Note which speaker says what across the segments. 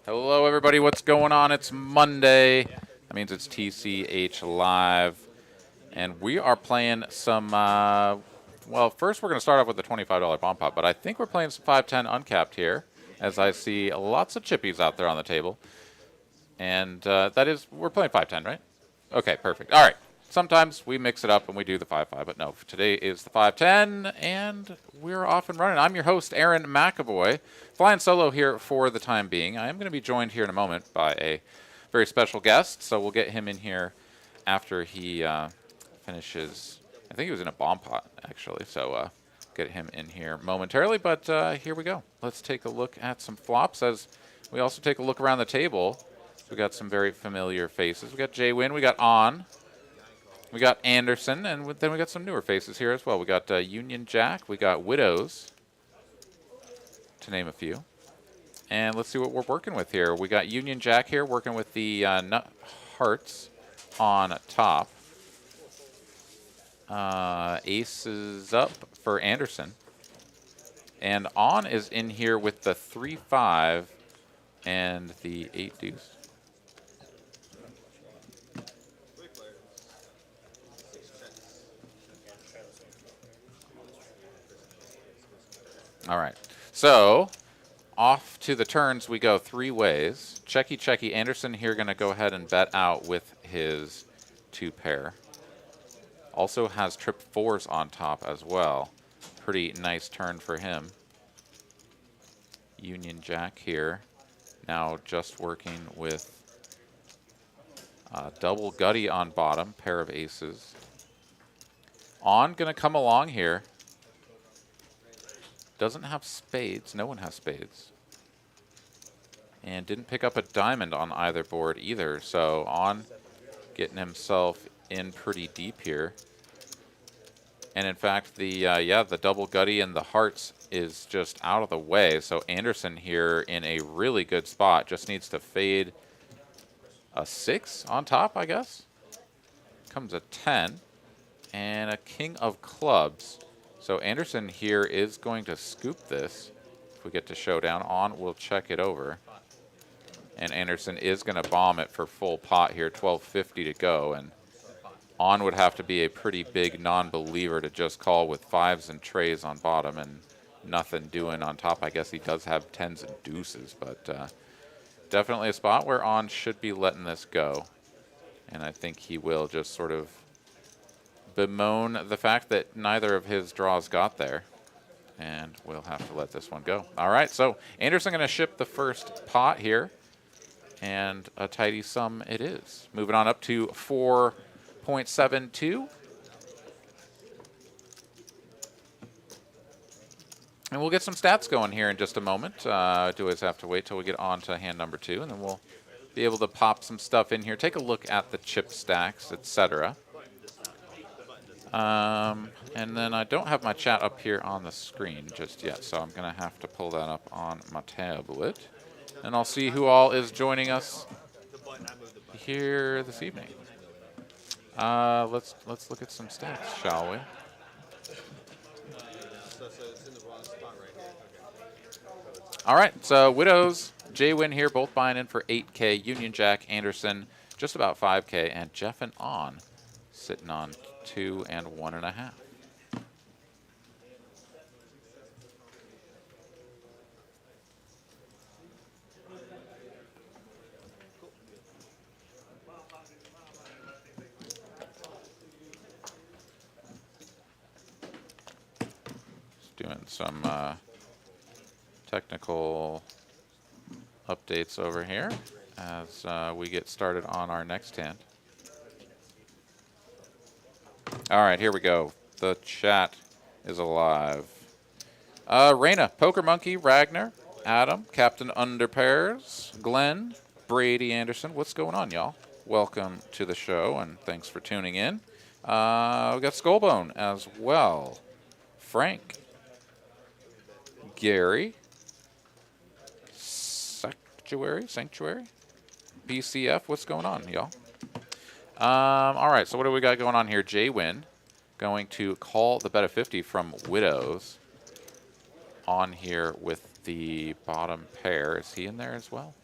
Speaker 1: Hello, everybody. What's going on? It's Monday. That means it's TCH Live. And we are playing some, well, first we're going to start off with the $25 bomb pot, but I think we're playing some 510 uncapped here, as I see lots of chippies out there on the table. And that is, we're playing 510, right? Okay, perfect. All right. Sometimes we mix it up and we do the 5-5, but no, today is the 510, and we're off and running. I'm your host, Aaron McAvoy, flying solo here for the time being. I am going to be joined here in a moment by a very special guest, so we'll get him in here after he finishes. I think he was in a bomb pot, actually, so get him in here momentarily, but here we go. Let's take a look at some flops as we also take a look around the table. We got some very familiar faces. We got Jay Win, we got On. We got Anderson, and then we got some newer faces here as well. We got Union Jack, we got Widows, to name a few. And let's see what we're working with here. We got Union Jack here working with the nut hearts on top. Aces up for Anderson. And On is in here with the 3-5 and the 8 deuce. All right, so off to the turns we go 3 ways. Checky, checky. Anderson here going to go ahead and bet out with his 2 pair. Also has trip 4s on top as well. Pretty nice turn for him. Union Jack here. Now just working with double gutty on bottom, pair of aces. On going to come along here. Doesn't have spades. No one has spades. And didn't pick up a diamond on either board either. So On getting himself in pretty deep here. And in fact, the double gutty and the hearts is just out of the way. So Anderson here in a really good spot. Just needs to fade a 6 on top, I guess. Comes a 10 and a king of clubs. So Anderson here is going to scoop this. If we get to showdown, On will check it over. And Anderson is going to bomb it for full pot here, 1250 to go. And On would have to be a pretty big non-believer to just call with 5s and trays on bottom and nothing doing on top. I guess he does have 10s and deuces, but definitely a spot where On should be letting this go. And I think he will just sort of bemoan the fact that neither of his draws got there. And we'll have to let this one go. All right, so Anderson going to ship the first pot here. And a tidy sum it is. Moving on up to 4.72. And we'll get some stats going here in just a moment. Do always have to wait till we get on to hand number 2. And then we'll be able to pop some stuff in here. Take a look at the chip stacks, etc. And then I don't have my chat up here on the screen just yet, so I'm going to have to pull that up on my tablet. And I'll see who all is joining us here this evening. Let's look at some stats, shall we? All right, so Widows, J-Win here, both buying in for 8K. Union Jack, Anderson, just about 5K, and Jeff and On sitting on 2 and 1.5. Just doing some technical updates over here as we get started on our next hand. All right, here we go. The chat is alive. Raina, Poker Monkey, Ragnar, Adam, Captain Underpairs, Glenn, Brady Anderson. What's going on, y'all? Welcome to the show, and thanks for tuning in. We got Skullbone as well. Frank, Gary, Sanctuary, BCF. What's going on, y'all? All right, so what do we got going on here? J-Win going to call the bet of 50 from Widows on here with the bottom pair. Is he in there as well?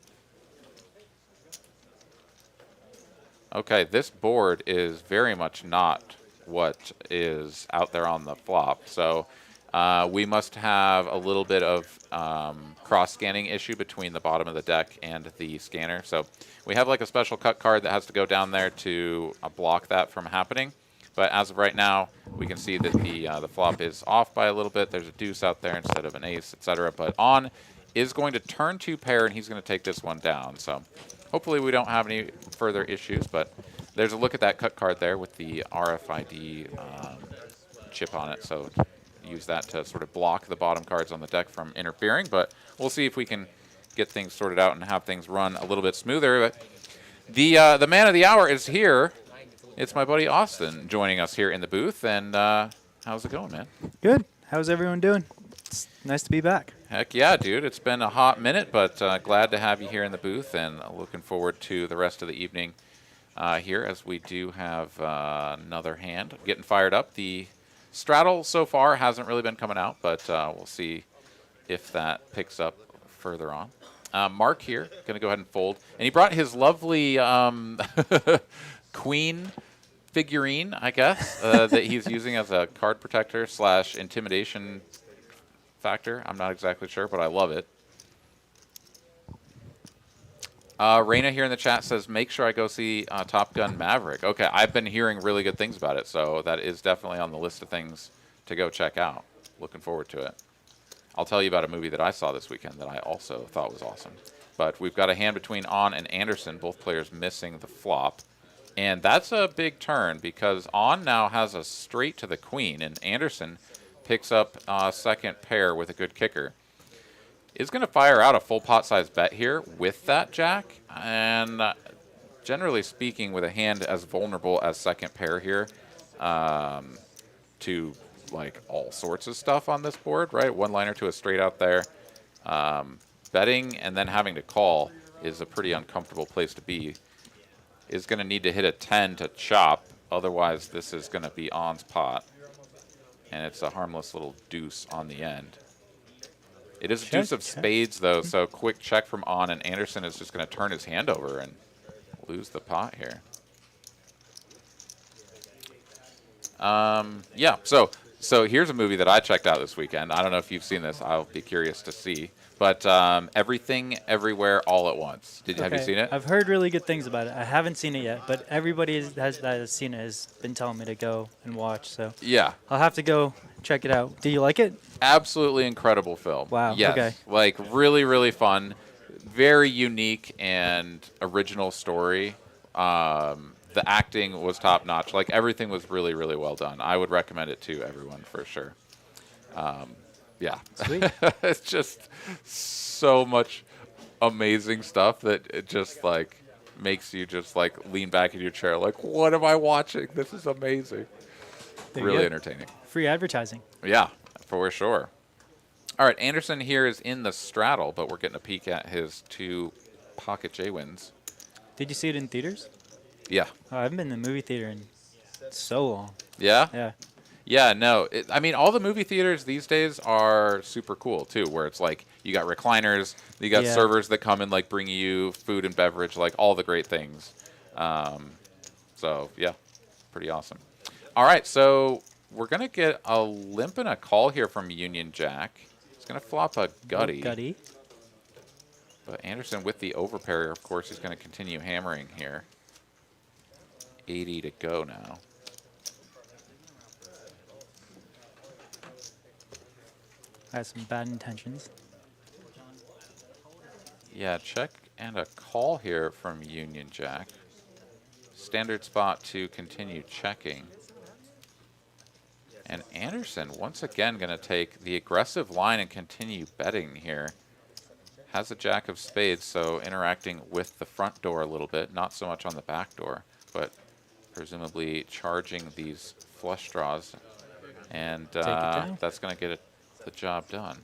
Speaker 1: Okay, this board is very much not what is out there on the flop. So we must have a little bit of cross-scanning issue between the bottom of the deck and the scanner. So we have like a special cut card that has to go down there to block that from happening. But as of right now, we can see that the flop is off by a little bit. There's a deuce out there instead of an ace, etc. But on is going to turn 2 pair, and he's going to take this one down. So hopefully we don't have any further issues. But there's a look at that cut card there with the RFID chip on it. So use that to sort of block the bottom cards on the deck from interfering. But we'll see if we can get things sorted out and have things run a little bit smoother. But the man of the hour is here. It's my buddy Austin joining us here in the booth. And how's it going, man?
Speaker 2: Good. How's everyone doing? It's nice to be back.
Speaker 1: Heck yeah, dude. It's been a hot minute, but glad to have you here in the booth, and looking forward to the rest of the evening here as we do have another hand getting fired up. The straddle so far hasn't really been coming out, but we'll see if that picks up further on. Mark here, going to go ahead and fold. And he brought his lovely queen figurine, I guess, that he's using as a card protector / intimidation factor. I'm not exactly sure, but I love it. Raina here in the chat says, make sure I go see Top Gun Maverick. Okay, I've been hearing really good things about it, so that is definitely on the list of things to go check out. Looking forward to it. I'll tell you about a movie that I saw this weekend that I also thought was awesome. But we've got a hand between On and Anderson, both players missing the flop. And that's a big turn because On now has a straight to the queen, and Anderson picks up second pair with a good kicker. Is going to fire out a full pot size bet here with that jack. And generally speaking, with a hand as vulnerable as second pair here to like all sorts of stuff on this board, right? One liner to a straight out there. Betting and then having to call is a pretty uncomfortable place to be. Is going to need to hit a 10 to chop. Otherwise, this is going to be On's pot. And it's a harmless little deuce on the end. It is a deuce of spades, though, so quick check from On, and Anderson is just going to turn his hand over and lose the pot here. Yeah, so here's a movie that I checked out this weekend. I don't know if you've seen this. I'll be curious to see. But Everything, Everywhere, All at Once. Have you seen it?
Speaker 2: I've heard really good things about it. I haven't seen it yet, but everybody that has seen it has been telling me to go and watch. So
Speaker 1: yeah,
Speaker 2: I'll have to go check it out. Do you like it?
Speaker 1: Absolutely incredible film.
Speaker 2: Wow.
Speaker 1: Yes.
Speaker 2: Okay.
Speaker 1: Like really, really fun. Very unique and original story. The acting was top notch. Like everything was really, really well done. I would recommend it to everyone for sure. Yeah.
Speaker 2: Sweet.
Speaker 1: It's just so much amazing stuff that it just like makes you just like lean back in your chair like, what am I watching? This is amazing. Really entertaining.
Speaker 2: Free advertising.
Speaker 1: Yeah, for sure. All right, Anderson here is in the straddle, but we're getting a peek at his 2 pocket J-wins.
Speaker 2: Did you see it in theaters?
Speaker 1: Yeah.
Speaker 2: Oh, I haven't been in the movie theater in so long.
Speaker 1: Yeah?
Speaker 2: Yeah.
Speaker 1: Yeah, no. I mean, all the movie theaters these days are super cool, too, where it's like you got recliners, you got servers that come and like bring you food and beverage, like all the great things. So, yeah, pretty awesome. All right, so we're going to get a limp and a call here from Union Jack. He's going to flop a gutty.
Speaker 2: Gutty.
Speaker 1: But Anderson with the overpair, of course, he's going to continue hammering here. 80 to go now.
Speaker 2: Has some bad intentions.
Speaker 1: Yeah, check and a call here from Union Jack. Standard spot to continue checking. And Anderson, once again, going to take the aggressive line and continue betting here. Has a jack of spades, so interacting with the front door a little bit, not so much on the back door, but presumably charging these flush draws. And that's going to get the job done.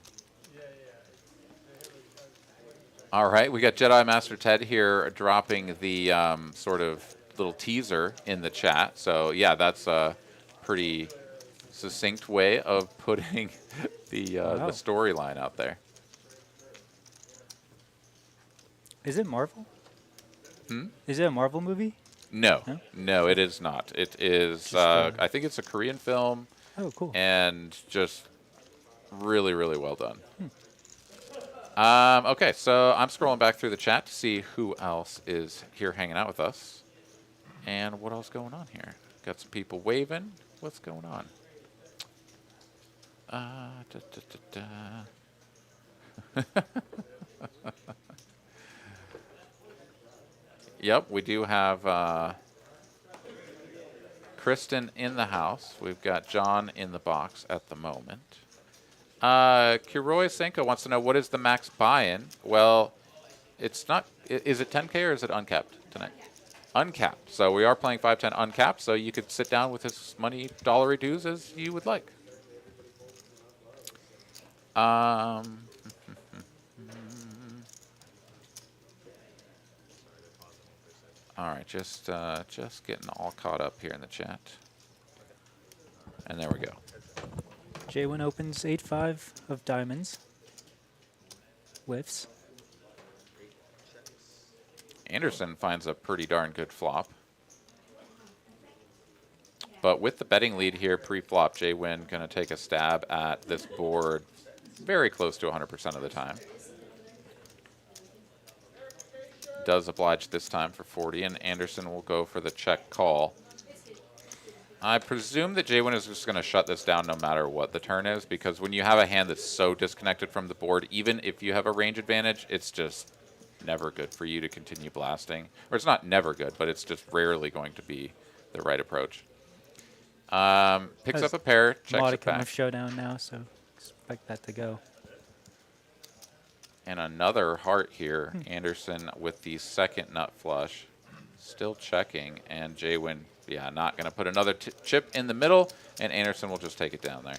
Speaker 1: All right, we got Jedi Master Ted here dropping the sort of little teaser in the chat. So, yeah, that's a pretty succinct way of putting the storyline out there.
Speaker 2: Is it Marvel?
Speaker 1: Hmm?
Speaker 2: Is it a Marvel movie?
Speaker 1: No,
Speaker 2: No?
Speaker 1: no, it is not. It is,
Speaker 2: Just,
Speaker 1: I think it's a Korean film,
Speaker 2: Oh, cool.
Speaker 1: and just really, really well done. Okay, so I'm scrolling back through the chat to see who else is here hanging out with us. And what else going on here? Got some people waving. What's going on? Da, da, da, da. Yep, we do have Kristen in the house. We've got John in the box at the moment. Kiroi Senko wants to know, what is the max buy-in? Well, it's not. Is it 10K or is it uncapped tonight? Uncapped. So we are playing 5-10 uncapped, so you could sit down with as many dollary dues as you would like. All right, just getting all caught up here in the chat. And there we go.
Speaker 2: J1 opens 8-5 of diamonds. Whiffs.
Speaker 1: Anderson finds a pretty darn good flop. But with the betting lead here pre-flop, J-Win going to take a stab at this board very close to 100% of the time. Does oblige this time for 40, and Anderson will go for the check call. I presume that J-Win is just going to shut this down no matter what the turn is, because when you have a hand that's so disconnected from the board, even if you have a range advantage, it's just never good for you to continue blasting. Or it's not never good, but it's just rarely going to be the right approach. Picks up a pair, checks it
Speaker 2: Modicum
Speaker 1: back.
Speaker 2: of showdown now, so expect that to go.
Speaker 1: And another heart here. Anderson with the second nut flush. Still checking, and J-Win, yeah, not going to put another chip in the middle, and Anderson will just take it down there.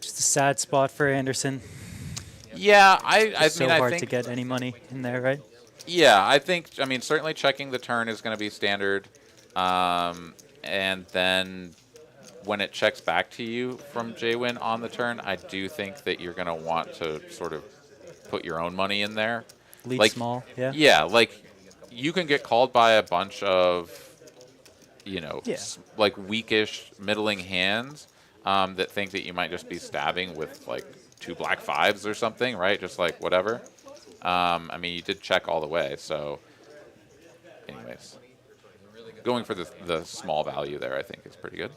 Speaker 2: Just a sad spot for Anderson.
Speaker 1: Yeah, I mean,
Speaker 2: So
Speaker 1: I
Speaker 2: hard
Speaker 1: think
Speaker 2: to get any money in there, right?
Speaker 1: Yeah, I mean, certainly checking the turn is going to be standard. And then when it checks back to you from J-Win on the turn, I do think that you're going to want to sort of put your own money in there.
Speaker 2: Lead
Speaker 1: Like,
Speaker 2: small, yeah.
Speaker 1: Yeah, like you can get called by a bunch of, like weakish, middling hands that think that you might just be stabbing with like 2 black 5s or something, right? Just like whatever. I mean, you did check all the way, so anyways. Going for the small value there, I think, is pretty good.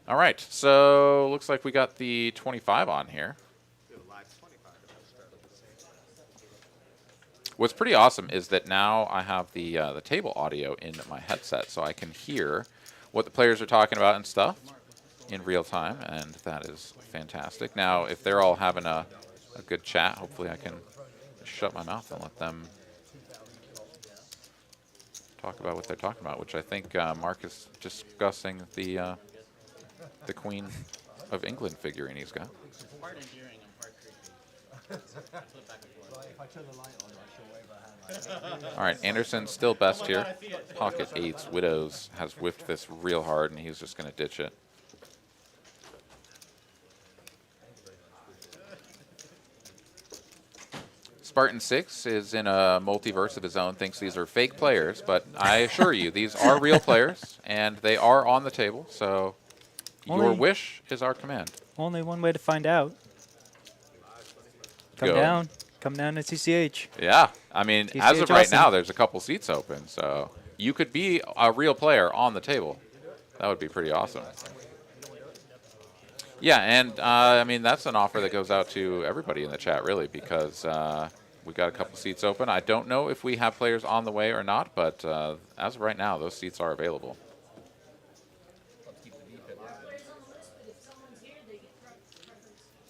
Speaker 1: All right, so looks like we got the 25 on here. What's pretty awesome is that now I have the table audio in my headset, so I can hear what the players are talking about and stuff in real time, and that is fantastic. Now, if they're all having a good chat, hopefully I can shut my mouth and let them talk about what they're talking about, which I think Mark is discussing the Queen of England figurine he's got.
Speaker 3: Part endearing and part creepy. Flip back and forth. If I turn the light on, I should wave a hand.
Speaker 1: All right, Anderson still best here. Pocket 8s, Widows has whiffed this real hard, and he's just going to ditch it. Spartan 6 is in a multiverse of his own, thinks these are fake players, but I assure you, these are real players, and they are on the table, so your wish is our command.
Speaker 2: Only one way to find out. Come
Speaker 1: Go.
Speaker 2: down. Come down to TCH.
Speaker 1: Yeah, I mean,
Speaker 2: TCH
Speaker 1: as of right
Speaker 2: Austin.
Speaker 1: now, there's a couple seats open, so you could be a real player on the table. That would be pretty awesome. Yeah, and I mean, that's an offer that goes out to everybody in the chat, really, because we got a couple seats open. I don't know if we have players on the way or not, but as of right now, those seats are available.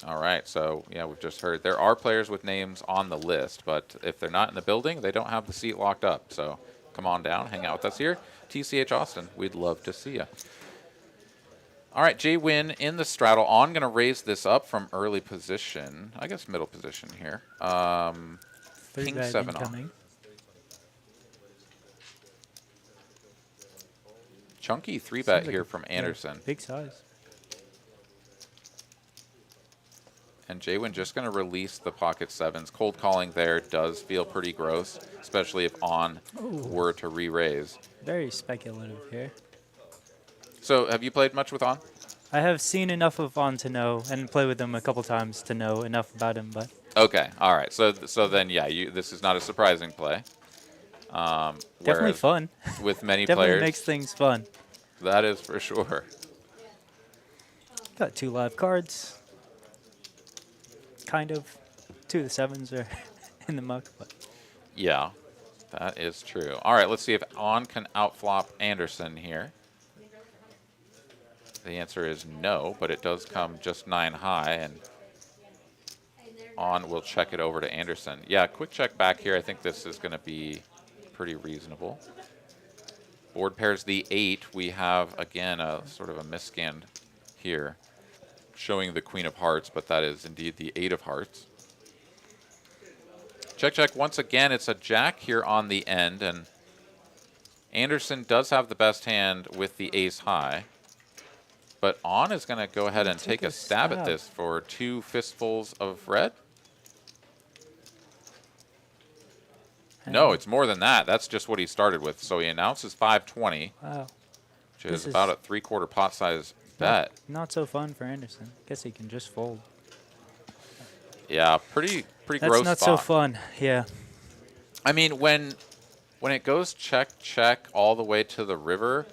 Speaker 1: All right, so yeah, we've just heard there are players with names on the list, but if they're not in the building, they don't have the seat locked up. So come on down, hang out with us here. TCH Austin, we'd love to see you. All right, J-Win in the straddle on, going to raise this up from early position. I guess middle position here. King 7 on. Chunky 3-bet here from Anderson.
Speaker 2: Big size.
Speaker 1: And Jaywin just going to release the pocket sevens. Cold calling there does feel pretty gross, especially if on were to re-raise.
Speaker 2: Very speculative here.
Speaker 1: So have you played much with on?
Speaker 2: I have seen enough of On to know, and played with him a couple times to know enough about him. But
Speaker 1: Okay, all right. So then, yeah, this is not a surprising play.
Speaker 2: definitely
Speaker 1: Whereas
Speaker 2: fun.
Speaker 1: with many
Speaker 2: Definitely
Speaker 1: players,
Speaker 2: makes things fun.
Speaker 1: that is for sure.
Speaker 2: Got 2 live cards. Kind of. 2 of the 7s are in the muck, but
Speaker 1: Yeah, that is true. All right, let's see if on can outflop Anderson here. The answer is no, but it does come just 9 high, and on will check it over to Anderson. Yeah, quick check back here. I think this is going to be pretty reasonable. Board pairs the 8. We have, again, a sort of a misscan here, showing the Queen of Hearts, but that is indeed the 8 of Hearts. Check, check. Once again, it's a jack here on the end, and Anderson does have the best hand with the ace high. But on is going to go ahead and take a stab at this for 2 fistfuls of red. No, it's more than that. That's just what he started with. So he announces 520,
Speaker 2: wow.
Speaker 1: which is
Speaker 2: This
Speaker 1: about
Speaker 2: is
Speaker 1: a 3/4 pot size bet.
Speaker 2: Not so fun for Anderson. Guess he can just fold.
Speaker 1: Yeah, pretty
Speaker 2: That's
Speaker 1: gross
Speaker 2: not
Speaker 1: spot.
Speaker 2: so fun. Yeah.
Speaker 1: I mean, when it goes check, check all the way to the river,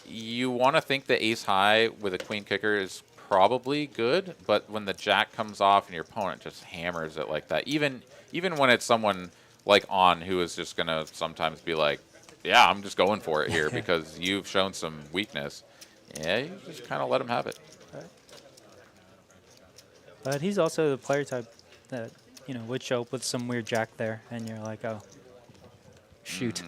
Speaker 1: you want to think the ace high with a queen kicker is probably good, but when the jack comes off and your opponent just hammers it like that, even when it's someone like on who is just going to sometimes be like, yeah, I'm just going for it here because you've shown some weakness, yeah, you just kind of let him have it.
Speaker 2: But he's also the player type that, would show up with some weird jack there, and you're like, oh, shoot.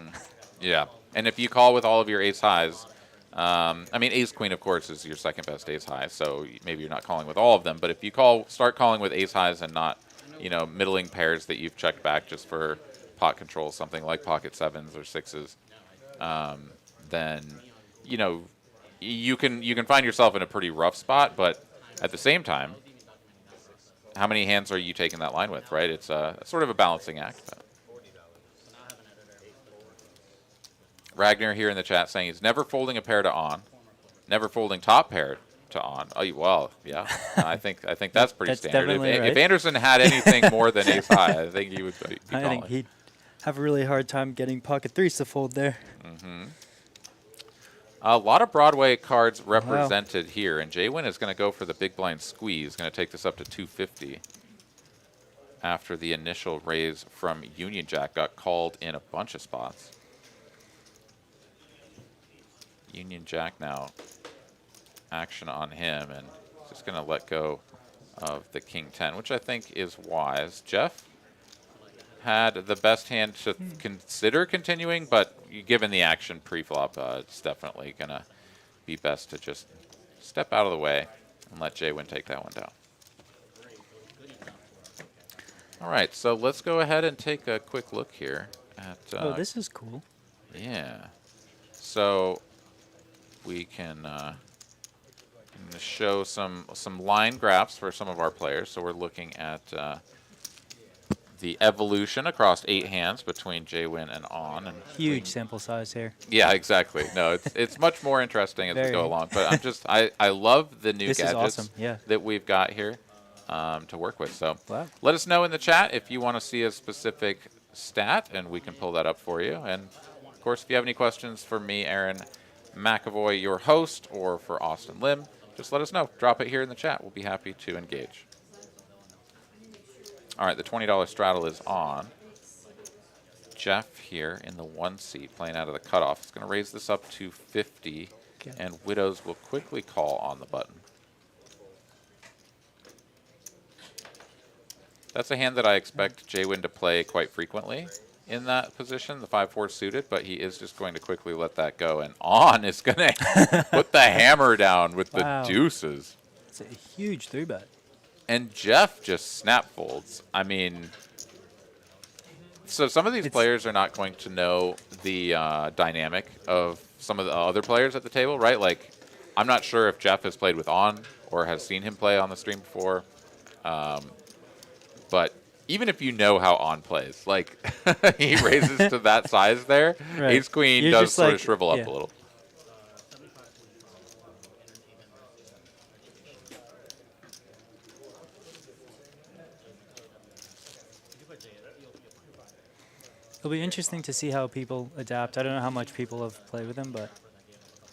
Speaker 1: Yeah, and if you call with all of your ace highs, I mean, ace queen, of course, is your second best ace high, so maybe you're not calling with all of them. But if you start calling with ace highs and not, middling pairs that you've checked back just for pot control, something like pocket sevens or sixes, then you can find yourself in a pretty rough spot. But at the same time, how many hands are you taking that line with, right? It's sort of a balancing act. But. Ragnar here in the chat saying he's never folding a pair to on, never folding top pair to on. Oh, well, yeah. I think that's pretty
Speaker 2: That's
Speaker 1: standard.
Speaker 2: definitely right.
Speaker 1: If Anderson had anything more than ace high, I think he would be
Speaker 2: I
Speaker 1: calling.
Speaker 2: think he'd have a really hard time getting pocket 3s to fold there.
Speaker 1: A lot of Broadway cards represented here, and Jaywin is going to go for the big blind squeeze. Going to take this up to 250 after the initial raise from Union Jack got called in a bunch of spots. Union Jack now action on him, and just going to let go of the King 10, which I think is wise. Jeff had the best hand to consider continuing, but given the action pre-flop, it's definitely going to be best to just step out of the way and let Jaywin take that one down. All right, so let's go ahead and take a quick look here at...
Speaker 2: oh, this is cool.
Speaker 1: Yeah. So we can show some line graphs for some of our players. So we're looking at the evolution across 8 hands between Jaywin and on. And
Speaker 2: Huge sample size here.
Speaker 1: yeah, exactly. No, it's much more interesting as we go along. But I love the new
Speaker 2: This is
Speaker 1: gadgets
Speaker 2: awesome. Yeah.
Speaker 1: that we've got here to work with. So
Speaker 2: Wow.
Speaker 1: let us know in the chat if you want to see a specific stat, and we can pull that up for you. And of course, if you have any questions for me, Aaron McAvoy, your host, or for Austin Lim, just let us know. Drop it here in the chat. We'll be happy to engage. All right, the $20 straddle is on. Jeff here in the 1 seat playing out of the cutoff. It's going to raise this up to 50, and Widows will quickly call on the button. That's a hand that I expect Jaywin to play quite frequently in that position, the 5-4 suited, but he is just going to quickly let that go. And on is going to put the hammer down with the deuces.
Speaker 2: It's a huge 3-bet.
Speaker 1: And Jeff just snap folds. I mean, so some of these players are not going to know the dynamic of some of the other players at the table, right? Like, I'm not sure if Jeff has played with on or has seen him play on the stream before. But even if you know how on plays, like he raises to that size there,
Speaker 2: Right.
Speaker 1: ace queen
Speaker 2: You're
Speaker 1: does
Speaker 2: just
Speaker 1: sort
Speaker 2: like-
Speaker 1: of shrivel up
Speaker 2: yeah.
Speaker 1: a little.
Speaker 2: It'll be interesting to see how people adapt. I don't know how much people have played with him, but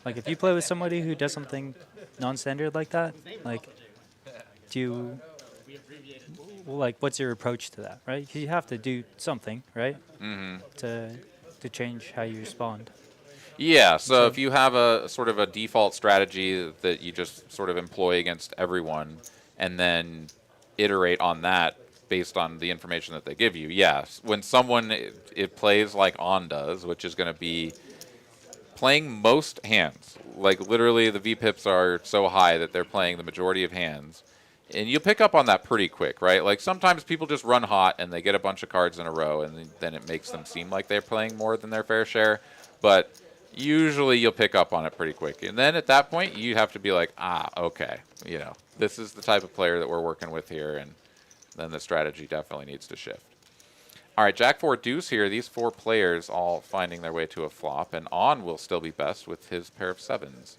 Speaker 2: like if you play with somebody who does something non-standard like that, like do you like what's your approach to that, right? 'Cause you have to do something, right?
Speaker 1: Mm-hmm.
Speaker 2: To change how you respond.
Speaker 1: Yeah, so
Speaker 2: So-
Speaker 1: if you have a sort of a default strategy that you just sort of employ against everyone and then iterate on that based on the information that they give you, yes. When someone it plays like On does, which is going to be playing most hands, like literally the VPIPs are so high that they're playing the majority of hands, and you pick up on that pretty quick, right? Like sometimes people just run hot and they get a bunch of cards in a row, and then it makes them seem like they're playing more than their fair share, but usually you'll pick up on it pretty quick. And then at that point, you have to be like, okay, you know, this is the type of player that we're working with here, and then the strategy definitely needs to shift. All right, Jack 4 deuce here. These 4 players all finding their way to a flop, and On will still be best with his pair of 7s.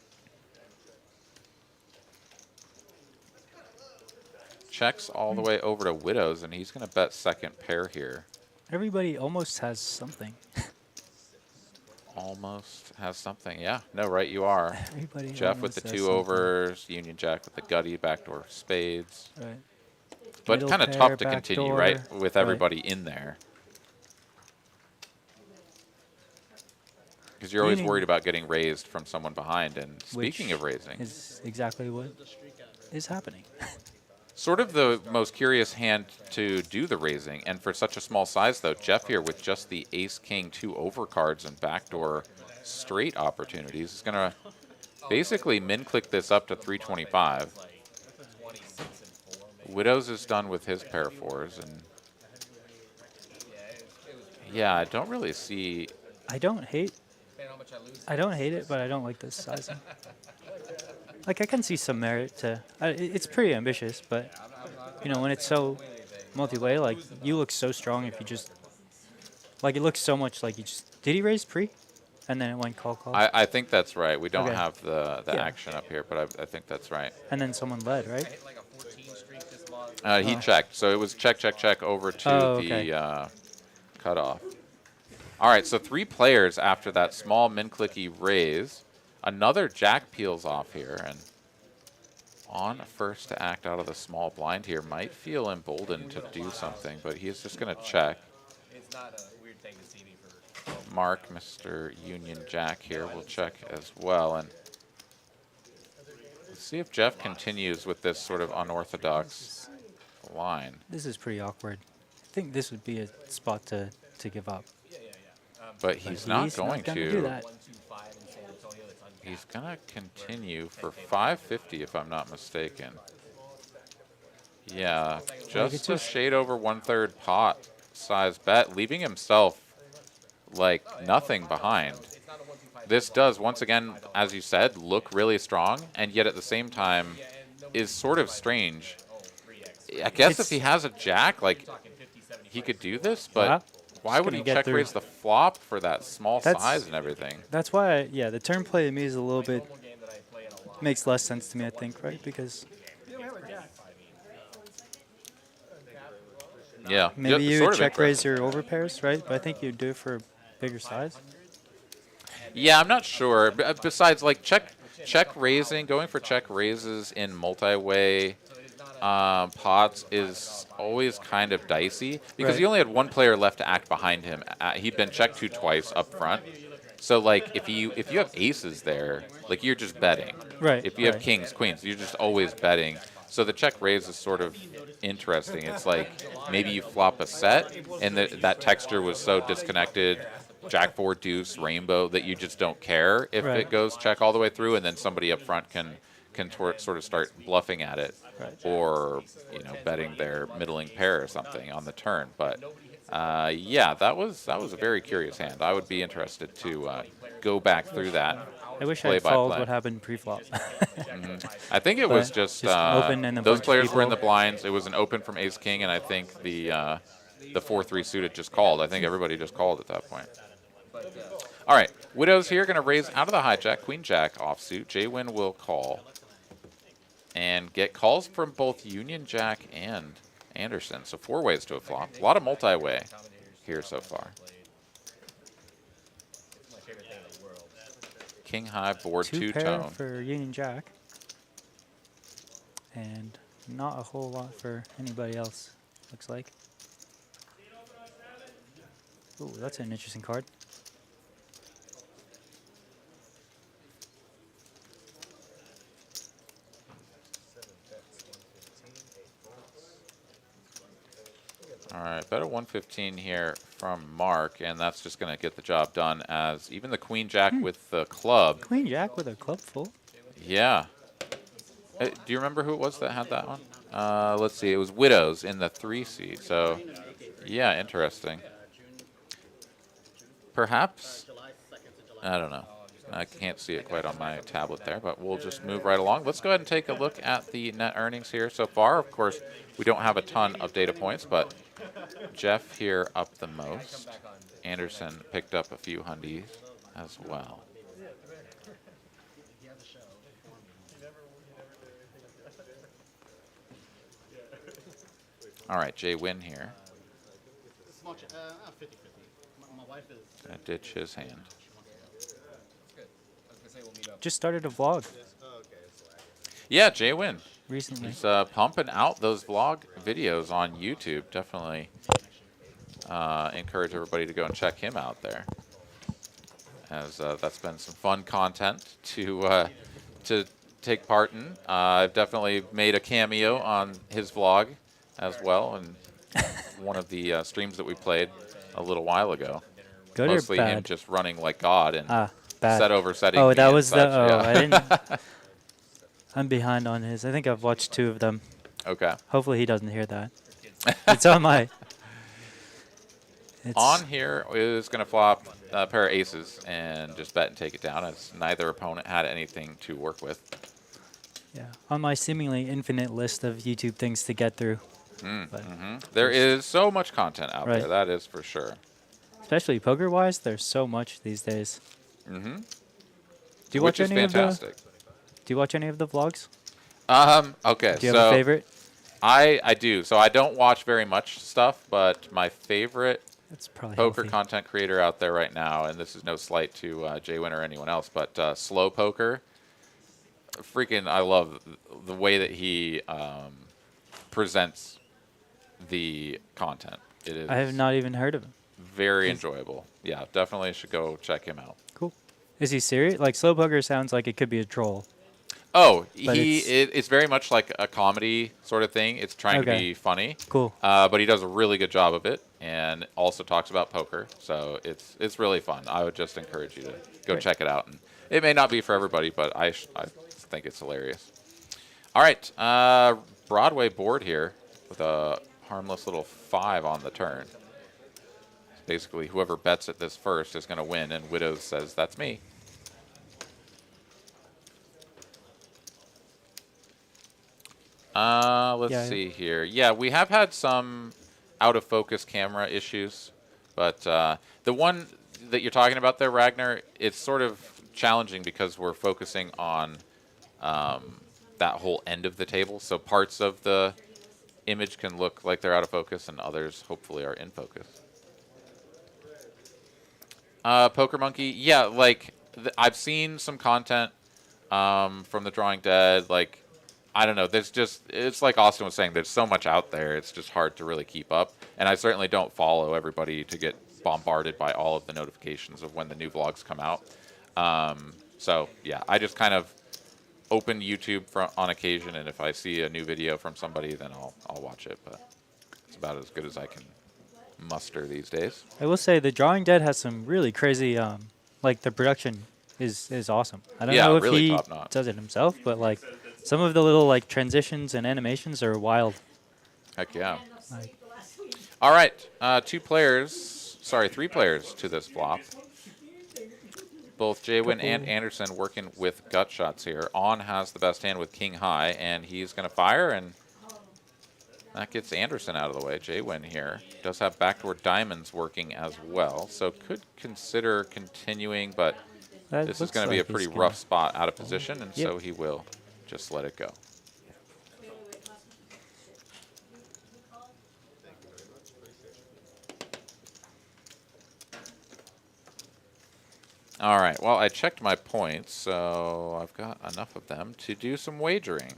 Speaker 1: Checks all the way over to Widows, and he's going to bet second pair here.
Speaker 2: Everybody almost has something.
Speaker 1: Almost has something. Yeah, no, right, you are.
Speaker 2: Everybody
Speaker 1: Jeff with the
Speaker 2: almost has
Speaker 1: 2
Speaker 2: something.
Speaker 1: overs, Union Jack with the gutty, backdoor spades.
Speaker 2: Right.
Speaker 1: But
Speaker 2: Middle
Speaker 1: kind of
Speaker 2: pair,
Speaker 1: tough to continue,
Speaker 2: backdoor.
Speaker 1: right, with
Speaker 2: Right.
Speaker 1: everybody in there. Because you're always
Speaker 2: Leaning-
Speaker 1: worried about getting raised from someone behind. And speaking
Speaker 2: Which
Speaker 1: of raising,
Speaker 2: is exactly what is happening.
Speaker 1: sort of the most curious hand to do the raising. And for such a small size, though, Jeff here with just the ace-king 2 overcards and backdoor straight opportunities is going to basically min-click this up to 325. Widows is done with his pair of 4s. And yeah, I don't really see...
Speaker 2: I don't hate it, but I don't like this sizing. Like I can see some merit to. It's pretty ambitious, but you know when it's so multi-way, like you look so strong if you just. Like it looks so much like you just. Did he raise pre? And then it went call.
Speaker 1: I think that's right. We don't
Speaker 2: Okay.
Speaker 1: have the
Speaker 2: Yeah.
Speaker 1: action up here, but I think that's right.
Speaker 2: And then someone led, right?
Speaker 1: He checked, so it was check, check, check over to
Speaker 2: okay.
Speaker 1: the cutoff. All right, so 3 players after that small min-clicky raise. Another Jack peels off here, and On first to act out of the small blind here might feel emboldened to do something, but he's just going to check.
Speaker 3: It's not a weird thing to see me for.
Speaker 1: Mark, Mr. Union Jack here, will check as well, and let's see if Jeff continues with this sort of unorthodox line.
Speaker 2: This is pretty awkward. I think this would be a spot to give up.
Speaker 1: But he's not
Speaker 2: he's
Speaker 1: going
Speaker 2: not gonna
Speaker 1: to.
Speaker 2: do that.
Speaker 3: 125 in San Antonio. That's uncapped.
Speaker 1: He's going to continue for 550, if I'm not mistaken. Yeah, just a
Speaker 2: just-
Speaker 1: shade over 1/3 pot size bet, leaving himself like nothing behind. This does, once again, as you said, look really strong, and yet at the same time is sort of strange. I guess if he has a jack, like, he could do this, but
Speaker 2: Yeah.
Speaker 1: why would
Speaker 2: gonna
Speaker 1: he
Speaker 2: get
Speaker 1: check
Speaker 2: through.
Speaker 1: raise the flop for that small
Speaker 2: That's-
Speaker 1: size and everything?
Speaker 2: That's why, the turn play to me is a little bit makes less sense to me. I think, right? Because
Speaker 1: Yeah.
Speaker 2: maybe
Speaker 1: yeah,
Speaker 2: you
Speaker 1: sort
Speaker 2: would
Speaker 1: of
Speaker 2: check raise
Speaker 1: interesting.
Speaker 2: your over pairs, right? But I think you'd do it for a bigger size.
Speaker 1: Yeah, I'm not sure. Besides, like, check raising, going for check raises in multi-way pots is always kind of dicey because
Speaker 2: Right.
Speaker 1: he only had 1 player left to act behind him. He'd been checked to twice up front. So, like, if you have aces there, like, you're just betting.
Speaker 2: Right,
Speaker 1: If you have
Speaker 2: right.
Speaker 1: kings, queens, you're just always betting. So the check raise is sort of interesting. It's like maybe you flop a set, and that texture was so disconnected, Jack 4 deuce rainbow, that you just don't care if
Speaker 2: Right.
Speaker 1: it goes check all the way through, and then somebody up front can sort of start bluffing at it,
Speaker 2: Right.
Speaker 1: or betting their middling pair or something on the turn. But yeah, that was a very curious hand. I would be interested to go back through that
Speaker 2: I wish I
Speaker 1: play
Speaker 2: had
Speaker 1: by
Speaker 2: followed
Speaker 1: play.
Speaker 2: what happened pre-flop.
Speaker 1: I think it was
Speaker 2: But
Speaker 1: just,
Speaker 2: open and a
Speaker 1: those
Speaker 2: bunch of
Speaker 1: players were in the
Speaker 2: people.
Speaker 1: blinds. It was an open from Ace King, and I think the 4-3 suited just called. I think everybody just called at that point. All right, Widow's here, going to raise out of the hijack, Queen Jack offsuit. J-Win will call and get calls from both Union Jack and Anderson. So 4 ways to a flop. A lot of multi-way here so far. King high board,
Speaker 2: 2 pair
Speaker 1: two-tone.
Speaker 2: for Union Jack. And not a whole lot for anybody else, looks like. Ooh, that's an interesting card.
Speaker 1: All right, bet a 115 here from Mark, and that's just going to get the job done as even the Queen Jack with the club.
Speaker 2: Queen Jack with a club full.
Speaker 1: Yeah. Do you remember who it was that had that one? Let's see. It was Widows in the 3 seat. So, yeah, interesting. Perhaps. I don't know. I can't see it quite on my tablet there, but we'll just move right along. Let's go ahead and take a look at the net earnings here so far. Of course, we don't have a ton of data points, but Jeff here up the most. Anderson picked up a few hundies as well. All right, Jay Win here. Gonna ditch his hand.
Speaker 2: Just started a vlog
Speaker 1: Yeah, Jay Win.
Speaker 2: recently.
Speaker 1: He's pumping out those vlog videos on YouTube. Definitely encourage everybody to go and check him out there, as that's been some fun content to take part in. I've definitely made a cameo on his vlog as well, and one of the streams that we played a little while ago.
Speaker 2: Good
Speaker 1: Mostly
Speaker 2: or
Speaker 1: him
Speaker 2: bad?
Speaker 1: just running like God and
Speaker 2: Bad.
Speaker 1: set over setting.
Speaker 2: Oh,
Speaker 1: me
Speaker 2: that
Speaker 1: and
Speaker 2: was the.
Speaker 1: such,
Speaker 2: Oh,
Speaker 1: yeah.
Speaker 2: I didn't. I'm behind on his. I think I've watched 2 of them.
Speaker 1: Okay.
Speaker 2: Hopefully he doesn't hear that. It's on my. It's
Speaker 1: On here is going to flop a pair of aces and just bet and take it down, as neither opponent had anything to work with.
Speaker 2: Yeah, on my seemingly infinite list of YouTube things to get through. But
Speaker 1: There is so much content out
Speaker 2: Right.
Speaker 1: there, that is for sure.
Speaker 2: especially poker-wise, there's so much these days. Do you
Speaker 1: Which
Speaker 2: watch
Speaker 1: is
Speaker 2: any
Speaker 1: fantastic.
Speaker 2: of the? Do you watch any of the vlogs?
Speaker 1: Okay,
Speaker 2: Do you
Speaker 1: so
Speaker 2: have a favorite?
Speaker 1: I do. So I don't watch very much stuff, but my favorite
Speaker 2: That's probably
Speaker 1: poker
Speaker 2: healthy.
Speaker 1: content creator out there right now, and this is no slight to Jay Win or anyone else, but Slow Poker. Freaking, I love the way that he presents the content. It is
Speaker 2: I have not even heard of him.
Speaker 1: very enjoyable. Yeah, definitely should go check him out.
Speaker 2: Cool. Is he serious? Like slow poker sounds like it could be a troll.
Speaker 1: Oh,
Speaker 2: But
Speaker 1: it's very much like a comedy sort of thing. It's trying to
Speaker 2: Okay.
Speaker 1: be funny.
Speaker 2: Cool.
Speaker 1: But he does a really good job of it, and also talks about poker. So it's really fun. I would just encourage you to go
Speaker 2: Great.
Speaker 1: check it out. And it may not be for everybody, but I think it's hilarious. All right, Broadway board here with a harmless little 5 on the turn. Basically, whoever bets at this first is going to win, and Widows says, that's me. Let's
Speaker 2: Yeah.
Speaker 1: see here. Yeah, we have had some out-of-focus camera issues, but the one that you're talking about there, Ragnar, it's sort of challenging because we're focusing on that whole end of the table, so parts of the image can look like they're out of focus, and others hopefully are in focus. Poker Monkey, yeah, like I've seen some content from the Drawing Dead. Like, I don't know, there's just, it's like Austin was saying, there's so much out there, it's just hard to really keep up. And I certainly don't follow everybody to get bombarded by all of the notifications of when the new vlogs come out. So yeah, I just kind of open YouTube on occasion, and if I see a new video from somebody, then I'll watch it. But it's about as good as I can muster these days.
Speaker 2: I will say the Drawing Dead has some really crazy, like the production is awesome. I don't
Speaker 1: Yeah,
Speaker 2: know if
Speaker 1: really
Speaker 2: he
Speaker 1: top-notch.
Speaker 2: does it himself, but like some of the little like transitions and animations are wild.
Speaker 1: Heck yeah.
Speaker 2: Like,
Speaker 1: All right, 3 players to this flop. both Jaywin and Anderson working with gut shots here. On has the best hand with king high, and he's going to fire, and that gets Anderson out of the way. Jaywin here does have backdoor diamonds working as well, so could consider continuing, but this is going to be a pretty rough spot out of position, and so he will just let it go. All right, well, I checked my points, so I've got enough of them to do some wagering.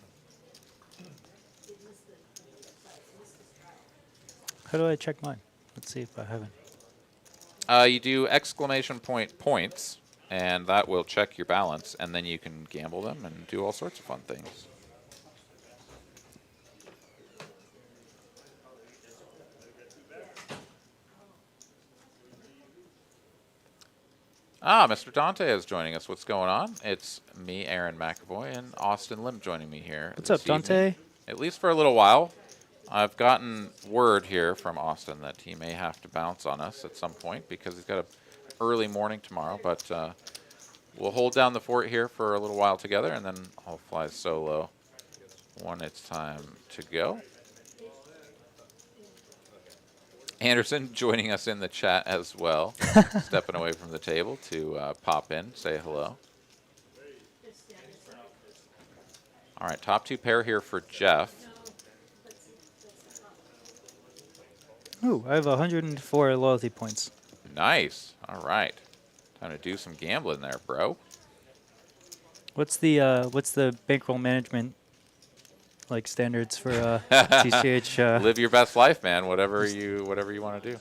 Speaker 2: How do I check mine? Let's see if I haven't.
Speaker 1: You do exclamation point points, and that will check your balance, and then you can gamble them and do all sorts of fun things. Ah, Mr. Dante is joining us. What's going on? It's me, Aaron McAvoy, and Austin Lim joining me here.
Speaker 2: What's up, Dante?
Speaker 1: At least for a little while. I've gotten word here from Austin that he may have to bounce on us at some point because he's got an early morning tomorrow, but we'll hold down the fort here for a little while together, and then I'll fly solo when it's time to go. Anderson joining us in the chat as well, stepping away from the table to pop in, say hello. All right, top 2 pair here for Jeff.
Speaker 2: Ooh, I have 104 loyalty points.
Speaker 1: Nice. All right, time to do some gambling there, bro.
Speaker 2: What's the bankroll management like standards for TCH?
Speaker 1: Live your best life, man. Whatever you want to do.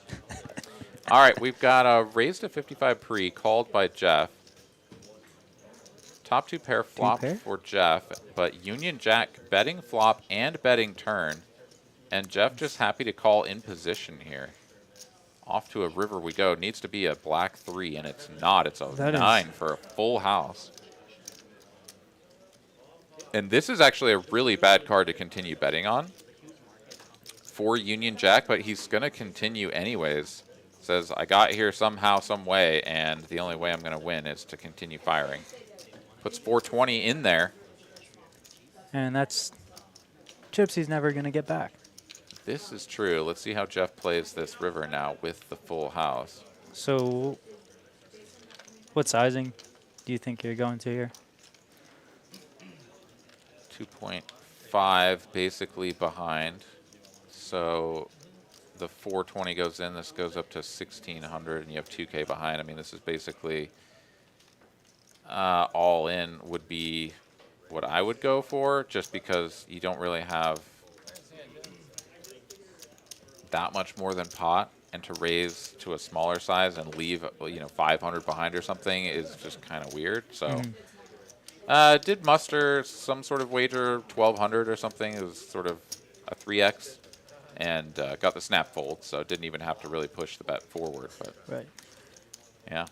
Speaker 1: All right, we've got a raised to 55 pre called by Jeff. Top 2 pair flop for Jeff, but Union Jack betting flop and betting turn, and Jeff just happy to call in position here. Off to a river we go. Needs to be a black 3, and it's not. It's a 9 for a full house. And this is actually a really bad card to continue betting on for Union Jack, but he's going to continue anyways. Says, I got here somehow, some way, and the only way I'm going to win is to continue firing. Puts 420 in there.
Speaker 2: And that's chips he's never going to get back.
Speaker 1: This is true. Let's see how Jeff plays this river now with the full house.
Speaker 2: So what sizing do you think you're going to here?
Speaker 1: 2.5 basically behind. So the 420 goes in. This goes up to 1,600, and you have 2K behind. I mean, this is basically all in would be what I would go for, just because you don't really have that much more than pot, and to raise to a smaller size and leave 500 behind or something is just kind of weird. So. Did muster some sort of wager, 1,200 or something. It was sort of a 3x, and got the snap fold, so didn't even have to really push the bet forward. But
Speaker 2: right,
Speaker 1: yeah,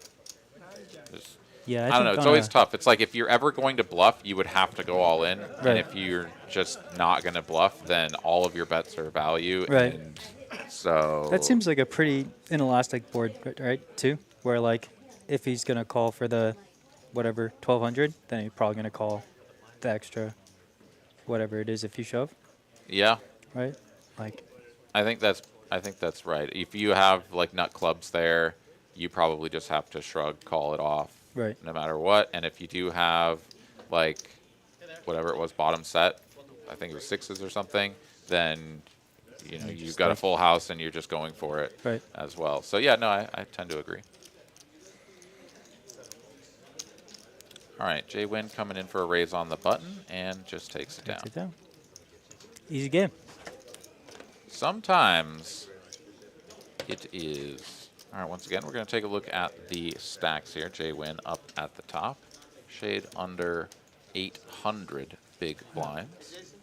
Speaker 2: yeah.
Speaker 1: I don't know. It's always tough. It's like if you're ever going to bluff, you would have to go all in, and if you're just not going to bluff, then all of your bets are value.
Speaker 2: Right.
Speaker 1: And so
Speaker 2: that seems like a pretty inelastic board, right? Too, where like if he's going to call for the whatever 1,200, then you're probably going to call the extra whatever it is if you shove.
Speaker 1: Yeah.
Speaker 2: Right? Like
Speaker 1: I think that's right. If you have like nut clubs there, you probably just have to shrug, call it off.
Speaker 2: Right.
Speaker 1: No matter what. And if you do have like whatever it was bottom set, I think it was 6s or something, then you've got a full house and you're just going for it as well. So yeah, no, I tend to agree. All right, Jaywin coming in for a raise on the button and just takes it down.
Speaker 2: Easy game.
Speaker 1: Sometimes it is. All right, once again, we're going to take a look at the stacks here. Jaywin up at the top. Shade under 800 big blinds.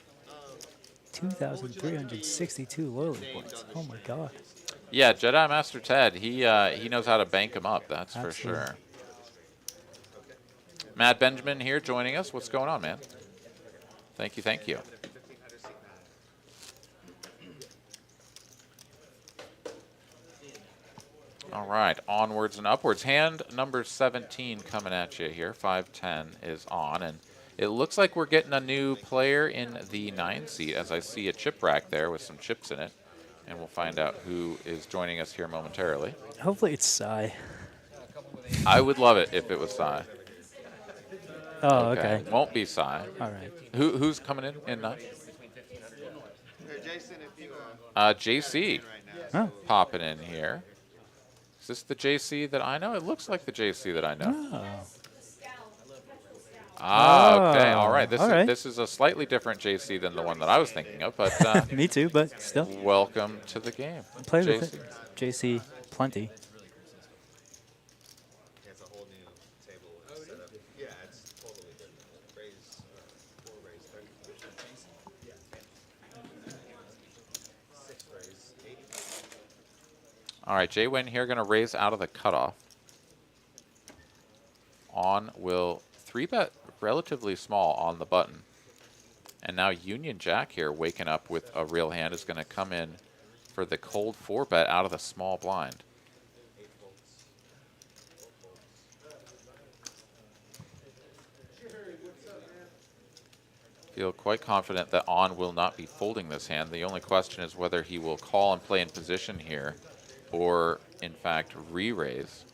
Speaker 2: 2,362 loyalty points. Oh, my God.
Speaker 1: Yeah, Jedi Master Ted, he knows how to bank them up, that's for sure. Matt Benjamin here joining us. What's going on, man? Thank you, thank you. All right, onwards and upwards. Hand number 17 coming at you here. 5-10 is on, and it looks like we're getting a new player in the 9 seat as I see a chip rack there with some chips in it. And we'll find out who is joining us here momentarily.
Speaker 2: Hopefully it's Psy.
Speaker 1: I would love it if it was Psy.
Speaker 2: Oh, okay.
Speaker 1: Won't be Psy.
Speaker 2: All right.
Speaker 1: Who's coming in 9? JC
Speaker 2: Oh.
Speaker 1: popping in here. Is this the JC that I know? It looks like the JC that I know.
Speaker 2: Oh.
Speaker 1: Ah, okay. All right.
Speaker 2: All right.
Speaker 1: This is a slightly different JC than the one that I was thinking of, but
Speaker 2: Me too, but still.
Speaker 1: welcome to the game.
Speaker 2: Play
Speaker 1: JC.
Speaker 2: with it. JC, plenty.
Speaker 4: It's a whole new table set up. Yeah, it's totally different. Raise, 4 raise, 30. Yeah. 6 raise, 80.
Speaker 1: All right, Jay Wynn here going to raise out of the cutoff. On will 3-bet relatively small on the button. And now Union Jack here waking up with a real hand is going to come in for the cold 4-bet out of the small blind. Feel quite confident that On will not be folding this hand. The only question is whether he will call and play in position here or, in fact, re-raise.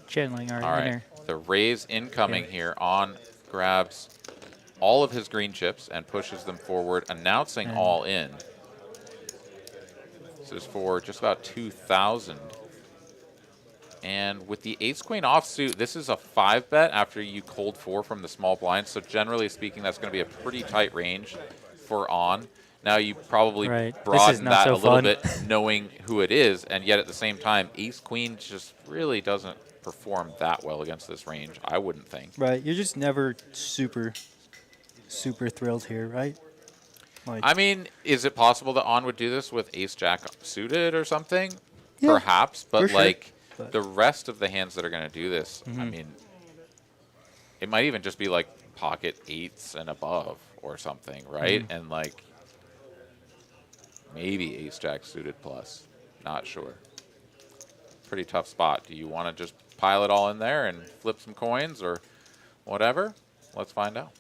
Speaker 2: Channeling our
Speaker 1: All right,
Speaker 2: inner.
Speaker 1: the raise incoming here. On grabs all of his green chips and pushes them forward, announcing
Speaker 2: And
Speaker 1: all in. This is for just about 2,000. And with the ace-queen offsuit, this is a 5-bet after you cold 4 from the small blind. So generally speaking, that's going to be a pretty tight range for On. Now you probably broaden that a little bit knowing who it is, and yet at the same time, ace-queen just really doesn't perform that well against this range, I wouldn't think.
Speaker 2: Right, you're just never super thrilled here, right? Like,
Speaker 1: I mean, is it possible that On would do this with ace-jack suited or something?
Speaker 2: Yeah,
Speaker 1: perhaps, but
Speaker 2: sure.
Speaker 1: like
Speaker 2: But
Speaker 1: the rest of the hands that are going to do this, I mean, it might even just be like pocket 8s and above or something, right? And like maybe ace-jack suited plus, not sure. Pretty tough spot. Do you want to just pile it all in there and flip some coins or whatever? Let's find out.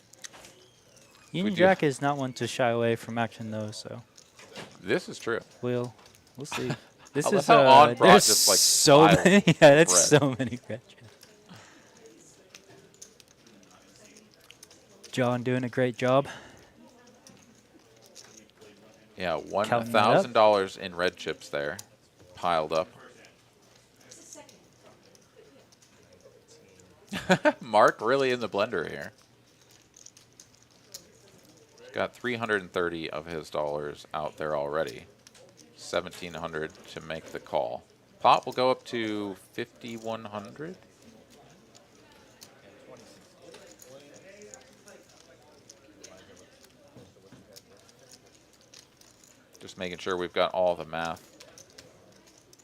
Speaker 2: Union Jack is not one to shy away from action, though, so
Speaker 1: This is true.
Speaker 2: we'll see. This
Speaker 1: I love
Speaker 2: is
Speaker 1: how On brought
Speaker 2: there's
Speaker 1: just, like,
Speaker 2: so
Speaker 1: piles
Speaker 2: many. Yeah, that's
Speaker 1: bread.
Speaker 2: so many red chips. John doing a great job.
Speaker 1: Yeah,
Speaker 2: Counting that up.
Speaker 1: $1,000 in red chips there, piled up. Mark really in the blender here. He's got 330 of his dollars out there already. 1,700 to make the call. Pot will go up to 5,100. Just making sure we've got all the math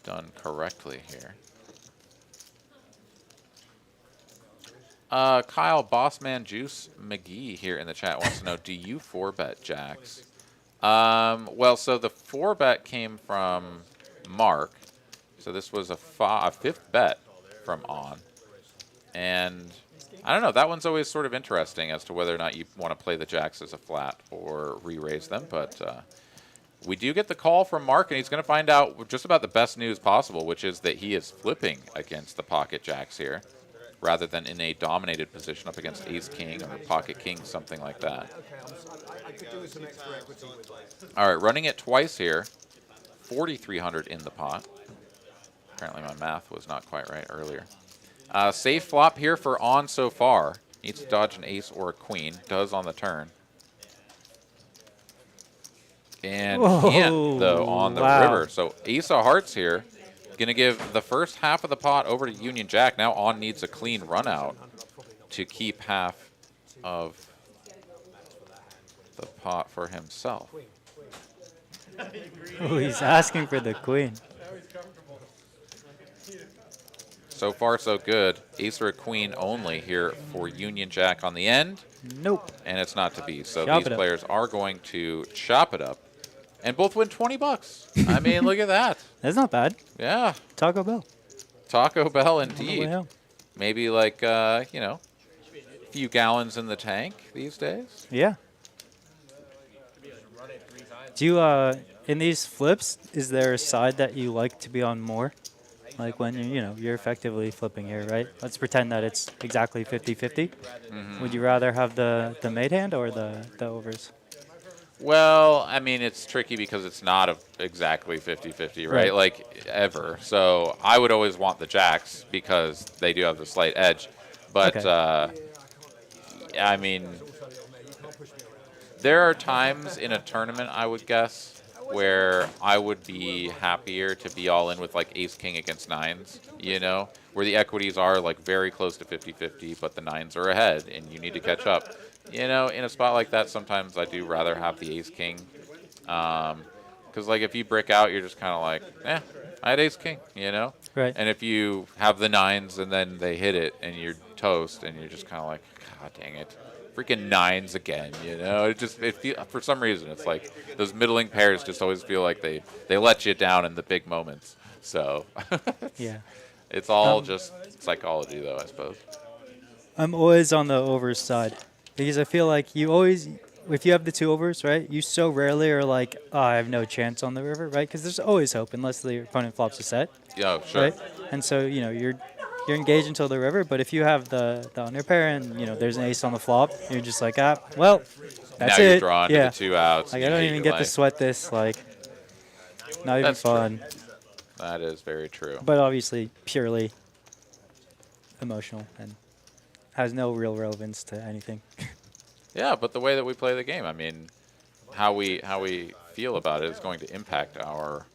Speaker 1: done correctly here. Kyle Bossman Juice McGee here in the chat wants to know, do you 4-bet jacks? Well, so the 4-bet came from Mark. So this was a 5th bet from On. And I don't know, that one's always sort of interesting as to whether or not you want to play the jacks as a flat or re-raise them. But we do get the call from Mark, and he's going to find out just about the best news possible, which is that he is flipping against the pocket jacks here, rather than in a dominated position up against ace-king or pocket-king, something like that. All right, running it twice here. 4,300 in the pot. Apparently my math was not quite right earlier. Safe flop here for On so far. Needs to dodge an ace or a queen. Does on the turn. And can't, though, on the river. So ace of hearts here. Going to give the first half of the pot over to Union Jack. Now On needs a clean run out to keep half of the pot for himself.
Speaker 2: Oh, he's asking for the queen.
Speaker 1: So far, so good. Ace or a queen only here for Union Jack on the end.
Speaker 2: Nope.
Speaker 1: And it's not to be. So
Speaker 2: Chop
Speaker 1: these
Speaker 2: it up.
Speaker 1: players are going to chop it up. And both win 20 bucks. I mean, look at that.
Speaker 2: That's not bad.
Speaker 1: Yeah.
Speaker 2: Taco Bell.
Speaker 1: Taco Bell
Speaker 2: On the way
Speaker 1: indeed.
Speaker 2: home.
Speaker 1: Maybe like, you know, a few gallons in the tank these days.
Speaker 2: Yeah. Do you, in these flips, is there a side that you like to be on more? Like when you're effectively flipping here, right? Let's pretend that it's exactly 50-50. Would you rather have the made hand or the overs?
Speaker 1: Well, I mean, it's tricky because it's not exactly 50-50, right? Like, ever. So I would always want the jacks because they do have the slight edge. But, I mean, there are times in a tournament, I would guess, where I would be happier to be all in with, like, ace-king against nines, you know? Where the equities are, like, very close to 50-50, but the nines are ahead, and you need to catch up. You know, in a spot like that, sometimes I do rather have the ace-king. Because, like, if you brick out, you're just kind of like, I had ace-king, you know?
Speaker 2: Right.
Speaker 1: And if you have the nines and then they hit it and you're toast and you're just kind of like, God dang it. Freaking nines again, you know? For some reason, it's like those middling pairs just always feel like they let you down in the big moments. So,
Speaker 2: Yeah.
Speaker 1: it's all just psychology, though, I suppose.
Speaker 2: I'm always on the overs side because I feel like you always, if you have the two overs, right, you so rarely are like, oh, I have no chance on the river, right? Because there's always hope unless the opponent flops a set.
Speaker 1: Yeah, sure.
Speaker 2: Right? And so, you're engaged until the river, but if you have the under pair and, there's an ace on the flop, you're just like, well, that's
Speaker 1: now
Speaker 2: it.
Speaker 1: You're drawn to the two outs.
Speaker 2: Like, I don't even get to sweat this, like, not even
Speaker 1: That's
Speaker 2: fun.
Speaker 1: true. That is very true.
Speaker 2: But obviously purely emotional and has no real relevance to anything.
Speaker 1: Yeah, but the way that we play the game, I mean, how we feel about it is going to impact our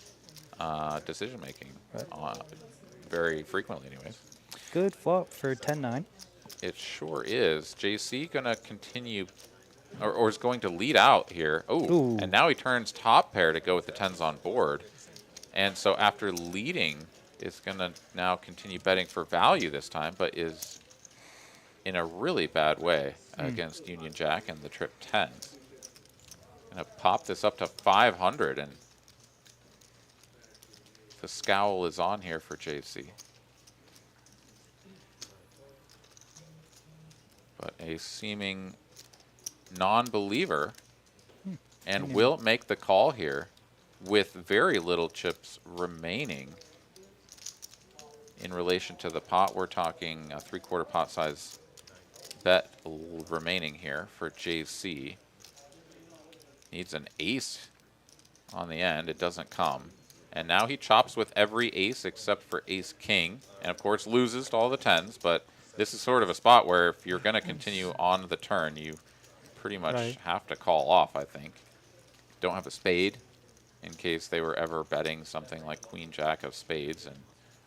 Speaker 1: decision making very frequently, anyways.
Speaker 2: Good flop for 10-9.
Speaker 1: It sure is. JC gonna continue, or is going to lead out here. Oh, and now he turns top pair to go with the tens on board, and so after leading, is gonna now continue betting for value this time, but is in a really bad way against Union Jack and the trip tens. Gonna pop this up to 500, and the scowl is on here for JC. But a seeming non-believer and will make the call here with very little chips remaining in relation to the pot. We're talking a 3/4 pot size bet remaining here for JC. Needs an ace on the end. It doesn't come. And now he chops with every ace except for ace-king. And, of course, loses to all the tens. But this is sort of a spot where if you're going to continue on the turn, you pretty much have to call off, I think. Don't have a spade in case they were ever betting something like queen-jack of spades and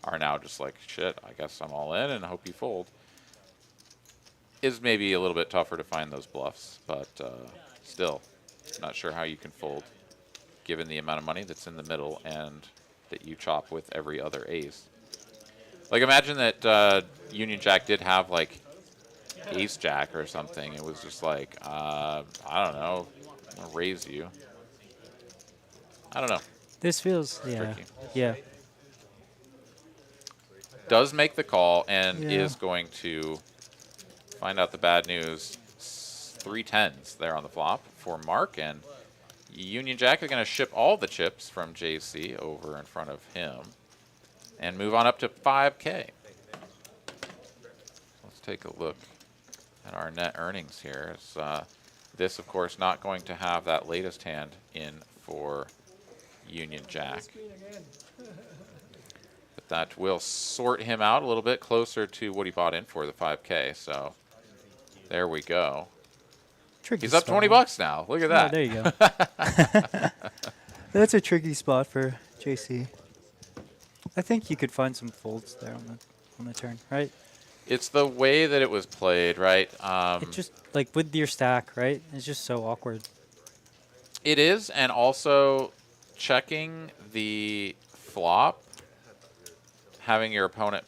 Speaker 1: are now just like, shit, I guess I'm all in and hope you fold. Is maybe a little bit tougher to find those bluffs, but still, not sure how you can fold given the amount of money that's in the middle and that you chop with every other ace. Like, imagine that Union Jack did have, like, ace jack or something. It was just like, I don't know, I'm gonna raise you. I don't know.
Speaker 2: This feels,
Speaker 1: Tricky.
Speaker 2: yeah.
Speaker 1: Does make the call and is going to find out the bad news. 3 tens there on the flop for Mark, and Union Jack is going to ship all the chips from JC over in front of him and move on up to 5K. Let's take a look at our net earnings here. This, of course, not going to have that latest hand in for Union Jack. But that will sort him out a little bit closer to what he bought in for, the 5K. So there we go.
Speaker 2: Tricky
Speaker 1: He's up
Speaker 2: spot.
Speaker 1: 20 bucks now. Look at that.
Speaker 2: There you go. That's a tricky spot for JC. I think you could find some folds there on the turn, right?
Speaker 1: It's the way that it was played, right?
Speaker 2: It just, like, with your stack, right? It's just so awkward.
Speaker 1: It is, and also checking the flop, having your opponent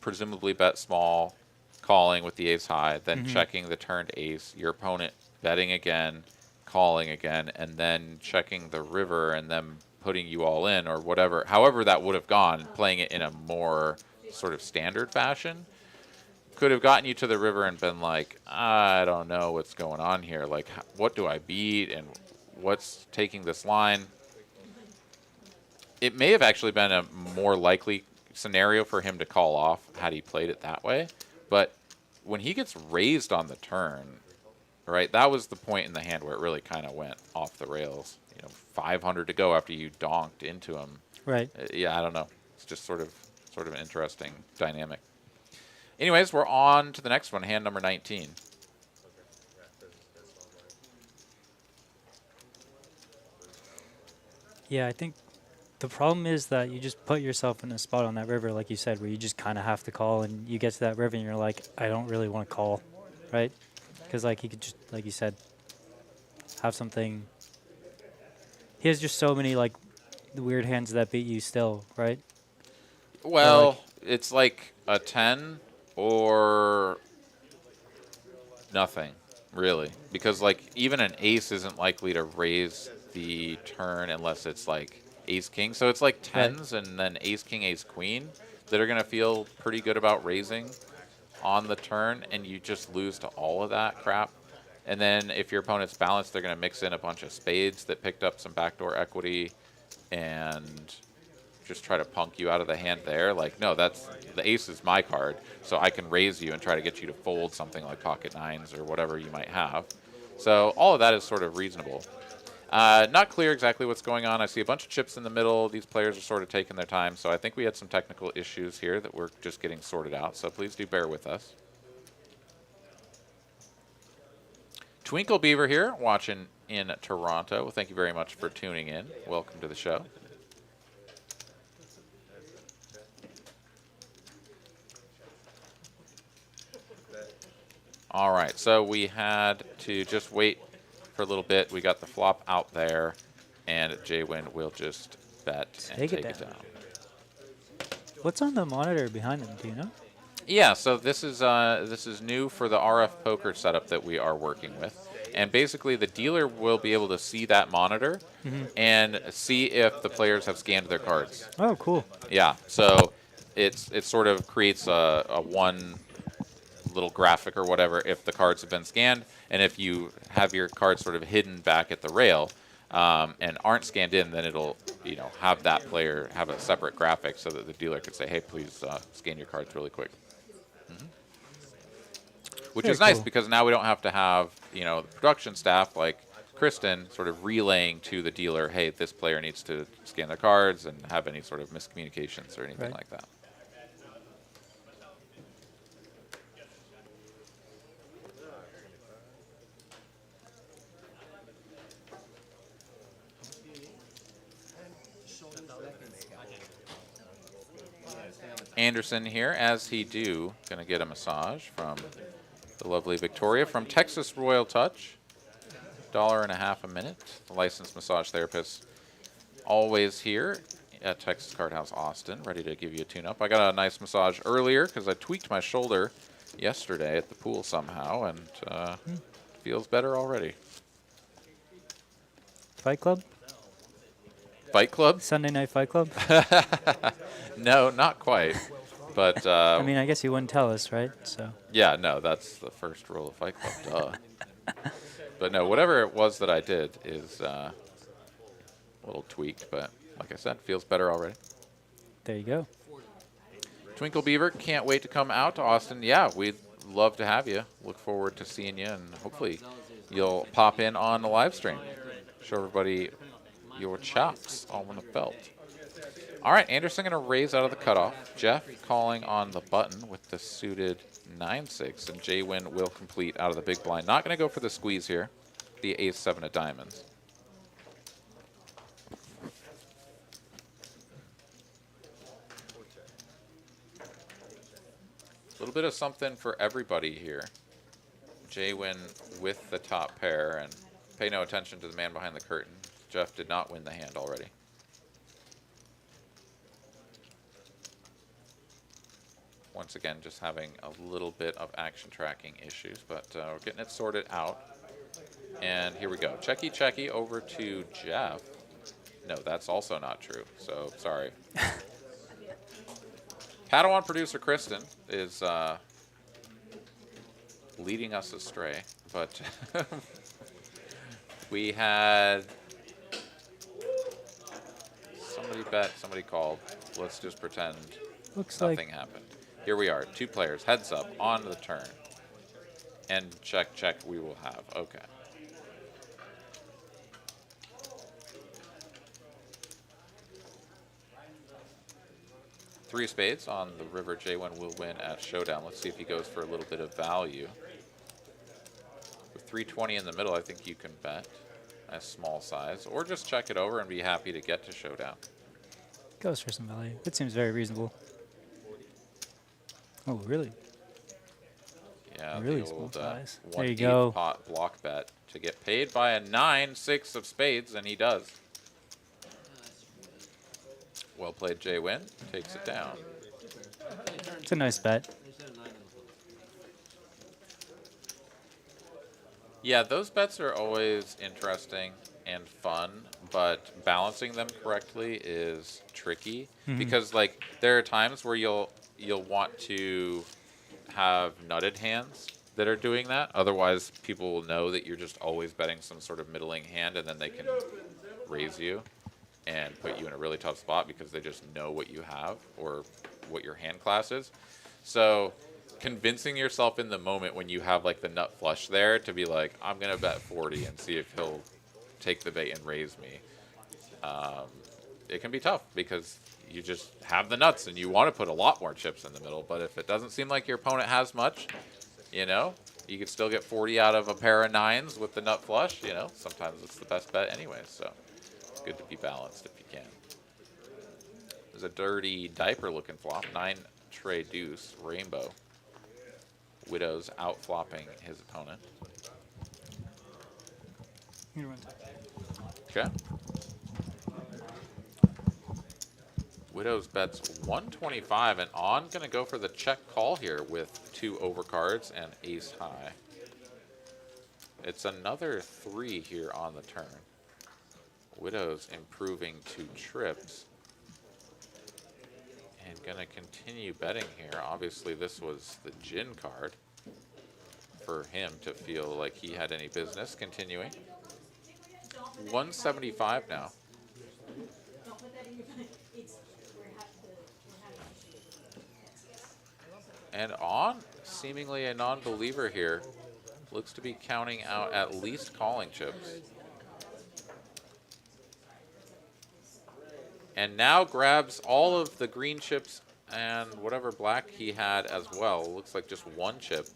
Speaker 1: presumably bet small, calling with the ace high, then checking the turned ace, your opponent betting again, calling again, and then checking the river and then putting you all in or whatever, however that would have gone, playing it in a more sort of standard fashion, could have gotten you to the river and been like, I don't know what's going on here. Like, what do I beat and what's taking this line? It may have actually been a more likely scenario for him to call off had he played it that way. But when he gets raised on the turn, right, that was the point in the hand where it really kind of went off the rails. 500 to go after you donked into him.
Speaker 2: Right.
Speaker 1: Yeah, I don't know. It's just sort of an interesting dynamic. Anyways, we're on to the next one, hand number 19.
Speaker 2: Yeah, I think the problem is that you just put yourself in a spot on that river, like you said, where you just kind of have to call, and you get to that river and you're like, I don't really want to call, right? Because like he could just, like you said, have something. He has just so many like the weird hands that beat you still, right?
Speaker 1: Well,
Speaker 2: like,
Speaker 1: it's like a 10 or nothing, really. Because like even an ace isn't likely to raise the turn unless it's like ace-king. So it's like 10s and then ace-king, ace-queen that are going to feel pretty good about raising on the turn, and you just lose to all of that crap. And then if your opponent's balanced, they're going to mix in a bunch of spades that picked up some backdoor equity and just try to punk you out of the hand there. Like, no, the ace is my card, so I can raise you and try to get you to fold something like pocket nines or whatever you might have. So all of that is sort of reasonable. Not clear exactly what's going on. I see a bunch of chips in the middle. These players are sort of taking their time, so I think we had some technical issues here that we're just getting sorted out, so please do bear with us. Twinkle Beaver here, watching in Toronto. Well, thank you very much for tuning in. Welcome to the show. All right, so we had to just wait for a little bit. We got the flop out there, and J-Win will just bet and take it down.
Speaker 2: What's on the monitor behind them? Do you know?
Speaker 1: Yeah, so this is new for the RF poker setup that we are working with. And basically the dealer will be able to see that monitor and see if the players have scanned their cards.
Speaker 2: Oh, cool.
Speaker 1: Yeah, so it sort of creates a one little graphic or whatever if the cards have been scanned, and if you have your cards sort of hidden back at the rail and aren't scanned in, then it'll have that player have a separate graphic so that the dealer could say, hey, please scan your cards really quick. Which is nice because now we don't have to have the production staff like Kristen sort of relaying to the dealer, hey, this player needs to scan their cards and have any sort of miscommunications or anything like that. Anderson here, as he do, going to get a massage from the lovely Victoria from Texas Royal Touch. $1.50 a minute. The licensed massage therapist always here at Texas Card House Austin, ready to give you a tune-up. I got a nice massage earlier because I tweaked my shoulder yesterday at the pool somehow, and feels better already.
Speaker 2: Fight Club?
Speaker 1: Fight Club?
Speaker 2: Sunday Night Fight Club?
Speaker 1: No, not quite. But
Speaker 2: I mean, I guess you wouldn't tell us, right? So.
Speaker 1: Yeah, no, that's the first rule of Fight Club, duh. But no, whatever it was that I did is a little tweaked, but like I said, feels better already.
Speaker 2: There you go.
Speaker 1: Twinkle Beaver, can't wait to come out to Austin. Yeah, we'd love to have you. Look forward to seeing you, and hopefully you'll pop in on the live stream. Show everybody your chops on the belt. All right, Anderson going to raise out of the cutoff. Jeff calling on the button with the suited 9-6, and J-Win will complete out of the big blind. Not going to go for the squeeze here, the ace-7 of diamonds. A little bit of something for everybody here. J-Win with the top pair, and pay no attention to the man behind the curtain. Jeff did not win the hand already. Once again, just having a little bit of action tracking issues, but we're getting it sorted out. And here we go. Checky, checky over to Jeff. No, that's also not true, so sorry. Padawan producer Kristen is leading us astray, but we had somebody bet, somebody called. Let's just pretend
Speaker 2: Looks
Speaker 1: nothing
Speaker 2: like
Speaker 1: happened. Here we are, 2 players, heads up, on the turn. And check, check, we will have. Okay. Three spades on the river. J1 will win at showdown. Let's see if he goes for a little bit of value. With 320 in the middle, I think you can bet a small size, or just check it over and be happy to get to showdown.
Speaker 2: goes for some value. It seems very reasonable. Oh, really?
Speaker 1: Yeah,
Speaker 2: Really
Speaker 1: the
Speaker 2: small
Speaker 1: old
Speaker 2: size. There
Speaker 1: one
Speaker 2: you
Speaker 1: deep
Speaker 2: go.
Speaker 1: pot block bet to get paid by a 9-6 of spades, and he does. Well played, Jay Win. Takes it down.
Speaker 2: It's a nice bet.
Speaker 1: Yeah, those bets are always interesting and fun, but balancing them correctly is tricky because, like, there are times where you'll want to have nutted hands that are doing that. Otherwise, people will know that you're just always betting some sort of middling hand, and then they can raise you and put you in a really tough spot because they just know what you have or what your hand class is. So convincing yourself in the moment when you have like the nut flush there to be like, I'm going to bet 40 and see if he'll take the bait and raise me. It can be tough because you just have the nuts and you want to put a lot more chips in the middle. But if it doesn't seem like your opponent has much, you know, you could still get 40 out of a pair of 9s with the nut flush. You know, sometimes it's the best bet anyway. So it's good to be balanced if you can. There's a dirty diaper looking flop. 9 tray deuce, rainbow. Widow's out flopping his opponent. Okay. Widow's bets 125 and on. Gonna go for the check call here with 2 overcards and ace high. It's another 3 here on the turn. Widow's improving to trips. And gonna continue betting here. Obviously this was the gin card for him to feel like he had any business. Continuing. 175 now. And on, seemingly a non-believer here. Looks to be counting out at least calling chips. And now grabs all of the green chips and whatever black he had as well. Looks like just 1 chip.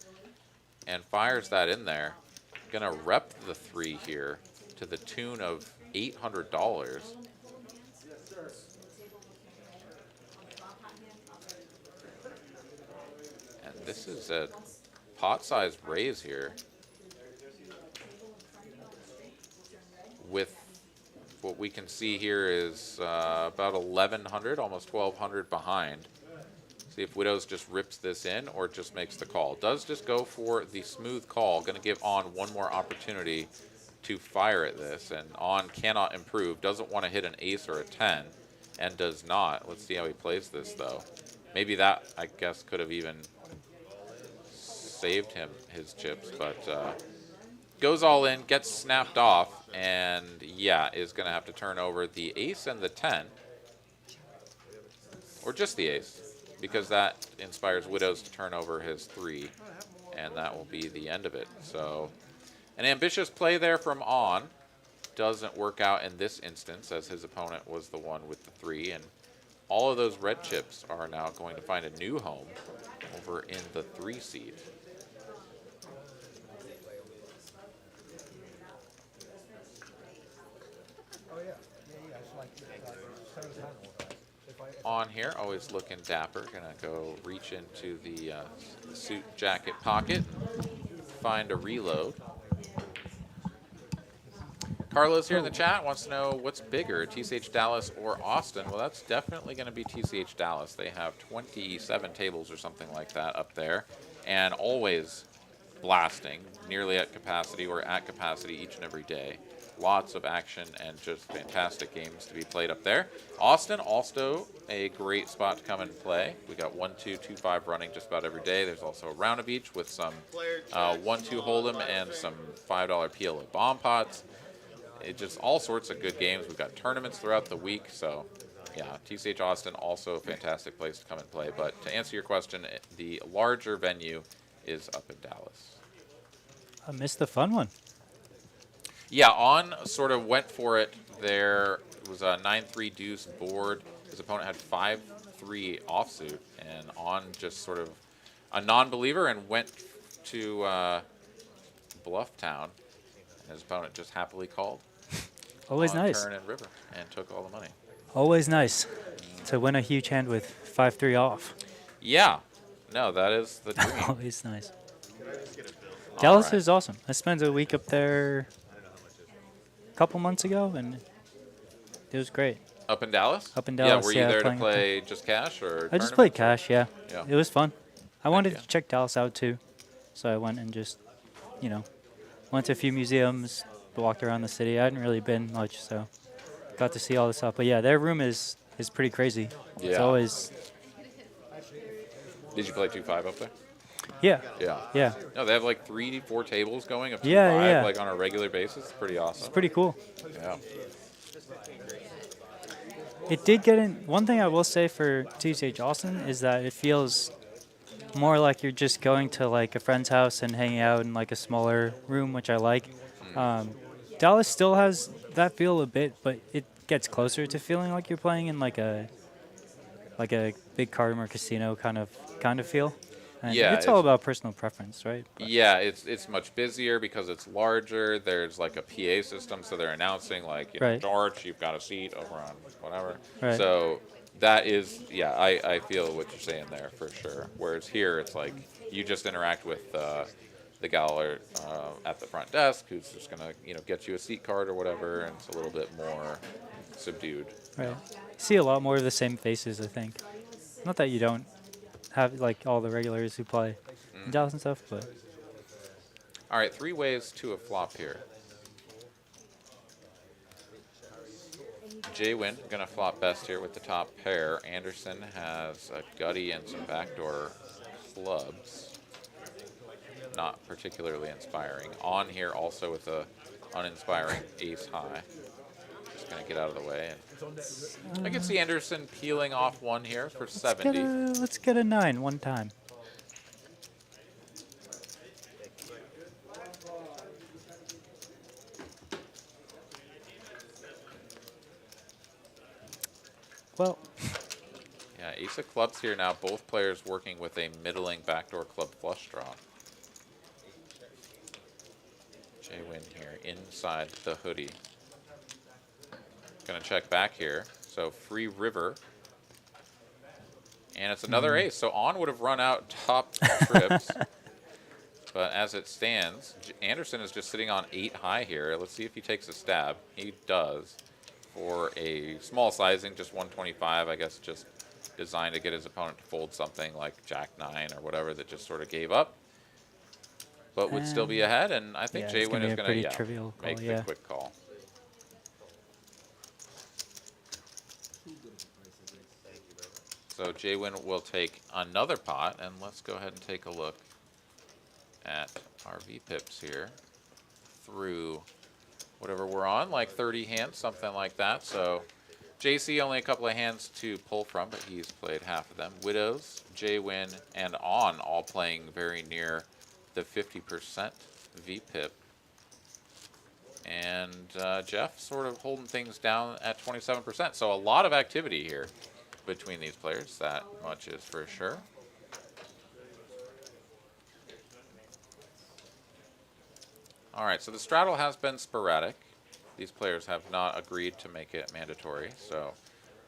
Speaker 1: And fires that in there. Gonna rep the 3 here to the tune of $800. And this is a pot-sized raise here. With what we can see here is about 1,100, almost 1,200 behind. See if Widows just rips this in or just makes the call. Does just go for the smooth call. Going to give On one more opportunity to fire at this. And On cannot improve. Doesn't want to hit an ace or a 10. And does not. Let's see how he plays this, though. Maybe that, I guess, could have even saved him his chips. But goes all in, gets snapped off. And, yeah, is going to have to turn over the ace and the 10. Or just the ace. Because that inspires Widows to turn over his 3, and that will be the end of it. So an ambitious play there from On. Doesn't work out in this instance, as his opponent was the one with the 3, and all of those red chips are now going to find a new home over in the 3 seed. On here, always looking dapper. Gonna go reach into the suit jacket pocket and find a reload. Carlos here in the chat wants to know what's bigger, TCH Dallas or Austin. Well, that's definitely going to be TCH Dallas. They have 27 tables or something like that up there, and always blasting, nearly at capacity or at capacity each and every day. Lots of action and just fantastic games to be played up there. Austin, also a great spot to come and play. We got 1-2, 2-5 running just about every day. There's also a round of each with some 1-2 Holdem and some $5 PLO bomb pots. It just all sorts of good games. We've got tournaments throughout the week. So, yeah, TCH Austin, also a fantastic place to come and play. But to answer your question, the larger venue is up in Dallas.
Speaker 2: I missed the fun one.
Speaker 1: Yeah, On sort of went for it there. It was a 9-3 deuce board. His opponent had 5-3 offsuit, and On just sort of a non-believer and went to Bluff Town. And his opponent just happily called.
Speaker 2: Always nice.
Speaker 1: Turn and river, and took all the money.
Speaker 2: Always nice to win a huge hand with 5-3 off.
Speaker 1: Yeah, no, that is the dream.
Speaker 2: Always nice. Dallas
Speaker 1: right.
Speaker 2: is awesome. I spent a week up there a couple months ago, and it was great.
Speaker 1: Up in Dallas?
Speaker 2: Up in Dallas,
Speaker 1: Yeah, were you
Speaker 2: yeah,
Speaker 1: there to
Speaker 2: playing up there.
Speaker 1: play just cash or
Speaker 2: I just played cash, yeah.
Speaker 1: Yeah.
Speaker 2: It was fun. I wanted
Speaker 1: yeah.
Speaker 2: to check Dallas out too, so I went and just, went to a few museums, walked around the city. I hadn't really been much, so got to see all this stuff. But yeah, their room is pretty crazy. It's
Speaker 1: Yeah.
Speaker 2: always,
Speaker 1: Did you play 2-5 up there?
Speaker 2: yeah,
Speaker 1: Yeah.
Speaker 2: yeah.
Speaker 1: No, they have like 3-4 tables going of 2-5
Speaker 2: Yeah.
Speaker 1: like on a regular basis. It's pretty awesome.
Speaker 2: It's pretty cool.
Speaker 1: Yeah.
Speaker 2: It did get in. One thing I will say for TCH Austin is that it feels more like you're just going to like a friend's house and hanging out in like a smaller room, which I like. Dallas still has that feel a bit, but it gets closer to feeling like you're playing in like a big card room or casino kind of feel. And
Speaker 1: Yeah,
Speaker 2: it's all about personal preference, right? But
Speaker 1: Yeah, it's much busier because it's larger. There's like a PA system, so they're announcing like,
Speaker 2: Right.
Speaker 1: George, you've got a seat over on whatever.
Speaker 2: Right.
Speaker 1: So that is, yeah, I feel what you're saying there for sure. Whereas here, it's like you just interact with the gal at the front desk who's just gonna get you a seat card or whatever, and it's a little bit more subdued.
Speaker 2: right. See a lot more of the same faces, I think. Not that you don't have like all the regulars who play in Dallas and stuff, but
Speaker 1: All right, 3 ways to a flop here. J-Win gonna flop best here with the top pair. Anderson has a gutty and some backdoor clubs. Not particularly inspiring. On here also with a uninspiring ace high. Just gonna get out of the way. And I can see Anderson peeling off one here for 70.
Speaker 2: let's get a 9 one time. Well,
Speaker 1: Yeah, ace of clubs here now. Both players working with a middling backdoor club flush draw. J-Win here inside the hoodie. Gonna check back here. So free river. And it's another ace. So On would have run out top trips. But as it stands, Anderson is just sitting on 8 high here. Let's see if he takes a stab. He does. For a small sizing, just 125, I guess, just designed to get his opponent to fold something like Jack 9 or whatever that just sort of gave up. But would still be ahead, and I think
Speaker 2: yeah, it's
Speaker 1: J-Win
Speaker 2: gonna
Speaker 1: is
Speaker 2: be a
Speaker 1: going
Speaker 2: pretty
Speaker 1: to
Speaker 2: trivial call,
Speaker 1: make
Speaker 2: yeah.
Speaker 1: the quick call. So J-Win will take another pot, and let's go ahead and take a look at our VPIPs here through whatever we're on, like 30 hands, something like that. So JC only a couple of hands to pull from, but he's played half of them. Widows, J-Win, and On all playing very near the 50% VPIP. And Jeff sort of holding things down at 27%. So a lot of activity here between these players, that much is for sure. All right, so the straddle has been sporadic. These players have not agreed to make it mandatory, so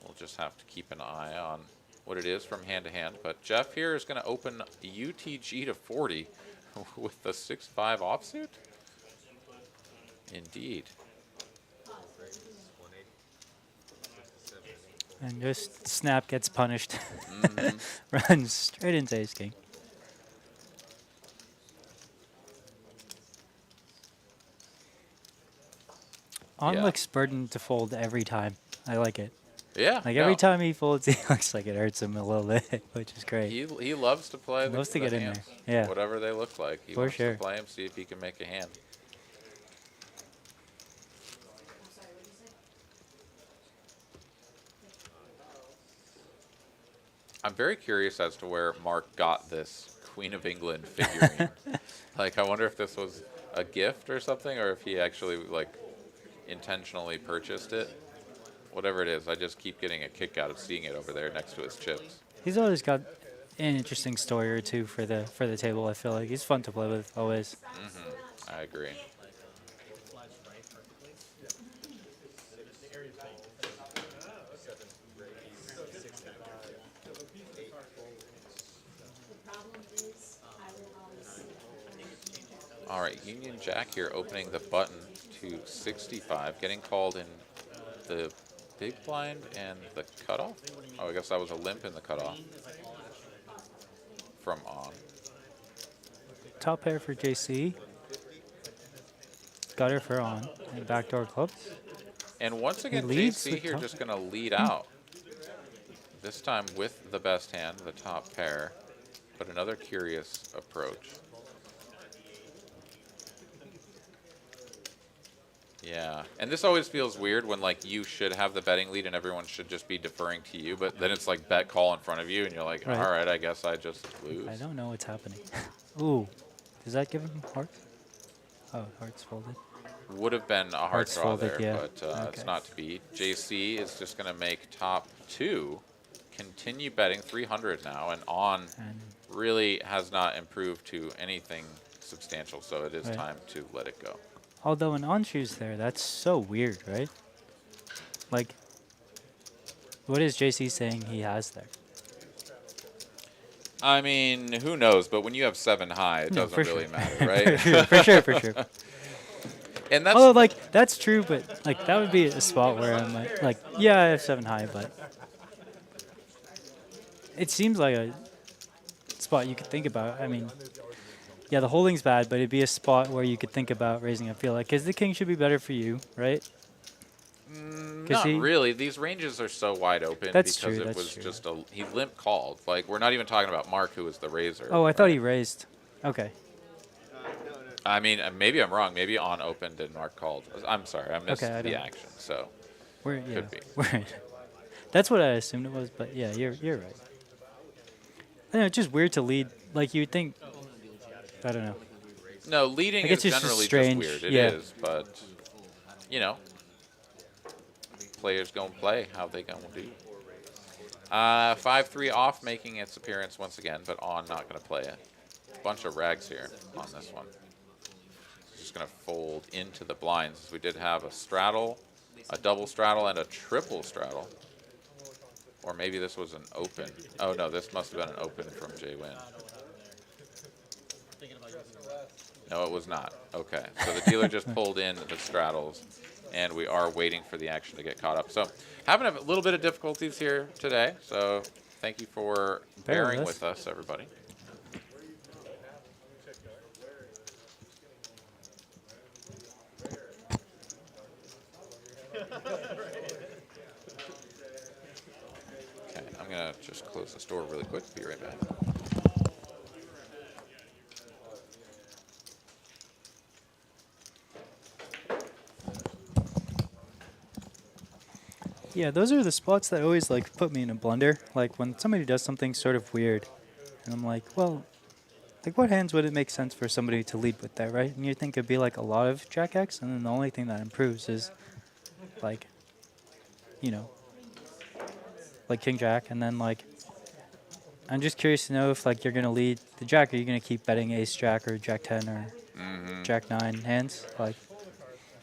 Speaker 1: we'll just have to keep an eye on what it is from hand to hand. But Jeff here is going to open UTG to 40 with the 6-5 offsuit. Indeed.
Speaker 2: And just snap gets punished.
Speaker 1: Mhm.
Speaker 2: Runs straight into ace king. On
Speaker 1: Yeah.
Speaker 2: looks burdened to fold every time. I like it.
Speaker 1: Yeah.
Speaker 2: Like
Speaker 1: no.
Speaker 2: every time he folds, he looks like it hurts him a little bit, which is great.
Speaker 1: He loves to play
Speaker 2: Loves to
Speaker 1: the
Speaker 2: get in
Speaker 1: hands,
Speaker 2: there. Yeah.
Speaker 1: whatever they look like. He
Speaker 2: For
Speaker 1: wants
Speaker 2: sure.
Speaker 1: to play them, see if he can make a hand. I'm very curious as to where Mark got this Queen of England figurine. Like, I wonder if this was a gift or something, or if he actually like intentionally purchased it. Whatever it is, I just keep getting a kick out of seeing it over there next to his chips.
Speaker 2: He's always got an interesting story or two for the table. I feel like he's fun to play with always.
Speaker 1: I agree. All right, Union Jack here opening the button to 65, getting called in the big blind and the cutoff. Oh, I guess that was a limp in the cutoff from on.
Speaker 2: Top pair for JC. Gutter for on. And backdoor clubs.
Speaker 1: And once again,
Speaker 2: leads
Speaker 1: JC
Speaker 2: with
Speaker 1: here
Speaker 2: top.
Speaker 1: just going to lead out. This time with the best hand, the top pair, but another curious approach. Yeah, and this always feels weird when like you should have the betting lead and everyone should just be deferring to you, but then it's like bet call in front of you and you're like,
Speaker 2: Right.
Speaker 1: all right, I guess I just lose.
Speaker 2: I don't know what's happening. Ooh. Does that give him hearts? Oh, hearts folded.
Speaker 1: Would have been a hard
Speaker 2: Hearts
Speaker 1: draw
Speaker 2: folded,
Speaker 1: there,
Speaker 2: yeah.
Speaker 1: but it's
Speaker 2: Okay.
Speaker 1: not to be. JC is just going to make top two, continue betting 300 now, and on
Speaker 2: And
Speaker 1: really has not improved to anything substantial, so it is
Speaker 2: Right.
Speaker 1: time to let it go.
Speaker 2: although an on shoes there, that's so weird, right? Like, what is JC saying he has there?
Speaker 1: I mean, who knows? But when you have 7 high, it
Speaker 2: No,
Speaker 1: doesn't
Speaker 2: for
Speaker 1: really
Speaker 2: sure.
Speaker 1: matter, right?
Speaker 2: for sure, for sure.
Speaker 1: And that's
Speaker 2: Although, like, that's true, but, like, that would be a spot where I'm like, yeah, I have 7 high, but it seems like a spot you could think about. I mean, yeah, the holding's bad, but it'd be a spot where you could think about raising. I feel like, because the king should be better for you, right?
Speaker 1: not really. These ranges are so wide open
Speaker 2: That's
Speaker 1: because
Speaker 2: true,
Speaker 1: it
Speaker 2: that's
Speaker 1: was
Speaker 2: true.
Speaker 1: just he limp called. Like, we're not even talking about Mark, who was the raiser.
Speaker 2: Oh, I thought he raised. Okay.
Speaker 1: I mean, maybe I'm wrong. Maybe on opened and Mark called. I'm sorry, I missed
Speaker 2: Okay, I
Speaker 1: the
Speaker 2: don't-
Speaker 1: action. So
Speaker 2: Yeah,
Speaker 1: Could be.
Speaker 2: That's what I assumed it was, but yeah, you're right. I know, it's just weird to lead. Like, you'd think, I don't know.
Speaker 1: no, leading
Speaker 2: I
Speaker 1: is
Speaker 2: guess it's just
Speaker 1: generally
Speaker 2: strange,
Speaker 1: just weird. It
Speaker 2: yeah.
Speaker 1: is, but you know, players gonna play how they gonna do. 5-3 off, making its appearance once again, but on not gonna play it. Bunch of rags here on this one. Just gonna fold into the blinds. We did have a straddle, a double straddle, and a triple straddle. Or maybe this was an open. Oh no, this must have been an open from J-Win. No, it was not. Okay, so the dealer just pulled in the straddles, and we are waiting for the action to get caught up. So having a little bit of difficulties here today, so thank you for
Speaker 2: Bear with
Speaker 1: bearing
Speaker 2: us.
Speaker 1: with us, everybody. Okay, I'm gonna just close this door really quick. Be right back.
Speaker 2: Yeah, those are the spots that always like put me in a blunder. Like when somebody does something sort of weird, and I'm like, well, like what hands would it make sense for somebody to lead with there, right? And you think it'd be like a lot of Jack X, and then the only thing that improves is like, you know, like King Jack, and then like, I'm just curious to know if like you're gonna lead the Jack, or you're gonna keep betting Ace Jack or Jack 10 or Jack 9 hands. Like,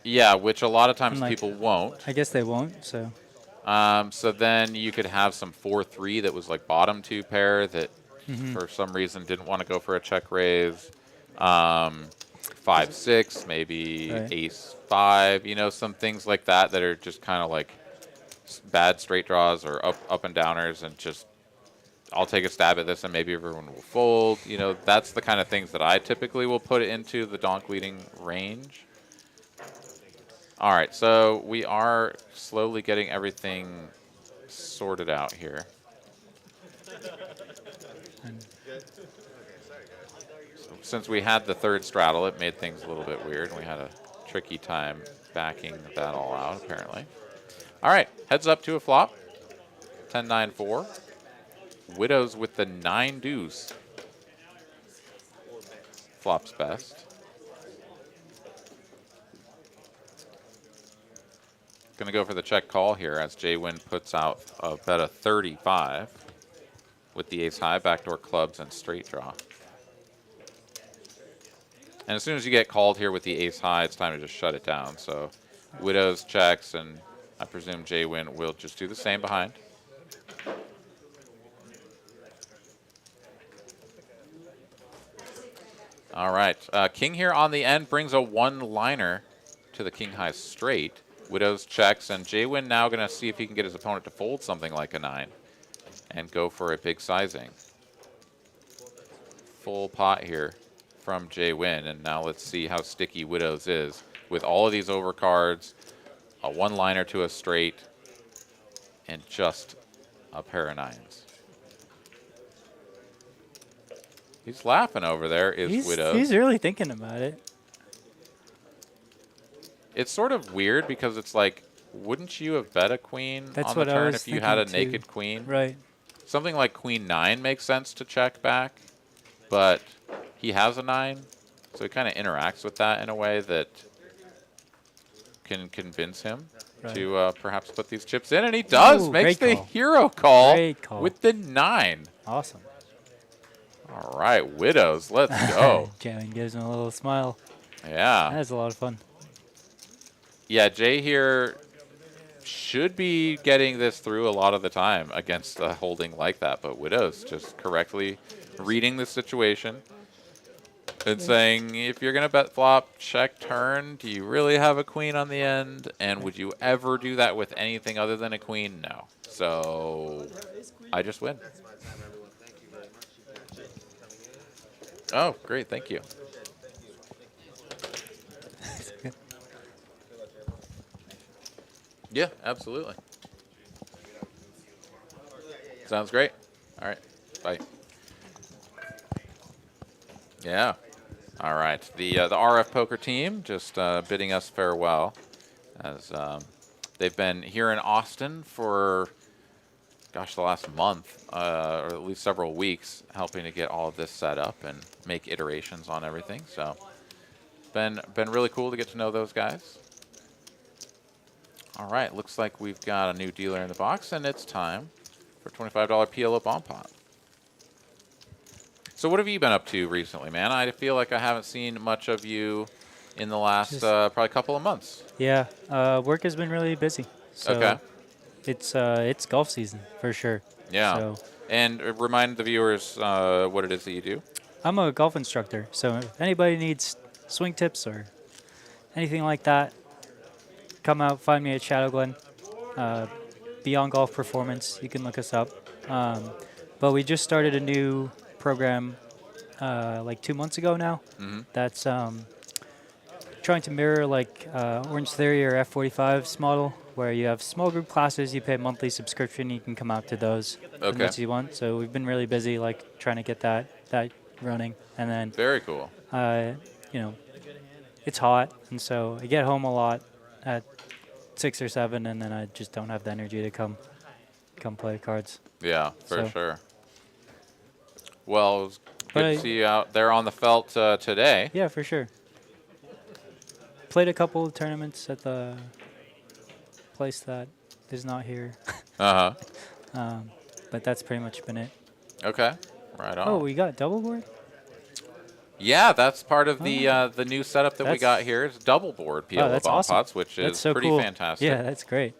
Speaker 1: Yeah, which a lot of times
Speaker 2: like-
Speaker 1: people won't.
Speaker 2: I guess they won't. So
Speaker 1: So then you could have some 4-3 that was like bottom 2 pair that
Speaker 2: Mm-hmm.
Speaker 1: for some reason didn't want to go for a check raise. 5-6, maybe
Speaker 2: Right.
Speaker 1: Ace 5, you know, some things like that that are just kind of like bad straight draws or up and downers, and just I'll take a stab at this and maybe everyone will fold. You know, that's the kind of things that I typically will put into the donk leading range. All right, so we are slowly getting everything sorted out here. So since we had the third straddle, it made things a little bit weird. We had a tricky time backing that all out, apparently. All right, heads up to a flop. 10-9-4. Widows with the 9 deuce. Flops best. Gonna go for the check call here as J-Win puts out a bet of 35 with the ace high, backdoor clubs, and straight draw. And as soon as you get called here with the ace high, it's time to just shut it down. So Widows checks, and I presume J-Win will just do the same behind. All right, king here on the end brings a one-liner to the king high straight. Widows checks, and J-Win now going to see if he can get his opponent to fold something like a 9 and go for a big sizing. Full pot here from J-Win, and now let's see how sticky Widows is with all of these overcards, a one-liner to a straight, and just a pair of 9s. He's laughing over there, Widows.
Speaker 2: He's really thinking about it.
Speaker 1: It's sort of weird because it's like, wouldn't you have bet a queen
Speaker 2: That's
Speaker 1: on the
Speaker 2: what I
Speaker 1: turn
Speaker 2: was
Speaker 1: if you had a
Speaker 2: thinking
Speaker 1: naked
Speaker 2: too.
Speaker 1: queen?
Speaker 2: Right.
Speaker 1: Something like queen 9 makes sense to check back, but he has a 9, so he kind of interacts with that in a way that can convince him to perhaps put these chips in, and he does.
Speaker 2: Ooh,
Speaker 1: Makes the
Speaker 2: call.
Speaker 1: hero call,
Speaker 2: Great call
Speaker 1: with the 9.
Speaker 2: Awesome.
Speaker 1: All right, Widows, let's go.
Speaker 2: J-Win gives him a little smile.
Speaker 1: Yeah.
Speaker 2: That's a lot of fun.
Speaker 1: Yeah, Jay here should be getting this through a lot of the time against a holding like that, but Widows just correctly reading the situation and saying, if you're going to bet flop, check turn, do you really have a queen on the end? And would you ever do that with anything other than a queen? No. So I just win. Oh, great. Thank you. Yeah, absolutely. Sounds great. All right. Bye. Yeah. All right. The RF poker team just bidding us farewell, as they've been here in Austin for, gosh, the last month, or at least several weeks, helping to get all of this set up and make iterations on everything. So, been really cool to get to know those guys. All right, looks like we've got a new dealer in the box, and it's time for $25 PLO bomb pot. So what have you been up to recently, man? I feel like I haven't seen much of you in the last probably couple of months.
Speaker 2: Yeah, work has been really busy. So
Speaker 1: Okay.
Speaker 2: It's golf season for sure.
Speaker 1: Yeah.
Speaker 2: So
Speaker 1: And remind the viewers what it is that you do.
Speaker 2: I'm a golf instructor, so if anybody needs swing tips or anything like that, come out, find me at Shadow Glen. Beyond Golf Performance, you can look us up. But we just started a new program like 2 months ago now.
Speaker 1: Mm-hmm.
Speaker 2: That's trying to mirror like Orange Theory or F45's model, where you have small group classes, you pay a monthly subscription, you can come out to those as much as you want. So we've been really busy like trying to get that running. And then
Speaker 1: Very cool.
Speaker 2: you know, it's hot, and so I get home a lot at 6 or 7, and then I just don't have the energy to come play cards.
Speaker 1: Yeah, for
Speaker 2: So-
Speaker 1: sure. Well, it was good
Speaker 2: But
Speaker 1: to see you out there on the felt today.
Speaker 2: Yeah, for sure. Played a couple of tournaments at the place that is not here,
Speaker 1: Uh-huh.
Speaker 2: but that's pretty much been it.
Speaker 1: Okay. Right on.
Speaker 2: Oh, we got double board?
Speaker 1: Yeah, that's part of the new setup that we
Speaker 2: That's-
Speaker 1: got here. It's double board PLO
Speaker 2: that's
Speaker 1: bomb
Speaker 2: awesome.
Speaker 1: pots, which
Speaker 2: That's
Speaker 1: is
Speaker 2: so
Speaker 1: pretty
Speaker 2: cool.
Speaker 1: fantastic.
Speaker 2: Yeah, that's great.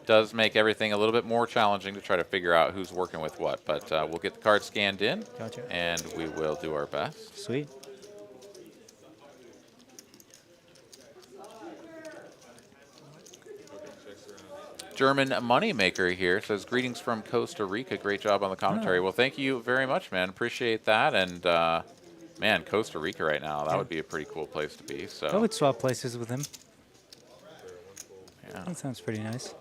Speaker 1: Does make everything a little bit more challenging to try to figure out who's working with what, but we'll get the cards scanned in,
Speaker 2: Gotcha.
Speaker 1: and we will do our best.
Speaker 2: Sweet.
Speaker 1: German moneymaker here says, greetings from Costa Rica. Great job on the commentary.
Speaker 2: Oh.
Speaker 1: Well, thank you very much, man. Appreciate that. And, man, Costa Rica right now, that would be a pretty cool place to be. So
Speaker 2: I would swap places with him.
Speaker 1: yeah.
Speaker 2: That sounds pretty nice.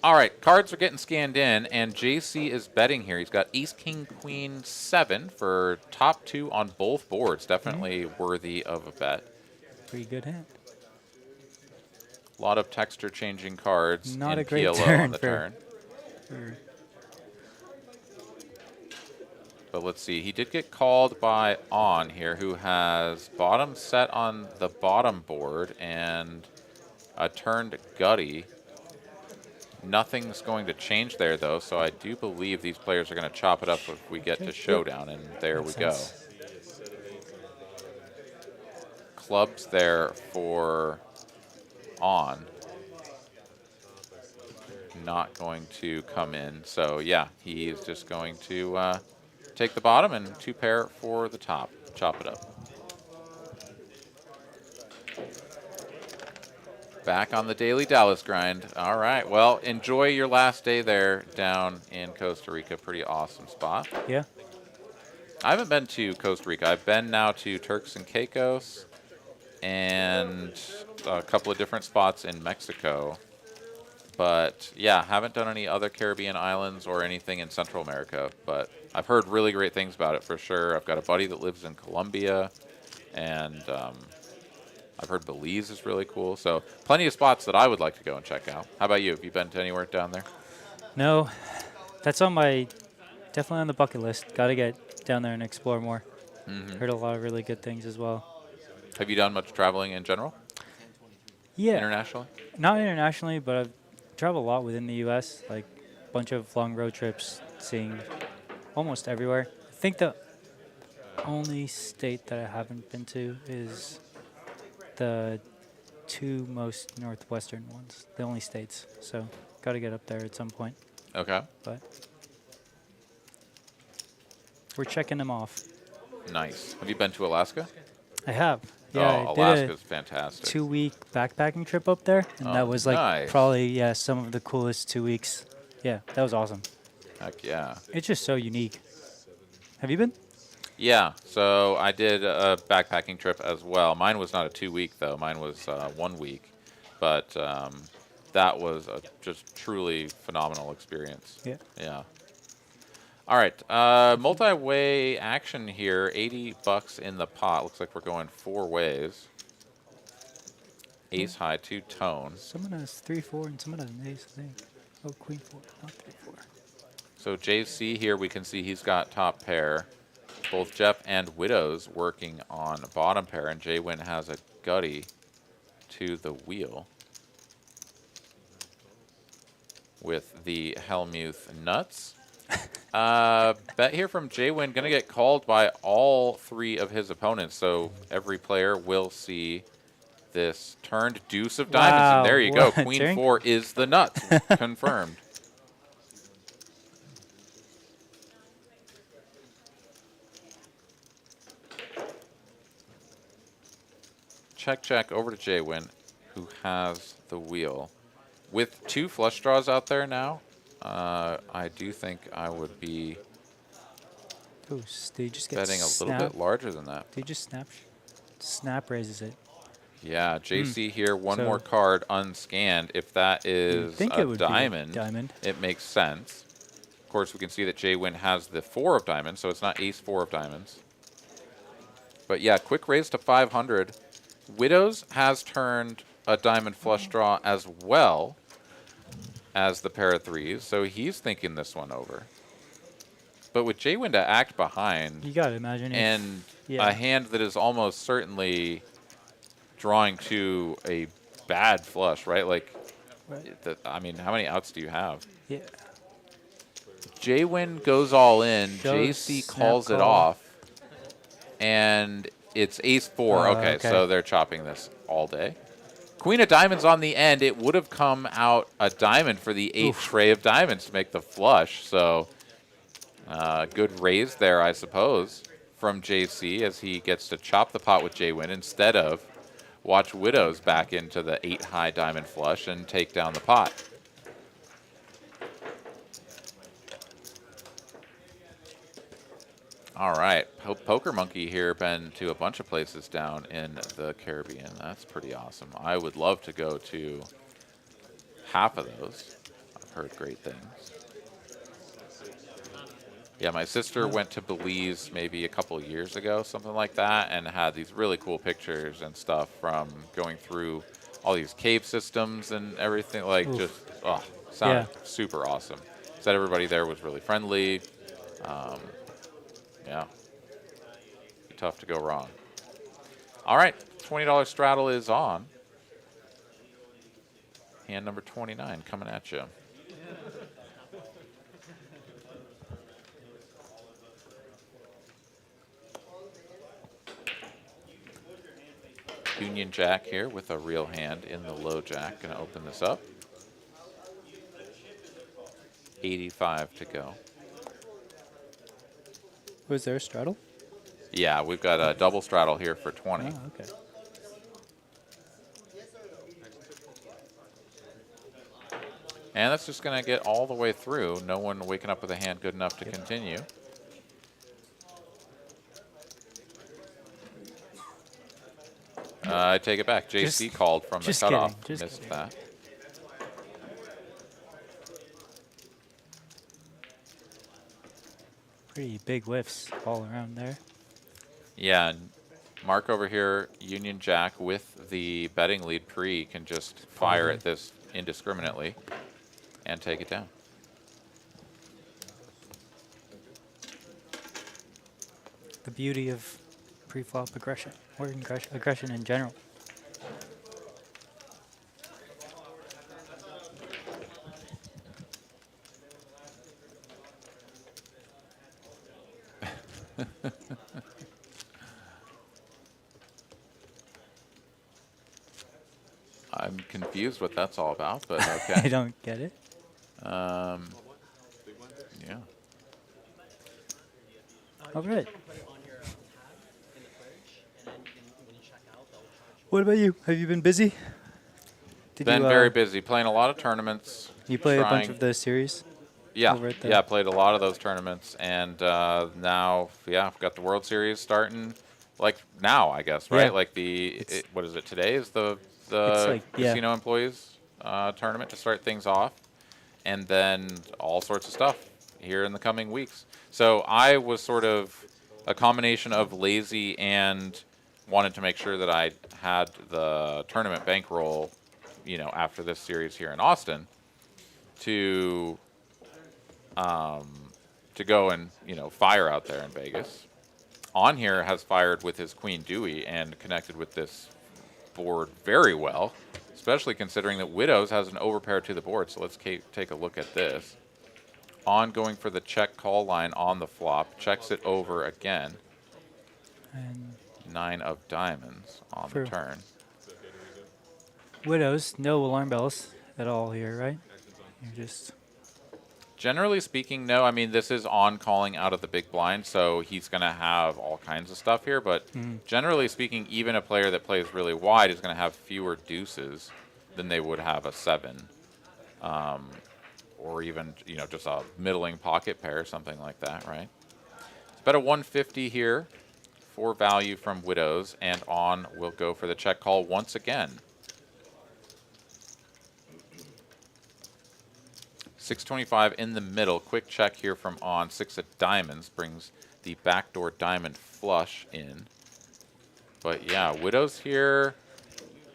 Speaker 1: All right, cards are getting scanned in, and JC is betting here. He's got ace, king, queen, 7 for top 2 on both boards. Definitely worthy of a bet.
Speaker 2: Pretty good hand.
Speaker 1: A lot of texture changing cards
Speaker 2: Not
Speaker 1: in
Speaker 2: a great
Speaker 1: PLO
Speaker 2: turn
Speaker 1: on the
Speaker 2: for-
Speaker 1: turn. But let's see. He did get called by On here, who has bottom set on the bottom board and a turned gutty. Nothing's going to change there, though, so I do believe these players are going to chop it up if we get to showdown, and there
Speaker 2: Makes
Speaker 1: we go.
Speaker 2: sense.
Speaker 1: Clubs there for On. Not going to come in, so yeah, he is just going to take the bottom and 2 pair for the top. Chop it up. Back on the daily Dallas grind. All right. Well, enjoy your last day there down in Costa Rica. Pretty awesome spot.
Speaker 2: Yeah.
Speaker 1: I haven't been to Costa Rica. I've been now to Turks and Caicos and a couple of different spots in Mexico. But yeah, haven't done any other Caribbean islands or anything in Central America. But I've heard really great things about it for sure. I've got a buddy that lives in Colombia, and I've heard Belize is really cool. So plenty of spots that I would like to go and check out. How about you? Have you been to anywhere down there?
Speaker 2: No, that's on my, definitely on the bucket list. Got to get down there and explore more. Heard a lot of really good things as well.
Speaker 1: Have you done much traveling in general,
Speaker 2: Yeah.
Speaker 1: internationally?
Speaker 2: Not internationally, but I've traveled a lot within the U.S., like a bunch of long road trips, seeing almost everywhere. I think the only state that I haven't been to is the 2 most northwestern ones, the only states. So got to get up there at some point,
Speaker 1: Okay.
Speaker 2: but we're checking them off.
Speaker 1: Nice. Have you been to Alaska?
Speaker 2: I have. Yeah,
Speaker 1: Oh,
Speaker 2: I did
Speaker 1: Alaska's fantastic.
Speaker 2: 2-week backpacking trip up there, and
Speaker 1: Oh,
Speaker 2: that was like
Speaker 1: nice.
Speaker 2: probably some of the coolest 2 weeks. Yeah, that was awesome.
Speaker 1: Heck yeah.
Speaker 2: It's just so unique. Have you been?
Speaker 1: Yeah, so I did a backpacking trip as well. Mine was not a 2-week, though. Mine was 1 week. But that was a just truly phenomenal experience.
Speaker 2: Yeah.
Speaker 1: Yeah. All right, multi-way action here. $80 in the pot. Looks like we're going 4 ways. Ace high, 2 tone.
Speaker 2: Someone has 3-4 and someone has an ace, I think. Oh, queen 4, not 3-4.
Speaker 1: So JC here, we can see he's got top pair. Both Jeff and Widows working on bottom pair, and Jwin has a gutty to the wheel with the Helmuth nuts. Bet here from Jwin, going to get called by all 3 of his opponents, so every player will see this turned deuce of diamonds,
Speaker 2: Wow,
Speaker 1: and there you go.
Speaker 2: what a
Speaker 1: Queen
Speaker 2: turn.
Speaker 1: 4 is the nuts, confirmed. Check, check over to Jwin, who has the wheel. With 2 flush draws out there now, I do think I would be
Speaker 2: Ooh, did you just get
Speaker 1: betting a little
Speaker 2: snap?
Speaker 1: bit larger than that.
Speaker 2: Did you just snap? Snap raises it.
Speaker 1: Yeah, JC here, one
Speaker 2: So-
Speaker 1: more card unscanned. If that
Speaker 2: You'd
Speaker 1: is
Speaker 2: think
Speaker 1: a
Speaker 2: it would be a
Speaker 1: diamond,
Speaker 2: diamond.
Speaker 1: it makes sense. Of course, we can see that Jwin has the 4 of diamonds, so it's not ace 4 of diamonds. But yeah, quick raise to 500. Widows has turned a diamond flush draw as well as the pair of 3s, so he's thinking this one over. But with Jwin to act behind,
Speaker 2: You gotta imagine. if-
Speaker 1: and
Speaker 2: yeah.
Speaker 1: a hand that is almost certainly drawing to a bad flush, right? Like,
Speaker 2: Right.
Speaker 1: I mean, how many outs do you have?
Speaker 2: Yeah.
Speaker 1: Jwin goes all in.
Speaker 2: Goes
Speaker 1: JC
Speaker 2: snap
Speaker 1: calls it
Speaker 2: call.
Speaker 1: off, and it's ace 4. Okay,
Speaker 2: okay.
Speaker 1: so they're chopping this all day. Queen of diamonds on the end. It would have come out a diamond for the 8th tray of diamonds to make the flush. So good raise there, I suppose, from JC as he gets to chop the pot with Jwin instead of watch Widows back into the 8 high diamond flush and take down the pot. All right, Poker Monkey here been to a bunch of places down in the Caribbean. That's pretty awesome. I would love to go to half of those. I've heard great things. Yeah, my sister went to Belize maybe a couple years ago, something like that, and had these really cool pictures and stuff from going through all these cave systems and everything. Like, just, oh, sounded super awesome. Said everybody there was really friendly. Yeah, be tough to go wrong. All right, $20 straddle is on. Hand number 29 coming at you. Union Jack here with a real hand in the low jack. Gonna open this up. 85 to go.
Speaker 2: Was there a straddle?
Speaker 1: Yeah, we've got a double straddle here for 20.
Speaker 2: Oh, okay.
Speaker 1: And that's just going to get all the way through. No one waking up with a hand good enough to continue. I take it back. JC called from the cutoff. Missed that.
Speaker 2: Pretty big whiffs all around there.
Speaker 1: Yeah, and Mark over here, Union Jack with the betting lead pre, can just fire at this indiscriminately and take it down.
Speaker 2: The beauty of pre-flop aggression, or aggression in general.
Speaker 1: I'm confused what that's all about, but okay.
Speaker 2: I don't get it.
Speaker 1: Yeah.
Speaker 2: All right. What about you? Have you been busy?
Speaker 1: Been very busy, playing a lot of tournaments.
Speaker 2: You play a bunch of the series?
Speaker 1: Yeah, yeah, played a lot of those tournaments, and now, yeah, I've got the World Series starting, like now, I guess, right?
Speaker 2: Yeah.
Speaker 1: Like what is it, today is the
Speaker 2: like,
Speaker 1: casino employees tournament to start things off, and then all sorts of stuff here in the coming weeks. So I was sort of a combination of lazy and wanted to make sure that I had the tournament bankroll, you know, after this series here in Austin to go and, you know, fire out there in Vegas. On here has fired with his Queen Dewey and connected with this board very well, especially considering that Widows has an overpair to the board. So let's take a look at this. On going for the check call line on the flop, checks it over again.
Speaker 2: And
Speaker 1: 9 of diamonds on the turn.
Speaker 2: Widows, no alarm bells at all here, right? You're just...
Speaker 1: Generally speaking, no. I mean, this is on calling out of the big blind, so he's going to have all kinds of stuff here. But generally speaking, even a player that plays really wide is going to have fewer deuces than they would have a 7. Or even, you know, just a middling pocket pair, something like that, right? It's bet a 150 here for value from Widows, and on will go for the check call once again. 625 in the middle. Quick check here from on. 6 of diamonds brings the backdoor diamond flush in. But yeah, Widows here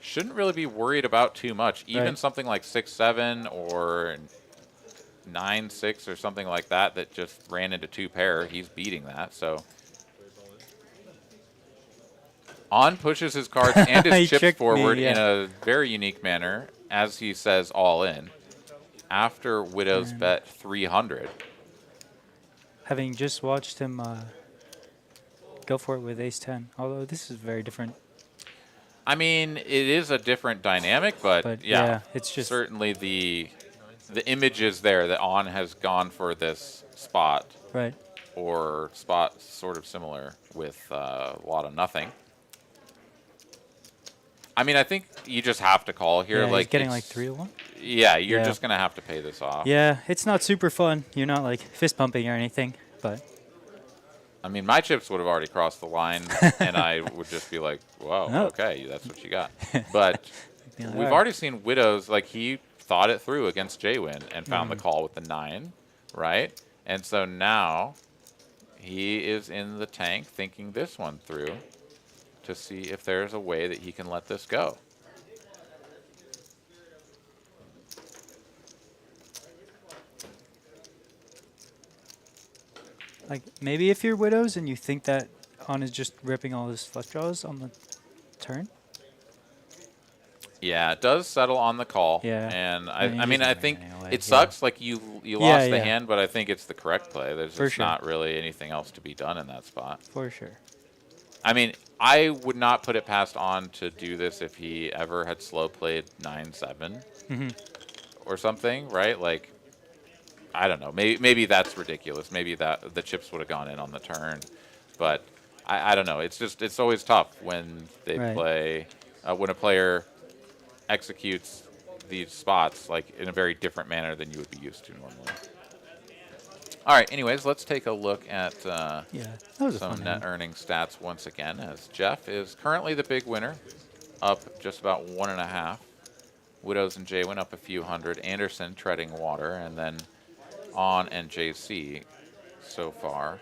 Speaker 1: shouldn't really be worried about too much. Even something like 6-7 or 9-6 or something like that that just ran into 2 pair, he's beating that. So on pushes his cards and his chips forward in a very unique manner as he says all in. After Widows bet 300.
Speaker 2: Having just watched him go for it with ace-10, although this is very different.
Speaker 1: I mean, it is a different dynamic, but yeah,
Speaker 2: it's just
Speaker 1: certainly the image is there that on has gone for this spot.
Speaker 2: Right.
Speaker 1: Or spot sort of similar with a lot of nothing. I mean, I think you just have to call here.
Speaker 2: Yeah,
Speaker 1: like
Speaker 2: he's getting
Speaker 1: it's-
Speaker 2: like 3 to 1.
Speaker 1: Yeah, you're
Speaker 2: Yeah.
Speaker 1: just gonna have to pay this off.
Speaker 2: Yeah, it's not super fun. You're not like fist pumping or anything, but
Speaker 1: I mean, my chips would have already crossed the line, and I would just be like, "Whoa,
Speaker 2: Oh.
Speaker 1: okay, that's what you got." But
Speaker 2: Yeah,
Speaker 1: we've
Speaker 2: alright.
Speaker 1: already seen Widows, like, he thought it through against Jaywin and found the call with the 9, right? And so now he is in the tank thinking this one through to see if there's a way that he can let this go.
Speaker 2: like maybe if you're widows and you think that On is just ripping all his flush draws on the turn.
Speaker 1: Yeah, it does settle on the call.
Speaker 2: Yeah.
Speaker 1: And
Speaker 2: I mean,
Speaker 1: I mean,
Speaker 2: he's
Speaker 1: I
Speaker 2: not
Speaker 1: think
Speaker 2: running away,
Speaker 1: it
Speaker 2: yeah.
Speaker 1: sucks. Like you
Speaker 2: Yeah,
Speaker 1: lost the
Speaker 2: yeah.
Speaker 1: hand, but I think it's the correct play. There's
Speaker 2: For
Speaker 1: just
Speaker 2: sure.
Speaker 1: not really anything else to be done in that spot.
Speaker 2: For sure.
Speaker 1: I mean, I would not put it past On to do this if he ever had slow played 9-7 or something, right? Like, I don't know. Maybe that's ridiculous. Maybe that the chips would have gone in on the turn, but I don't know. It's just it's always tough when they
Speaker 2: Right.
Speaker 1: play when a player executes these spots like in a very different manner than you would be used to normally. All right. Anyways, let's take a look at
Speaker 2: Yeah, that was a
Speaker 1: some
Speaker 2: fun
Speaker 1: net
Speaker 2: hand.
Speaker 1: earning stats once again, as Jeff is currently the big winner, up just about 1.5. Widows and Jaywin up a few hundred. Anderson treading water, and then On and JC so far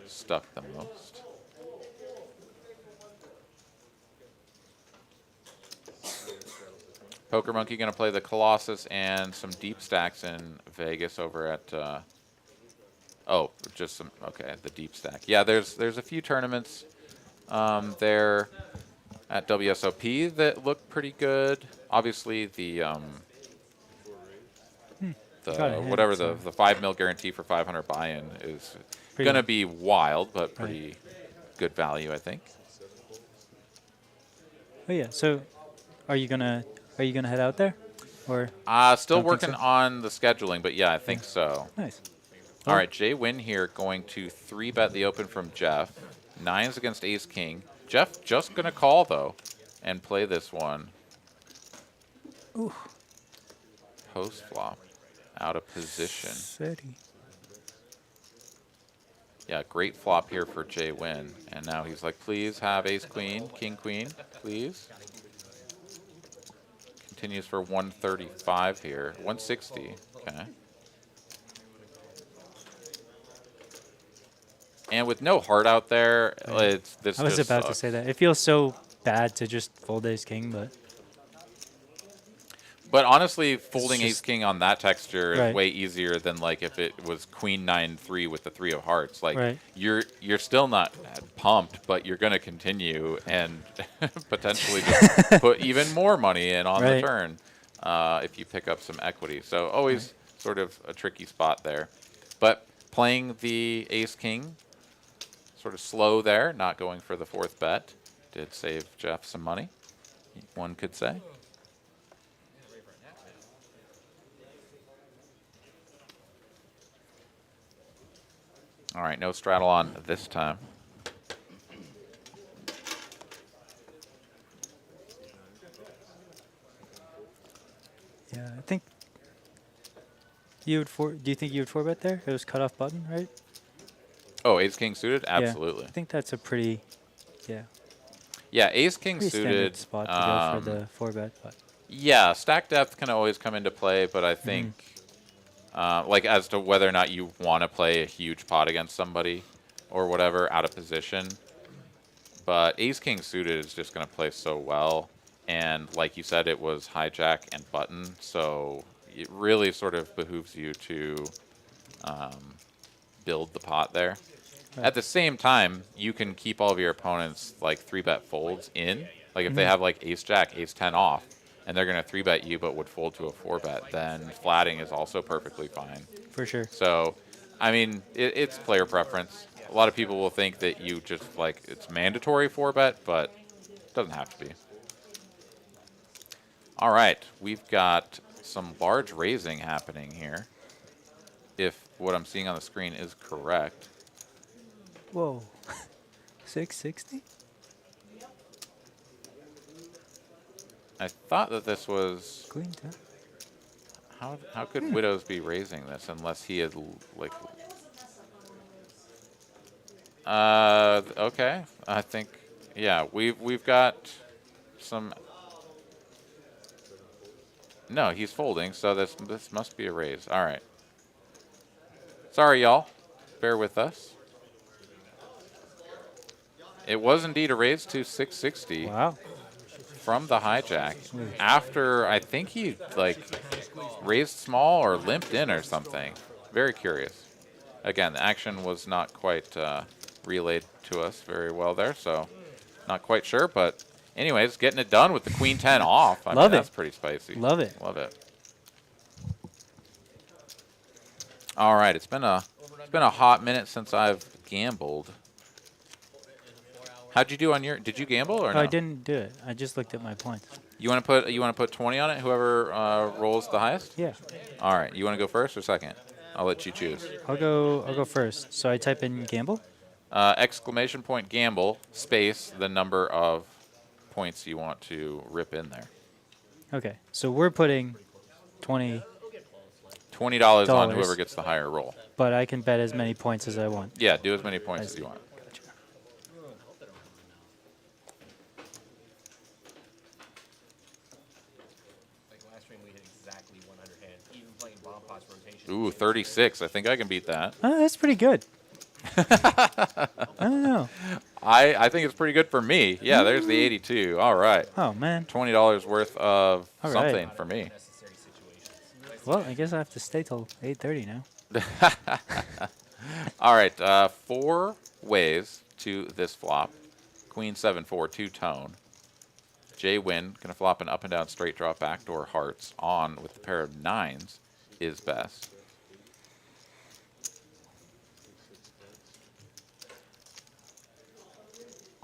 Speaker 1: stuck the most. Poker Monkey going to play the Colossus and some deep stacks in Vegas over at. Oh, just some. Okay, the deep stack. Yeah, there's a few tournaments there at WSOP that look pretty good. Obviously, the
Speaker 2: Got a hint,
Speaker 1: whatever
Speaker 2: so-
Speaker 1: the 5 mil guarantee for 500 buy-in is
Speaker 2: Pretty
Speaker 1: going to
Speaker 2: good.
Speaker 1: be wild, but pretty good value, I think.
Speaker 2: Oh yeah. So, are you gonna head out there, or
Speaker 1: Still
Speaker 2: Don't think
Speaker 1: working
Speaker 2: so?
Speaker 1: on the scheduling, but yeah, I think so.
Speaker 2: nice?
Speaker 1: All right, Jay Win here going to 3-bet the open from Jeff. 9s against Ace King. Jeff just going to call, though, and play this one.
Speaker 2: Ooh.
Speaker 1: Post flop. Out of position.
Speaker 2: Steady.
Speaker 1: Yeah, great flop here for Jay Win. And now he's like, please have Ace Queen, King Queen, please. Continues for 135 here. 160. Okay. And with no heart out there, it's this.
Speaker 2: I was
Speaker 1: just
Speaker 2: about to
Speaker 1: sucks.
Speaker 2: say that. It feels so bad to just fold Ace King,
Speaker 1: But honestly, folding
Speaker 2: just-
Speaker 1: Ace King on that texture is
Speaker 2: Right.
Speaker 1: way easier than like if it was Queen 9-3 with the 3 of Hearts. Like
Speaker 2: Right.
Speaker 1: you're still not pumped, but you're gonna continue and potentially just put even more money in on the
Speaker 2: Right.
Speaker 1: turn if you pick up some equity. So always sort of a tricky spot there. But playing the Ace King, sort of slow there, not going for the 4th bet, did save Jeff some money, one could say. All right, no straddle on this time.
Speaker 2: yeah, I think you would do you think you would 4-bet there? It was cut off button, right?
Speaker 1: Oh, Ace King suited?
Speaker 2: Yeah.
Speaker 1: Absolutely.
Speaker 2: I think that's a pretty,
Speaker 1: Yeah, Ace King
Speaker 2: pretty standard
Speaker 1: suited.
Speaker 2: spot to go for the 4-bet, but
Speaker 1: Yeah, stack depth can always come into play, but I think, like, as to whether or not you want to play a huge pot against somebody or whatever out of position. But Ace King suited is just going to play so well. And like you said, it was hijack and button, so it really sort of behooves you to build the pot there.
Speaker 2: Right.
Speaker 1: At the same time, you can keep all of your opponents like 3-bet folds in. Like if they have like Ace Jack, Ace 10 off, and they're going to 3-bet you but would fold to a 4-bet, then flatting is also perfectly fine.
Speaker 2: for sure.
Speaker 1: So, I mean, it's player preference. A lot of people will think that you just like it's mandatory 4-bet, but it doesn't have to be. All right, we've got some large raising happening here. If what I'm seeing on the screen is correct.
Speaker 2: Whoa, 660?
Speaker 1: I thought that this was.
Speaker 2: Queen 10.
Speaker 1: How could Widows be raising this unless he had like? Okay. I think. Yeah, we've got some. No, he's folding, so this must be a raise. All right. Sorry, y'all. Bear with us. It was indeed a raise to 660
Speaker 2: Wow.
Speaker 1: from the hijack after I think he like raised small or limped in or something. Very curious. Again, the action was not quite relayed to us very well there, so not quite sure. But anyways, getting it done with the Queen 10 off. I
Speaker 2: Love
Speaker 1: mean,
Speaker 2: it.
Speaker 1: that's pretty spicy.
Speaker 2: Love it.
Speaker 1: Love it. All right, it's been a hot minute since I've gambled. How'd you do on your? Did you gamble or
Speaker 2: Oh,
Speaker 1: no?
Speaker 2: I didn't do it. I just looked at my points.
Speaker 1: You want to put 20 on it? Whoever rolls the highest.
Speaker 2: Yeah.
Speaker 1: All right. You want to go first or second? I'll let you choose.
Speaker 2: I'll go first. So I type in gamble.
Speaker 1: Exclamation point gamble space the number of points you want to rip in there.
Speaker 2: Okay. So we're putting 20,
Speaker 1: $20 on
Speaker 2: Dollars.
Speaker 1: whoever gets the higher roll.
Speaker 2: but I can bet as many points as I want.
Speaker 1: Yeah, do as many points as you want.
Speaker 2: Gotcha.
Speaker 3: Like last stream, we hit exactly 100 hands, even playing bomb pots rotation.
Speaker 1: Ooh, 36. I think I can beat that.
Speaker 2: Oh, that's pretty good. I don't know.
Speaker 1: I think it's pretty good for me. Yeah, there's the 82. All right.
Speaker 2: Oh man.
Speaker 1: $20 worth of
Speaker 2: All right.
Speaker 1: something for me.
Speaker 3: Necessary situations.
Speaker 2: Well, I guess I have to stay till 8:30 now.
Speaker 1: All right, 4 ways to this flop. Queen 7-4, 2-tone. J-Win, gonna flop an up and down straight draw backdoor hearts on with the pair of 9s is best.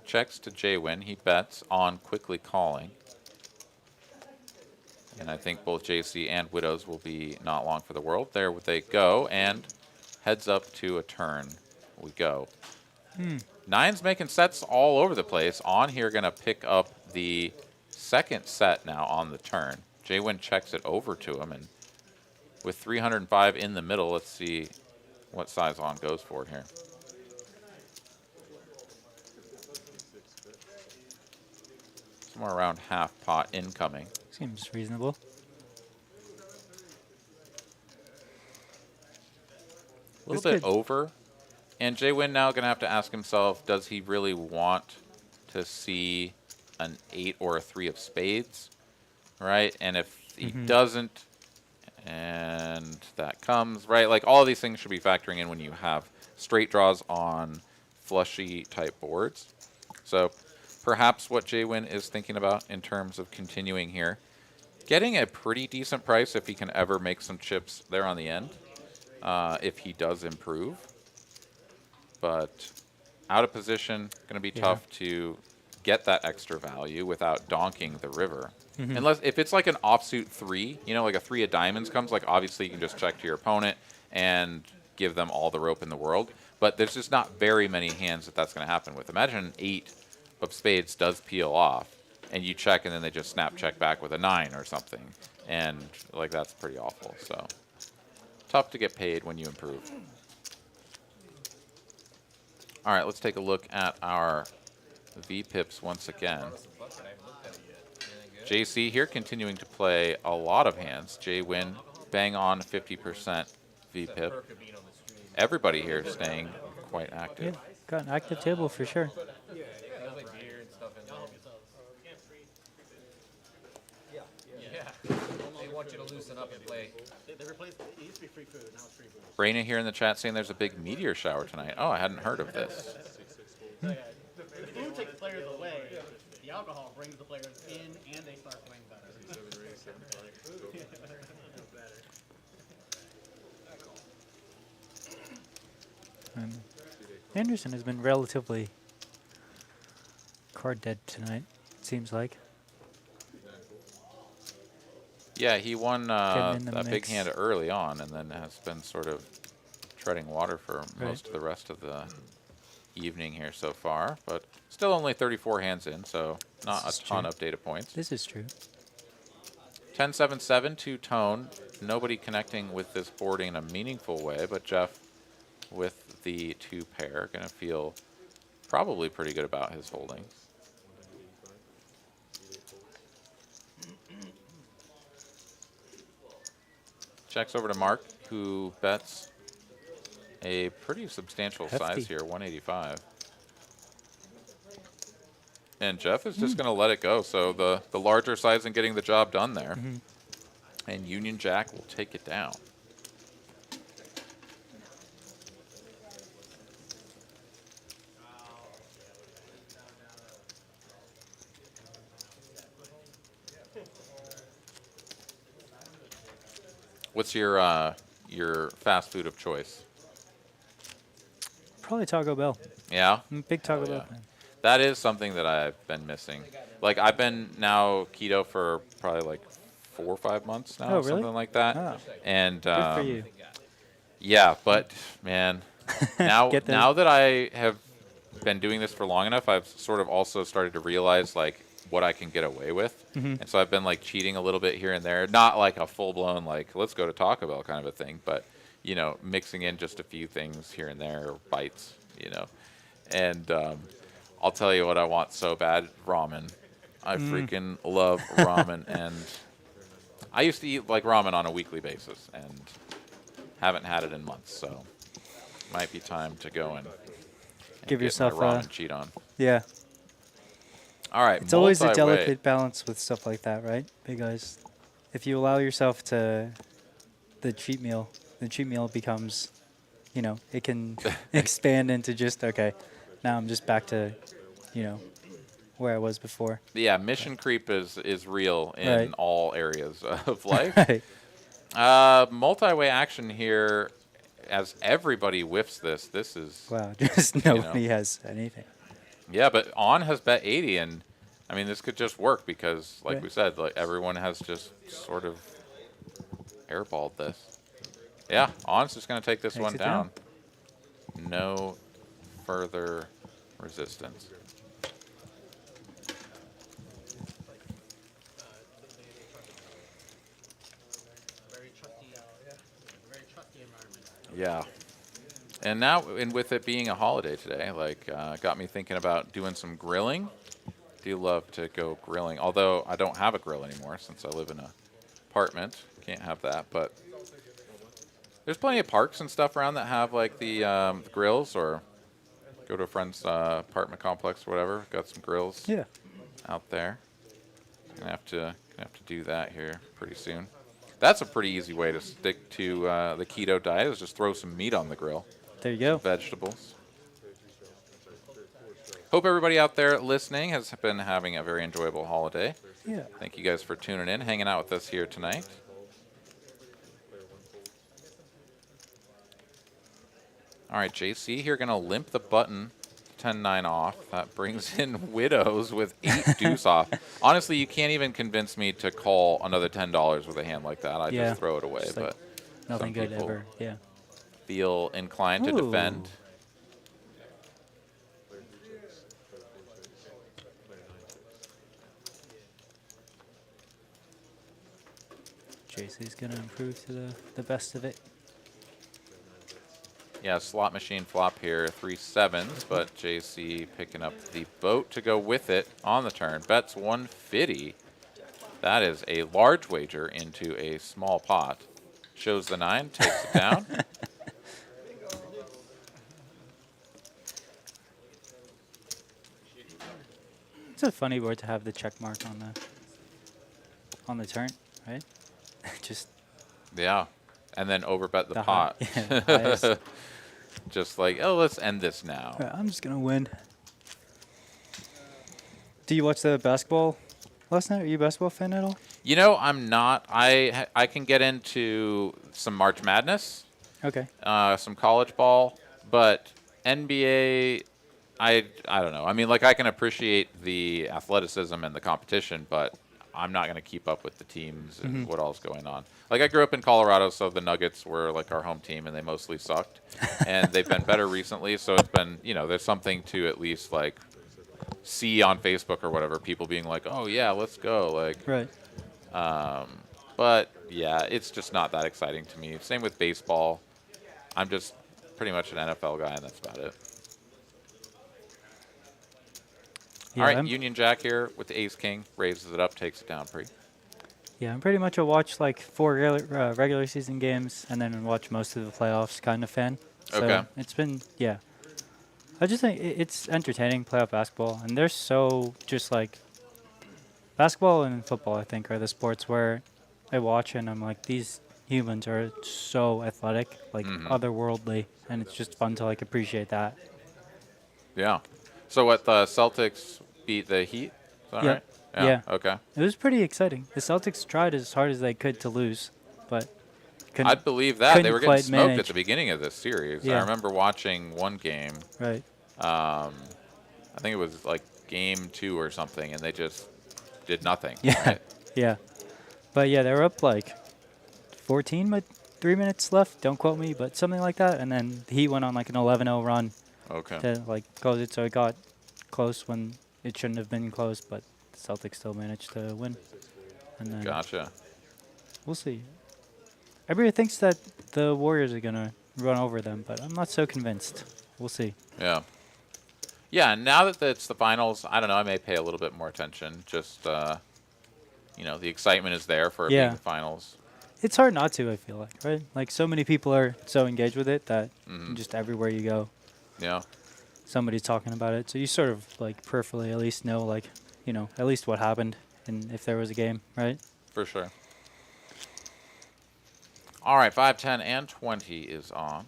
Speaker 1: Checks to J-Win, he bets on quickly calling. And I think both JC and Widows will be not long for the world. There they go, and heads up to a turn we go. 9's making sets all over the place. On here, going to pick up the second set now on the turn. J-Win checks it over to him, and with 305 in the middle, let's see what size on goes for here. Somewhere around half pot incoming.
Speaker 2: Seems reasonable.
Speaker 1: A little
Speaker 2: That's
Speaker 1: bit
Speaker 2: good.
Speaker 1: over. And J-Win now going to have to ask himself, does he really want to see an 8 or a 3 of spades? Right? And if he doesn't, and that comes, right? Like all of these things should be factoring in when you have straight draws on flushy type boards. So perhaps what J-Win is thinking about in terms of continuing here, getting a pretty decent price if he can ever make some chips there on the end, if he does improve. But out of position, going to be tough to get that extra value without donking the river. Unless if it's like an offsuit 3, you know, like a 3 of diamonds comes, like obviously you can just check to your opponent and give them all the rope in the world. But there's just not very many hands that that's going to happen with. Imagine an 8 of spades does peel off, and you check, and then they just snap check back with a 9 or something. And like that's pretty awful. So tough to get paid when you improve. All right, let's take a look at our V-pips once again. JC here continuing to play a lot of hands. J-Win bang on 50% V-pip. Everybody here staying quite
Speaker 2: Yeah,
Speaker 1: active.
Speaker 2: got an active table for sure.
Speaker 3: They want you to loosen up and play.
Speaker 4: They replaced it. It used to be free food, now it's free food.
Speaker 1: Raina here in the chat saying there's a big meteor shower tonight. Oh, I hadn't heard of this.
Speaker 5: The food takes players away. The alcohol brings the players in, and they start playing better.
Speaker 2: Anderson has been relatively card dead tonight, it seems like.
Speaker 1: Yeah, he won
Speaker 2: Getting in the
Speaker 1: that big
Speaker 2: mix.
Speaker 1: hand early on and then has been sort of treading water for
Speaker 2: Right.
Speaker 1: most of the rest of the evening here so far. But still only 34 hands in, so not
Speaker 2: This
Speaker 1: a
Speaker 2: is
Speaker 1: ton
Speaker 2: true.
Speaker 1: of data points.
Speaker 2: This is true.
Speaker 1: 10-7-7 to tone. Nobody connecting with this boarding in a meaningful way, but Jeff with the 2 pair going to feel probably pretty good about his holdings. Checks over to Mark, who bets a pretty substantial
Speaker 2: Hefty.
Speaker 1: size here, 185. And Jeff is just going to let it go. So the larger size and getting the job done there. And Union Jack will take it down. What's your fast food of choice?
Speaker 2: Probably Taco Bell.
Speaker 1: Yeah?
Speaker 2: I'm a big Taco
Speaker 1: Oh,
Speaker 2: Bell
Speaker 1: yeah.
Speaker 2: fan.
Speaker 1: That is something that I've been missing. Like, I've been now keto for probably like 4 or 5 months now,
Speaker 2: Oh, really?
Speaker 1: something like that.
Speaker 2: Oh,
Speaker 1: And
Speaker 2: good for you.
Speaker 1: yeah, but man, now
Speaker 2: Get the-
Speaker 1: now that I have been doing this for long enough, I've sort of also started to realize like what I can get away with. And so I've been like cheating a little bit here and there, not like a full blown like let's go to Taco Bell kind of a thing, but you know, mixing in just a few things here and there, bites, you know. And I'll tell you what I want so bad, ramen. I freaking love ramen, and I used to eat like ramen on a weekly basis and haven't had it in months, so might be time to go and
Speaker 2: Give
Speaker 1: get
Speaker 2: yourself
Speaker 1: my
Speaker 2: a
Speaker 1: ramen cheat on.
Speaker 2: yeah.
Speaker 1: All right,
Speaker 2: It's always a
Speaker 1: multi-way.
Speaker 2: delicate balance with stuff like that, right? Because if you allow yourself to the cheat meal becomes, you know, it can expand into just okay. Now I'm just back to, you know, where I was before.
Speaker 1: Yeah, mission creep is real in
Speaker 2: Right.
Speaker 1: all areas of life.
Speaker 2: Right.
Speaker 1: Multi-way action here, as everybody whiffs this. This is
Speaker 2: Wow. Just nobody has anything.
Speaker 1: yeah, but On has bet 80, and I mean this could just work because, like
Speaker 2: Right.
Speaker 1: we said, like everyone has just sort of airballed this. Yeah, On's just going to take this
Speaker 2: Takes
Speaker 1: one
Speaker 2: it
Speaker 1: down. No further resistance.
Speaker 5: Very trusty environment.
Speaker 1: Yeah. And now, and with it being a holiday today, like, got me thinking about doing some grilling. Do love to go grilling, although I don't have a grill anymore since I live in an apartment. Can't have that, but there's plenty of parks and stuff around that have like the grills, or go to a friend's apartment complex or whatever. Got some grills
Speaker 2: Yeah.
Speaker 1: out there. Gonna have to do that here pretty soon. That's a pretty easy way to stick to the keto diet, is just throw some meat on the grill.
Speaker 2: There you go.
Speaker 1: Vegetables. Hope everybody out there listening has been having a very enjoyable holiday.
Speaker 2: Yeah.
Speaker 1: Thank you guys for tuning in, hanging out with us here tonight. All right, JC here going to limp the button 10-9 off. That brings in Widows with 8 deuce off. Honestly, you can't even convince me to call another $10 with a hand like that. I
Speaker 2: Yeah.
Speaker 1: just throw it away,
Speaker 2: Just like
Speaker 1: but
Speaker 2: Nothing good
Speaker 1: people
Speaker 2: ever. Yeah.
Speaker 1: feel inclined to
Speaker 2: Ooh.
Speaker 1: defend.
Speaker 2: JC's gonna improve to the best of it.
Speaker 1: Yeah, slot machine flop here, 3 sevens, but JC picking up the boat to go with it on the turn. Bets 150. That is a large wager into a small pot. Shows the 9, takes it down.
Speaker 2: It's a funny word to have the check mark on the turn, right? Just
Speaker 1: Yeah, and then overbet the
Speaker 2: The
Speaker 1: pot.
Speaker 2: high- yeah, highest.
Speaker 1: Just like, oh, let's end this now.
Speaker 2: yeah, I'm just gonna win. Do you watch the basketball last night? Are you a basketball fan at all?
Speaker 1: You know, I'm not. I can get into some March Madness,
Speaker 2: Okay.
Speaker 1: some college ball, but NBA, I don't know. I mean, like I can appreciate the athleticism and the competition, but I'm not going to keep up with the teams and what all's going on. Like I grew up in Colorado, so the Nuggets were like our home team, and they mostly sucked. And they've been better recently, so it's been, you know, there's something to at least like see on Facebook or whatever, people being like, oh yeah, let's go. Like,
Speaker 2: Right.
Speaker 1: But yeah, it's just not that exciting to me. Same with baseball. I'm just pretty much an NFL guy, and that's about it.
Speaker 2: Yeah,
Speaker 1: All right,
Speaker 2: I'm,
Speaker 1: Union Jack here with the Ace King. Raises it up, takes it down pretty.
Speaker 2: yeah, I'm pretty much a watch like 4 regular season games and then watch most of the playoffs kind of fan. So
Speaker 1: Okay.
Speaker 2: it's been, yeah. I just think it's entertaining playoff basketball, and they're so just like basketball and football. I think are the sports where I watch and I'm like, these humans are so athletic, like otherworldly, and it's just fun to like appreciate that.
Speaker 1: Yeah. So what, the Celtics beat the Heat? Is that
Speaker 2: Yep.
Speaker 1: right?
Speaker 2: Yeah.
Speaker 1: Okay.
Speaker 2: It was pretty exciting. The Celtics tried as hard as they could to lose, but couldn't.
Speaker 1: I'd believe that. They
Speaker 2: couldn't
Speaker 1: were getting
Speaker 2: quite
Speaker 1: smoked
Speaker 2: manage.
Speaker 1: at the beginning of this series. I
Speaker 2: Yeah.
Speaker 1: remember watching one game.
Speaker 2: Right.
Speaker 1: I think it was like game 2 or something, and they just did nothing.
Speaker 2: Yeah.
Speaker 1: Right?
Speaker 2: Yeah. But yeah, they were up like 14 with 3 minutes left. Don't quote me, but something like that. And then he went on like an 11-0 run
Speaker 1: Okay.
Speaker 2: to like close it. So it got close when it shouldn't have been close, but the Celtics still managed to win. And then
Speaker 1: Gotcha.
Speaker 2: we'll see. Everybody thinks that the Warriors are going to run over them, but I'm not so convinced. We'll see.
Speaker 1: Yeah. Yeah, and now that it's the finals, I don't know, I may pay a little bit more attention. Just, you know, the excitement is there for it
Speaker 2: Yeah.
Speaker 1: being the finals.
Speaker 2: It's hard not to, I feel like, right? Like so many people are so engaged with it that just everywhere you go,
Speaker 1: Yeah.
Speaker 2: somebody's talking about it. So you sort of like peripherally at least know, like, you know, at least what happened and if there was a game, right?
Speaker 1: For sure. All right, 5, 10, and 20 is on.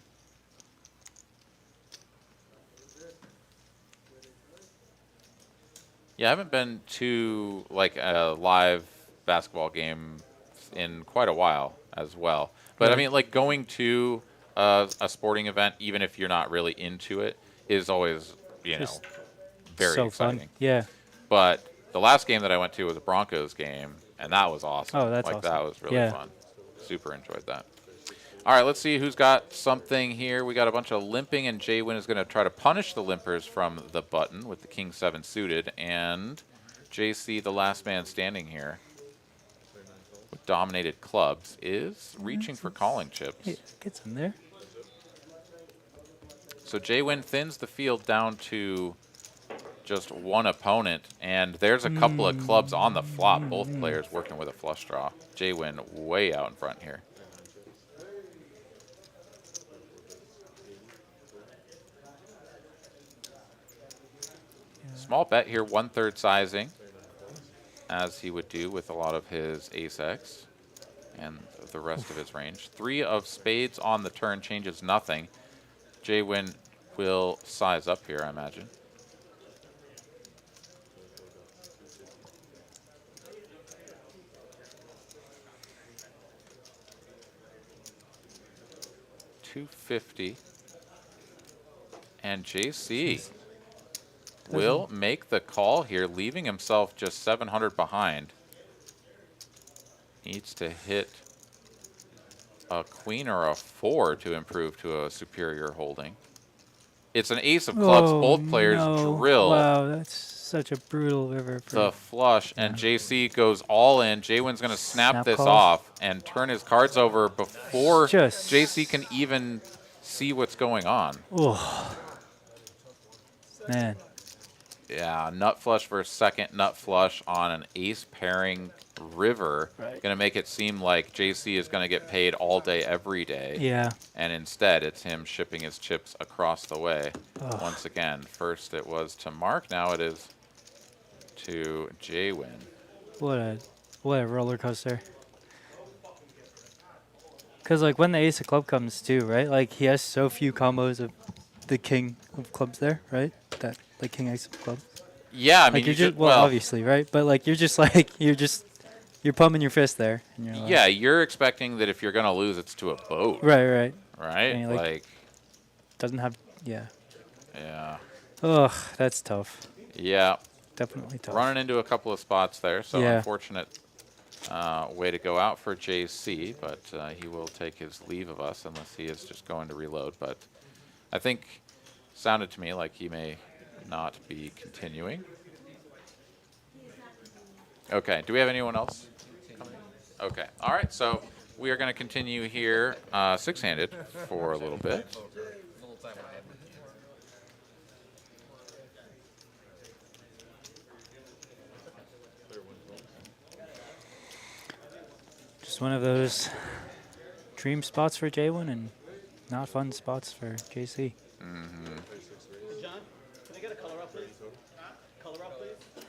Speaker 1: Yeah, I haven't been to like a live basketball game in quite a while as well. But I
Speaker 2: Right.
Speaker 1: mean, like going to a sporting event, even if you're not really into it, is always, you know,
Speaker 2: Just
Speaker 1: very
Speaker 2: so
Speaker 1: exciting.
Speaker 2: fun. Yeah.
Speaker 1: But the last game that I went to was a Broncos game, and that was awesome.
Speaker 2: Oh, that's
Speaker 1: like
Speaker 2: awesome.
Speaker 1: that was really
Speaker 2: Yeah.
Speaker 1: fun. Super enjoyed that. All right, let's see who's got something here. We got a bunch of limping, and Jay-Win is going to try to punish the limpers from the button with the King 7 suited, and JC, the last man standing here with dominated clubs, is reaching for calling chips.
Speaker 2: Hey, gets in there.
Speaker 1: So Jay-Win thins the field down to just one opponent, and there's a couple of clubs on the flop. Both players working with a flush draw. Jay-Win way out in front here. Small bet here, 1/3 sizing, as he would do with a lot of his ace-x and the rest of his range. 3 of spades on the turn changes nothing. Jay-Win will size up here, I imagine. $250. And JC will make the call here, leaving himself just 700 behind. Needs to hit a queen or a 4 to improve to a superior holding. It's an ace of clubs. Both players drill
Speaker 2: Wow, that's such a brutal river.
Speaker 1: the flush, and JC goes all in. Jay-Win's going to snap
Speaker 2: Snap
Speaker 1: this
Speaker 2: call.
Speaker 1: off and turn his cards over before
Speaker 2: Just-
Speaker 1: JC can even see what's going on.
Speaker 2: Oh, man.
Speaker 1: Yeah, nut flush for a second nut flush on an ace pairing river.
Speaker 2: Right.
Speaker 1: Going to make it seem like JC is going to get paid all day, every day.
Speaker 2: Yeah.
Speaker 1: And instead, it's him shipping his chips across the way. Once again, first it was to Mark, now it is to Jay-Win.
Speaker 2: What a roller coaster. Because like when the ace of club comes too, right? Like he has so few combos of the king of clubs there, right? That the king ace of clubs.
Speaker 1: Yeah, I mean,
Speaker 2: Like
Speaker 1: you
Speaker 2: you're just
Speaker 1: should,
Speaker 2: well, obviously, right? But like you're just like you're pumping your fist there. And you're like,
Speaker 1: yeah, you're expecting that if you're going to lose, it's to a boat.
Speaker 2: Right.
Speaker 1: Right?
Speaker 2: And you're
Speaker 1: Like,
Speaker 2: doesn't have. Yeah.
Speaker 1: yeah.
Speaker 2: Ugh, that's tough.
Speaker 1: Yeah.
Speaker 2: Definitely tough.
Speaker 1: Running into a couple of spots there, so
Speaker 2: Yeah.
Speaker 1: unfortunate way to go out for JC, but he will take his leave of us unless he is just going to reload. But I think sounded to me like he may not be continuing. Okay, do we have anyone else? Okay. All right. So we are going to continue here six-handed for a little bit.
Speaker 2: Just one of those dream spots for J1 and not fun spots for JC.
Speaker 5: Hey, John, can I get a color up, please? Color up, please.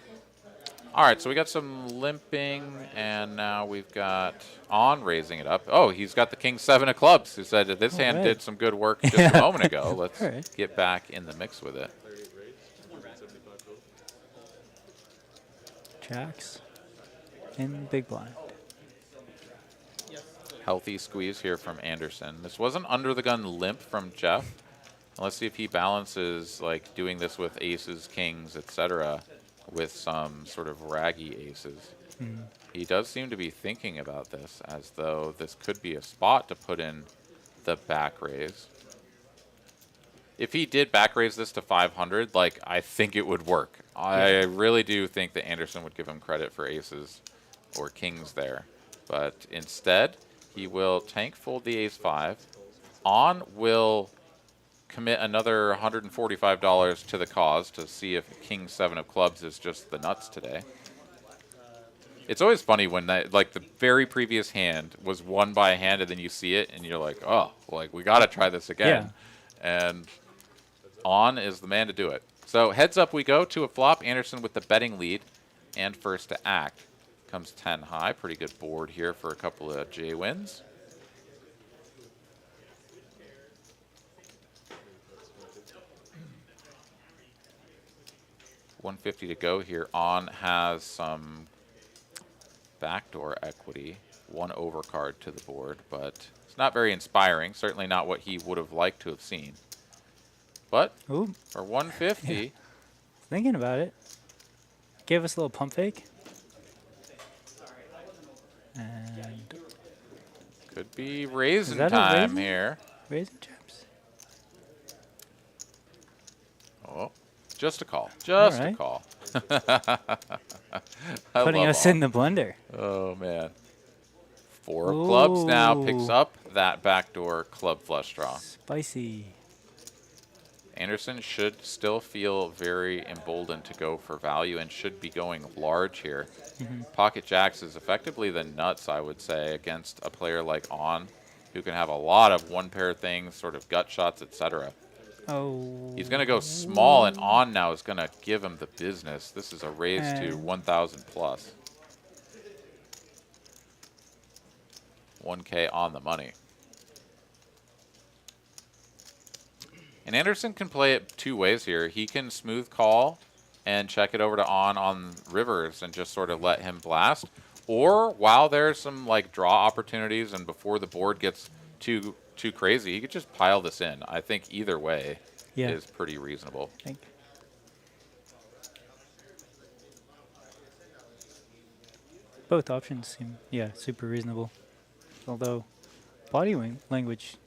Speaker 1: All right, so we got some limping, and now we've got On raising it up. Oh, he's got the king 7 of clubs, who said that this hand
Speaker 2: right.
Speaker 1: did some good work just a moment ago. Let's
Speaker 2: All right.
Speaker 1: get back in the mix with it.
Speaker 2: Jacks in big blind.
Speaker 1: Healthy squeeze here from Anderson. This wasn't under the gun limp from Jeff. Let's see if he balances like doing this with aces, kings, etc., with some sort of raggy aces. He does seem to be thinking about this as though this could be a spot to put in the back raise. If he did back raise this to 500, like, I think it would work. I really do think that Anderson would give him credit for aces or kings there. But instead, he will tank fold the ace-5. On will commit another $145 to the cause to see if king 7 of clubs is just the nuts today. It's always funny when that, like, the very previous hand was won by a hand and then you see it and you're like, oh, like, we got to try this again.
Speaker 2: Yeah.
Speaker 1: And On is the man to do it. So heads up we go to a flop. Anderson with the betting lead and first to act. Comes 10 high. Pretty good board here for a couple of J wins. $150 to go here. On has some backdoor equity. 1 overcard to the board, but it's not very inspiring. Certainly not what he would have liked to have seen. But
Speaker 2: Ooh,
Speaker 1: for 150,
Speaker 2: thinking about it. Gave us a little pump fake. And
Speaker 1: could be raising
Speaker 2: that a
Speaker 1: time
Speaker 2: raisin?
Speaker 1: here.
Speaker 2: raising chips.
Speaker 1: Oh, just a call. Just
Speaker 2: All right.
Speaker 1: a call.
Speaker 2: Putting us in the blender.
Speaker 1: Oh, man. 4 of clubs now picks
Speaker 2: Ooh.
Speaker 1: up that backdoor club flush draw.
Speaker 2: Spicy.
Speaker 1: Anderson should still feel very emboldened to go for value and should be going large here. Pocket jacks is effectively the nuts, I would say, against a player like On, who can have a lot of one-pair things, sort of gut shots, etc.
Speaker 2: Oh.
Speaker 1: He's going to go small, and On now is going to give him the business. This is a raise to 1,000 plus. 1K on the money. And Anderson can play it 2 ways here. He can smooth call and check it over to on rivers and just sort of let him blast. Or while there's some like draw opportunities and before the board gets too crazy, he could just pile this in. I think either way is pretty reasonable.
Speaker 2: Both options seem, super reasonable. Although, body language.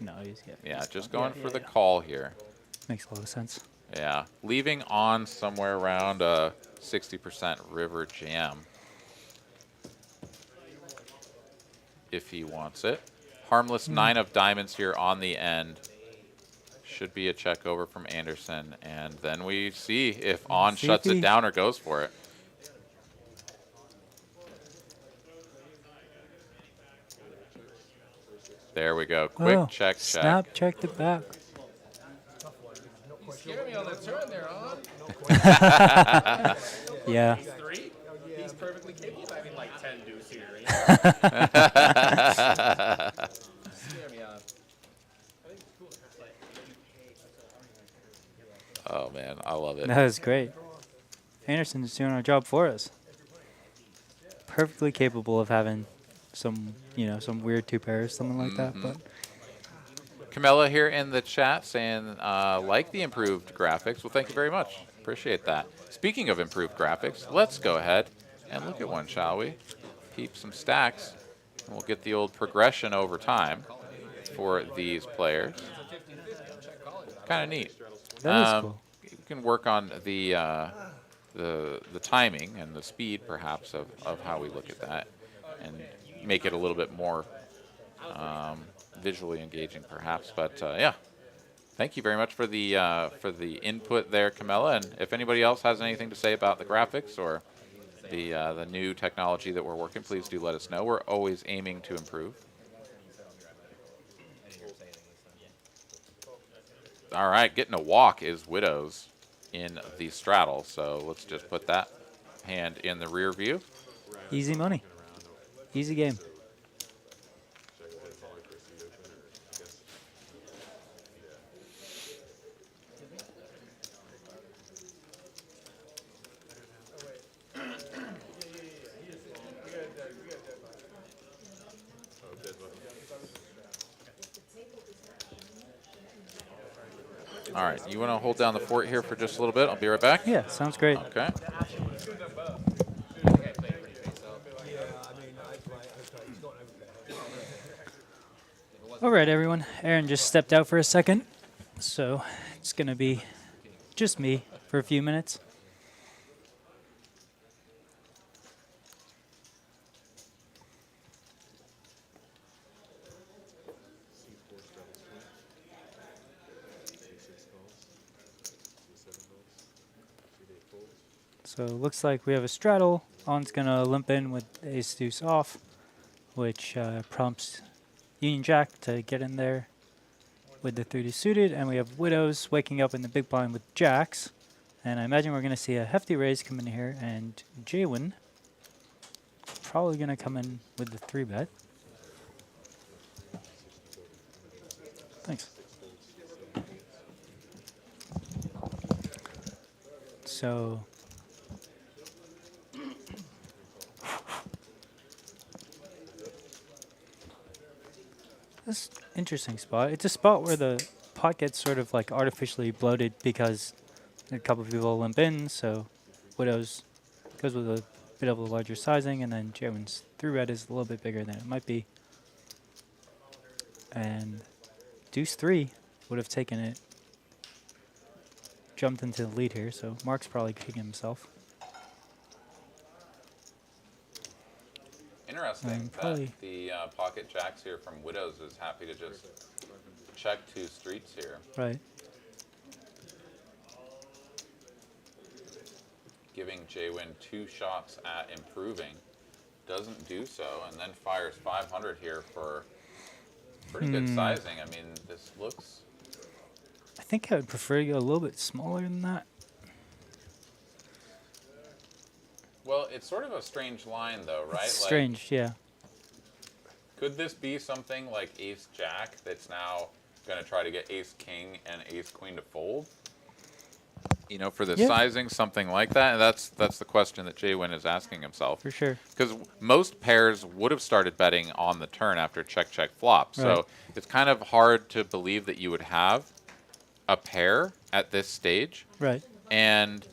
Speaker 2: No, he's
Speaker 1: Just going for the call here.
Speaker 2: Makes a lot of sense.
Speaker 1: Yeah, leaving On somewhere around a 60% river jam if he wants it. Harmless 9 of diamonds here on the end. Should be a check over from Anderson, and then we see if On shuts it down or goes for it. There we go. Quick check.
Speaker 2: Snap checked it back.
Speaker 3: You scared me on the turn there, On.
Speaker 2: Yeah.
Speaker 3: 3? He's perfectly capable of having like 10 deuce here. Scare me on.
Speaker 1: Oh, man, I love it.
Speaker 2: That was great. Anderson's doing our job for us. Perfectly capable of having some, some weird 2 pairs, something like that. But
Speaker 1: Camilla here in the chat saying, like the improved graphics. Well, thank you very much. Appreciate that. Speaking of improved graphics, let's go ahead and look at one, shall we? Peep some stacks, and we'll get the old progression over time for these players. Kind of neat.
Speaker 2: that is cool.
Speaker 1: You can work on the the timing and the speed, perhaps, of how we look at that, and make it a little bit more visually engaging, perhaps. But yeah, thank you very much for the input there, Camilla. And if anybody else has anything to say about the graphics or the new technology that we're working, please do let us know. We're always aiming to improve. All right, getting a walk is Widows in the straddle, so let's just put that hand in the rear view.
Speaker 2: Easy money. Easy game.
Speaker 1: All right, you want to hold down the fort here for just a little bit? I'll be right back.
Speaker 2: Yeah, sounds great.
Speaker 1: Okay.
Speaker 2: All right, everyone. Aaron just stepped out for a second, so it's going to be just me for a few minutes. So it looks like we have a straddle. On's going to limp in with ace deuce off, which prompts Union Jack to get in there with the 3-2 suited. And we have Widows waking up in the big blind with jacks. And I imagine we're going to see a hefty raise come in here. And Jaywin probably going to come in with the 3-bet. Thanks. So this interesting spot. It's a spot where the pot gets sort of like artificially bloated because a couple of people limp in, so Widows goes with a bit of a larger sizing, and then Jaywin's 3-bet is a little bit bigger than it might be. And Deuce 3 would have taken it, jumped into the lead here, so Mark's probably kicking himself.
Speaker 1: Interesting that the pocket jacks here from Widows is happy to just check 2 streets here.
Speaker 2: Right.
Speaker 1: Giving Jaywin 2 shots at improving. Doesn't do so, and then fires 500 here for pretty good sizing. I mean, this looks...
Speaker 2: I think I would prefer to go a little bit smaller than that.
Speaker 1: Well, it's sort of a strange line, though, right?
Speaker 2: It's strange, yeah.
Speaker 1: Could this be something like Ace-Jack that's now going to try to get Ace-King and Ace-Queen to fold? You know, for the sizing, something like that? And that's the question that Jaywin is asking himself.
Speaker 2: For sure.
Speaker 1: Because most pairs would have started betting on the turn after check, check, flop.
Speaker 2: Right.
Speaker 1: So it's kind of hard to believe that you would have a pair at this stage.
Speaker 2: Right.
Speaker 1: And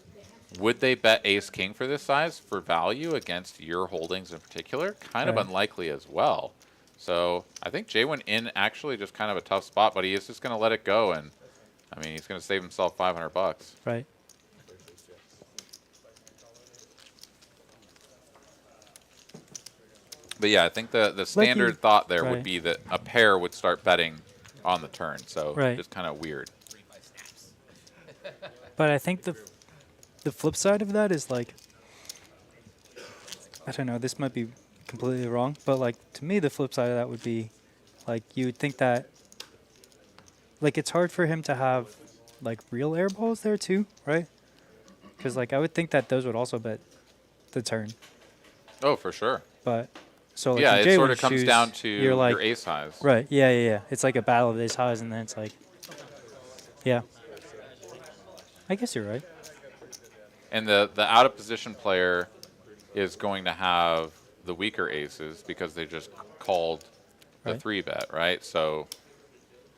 Speaker 1: would they bet Ace-King for this size for value against your holdings in particular? Kind of unlikely as well. So I think Jaywin in actually just kind of a tough spot, but he is just going to let it go. And I mean, he's going to save himself $500.
Speaker 2: Right.
Speaker 1: But yeah, I think the standard thought there would be that a pair would start betting on the turn. So just kind of weird.
Speaker 2: But I think the flip side of that is like, I don't know, this might be completely wrong, but like to me the flip side of that would be like you would think that like it's hard for him to have like real air balls there too, right? Because like I would think that those would also bet the turn.
Speaker 1: Oh, for sure.
Speaker 2: But so like
Speaker 1: yeah,
Speaker 2: in
Speaker 1: it sort
Speaker 2: Jaywin's
Speaker 1: of comes
Speaker 2: shoes,
Speaker 1: down to
Speaker 2: you're like,
Speaker 1: your ace highs.
Speaker 2: Right. Yeah. It's like a battle of ace highs, and then it's like, yeah. I guess you're right.
Speaker 1: And the out of position player is going to have the weaker aces because they just called the 3-bet, right? So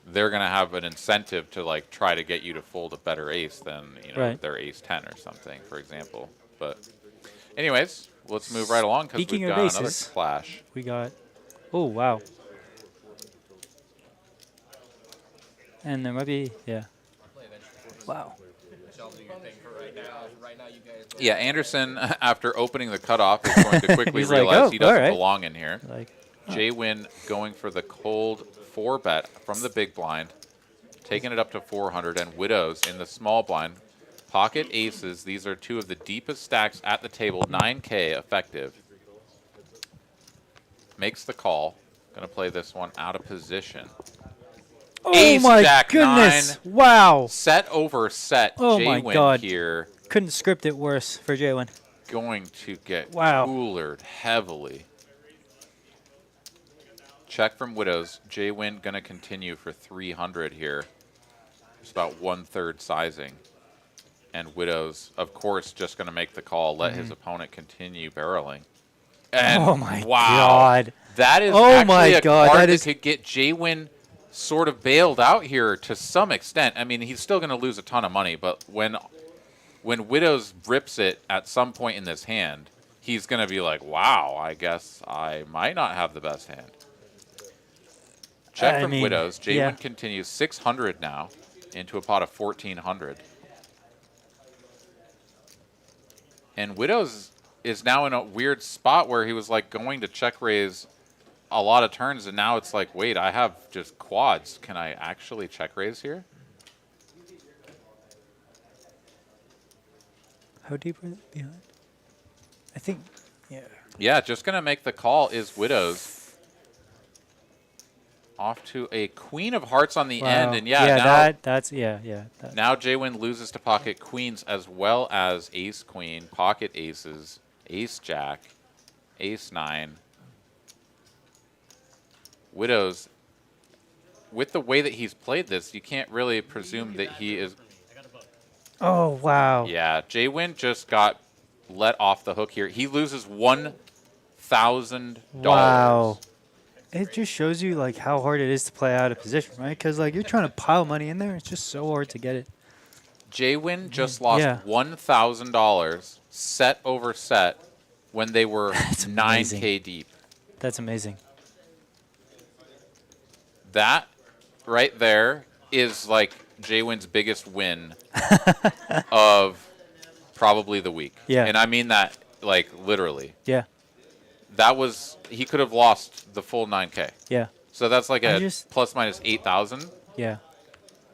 Speaker 1: they're going to have an incentive to like try to get you to fold a better ace than, you know, their ace 10 or something, for example. But anyways, let's move right along because we've got another clash.
Speaker 2: We got, oh, wow. And there might be, wow.
Speaker 3: Y'all do your thing for right now. Right now, you guys.
Speaker 1: Yeah, Anderson, after opening the cutoff, is going to quickly
Speaker 2: He's like,
Speaker 1: realize
Speaker 2: "Oh,
Speaker 1: he doesn't
Speaker 2: alright."
Speaker 1: belong in here.
Speaker 2: Like,
Speaker 1: Jay Win going for the cold 4-bet from the big blind, taking it up to 400, and Widows in the small blind. Pocket aces, these are two of the deepest stacks at the table, 9K effective. Makes the call. Going to play this one out of position.
Speaker 2: oh
Speaker 1: Ace
Speaker 2: my
Speaker 1: Jack
Speaker 2: goodness!
Speaker 1: 9.
Speaker 2: Wow.
Speaker 1: Set over set.
Speaker 2: Oh my
Speaker 1: Jay-Win
Speaker 2: God.
Speaker 1: here
Speaker 2: Couldn't script it worse for Jalen.
Speaker 1: going to get
Speaker 2: Wow.
Speaker 1: coolered heavily. Check from Widows. Jay-Win going to continue for 300 here. It's about 1/3 sizing. And Widows, of course, just going to make the call, let his opponent continue barreling. And
Speaker 2: Oh my
Speaker 1: wow,
Speaker 2: God.
Speaker 1: that is
Speaker 2: Oh
Speaker 1: actually
Speaker 2: my
Speaker 1: a
Speaker 2: God,
Speaker 1: card
Speaker 2: that
Speaker 1: that
Speaker 2: is-
Speaker 1: could get Jay-Win sort of bailed out here to some extent. I mean, he's still going to lose a ton of money, but when Widows rips it at some point in this hand, he's going to be like, wow, I guess I might not have the best hand. Check
Speaker 2: I
Speaker 1: from
Speaker 2: mean,
Speaker 1: Widows. Jay-Win
Speaker 2: yeah.
Speaker 1: continues 600 now into a pot of 1,400. And Widows is now in a weird spot where he was like going to check raise a lot of turns, and now it's like, wait, I have just quads. Can I actually check raise here?
Speaker 2: How deep are they behind? I think, yeah.
Speaker 1: Yeah, just going to make the call is Widows. Off to a Queen of Hearts on the end, and yeah, now,
Speaker 2: that.
Speaker 1: now Jay-Win loses to pocket queens as well as ace queen, pocket aces, ace jack, ace 9. Widows, with the way that he's played this, you can't really presume that he is.
Speaker 2: Oh, wow.
Speaker 1: Yeah, Jay-Win just got let off the hook here. He loses $1,000.
Speaker 2: Wow. It just shows you like how hard it is to play out of position, right? Because like you're trying to pile money in there, it's just so hard to get it.
Speaker 1: Jay-Win just lost
Speaker 2: Yeah.
Speaker 1: $1,000 set over set when they were
Speaker 2: That's
Speaker 1: 9K deep.
Speaker 2: That's amazing.
Speaker 1: That right there is like Jay-Win's biggest win of probably the week.
Speaker 2: Yeah.
Speaker 1: And I mean that like literally.
Speaker 2: Yeah.
Speaker 1: That was, he could have lost the full 9K.
Speaker 2: Yeah.
Speaker 1: So that's like
Speaker 2: I
Speaker 1: a
Speaker 2: just-
Speaker 1: plus minus 8,000.
Speaker 2: Yeah.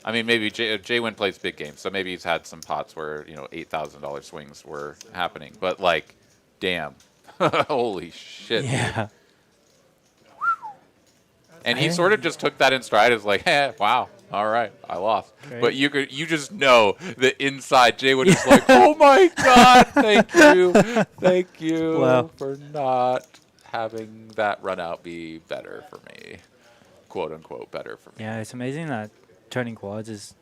Speaker 1: I mean, maybe Jay-Win plays big games, so maybe he's had some pots where, you know, $8,000 swings were happening. But like, damn. Holy shit. dude.
Speaker 2: Yeah.
Speaker 1: And he sort of just took that in stride as like, hey, wow, all right, I lost.
Speaker 2: Great.
Speaker 1: But you just know that inside Jay-Win is like, oh my God, thank you
Speaker 2: Wow.
Speaker 1: for not having that run out be better for me, quote unquote, better for me.
Speaker 2: Yeah, it's amazing that turning quads is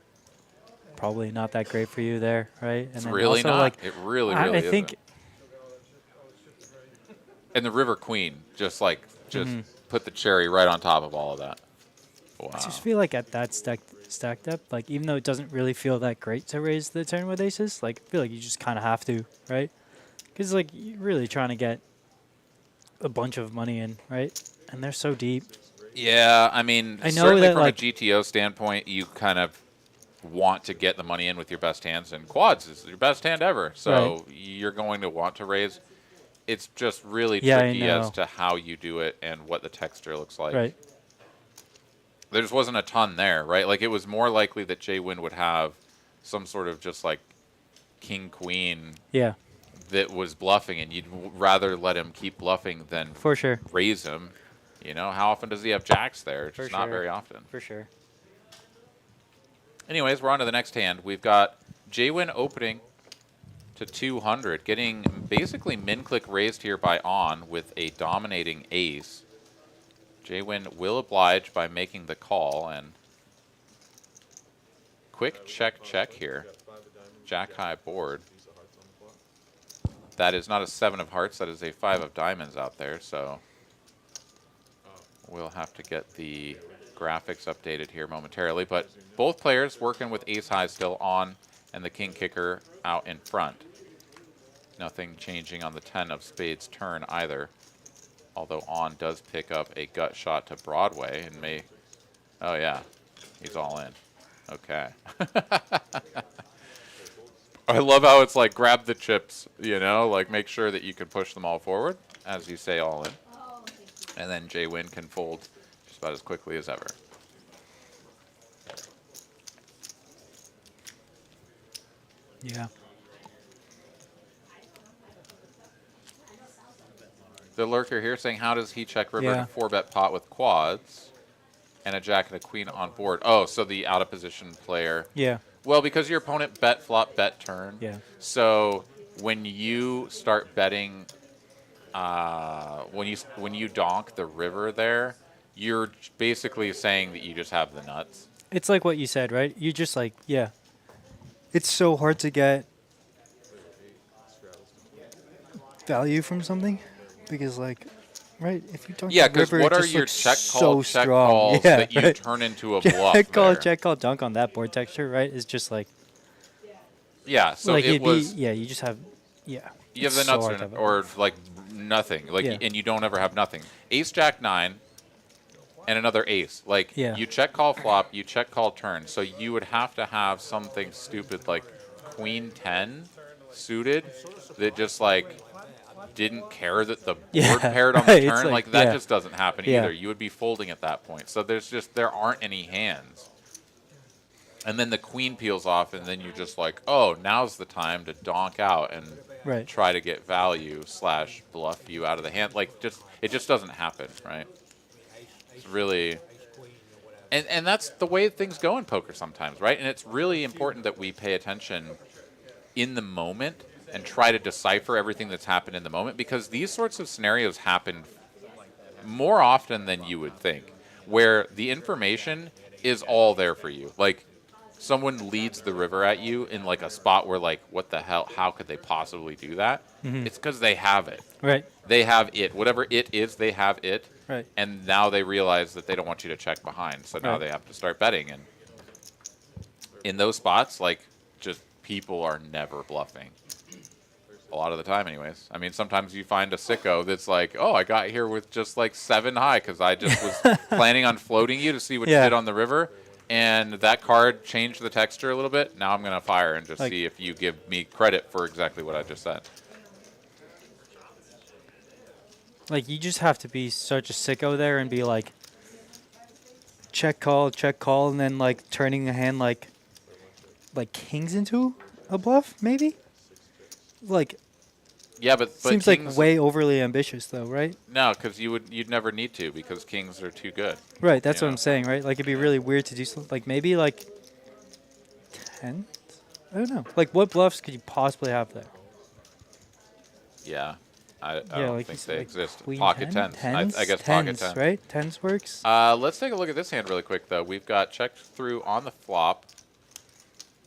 Speaker 2: probably not that great for you there, right? And
Speaker 1: It's
Speaker 2: then
Speaker 1: really
Speaker 2: also,
Speaker 1: not.
Speaker 2: Like,
Speaker 1: It really
Speaker 2: I
Speaker 1: isn't.
Speaker 2: think
Speaker 1: And the River Queen just
Speaker 2: Mm-hmm.
Speaker 1: put the cherry right on top of all of that. Wow.
Speaker 2: I just feel like at that stack depth, like even though it doesn't really feel that great to raise the turn with aces, like I feel like you just kind of have to, right? Because like you're really trying to get a bunch of money in, right? And they're so deep.
Speaker 1: Yeah, I mean,
Speaker 2: I know
Speaker 1: certainly
Speaker 2: that,
Speaker 1: from
Speaker 2: like-
Speaker 1: a GTO standpoint, you kind of want to get the money in with your best hands, and quads is your best hand ever. So you're going to want to raise. It's just really
Speaker 2: Yeah, I
Speaker 1: tricky as
Speaker 2: know.
Speaker 1: to how you do it and what the texture looks like.
Speaker 2: Right.
Speaker 1: There just wasn't a ton there, right? Like, it was more likely that Jay-Win would have some sort of just like king queen
Speaker 2: Yeah,
Speaker 1: that was bluffing, and you'd rather let him keep bluffing than
Speaker 2: for sure.
Speaker 1: raise him. You know, how often does he have jacks there? It's
Speaker 2: For
Speaker 1: just not
Speaker 2: sure.
Speaker 1: very often.
Speaker 2: For sure.
Speaker 1: Anyways, we're on to the next hand. We've got Jay-Win opening to 200, getting basically min-click raised here by On with a dominating ace. Jay-Win will oblige by making the call, and quick check here. Jack high board. That is not a 7 of hearts, that is a 5 of diamonds out there, so we'll have to get the graphics updated here momentarily. But both players working with ace high still On and the king kicker out in front. Nothing changing on the 10 of spades turn either. Although On does pick up a gut shot to Broadway and may, oh yeah, he's all in. Okay. I love how it's like grab the chips, you know, like make sure that you can push them all forward as you say all in. And then J-Win can fold just about as quickly as ever.
Speaker 2: Yeah.
Speaker 1: The lurker here saying, how does he check river in
Speaker 2: Yeah.
Speaker 1: a 4-bet pot with quads and a jack and a queen on board? Oh, so the out of position player.
Speaker 2: Yeah.
Speaker 1: Well, because your opponent bet flop, bet turn.
Speaker 2: Yeah.
Speaker 1: So when you start betting, when you donk the river there, you're basically saying that you just have the nuts.
Speaker 2: It's like what you said, right? You just like, yeah. It's so hard to get value from something because, like, right? If you don't,
Speaker 1: Yeah,
Speaker 2: because
Speaker 1: because what are your check calls that you
Speaker 2: right?
Speaker 1: turn into a bluff
Speaker 2: Check call, dunk on that board texture, right? Is just like,
Speaker 1: Yeah, so
Speaker 2: like
Speaker 1: it was.
Speaker 2: yeah, you just have, yeah.
Speaker 1: You have
Speaker 2: it's
Speaker 1: the
Speaker 2: so
Speaker 1: nuts
Speaker 2: hard to have
Speaker 1: or like nothing, like,
Speaker 2: Yeah.
Speaker 1: and you don't ever have nothing. Ace Jack 9 and another ace. Like
Speaker 2: Yeah.
Speaker 1: you check call flop, you check call turn. So you would have to have something stupid like Queen 10 suited that just like didn't care that the board
Speaker 2: Yeah,
Speaker 1: paired on the
Speaker 2: right, it's
Speaker 1: turn.
Speaker 2: like,
Speaker 1: Like that
Speaker 2: yeah.
Speaker 1: just doesn't happen
Speaker 2: Yeah.
Speaker 1: either. You would be folding at that point. So there aren't any hands. And then the queen peels off, and then you're just like, oh, now's the time to donk out and
Speaker 2: Right.
Speaker 1: try to get value / bluff you out of the hand. Like, it just doesn't happen, right? It's really, and that's the way things go in poker sometimes, right? And it's really important that we pay attention in the moment and try to decipher everything that's happened in the moment, because these sorts of scenarios happen more often than you would think, where the information is all there for you. Like, someone leads the river at you in like a spot where like, what the hell, how could they possibly do that? It's because they have it.
Speaker 2: Right.
Speaker 1: They have it. Whatever it is, they have it.
Speaker 2: Right.
Speaker 1: And now they realize that they don't want you to check behind. So now
Speaker 2: Right.
Speaker 1: they have to start betting. And in those spots, like, just people are never bluffing. A lot of the time, anyways. I mean, sometimes you find a sicko that's like, oh, I got here with just like 7 high because I just was planning on floating you to see what you
Speaker 2: Yeah.
Speaker 1: did on the river. And that card changed the texture a little bit. Now I'm going to fire and just
Speaker 2: Like-
Speaker 1: see if you give me credit for exactly what I just said.
Speaker 2: Like, you just have to be such a sicko there and be like, check call, and then like turning a hand like kings into a bluff, maybe. Like,
Speaker 1: Yeah, but
Speaker 2: seems
Speaker 1: kings,
Speaker 2: like way overly ambitious, though, right?
Speaker 1: No, because you'd never need to, because kings are too good.
Speaker 2: Right, that's
Speaker 1: You
Speaker 2: what
Speaker 1: know.
Speaker 2: I'm saying, right? Like, it'd be really weird to do something like maybe like 10. I don't know. Like, what bluffs could you possibly have there?
Speaker 1: Yeah, I
Speaker 2: Yeah,
Speaker 1: don't
Speaker 2: like
Speaker 1: think
Speaker 2: you
Speaker 1: they
Speaker 2: said,
Speaker 1: exist.
Speaker 2: Queen
Speaker 1: Pocket
Speaker 2: 10?
Speaker 1: tens. I guess
Speaker 2: tens,
Speaker 1: pocket 10.
Speaker 2: right? Tens works.
Speaker 1: Let's take a look at this hand really quick, though. We've got checked through on the flop.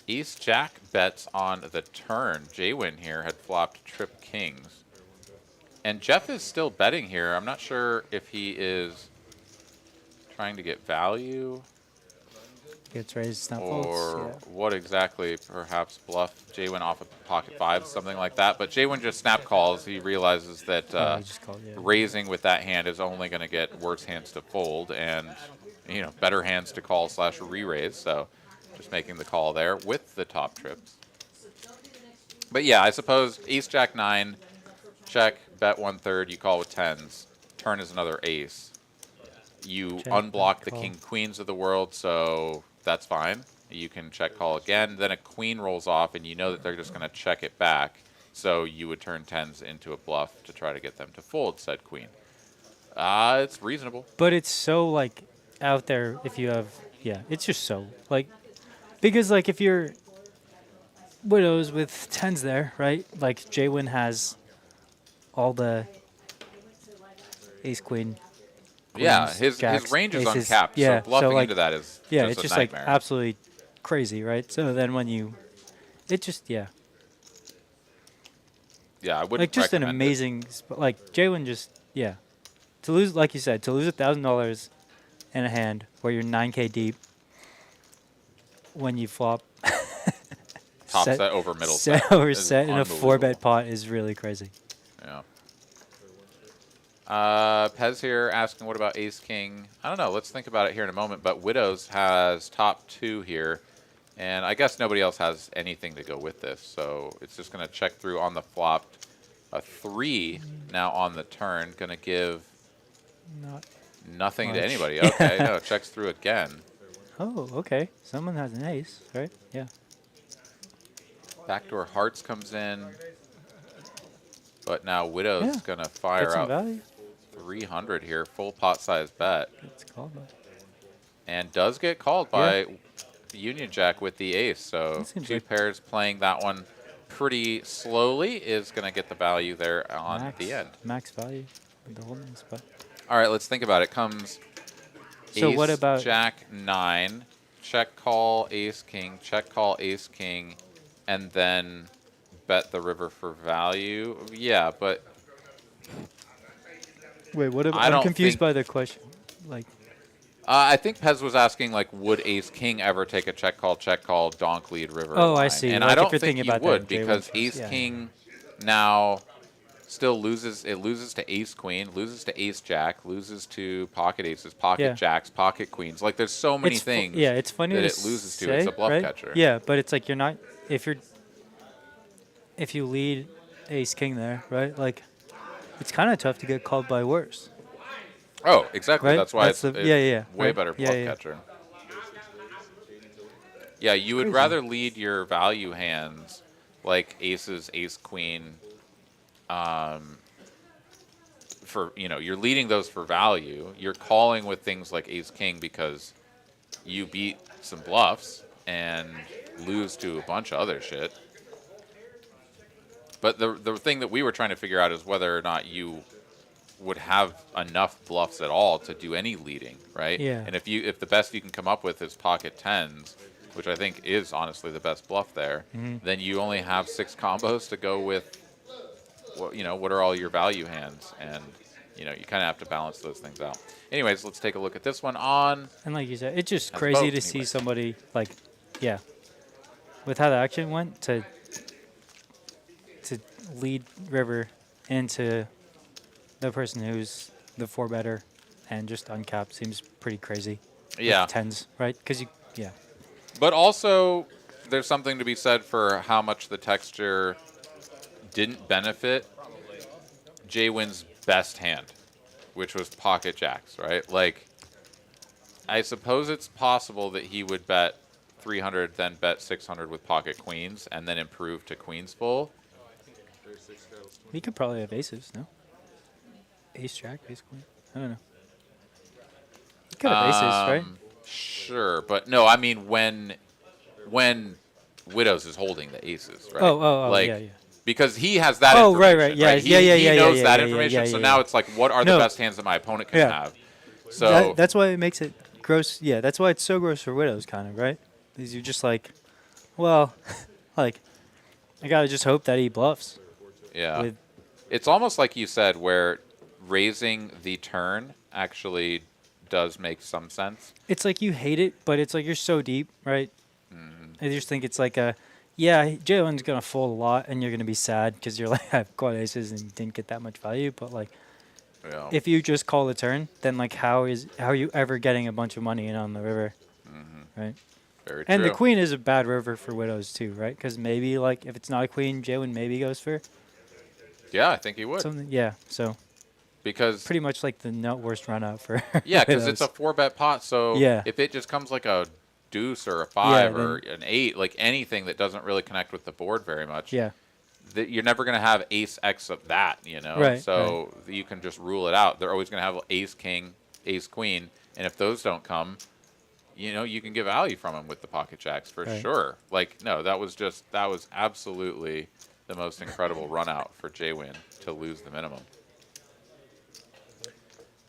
Speaker 1: Ace Jack bets on the turn. J-Win here had flopped trip kings. And Jeff is still betting here. I'm not sure if he is trying to get value
Speaker 2: Gets raised, snap
Speaker 1: or
Speaker 2: folds.
Speaker 1: what exactly. Perhaps bluff J-Win off of pocket 5, something like that. But J-Win just snap calls. He realizes that
Speaker 2: Yeah. Just called, yeah.
Speaker 1: raising with that hand is only going to get worse hands to fold and, you know, better hands to call / re-raise. So just making the call there with the top trips. But yeah, I suppose Ace Jack 9, check, bet 1/3, you call with tens. Turn is another ace. You
Speaker 2: Check,
Speaker 1: unblock
Speaker 2: bet,
Speaker 1: the
Speaker 2: call.
Speaker 1: king queens of the world, so that's fine. You can check call again. Then a queen rolls off, and you know that they're just going to check it back. So you would turn tens into a bluff to try to get them to fold said queen. It's reasonable.
Speaker 2: But it's so like out there if you have, yeah, it's just so like, because like if you're widows with tens there, right? Like J-Win has all the ace queen.
Speaker 1: Yeah,
Speaker 2: queens,
Speaker 1: his
Speaker 2: jacks,
Speaker 1: range is
Speaker 2: aces.
Speaker 1: uncapped,
Speaker 2: Yeah,
Speaker 1: so bluffing
Speaker 2: like,
Speaker 1: into that is
Speaker 2: yeah,
Speaker 1: just
Speaker 2: it's
Speaker 1: a
Speaker 2: just
Speaker 1: nightmare.
Speaker 2: like absolutely crazy, right? So then when you, it just yeah,
Speaker 1: Yeah, I wouldn't
Speaker 2: like just an
Speaker 1: recommend it.
Speaker 2: amazing like J-Win just yeah, to lose like you said to lose $1,000 in a hand where you're 9K deep when you flop
Speaker 1: Top set over middle
Speaker 2: set
Speaker 1: set.
Speaker 2: over
Speaker 1: is
Speaker 2: set in a
Speaker 1: unbelievable.
Speaker 2: 4-bet pot is really crazy.
Speaker 1: Yeah. Pez here asking, what about ace king? I don't know. Let's think about it here in a moment. But Widows has top 2 here. And I guess nobody else has anything to go with this, so it's just going to check through on the flop. A 3 now on the turn, going to give
Speaker 2: Not
Speaker 1: nothing to
Speaker 2: much.
Speaker 1: anybody. Okay, no, checks through again.
Speaker 2: Oh, okay. Someone has an ace, right? Yeah.
Speaker 1: Backdoor hearts comes in, but now Widow's
Speaker 2: Yeah.
Speaker 1: going to
Speaker 2: Get
Speaker 1: fire
Speaker 2: some
Speaker 1: up
Speaker 2: value.
Speaker 1: 300 here, full pot size bet,
Speaker 2: It's called by.
Speaker 1: and does get called by Union Jack with the ace. So
Speaker 2: That seems
Speaker 1: two
Speaker 2: like
Speaker 1: pairs playing that one pretty slowly is going to get the value there on
Speaker 2: max,
Speaker 1: the end.
Speaker 2: max value with the Holdem spot.
Speaker 1: All right, let's think about it. Comes
Speaker 2: So
Speaker 1: ace,
Speaker 2: what about
Speaker 1: Jack 9, check call ace king, check call ace king, and then bet the river for value. Yeah, but
Speaker 2: wait? What?
Speaker 1: I
Speaker 2: I'm
Speaker 1: don't
Speaker 2: confused
Speaker 1: think-
Speaker 2: by the question. Like,
Speaker 1: I think Pez was asking, like, would ace king ever take a check call, donk lead river?
Speaker 2: Oh, I
Speaker 1: line?
Speaker 2: see.
Speaker 1: And
Speaker 2: Like,
Speaker 1: I
Speaker 2: if
Speaker 1: don't
Speaker 2: you're
Speaker 1: think
Speaker 2: thinking
Speaker 1: he
Speaker 2: about that
Speaker 1: would
Speaker 2: in J1
Speaker 1: because
Speaker 2: terms,
Speaker 1: ace
Speaker 2: yeah.
Speaker 1: king now still loses. It loses to ace queen, loses to ace jack, loses to pocket aces, pocket
Speaker 2: Yeah.
Speaker 1: jacks, pocket queens. Like, there's so many
Speaker 2: it's
Speaker 1: things.
Speaker 2: yeah, it's funny
Speaker 1: that
Speaker 2: to
Speaker 1: it loses
Speaker 2: say,
Speaker 1: to. It's a bluff
Speaker 2: right?
Speaker 1: catcher.
Speaker 2: Yeah, but it's like you're not if you lead ace king there, right? Like, it's kind of tough to get called by worse.
Speaker 1: Oh, exactly.
Speaker 2: Right?
Speaker 1: That's why
Speaker 2: That's
Speaker 1: it's
Speaker 2: the- yeah, yeah,
Speaker 1: way
Speaker 2: right.
Speaker 1: better
Speaker 2: Yeah,
Speaker 1: bluff
Speaker 2: yeah.
Speaker 1: catcher. Yeah, you would
Speaker 2: Crazy.
Speaker 1: rather lead your value hands like aces, ace queen. For you're leading those for value. You're calling with things like ace king because you beat some bluffs and lose to a bunch of other shit. But the thing that we were trying to figure out is whether or not you would have enough bluffs at all to do any leading, right?
Speaker 2: Yeah.
Speaker 1: And if the best you can come up with is pocket tens, which I think is honestly the best bluff there, then you only have 6 combos to go with. What are all your value hands, and you kind of have to balance those things out. Anyways, let's take a look at this one on.
Speaker 2: And like you said, it's just
Speaker 1: That's
Speaker 2: crazy
Speaker 1: both,
Speaker 2: to see
Speaker 1: anyway.
Speaker 2: somebody like, yeah, with how the action went to lead river into the person who's the 4-better and just uncapped seems pretty crazy. With
Speaker 1: Yeah.
Speaker 2: tens, right? Because yeah.
Speaker 1: But also, there's something to be said for how much the texture didn't benefit J-Win's best hand, which was pocket jacks, right? Like, I suppose it's possible that he would bet 300, then bet 600 with pocket queens, and then improve to queens full.
Speaker 2: He could probably have aces, no? Ace jack, ace queen. I don't know. He could have aces, right?
Speaker 1: Sure, but no, I mean when Widows is holding the aces, right?
Speaker 2: Oh,
Speaker 1: like,
Speaker 2: yeah, yeah.
Speaker 1: Because he has that
Speaker 2: Oh, right,
Speaker 1: information.
Speaker 2: right, yeah,
Speaker 1: He
Speaker 2: yeah,
Speaker 1: knows
Speaker 2: yeah,
Speaker 1: that
Speaker 2: yeah,
Speaker 1: information,
Speaker 2: yeah,
Speaker 1: so
Speaker 2: yeah,
Speaker 1: now
Speaker 2: yeah.
Speaker 1: it's like, what are the
Speaker 2: No.
Speaker 1: best hands that my opponent can
Speaker 2: Yeah.
Speaker 1: have? So
Speaker 2: That's why it makes it gross. Yeah, that's why it's so gross for widows, kind of, right? Because you're just like, well, like, I gotta just hope that he bluffs.
Speaker 1: yeah,
Speaker 2: With
Speaker 1: it's almost like you said, where raising the turn actually does make some sense.
Speaker 2: it's like you hate it, but it's like you're so deep, right? I just think it's like yeah, Jalen's gonna fold a lot, and you're gonna be sad because you're like, I've got aces and didn't get that much value. But like,
Speaker 1: Yeah.
Speaker 2: if you just call the turn, then like, how are you ever getting a bunch of money in on the river, right?
Speaker 1: Very
Speaker 2: And
Speaker 1: true.
Speaker 2: the queen is a bad river for widows too, right? Because maybe like if it's not a queen, Jalen maybe goes for
Speaker 1: Yeah, I think he would.
Speaker 2: something. Yeah, so
Speaker 1: Because
Speaker 2: pretty much like the not worst run out for
Speaker 1: yeah, because it's a
Speaker 2: widows.
Speaker 1: 4-bet pot. So
Speaker 2: Yeah.
Speaker 1: if it just comes like a deuce or a 5
Speaker 2: Yeah,
Speaker 1: or an 8, like anything that doesn't really connect with the board very much,
Speaker 2: Yeah,
Speaker 1: you're never going to have ace X of that,
Speaker 2: Right,
Speaker 1: So you can just rule it out. They're always going to have ace king, ace queen, and if those don't come, you can get value from them with the pocket jacks for
Speaker 2: Right.
Speaker 1: sure. Like, no, that was absolutely the most incredible run out for J-Win to lose the minimum.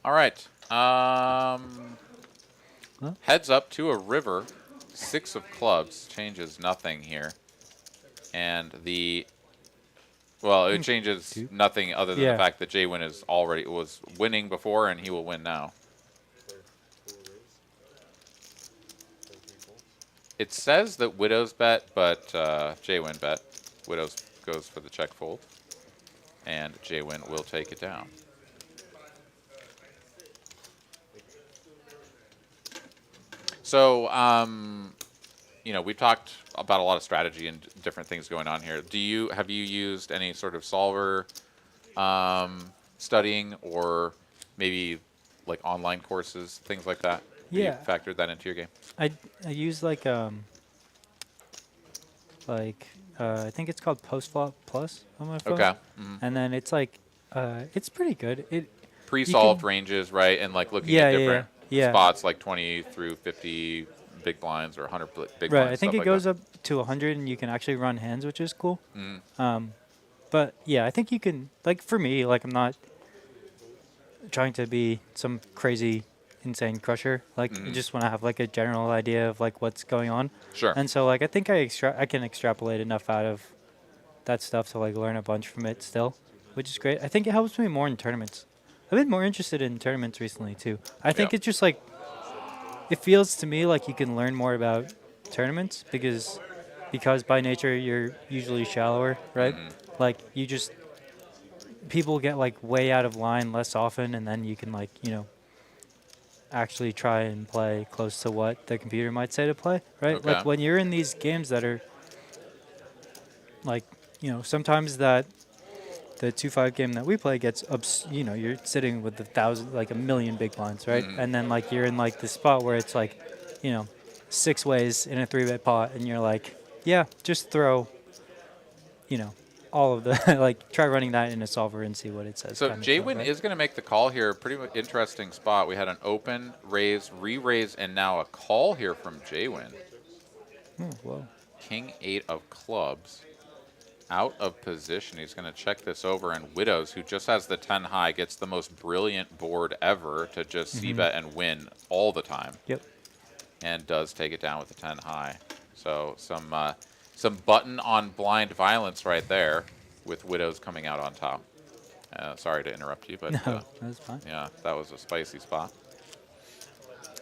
Speaker 1: All right. Heads up to a river. 6 of clubs changes nothing here. And it changes nothing other than
Speaker 2: Yeah.
Speaker 1: the fact that J-Win was winning before and he will win now. It says that Widows bet, but J-Win bet. Widows goes for the check fold. And J-Win will take it down. So, you know, we've talked about a lot of strategy and different things going on here. Have you used any sort of solver studying, or maybe like online courses, things like that? Have you
Speaker 2: Yeah.
Speaker 1: factored that into your game?
Speaker 2: I use like I think it's called Post Flop Plus on my phone.
Speaker 1: Okay.
Speaker 2: And then it's like it's pretty good.
Speaker 1: Pre-solved ranges, right? And like looking
Speaker 2: Yeah,
Speaker 1: at
Speaker 2: yeah,
Speaker 1: different
Speaker 2: yeah.
Speaker 1: spots, like 20 through 50 big blinds or 100 big
Speaker 2: Right.
Speaker 1: blinds.
Speaker 2: I think
Speaker 1: stuff
Speaker 2: it
Speaker 1: like
Speaker 2: goes
Speaker 1: that.
Speaker 2: up to 100, and you can actually run hands, which is cool.
Speaker 1: Mm.
Speaker 2: But yeah, I think you can, like, for me, like, I'm not trying to be some crazy, insane crusher. Like, I just want to have like a general idea of like what's going on.
Speaker 1: Sure.
Speaker 2: And so like I think I can extrapolate enough out of that stuff to like learn a bunch from it still, which is great. I think it helps me more in tournaments. I've been more interested in tournaments recently too. I think
Speaker 1: Yeah.
Speaker 2: it's just like, it feels to me like you can learn more about tournaments because by nature you're usually shallower, right? Like you just, people get like way out of line less often, and then you can like, you know, actually try and play close to what the computer might say to play, right?
Speaker 1: Okay.
Speaker 2: Like when you're in these games that are like, you know, sometimes that the 2-5 game that we play gets you know, you're sitting with 1,000, like a million big blinds, right? And then like you're in like this spot where it's like, you know, 6 ways in a 3-bet pot, and you're like, yeah, just throw, you know, all of the like try running that in a solver and see what it says.
Speaker 1: So
Speaker 2: kind of
Speaker 1: Jaywin
Speaker 2: stuff, right?
Speaker 1: is going to make the call here. Pretty much interesting spot. We had an open, raise, re-raise, and now a call here from Jaywin.
Speaker 2: Oh, whoa.
Speaker 1: King 8 of clubs. Out of position. He's going to check this over, and Widows, who just has the 10 high, gets the most brilliant board ever to just c-bet and win all the time.
Speaker 2: Yep.
Speaker 1: And does take it down with the 10 high. So some button on blind violence right there, with Widows coming out on top. Sorry to interrupt you, but
Speaker 2: No, that's fine.
Speaker 1: yeah, that was a spicy spot.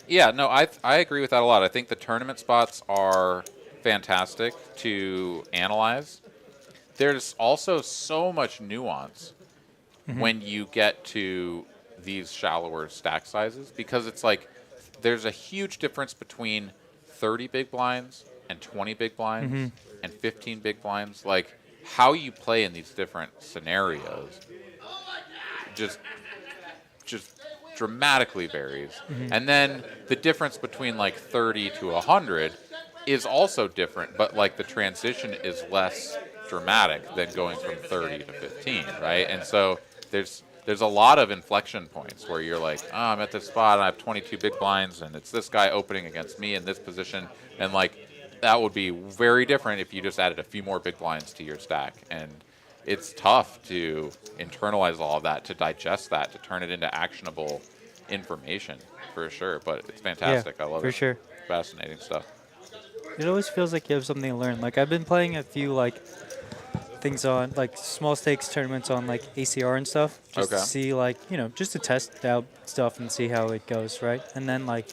Speaker 1: Yeah, no, I agree with that a lot. I think the tournament spots are fantastic to analyze. There's also so much nuance when you get to these shallower stack sizes, because it's like there's a huge difference between 30 big blinds and 20 big blinds and 15 big blinds. Like how you play in these different scenarios just dramatically varies. And then the difference between like 30 to 100 is also different, but like the transition is less dramatic than going from 30 to 15, right? And so there's a lot of inflection points where you're like, oh, I'm at this spot, and I have 22 big blinds, and it's this guy opening against me in this position, and like that would be very different if you just added a few more big blinds to your stack. And it's tough to internalize all of that, to digest that, to turn it into actionable information, for sure. But it's fantastic. I love it.
Speaker 2: For sure.
Speaker 1: Fascinating stuff.
Speaker 2: It always feels like you have something to learn. Like I've been playing a few like things on like small stakes tournaments on like ACR and stuff, just to see like, you know, just to test out stuff and see how it goes, right? And then like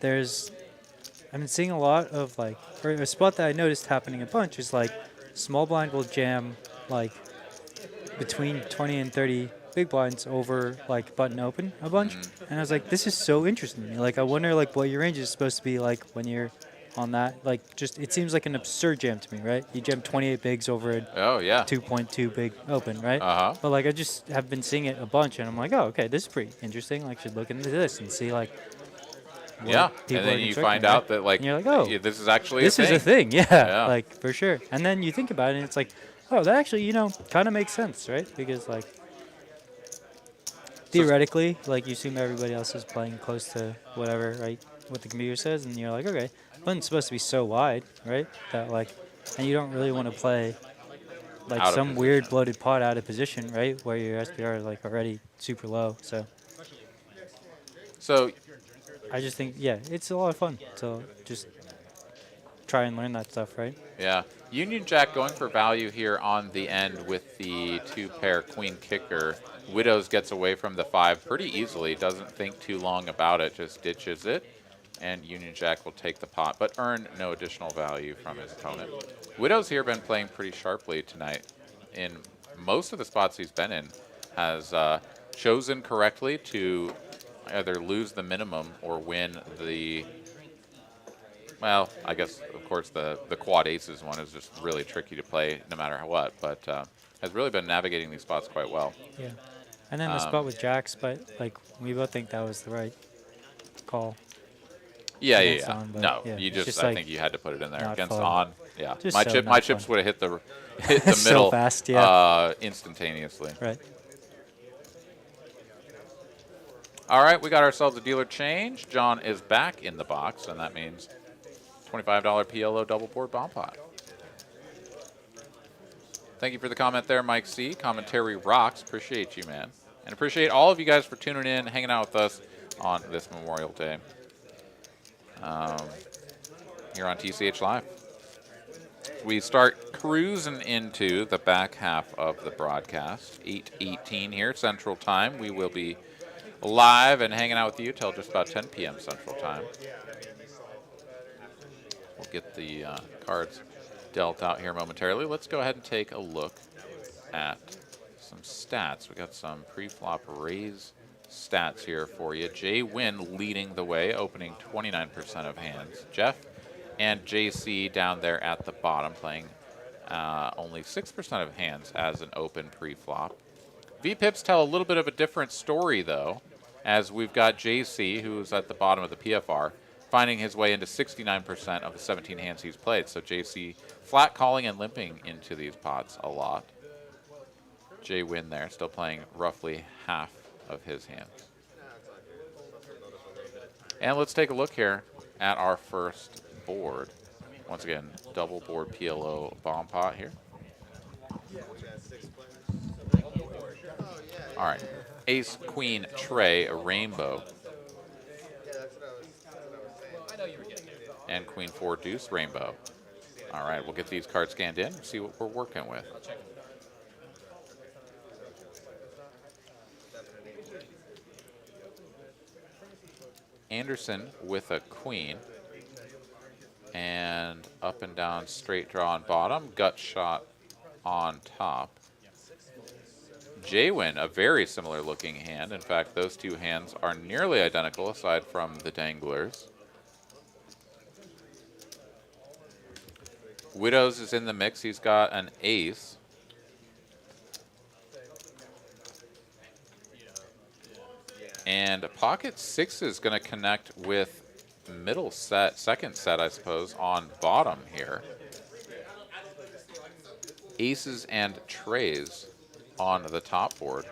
Speaker 2: I've been seeing a lot of like, or a spot that I noticed happening a bunch is like small blind will jam like between 20 and 30 big blinds over like button open a bunch. And I was like, this is so interesting to me. Like I wonder like what your range is supposed to be like when you're on that. Like just, it seems like an absurd jam to me, right? You jam 28 bigs over a 2.2 big open, right? But like I just have been seeing it a bunch, and I'm like, oh, okay, this is pretty interesting. Like should look into this and see like
Speaker 1: and then you find out that like,
Speaker 2: and you're like, oh,
Speaker 1: this is actually
Speaker 2: this is a thing. Yeah, like for sure. And then you think about it and it's like, oh, that actually, you know, kind of makes sense, right? Because like theoretically, like you assume everybody else is playing close to whatever, right? What the computer says, and you're like, okay, button's supposed to be so wide, right? That like, and you don't really want to play like
Speaker 1: out
Speaker 2: some weird bloated pot out of position, right? Where your SPR is like already super low. So I just think, yeah, it's a lot of fun to just try and learn that stuff, right?
Speaker 1: Yeah. Union Jack going for value here on the end with the 2-pair queen kicker. Widows gets away from the 5 pretty easily, doesn't think too long about it, just ditches it. And Union Jack will take the pot, but earn no additional value from his opponent. Widows here been playing pretty sharply tonight. In most of the spots he's been in, has chosen correctly to either lose the minimum or win the well, I guess, of course, the quad aces one is just really tricky to play no matter what, but has really been navigating these spots quite well.
Speaker 2: Yeah. And then the spot with jacks, but like we both think that was the right call.
Speaker 1: Yeah,
Speaker 2: Against
Speaker 1: yeah.
Speaker 2: on, but
Speaker 1: No,
Speaker 2: yeah,
Speaker 1: you
Speaker 2: it's
Speaker 1: just,
Speaker 2: just
Speaker 1: I
Speaker 2: like
Speaker 1: think you had to put it in there
Speaker 2: not
Speaker 1: against
Speaker 2: fun.
Speaker 1: on. Yeah,
Speaker 2: Just
Speaker 1: my
Speaker 2: so
Speaker 1: my
Speaker 2: not
Speaker 1: chips
Speaker 2: fun.
Speaker 1: would have hit the
Speaker 2: So
Speaker 1: middle
Speaker 2: fast, yeah.
Speaker 1: instantaneously.
Speaker 2: Right.
Speaker 1: All right, we got ourselves a dealer change. John is back in the box, and that means $25 PLO double board bomb pot. Thank you for the comment there, Mike C. Commentary rocks. Appreciate you, man. And appreciate all of you guys for tuning in, hanging out with us on this Memorial Day here on TCH Live. We start cruising into the back half of the broadcast. 8:18 here, Central Time. We will be live and hanging out with you till just about 10 p.m. Central Time. We'll get the cards dealt out here momentarily. Let's go ahead and take a look at some stats. We got some pre-flop raise stats here for you. Jay Wynn leading the way, opening 29% of hands. Jeff and JC down there at the bottom, playing only 6% of hands as an open pre-flop. VPips tell a little bit of a different story, though, as we've got JC, who's at the bottom of the PFR, finding his way into 69% of the 17 hands he's played. So JC flat calling and limping into these pots a lot. Jay Wynn there, still playing roughly half of his hands. And let's take a look here at our first board. Once again, double board PLO bomb pot here. All right, ace, queen, tray, a rainbow. And queen, four, deuce, rainbow. All right, we'll get these cards scanned in and see what we're working with. Anderson with a queen. And up and down, straight draw on bottom, gut shot on top. Jaywin, a very similar looking hand. In fact, those two hands are nearly identical aside from the danglers. Widows is in the mix. He's got an ace. And pocket six is going to connect with middle set, second set, I suppose, on bottom here. Aces and trays on the top board.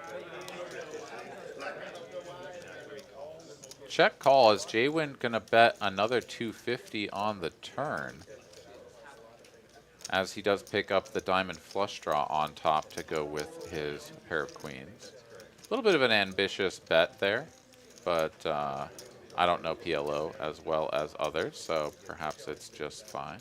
Speaker 1: Check call. Is Jaywin going to bet another 250 on the turn? As he does pick up the diamond flush draw on top to go with his pair of queens. A little bit of an ambitious bet there, but I don't know PLO as well as others, so perhaps it's just fine.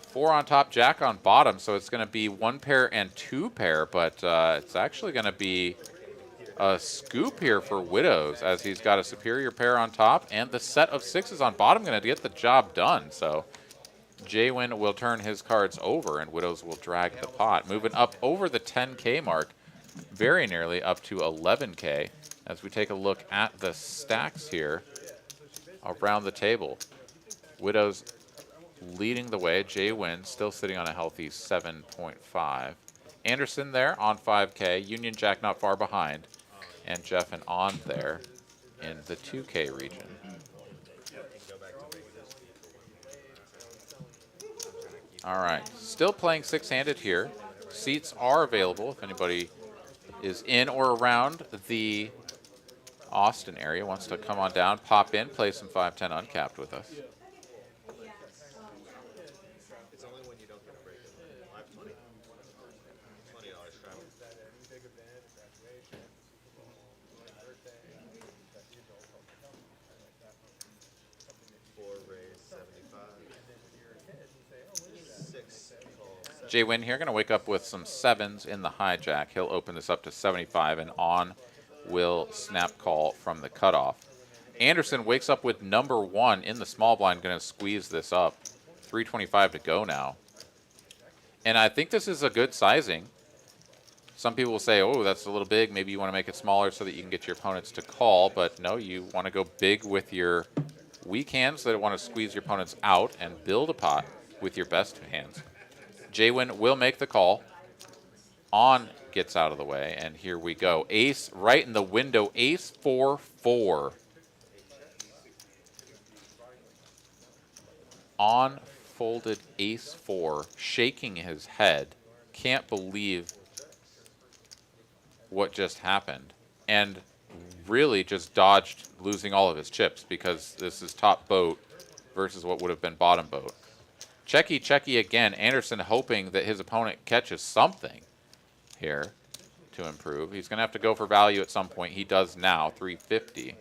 Speaker 1: Four on top, jack on bottom, so it's going to be one pair and two pair, but it's actually going to be a scoop here for Widows, as he's got a superior pair on top and the set of sixes on bottom going to get the job done. So Jaywin will turn his cards over and Widows will drag the pot, moving up over the 10K mark, very nearly up to 11K. As we take a look at the stacks here around the table, Widows leading the way. Jaywin still sitting on a healthy 7.5. Anderson there on 5K. Union Jack not far behind. And Jeff and On there in the 2K region. All right, still playing six-handed here. Seats are available if anybody is in or around the Austin area, wants to come on down, pop in, play some 5-10 uncapped with us.
Speaker 4: It's only when you don't get a break. $5.20. $20 travel. Four raise 75. Six call.
Speaker 1: Jaywin here going to wake up with some sevens in the hijack. He'll open this up to 75 and On will snap call from the cutoff. Anderson wakes up with number one in the small blind, going to squeeze this up. 325 to go now. And I think this is a good sizing. Some people will say, oh, that's a little big. Maybe you want to make it smaller so that you can get your opponents to call. But no, you want to go big with your weak hands that want to squeeze your opponents out and build a pot with your best hands. Jwin will make the call. On gets out of the way, and here we go. Ace right in the window. Ace 4-4. On folded ace 4, shaking his head. Can't believe what just happened. And really just dodged losing all of his chips because this is top boat versus what would have been bottom boat. Checky, checky again. Anderson hoping that his opponent catches something here to improve. He's going to have to go for value at some point. He does now, 350.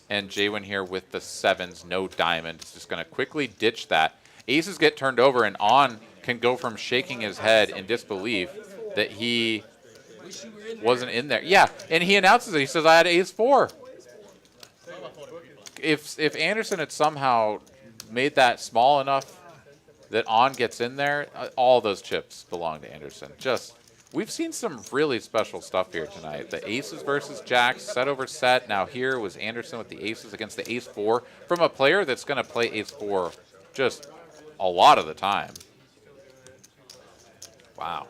Speaker 1: And Jwin here with the sevens, no diamond. Is just going to quickly ditch that. Aces get turned over, and On can go from shaking his head in disbelief that he wasn't in there. Yeah, and he announces it. He says, I had ace 4. If Anderson had somehow made that small enough that On gets in there, all those chips belong to Anderson. We've seen some really special stuff here tonight. The aces versus jacks, set over set. Now here was Anderson with the aces against the ace 4 from a player that's going to play ace 4 just a lot of the time. Wow.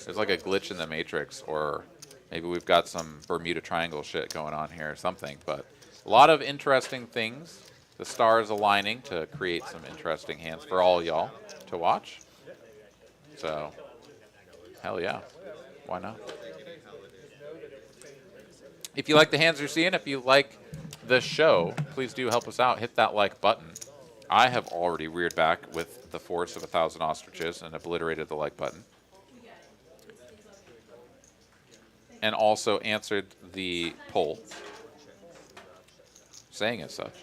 Speaker 1: There's like a glitch in the matrix, or maybe we've got some Bermuda Triangle shit going on here or something. But a lot of interesting things. The stars aligning to create some interesting hands for all y'all to watch. So, hell yeah. Why not? If you like the hands you're seeing, if you like the show, please do help us out. Hit that like button. I have already reared back with the force of 1,000 ostriches and obliterated the like button. And also answered the poll, saying as such.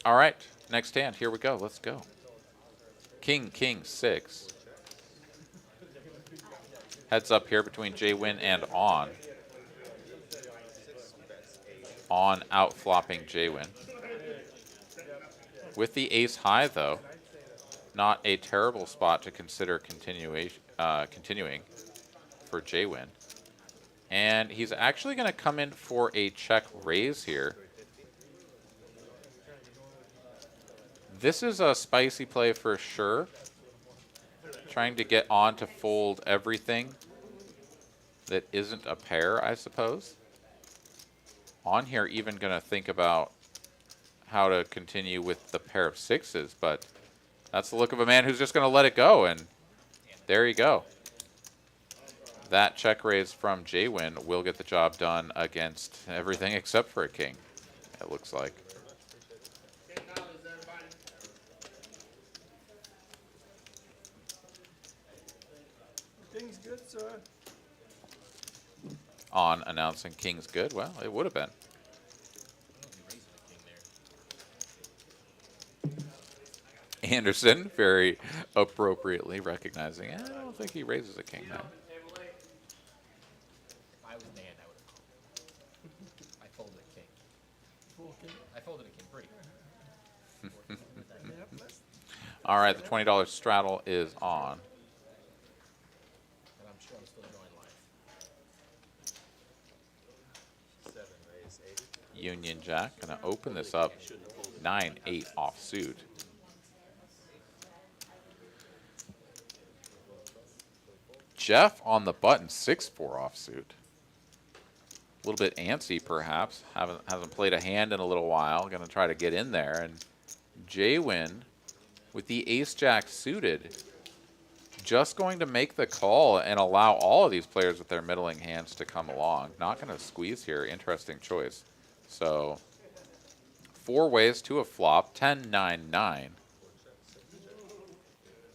Speaker 1: All right, next hand. Here we go. Let's go. King, king, 6. Heads up here between Jwin and On. On out-flopping Jwin. With the ace high, though, not a terrible spot to consider continuing for Jwin. And he's actually going to come in for a check raise here. This is a spicy play for sure. Trying to get On to fold everything that isn't a pair, I suppose. On here even going to think about how to continue with the pair of sixes, but that's the look of a man who's just going to let it go, and there you go. That check raise from Jwin will get the job done against everything except for a king, it looks like.
Speaker 4: King's good, sir.
Speaker 1: On announcing king's good. Well, it would have been. Anderson very appropriately recognizing, I don't think he raises a king now.
Speaker 3: If I was Dan, I would have called. I folded a king. I folded a king 3.
Speaker 1: All right, the $20 straddle is on.
Speaker 3: And I'm sure I'm still drawing life.
Speaker 4: 7 raise 8.
Speaker 1: Union Jack, gonna open this up. 9-8 offsuit. Jeff on the button, 6-4 offsuit. A little bit antsy, perhaps. Hasn't played a hand in a little while. Going to try to get in there. And Jwin with the ace-jack suited, just going to make the call and allow all of these players with their middling hands to come along. Not going to squeeze here. Interesting choice. So 4 ways to a flop. 10-9-9.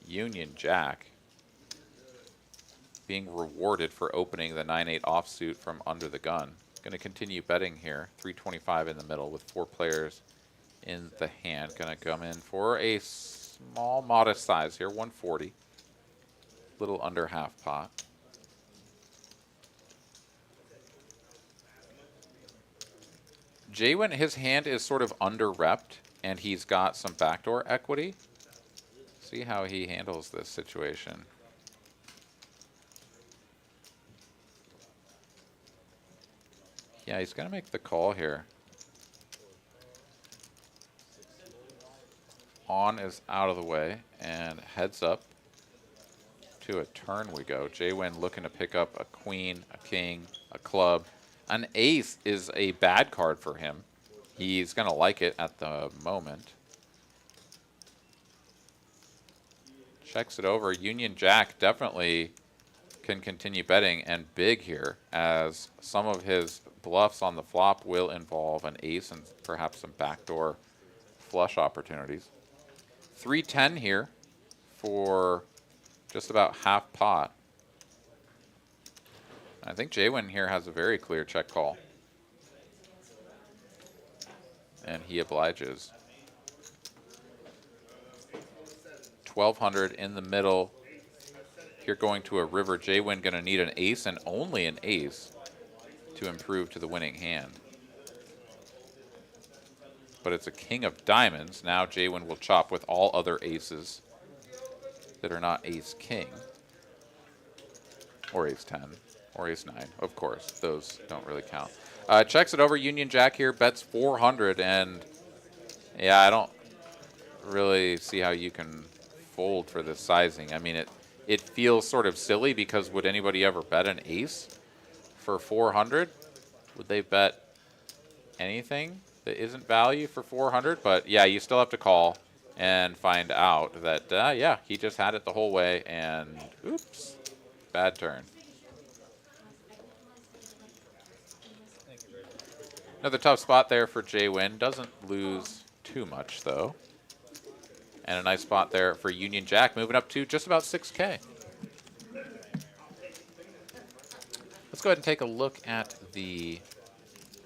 Speaker 1: Union Jack being rewarded for opening the 9-8 offsuit from under the gun. Going to continue betting here. 325 in the middle with 4 players in the hand. Going to come in for a small, modest size here, 140. Little under half pot. Jwin, his hand is sort of under-repped, and he's got some backdoor equity. See how he handles this situation. Yeah, he's going to make the call here. On is out of the way, and heads up to a turn we go. Jwin looking to pick up a queen, a king, a club. An ace is a bad card for him. He's going to like it at the moment. Checks it over. Union Jack definitely can continue betting, and big here, as some of his bluffs on the flop will involve an ace and perhaps some backdoor flush opportunities. 310 here for just about half pot. I think Jwin here has a very clear check call. And he obliges. 1200 in the middle. Here going to a river. Jwin going to need an ace and only an ace to improve to the winning hand. But it's a king of diamonds. Now Jwin will chop with all other aces that are not ace king. Or ace 10. Or ace 9. Of course, those don't really count. Checks it over. Union Jack here bets 400. And yeah, I don't really see how you can fold for this sizing. I mean, it feels sort of silly because would anybody ever bet an ace for 400? Would they bet anything that isn't value for 400? But yeah, you still have to call and find out that, yeah, he just had it the whole way and oops, bad turn. Another tough spot there for Jwin. Doesn't lose too much though. And a nice spot there for Union Jack, moving up to just about 6K. Let's go ahead and take a look at the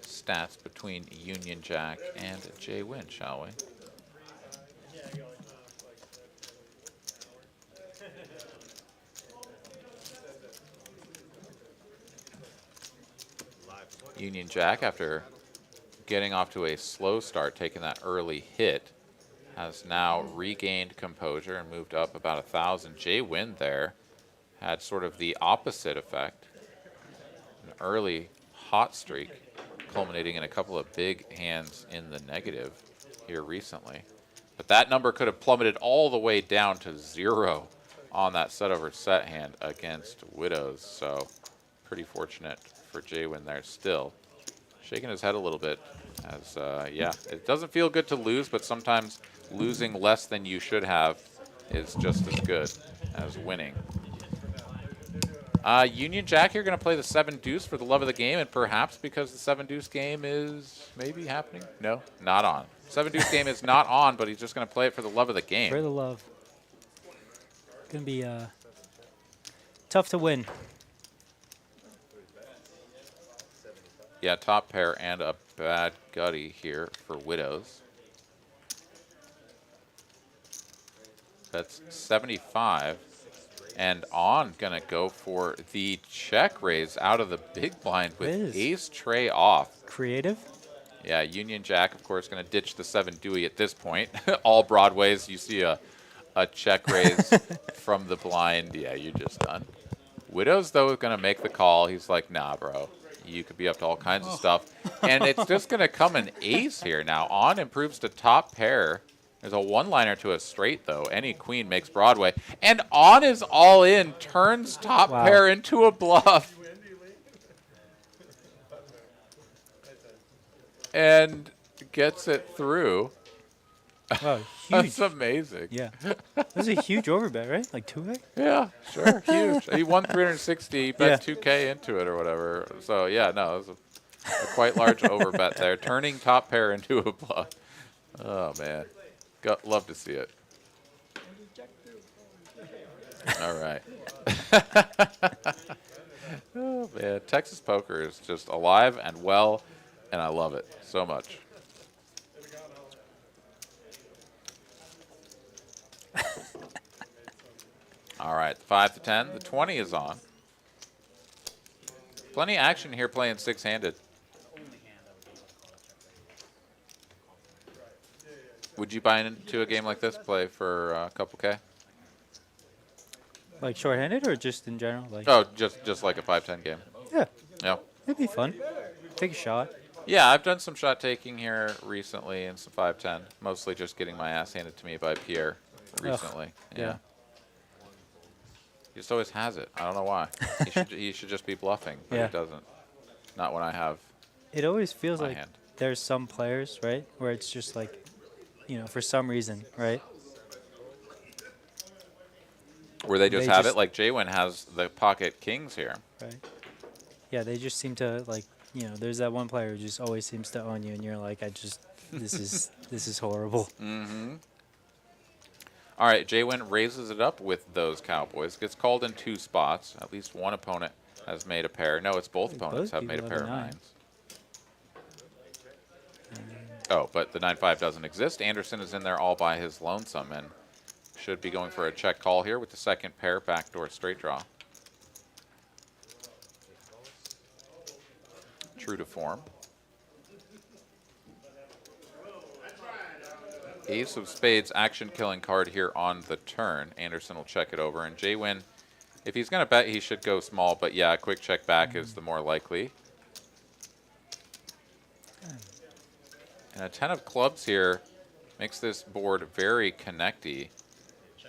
Speaker 1: stats between Union Jack and Jwin, shall we? Union Jack, after getting off to a slow start, taking that early hit, has now regained composure and moved up about 1,000. Jwin there had sort of the opposite effect. An early hot streak, culminating in a couple of big hands in the negative here recently. But that number could have plummeted all the way down to 0 on that set over set hand against Widows. So pretty fortunate for Jwin there still. Shaking his head a little bit as, yeah, it doesn't feel good to lose, but sometimes losing less than you should have is just as good as winning. Union Jack here going to play the 7-deuce for the love of the game, and perhaps because the 7-deuce game is maybe happening. No, not on. 7-deuce game is not on, but he's just going to play it for the love of the game.
Speaker 2: For the love. Going to be tough to win.
Speaker 1: Yeah, top pair and a bad gutty here for Widows. That's 75. And on gonna go for the check raise out of the big blind with ace tray off.
Speaker 2: Creative.
Speaker 1: Yeah, Union Jack, of course, gonna ditch the 7 Dewey at this point. All broadways, you see a check raise from the blind. Yeah, you're just done. Widows, though, gonna make the call. He's like, nah, bro. You could be up to all kinds of stuff. And it's just gonna come an ace here now. On improves to top pair. There's a one-liner to a straight, though. Any queen makes Broadway. And on is all in, turns top pair into a bluff. And gets it through.
Speaker 2: Wow, huge.
Speaker 1: That's amazing.
Speaker 2: Yeah. This is a huge overbet, right? Like 2K?
Speaker 1: Yeah, sure. Huge. He won 360, bet 2K into it or whatever. So, yeah, no, it was a quite large overbet there. Turning top pair into a bluff. Oh, man. Love to see it. All right. Oh, man. Texas poker is just alive and well, and I love it so much. All right, 5 to 10. The 20 is on. Plenty of action here playing six-handed. Would you buy into a game like this? Play for a couple K?
Speaker 2: Like shorthanded or just in general? Like,
Speaker 1: Oh, just like a 5-10 game.
Speaker 2: yeah,
Speaker 1: Yeah.
Speaker 2: it'd be fun. Take a shot.
Speaker 1: Yeah, I've done some shot taking here recently in some 5-10. Mostly just getting my ass handed to me by Pierre recently.
Speaker 2: yeah.
Speaker 1: He just always has it. I don't know why. He should just be bluffing, but
Speaker 2: Yeah.
Speaker 1: he doesn't. Not when I have
Speaker 2: It always feels
Speaker 1: my
Speaker 2: like
Speaker 1: hand.
Speaker 2: there's some players, right, where it's just like, for some reason, right?
Speaker 1: Where they just
Speaker 2: They
Speaker 1: have
Speaker 2: just-
Speaker 1: it, like Jaywin has the pocket kings here.
Speaker 2: Right. Yeah, they just seem to like, there's that one player who just always seems to own you, and you're like, this is horrible.
Speaker 1: Mm-hmm. All right, Jaywin raises it up with those Cowboys. Gets called in 2 spots. At least one opponent has made a pair. No, it's both opponents have made a
Speaker 2: people
Speaker 1: pair of
Speaker 2: have a 9.
Speaker 1: 9s. Oh, but the 9-5 doesn't exist. Anderson is in there all by his lonesome and should be going for a check call here with the second pair, backdoor straight draw. True to form. Ace of spades, action killing card here on the turn. Anderson will check it over, and Jaywin, if he's going to bet, he should go small, but yeah, a quick check back is the more likely. And a 10 of clubs here makes this board very connecty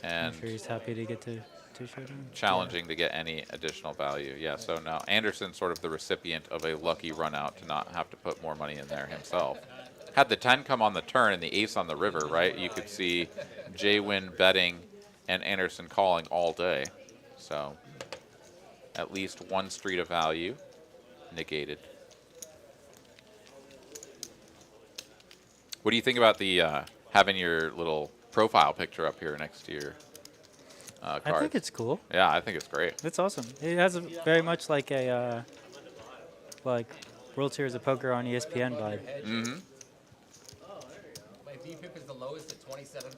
Speaker 1: and
Speaker 2: I'm sure he's happy to get to showdown.
Speaker 1: challenging to get any additional value. Yeah, so now Anderson's sort of the recipient of a lucky run out to not have to put more money in there himself. Had the 10 come on the turn and the ace on the river, right, you could see Jaywin betting and Anderson calling all day. So at least one street of value negated. What do you think about the having your little profile picture up here next to your cards?
Speaker 2: I think it's cool.
Speaker 1: Yeah, I think it's great.
Speaker 2: It's awesome. It has a very much like a like World Series of Poker on ESPN vibe.
Speaker 1: Mm-hmm.
Speaker 3: My VPIP is the lowest at 27%.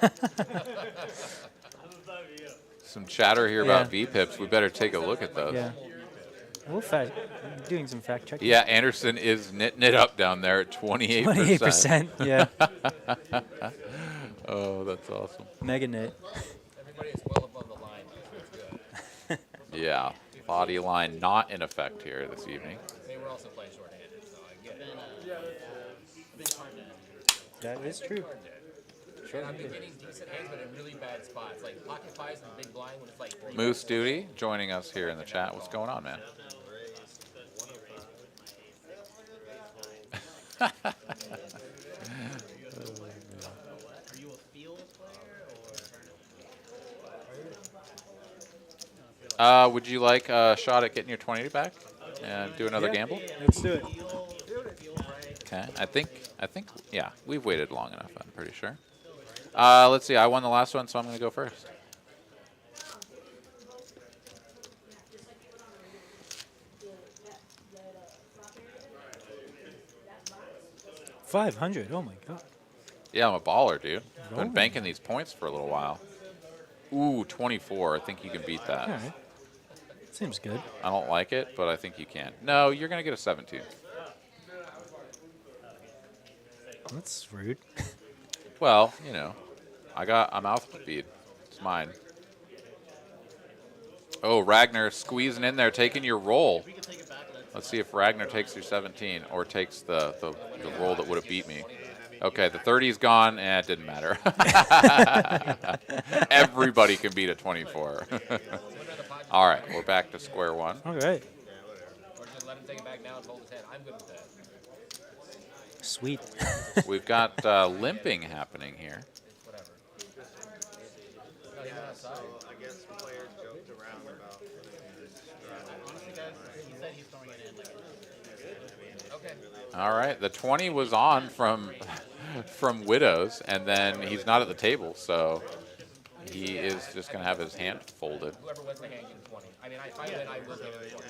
Speaker 3: That's
Speaker 1: Some chatter here about VPIPs. We better take a look at those.
Speaker 2: Yeah. We'll doing some fact checking.
Speaker 1: Yeah, Anderson is knitting it up down there at 28%.
Speaker 2: 28%. Yeah.
Speaker 1: Oh, that's awesome.
Speaker 2: Mega knit.
Speaker 3: everybody is well above the line. That's good.
Speaker 1: Yeah, body line not in effect here this evening.
Speaker 3: They were also playing shorthanded, so I get it.
Speaker 2: That is true.
Speaker 3: And I've been getting decent hands, but in really bad spots, like pocket fives and big blind when it's like 3
Speaker 1: Moose Duty joining us here in the chat. What's going on, man?
Speaker 5: Are you a field player or?
Speaker 1: Would you like a shot at getting your 20 back and do another gamble?
Speaker 2: Let's do it.
Speaker 1: Okay, I think, yeah, we've waited long enough, I'm pretty sure. Let's see, I won the last one, so I'm going to go first.
Speaker 2: $500. Oh my god.
Speaker 1: Yeah, I'm a baller, dude. Been
Speaker 2: Rolling.
Speaker 1: banking these points for a little while. Ooh, 24. I think you can beat that.
Speaker 2: All right. Seems good.
Speaker 1: I don't like it, but I think you can. No, you're going to get a 17.
Speaker 2: That's rude.
Speaker 1: Well, you know, I'm mouth to feed. It's mine. Oh, Ragnar squeezing in there, taking your roll. Let's see if Ragnar takes your 17 or takes the roll that would have beat me. Okay, the 30's gone, and it didn't matter. Everybody can beat a 24. All right, we're back to square one.
Speaker 2: All right.
Speaker 3: Or just let him take it back now and hold his head. I'm good with that.
Speaker 2: Sweet.
Speaker 1: We've got limping happening here.
Speaker 3: Whatever.
Speaker 4: Yeah, so I guess players joked around about
Speaker 5: Honestly, guys, he said he's throwing it in. Like,
Speaker 3: Okay.
Speaker 1: All right, the 20 was on from Widows, and then he's not at the table, so he is just going to have his hand folded.
Speaker 3: Whoever wins the hand gets 20. I mean, if I win, I will take the 20.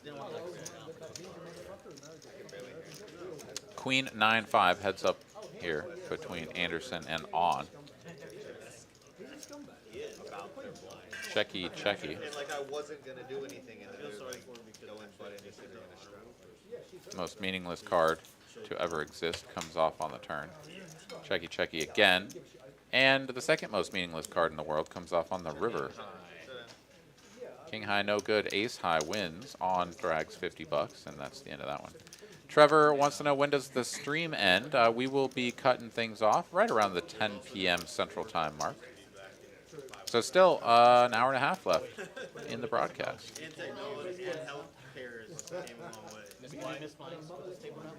Speaker 5: didn't want to like sit down.
Speaker 1: Queen 9-5 heads up here between Anderson and On. Checky, checky.
Speaker 4: it's like I wasn't gonna do anything and then they're like going butt into center in a strap.
Speaker 1: Most meaningless card to ever exist comes off on the turn. Checky, checky again. And the second most meaningless card in the world comes off on the river. King high, no good. Ace high wins. On drags 50 bucks, and that's the end of that one. Trevor wants to know, when does the stream end? We will be cutting things off right around the 10 p.m. Central Time mark. So still an hour and a half left in the broadcast.
Speaker 4: And technology and healthcare came a long way.
Speaker 5: Miss mine. Put this table down.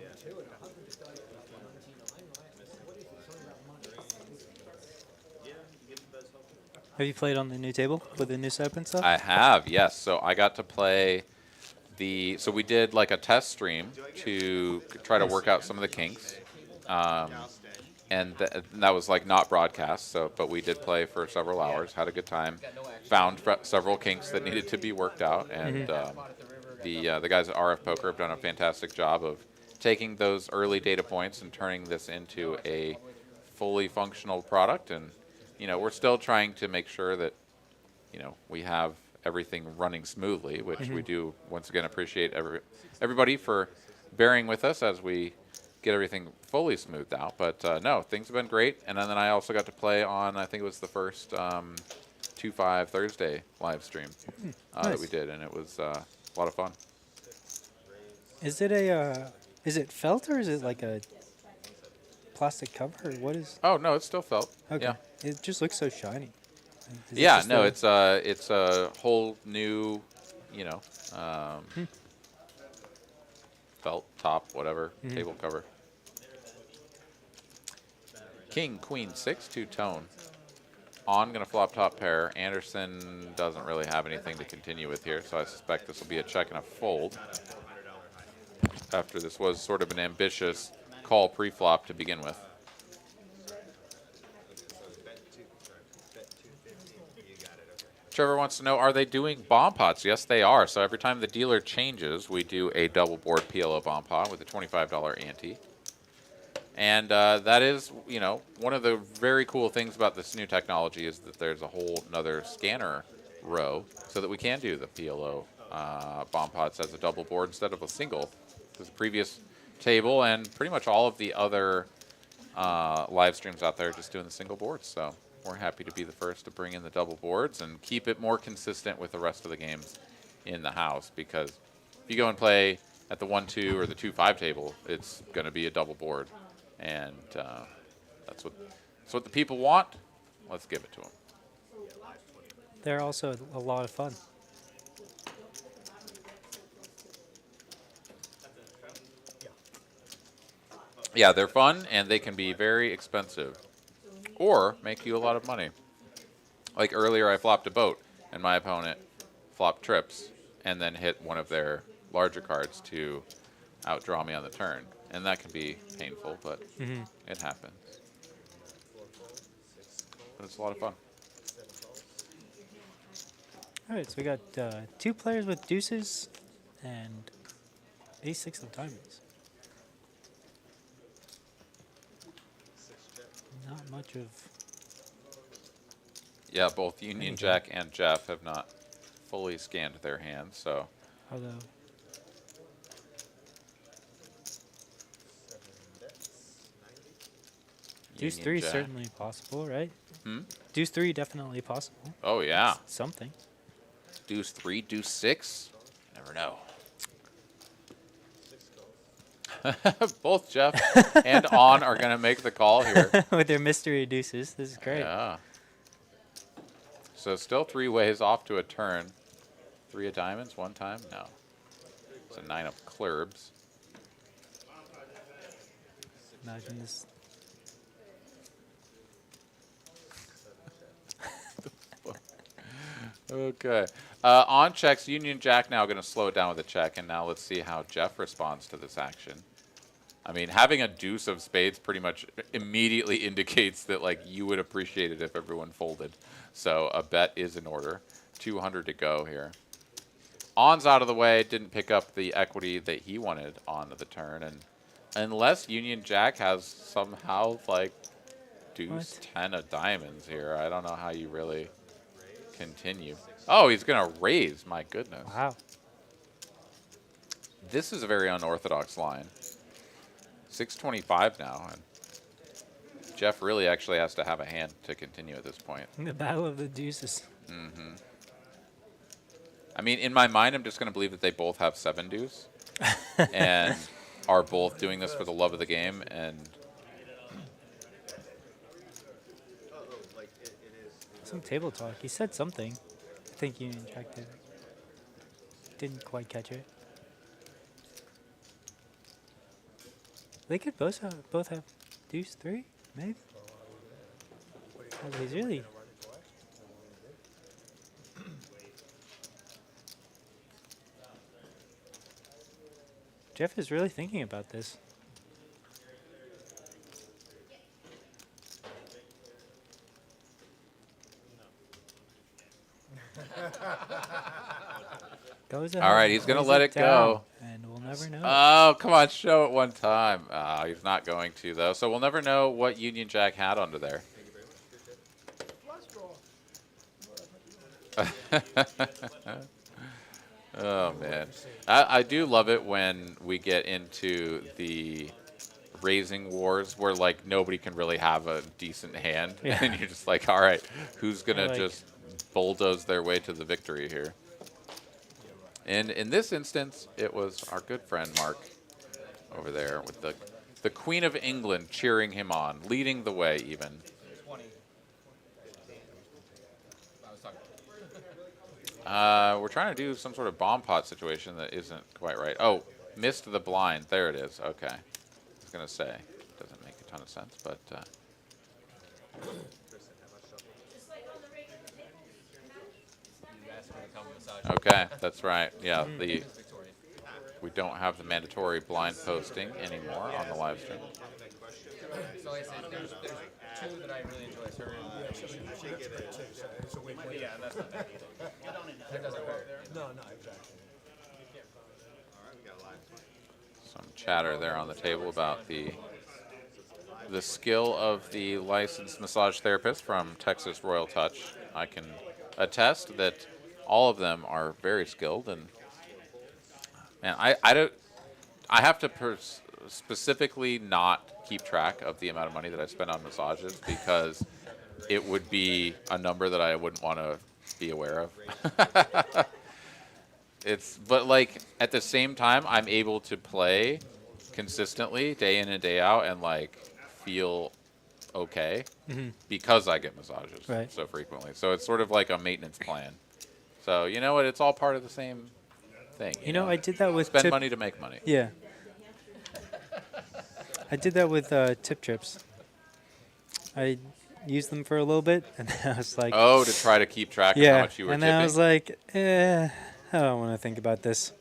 Speaker 4: Yeah, you get the best help.
Speaker 2: Have you played on the new table with the new setup and stuff?
Speaker 1: I have, yes. So I got to play so we did like a test stream to try to work out some of the kinks. And that was like not broadcast, but we did play for several hours, had a good time, found several kinks that needed to be worked out, and the guys at RF Poker have done a fantastic job of taking those early data points and turning this into a fully functional product. And we're still trying to make sure that we have everything running smoothly, which we do once again appreciate everybody for bearing with us as we get everything fully smoothed out. But no, things have been great. And then I also got to play on, I think it was the first 2-5 Thursday live stream that we did, and it was a lot of fun.
Speaker 2: Is it is it felt or is it like a plastic cover? Or what is?
Speaker 1: Oh no, it's still felt.
Speaker 2: Okay.
Speaker 1: Yeah.
Speaker 2: It just looks so shiny. Is it
Speaker 1: Yeah,
Speaker 2: just
Speaker 1: no,
Speaker 2: a-
Speaker 1: it's a whole new, felt top, whatever, table cover. King, queen, 6, 2-tone. On gonna flop top pair. Anderson doesn't really have anything to continue with here, so I suspect this will be a check and a fold. After this was sort of an ambitious call pre-flop to begin with. Trevor wants to know, are they doing bomb pots? Yes, they are. So every time the dealer changes, we do a double board PLO bomb pot with a $25 ante. And that is, one of the very cool things about this new technology is that there's a whole another scanner row so that we can do the PLO bomb pots as a double board instead of a single. Because the previous table and pretty much all of the other live streams out there are just doing the single boards. So we're happy to be the first to bring in the double boards and keep it more consistent with the rest of the games in the house. Because if you go and play at the 1-2 or the 2-5 table, it's going to be a double board. And that's what the people want. Let's give it to them.
Speaker 2: They're also a lot of fun.
Speaker 1: Yeah, they're fun, and they can be very expensive. Or make you a lot of money. Like earlier, I flopped a boat, and my opponent flopped trips, and then hit one of their larger cards to outdraw me on the turn. And that can be painful, but it happens. But it's a lot of fun.
Speaker 2: All right, so we got 2 players with deuces and ace-6 of diamonds. Not much of...
Speaker 1: Yeah, both Union Jack and Jeff have not fully scanned their hands, so...
Speaker 2: Although... Deuce 3 is
Speaker 1: Jack.
Speaker 2: certainly possible, right?
Speaker 1: Hmm?
Speaker 2: Deuce 3 definitely possible.
Speaker 1: Oh, yeah.
Speaker 2: Something.
Speaker 1: Deuce 3, Deuce 6? Never know. Both Jeff and On are going to make the call here.
Speaker 2: With their mystery deuces. This is great.
Speaker 1: Yeah. So still 3 ways off to a turn. 3 of diamonds one time? No. It's a 9 of clubs.
Speaker 2: Imagine this.
Speaker 1: Okay. On checks, Union Jack now going to slow it down with a check, and now let's see how Jeff responds to this action. I mean, having a deuce of spades pretty much immediately indicates that, like, you would appreciate it if everyone folded. So a bet is in order. 200 to go here. On's out of the way, didn't pick up the equity that he wanted on the turn, and unless Union Jack has somehow, like, deuce 10 of diamonds here, I don't know how you really continue. Oh, he's going to raise. My goodness.
Speaker 2: Wow.
Speaker 1: This is a very unorthodox line. 625 now. And Jeff really actually has to have a hand to continue at this point.
Speaker 2: The battle of the deuces.
Speaker 1: I mean, in my mind, I'm just going to believe that they both have 7 deuce and are both doing this for the love of the game. And
Speaker 4: Like it is.
Speaker 2: Some table talk. He said something. I think Union Jack did. Didn't quite catch it. They could both have deuce 3, maybe. Oh, he's really. Jeff is really thinking about this. Goes
Speaker 1: all
Speaker 2: ahead,
Speaker 1: right, he's going to
Speaker 2: lays
Speaker 1: let it
Speaker 2: down,
Speaker 1: go.
Speaker 2: and we'll never know.
Speaker 1: Oh, come on, show it one time. He's not going to, though. So we'll never know what Union Jack had under there. Oh, man. I do love it when we get into the raising wars where, like, nobody can really have a decent hand.
Speaker 2: Yeah.
Speaker 1: And you're just like, all right, who's going to
Speaker 2: Like-
Speaker 1: just bulldoze their way to the victory here? And in this instance, it was our good friend Mark over there with the Queen of England cheering him on, leading the way even.
Speaker 3: 20. I was talking.
Speaker 1: We're trying to do some sort of bomb pot situation that isn't quite right. Oh, missed the blind. There it is. Okay. I was going to say, doesn't make a ton of sense, but...
Speaker 3: You asked me to come massage.
Speaker 1: Okay, that's right. Yeah,
Speaker 3: Victoria.
Speaker 1: we don't have the mandatory blind posting anymore on the live stream.
Speaker 3: So like I said, there's 2 that I really enjoy serving. Yeah, that's not bad either. That doesn't hurt.
Speaker 1: Some chatter there on the table about the skill of the licensed massage therapist from Texas Royal Touch. I can attest that all of them are very skilled, and man, I have to specifically not keep track of the amount of money that I spend on massages because it would be a number that I wouldn't want to be aware of. But like at the same time, I'm able to play consistently day in and day out and like feel okay because I get massages so frequently. So it's sort of like a maintenance plan. So you know what? It's all part of the same thing.
Speaker 2: You know, I did that with
Speaker 1: spend money to make money.
Speaker 2: Yeah. I did that with tip trips. I used them for a little bit, and then I was like,
Speaker 1: oh, to try to keep track of how much you were
Speaker 2: and
Speaker 1: tipping?
Speaker 2: then I was like, I don't want to think about this.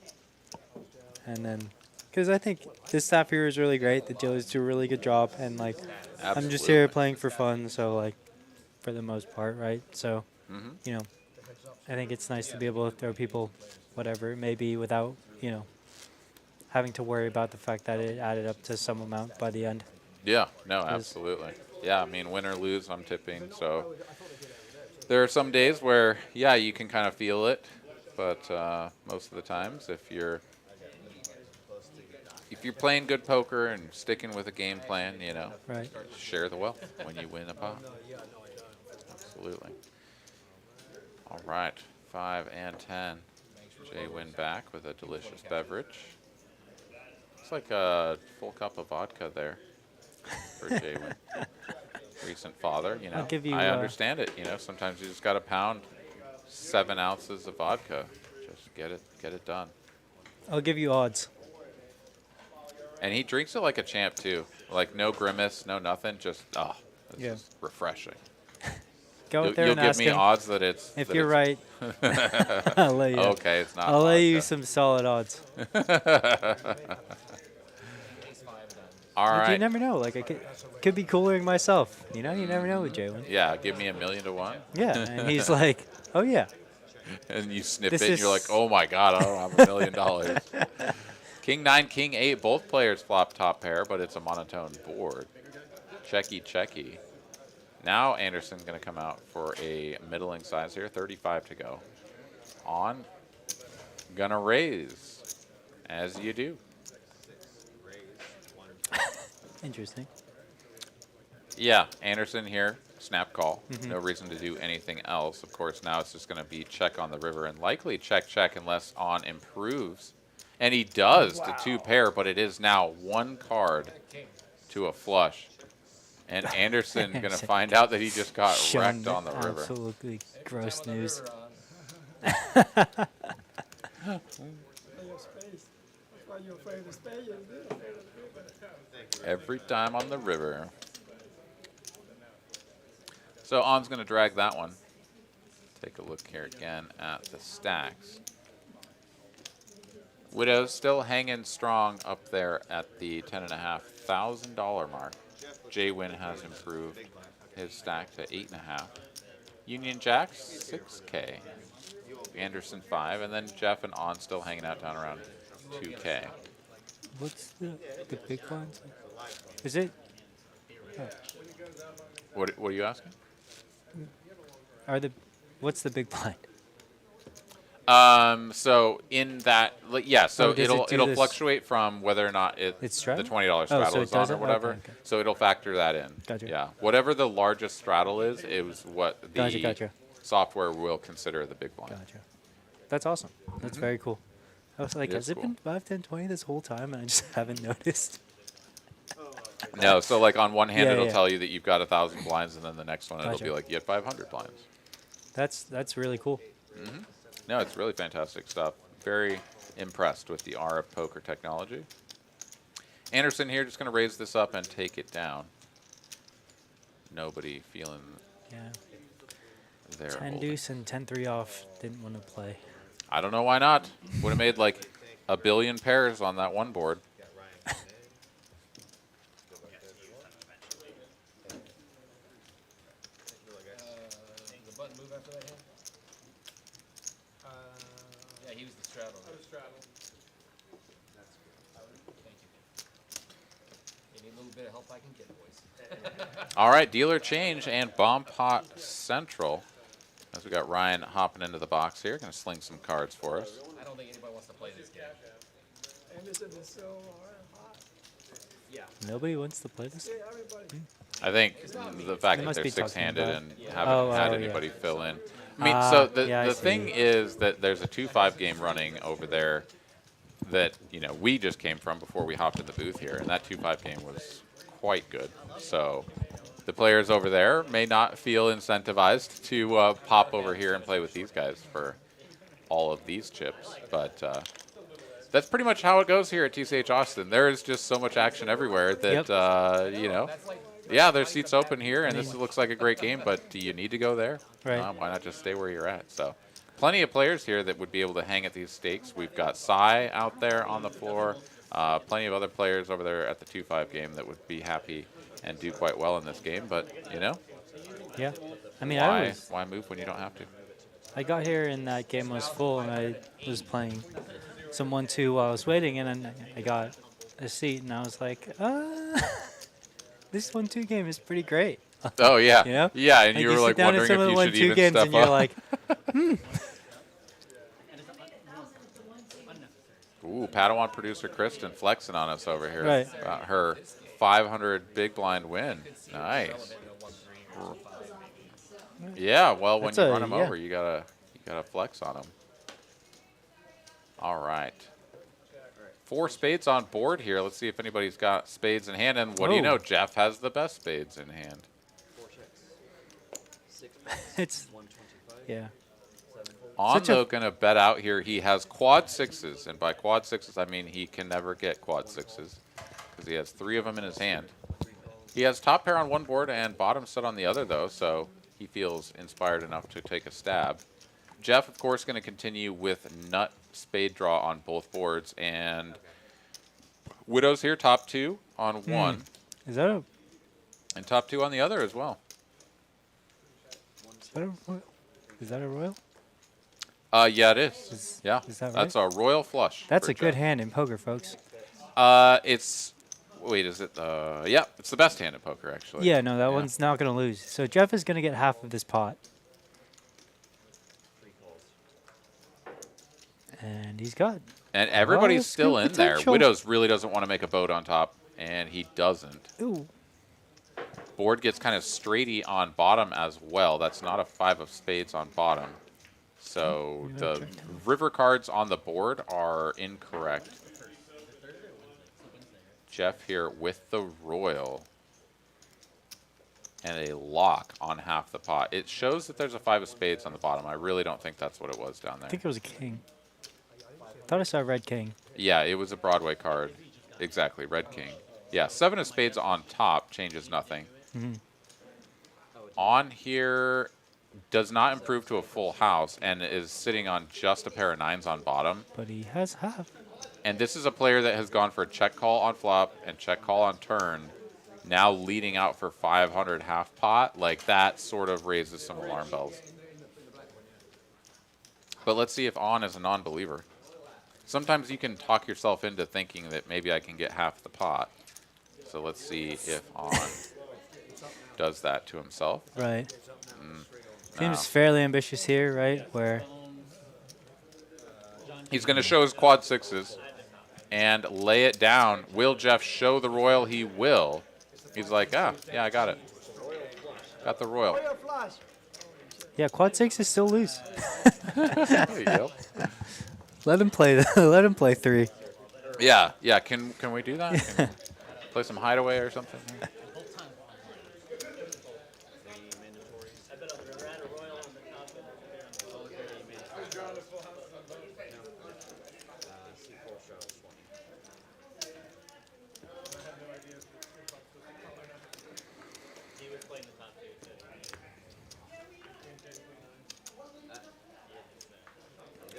Speaker 2: And then, because I think this staff here is really great. The dealers do a really good job, and like, I'm just here playing for fun, so like, for the most part, right? So, you know, I think it's nice to be able to throw people whatever, maybe without, you know, having to worry about the fact that it added up to some amount by the end.
Speaker 1: Yeah, no, absolutely. Yeah, I mean, win or lose, I'm tipping. So there are some days where, yeah, you can kind of feel it, but most of the times, if you're playing good poker and sticking with a game plan, you know, share the wealth when you win a pot. Absolutely. All right, 5 and 10. Jay win back with a delicious beverage. Looks like a full cup of vodka there for Jay win. Recent father, you know.
Speaker 2: I'll give you,
Speaker 1: I understand it. You know, sometimes you just got to pound 7 ounces of vodka. Just get it done.
Speaker 2: I'll give you odds.
Speaker 1: And he drinks it like a champ too. Like no grimace, no nothing. Just it's just refreshing.
Speaker 2: Go out there
Speaker 1: You'll
Speaker 2: and
Speaker 1: give
Speaker 2: ask
Speaker 1: me
Speaker 2: him.
Speaker 1: odds that it's.
Speaker 2: If
Speaker 1: that
Speaker 2: you're
Speaker 1: it's
Speaker 2: right, I'll lay you.
Speaker 1: Okay, it's not.
Speaker 2: I'll lay you
Speaker 1: vodka.
Speaker 2: some solid odds.
Speaker 1: All
Speaker 2: Like,
Speaker 1: right.
Speaker 2: you never know. Like I could be coolering myself. You know, you never know with Jalen.
Speaker 1: Yeah, give me $1,000,000 to 1.
Speaker 2: Yeah, and he's like, oh yeah.
Speaker 1: And you sniff
Speaker 2: This
Speaker 1: it, and you're like,
Speaker 2: is-
Speaker 1: oh my god, I don't have $1,000,000. King 9, King 8, both players flop top pair, but it's a monotone board. Checky. Now Anderson's going to come out for a middling size here, 35 to go. On, gonna raise, as you do.
Speaker 2: Interesting.
Speaker 1: Yeah, Anderson here, snap call. No reason to do anything else. Of course, now it's just going to be check on the river and likely check unless on improves. And he does to 2 pair, but it is now 1 card to a flush. And Anderson going to find out that he just got wrecked on the river.
Speaker 2: Absolutely gross news.
Speaker 1: Every time on the river. So On's going to drag that one. Take a look here again at the stacks. Widow's still hanging strong up there at the $10,500 mark. J-Win has improved his stack to 8.5. Union Jack, 6K. Anderson, 5. And then Jeff and On still hanging out down around 2K.
Speaker 2: What's the big ones? Is it? Oh.
Speaker 1: What are you asking?
Speaker 2: What's the big blind?
Speaker 1: So in that, yeah, so
Speaker 2: does
Speaker 1: it'll
Speaker 2: it do this-
Speaker 1: fluctuate from whether or not the
Speaker 2: It's straddle?
Speaker 1: $20
Speaker 2: Oh,
Speaker 1: straddle
Speaker 2: so it
Speaker 1: is on
Speaker 2: does
Speaker 1: or
Speaker 2: it?
Speaker 1: whatever.
Speaker 2: Okay.
Speaker 1: So it'll factor that in.
Speaker 2: Gotcha.
Speaker 1: Yeah, whatever the largest straddle is what the
Speaker 2: Gotcha.
Speaker 1: software will consider the big blind.
Speaker 2: Gotcha. That's awesome. That's very cool. I was like,
Speaker 1: It
Speaker 2: has
Speaker 1: is
Speaker 2: it
Speaker 1: cool.
Speaker 2: been 5, 10, 20 this whole time and I just haven't noticed?
Speaker 1: No, so like on one hand
Speaker 2: Yeah,
Speaker 1: it'll
Speaker 2: yeah.
Speaker 1: tell you that you've got 1,000 blinds, and then the next one it'll
Speaker 2: Gotcha.
Speaker 1: be like you had 500 blinds.
Speaker 2: That's really cool.
Speaker 1: No, it's really fantastic stuff. Very impressed with the RF poker technology. Anderson here just going to raise this up and take it down. Nobody feeling
Speaker 2: Yeah.
Speaker 1: their
Speaker 2: 10
Speaker 1: holding.
Speaker 2: deuce and 10-3 off. Didn't want to play.
Speaker 1: I don't know why not. Would have made like a billion pairs on that one board.
Speaker 3: The button move after that hand? Yeah, he was the straddle. Thank you. Any little bit of help I can get, boys.
Speaker 1: All right, dealer change and bomb pot central. As we got Ryan hopping into the box here, going to sling some cards for us.
Speaker 3: I don't think anybody wants to play this game.
Speaker 2: Nobody wants to play this?
Speaker 1: I think the fact
Speaker 2: They
Speaker 1: that
Speaker 2: must
Speaker 1: they're
Speaker 2: be talking
Speaker 1: six-handed
Speaker 2: about-
Speaker 1: and haven't had
Speaker 2: yeah.
Speaker 1: anybody fill in. I mean, so
Speaker 2: yeah, I
Speaker 1: the
Speaker 2: see.
Speaker 1: thing is that there's a 2-5 game running over there that, you know, we just came from before we hopped in the booth here, and that 2-5 game was quite good. So the players over there may not feel incentivized to pop over here and play with these guys for all of these chips, but that's pretty much how it goes here at TCH Austin. There is just so much action everywhere that, you know, yeah, there's seats open here, and this looks like a great game, but do you need to go there?
Speaker 2: Right.
Speaker 1: Why not just stay where you're at? So plenty of players here that would be able to hang at these stakes. We've got Sai out there on the floor, plenty of other players over there at the 2-5 game that would be happy and do quite well in this game, but, you know,
Speaker 2: Yeah. I mean,
Speaker 1: why move when you don't have to?
Speaker 2: I got here and that game was full and I was playing some 1-2 while I was waiting, and then I got a seat and I was like, this 1-2 game is pretty great.
Speaker 1: Oh, yeah.
Speaker 2: You know?
Speaker 1: Yeah, and
Speaker 2: Like,
Speaker 1: you were
Speaker 2: sit
Speaker 1: like
Speaker 2: down in
Speaker 1: wondering
Speaker 2: some
Speaker 1: if
Speaker 2: of
Speaker 1: you
Speaker 2: the
Speaker 1: should
Speaker 2: 1-2
Speaker 1: even
Speaker 2: games
Speaker 1: step
Speaker 2: and you're
Speaker 1: up.
Speaker 2: like,
Speaker 1: Ooh, Padawan producer Kristen flexing on us over here.
Speaker 2: Right.
Speaker 1: About her 500 big blind win. Nice. Yeah, well, when
Speaker 2: That's
Speaker 1: you
Speaker 2: a-
Speaker 1: run them
Speaker 2: yeah.
Speaker 1: over, you gotta flex on them. All right. 4 spades on board here. Let's see if anybody's got spades in hand. And what do you
Speaker 2: Oh.
Speaker 1: know? Jeff has the best spades in hand.
Speaker 2: it's, yeah.
Speaker 1: On
Speaker 2: Such a-
Speaker 1: though, gonna bet out here. He has quad 6s, and by quad 6s, I mean he can never get quad 6s because he has 3 of them in his hand. He has top pair on one board and bottom set on the other, though, so he feels inspired enough to take a stab. Jeff, of course, going to continue with nut spade draw on both boards, and Widow's here, top 2 on one,
Speaker 2: Is that a,
Speaker 1: and top 2 on the other as well.
Speaker 2: is that a royal?
Speaker 1: Yeah, it is. Yeah,
Speaker 2: is that
Speaker 1: that's a royal flush.
Speaker 2: That's
Speaker 1: for
Speaker 2: a good
Speaker 1: Jeff.
Speaker 2: hand in poker, folks.
Speaker 1: It's wait, is it? Yeah, it's the best hand in poker, actually.
Speaker 2: Yeah, no, that one's not going to lose. So Jeff is going to get half of this pot. And he's got.
Speaker 1: And everybody's
Speaker 2: scoop
Speaker 1: still in there.
Speaker 2: potential.
Speaker 1: Widows really doesn't want to make a boat on top, and he doesn't.
Speaker 2: Ooh.
Speaker 1: board gets kind of straighty on bottom as well. That's not a 5 of spades on bottom. So the river cards on the board are incorrect. Jeff here with the royal. And a lock on half the pot. It shows that there's a 5 of spades on the bottom. I really don't think that's what it was down there.
Speaker 2: I think it was a king. Thought I saw a red king.
Speaker 1: Yeah, it was a Broadway card. Exactly, red king. Yeah, 7 of spades on top changes nothing. On here does not improve to a full house and is sitting on just a pair of 9s on bottom.
Speaker 2: But he has half.
Speaker 1: And this is a player that has gone for a check call on flop and check call on turn. Now leading out for 500 half pot, like that sort of raises some alarm bells. But let's see if on is a non-believer. Sometimes you can talk yourself into thinking that maybe I can get half the pot. So let's see if on does that to himself.
Speaker 2: Right.
Speaker 1: No.
Speaker 2: Seems fairly ambitious here, right? Where
Speaker 1: He's going to show his quad 6s and lay it down. Will Jeff show the royal? He will. He's like, yeah, I got it. Got the royal.
Speaker 2: yeah, quad 6 is still loose.
Speaker 1: There you go.
Speaker 2: Let him play. Let him play 3.
Speaker 1: Yeah. Can we do that? Can we play some hideaway or something?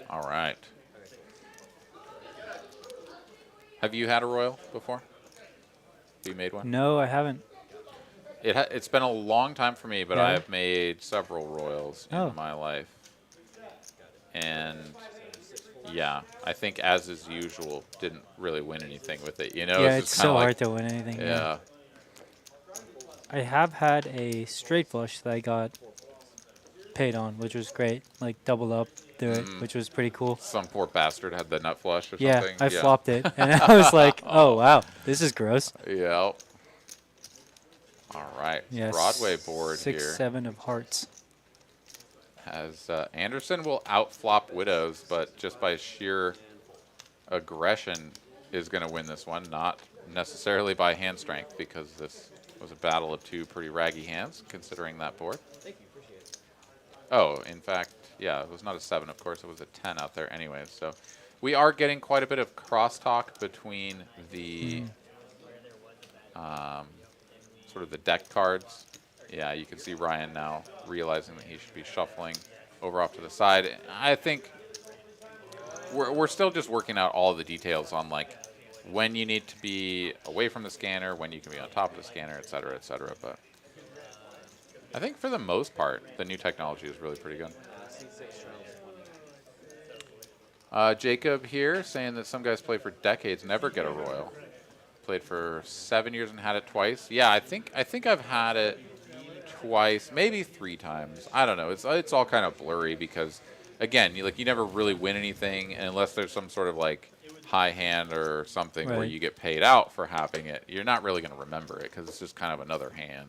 Speaker 1: All right. Have you had a royal before? Have you made one?
Speaker 2: No, I haven't.
Speaker 1: It's been a long time for me, but
Speaker 2: Yeah.
Speaker 1: I have made several royals
Speaker 2: Oh.
Speaker 1: in my life. And yeah, I think as is usual, didn't really win anything with it. You know,
Speaker 2: Yeah,
Speaker 1: it's
Speaker 2: it's
Speaker 1: just kinda
Speaker 2: so
Speaker 1: like,
Speaker 2: hard to win anything.
Speaker 1: Yeah.
Speaker 2: I have had a straight flush that I got paid on, which was great. Like doubled up through it, which was pretty cool.
Speaker 1: Some poor bastard had the nut flush or
Speaker 2: Yeah,
Speaker 1: something.
Speaker 2: I flopped it, and I was like, "Oh wow, this is gross."
Speaker 1: Yeah. All right.
Speaker 2: Yes.
Speaker 1: Broadway board
Speaker 2: 6,
Speaker 1: here
Speaker 2: 7 of hearts.
Speaker 1: has Anderson will outflop widows, but just by sheer aggression is going to win this one, not necessarily by hand strength, because this was a battle of 2 pretty raggy hands, considering that board. Oh, in fact, yeah, it was not a 7, of course. It was a 10 out there anyways. So we are getting quite a bit of crosstalk between the sort of the deck cards. Yeah, you can see Ryan now realizing that he should be shuffling over off to the side. I think we're still just working out all the details on, like, when you need to be away from the scanner, when you can be on top of the scanner, et cetera, et cetera. But I think for the most part, the new technology is really pretty good. Jacob here saying that some guys play for decades, never get a royal. Played for 7 years and had it twice. Yeah, I think I've had it twice, maybe 3 times. I don't know. It's all kind of blurry because, again, you never really win anything unless there's some sort of like high hand or something where
Speaker 2: Right.
Speaker 1: you get paid out for having it. You're not really going to remember it because it's just kind of another hand.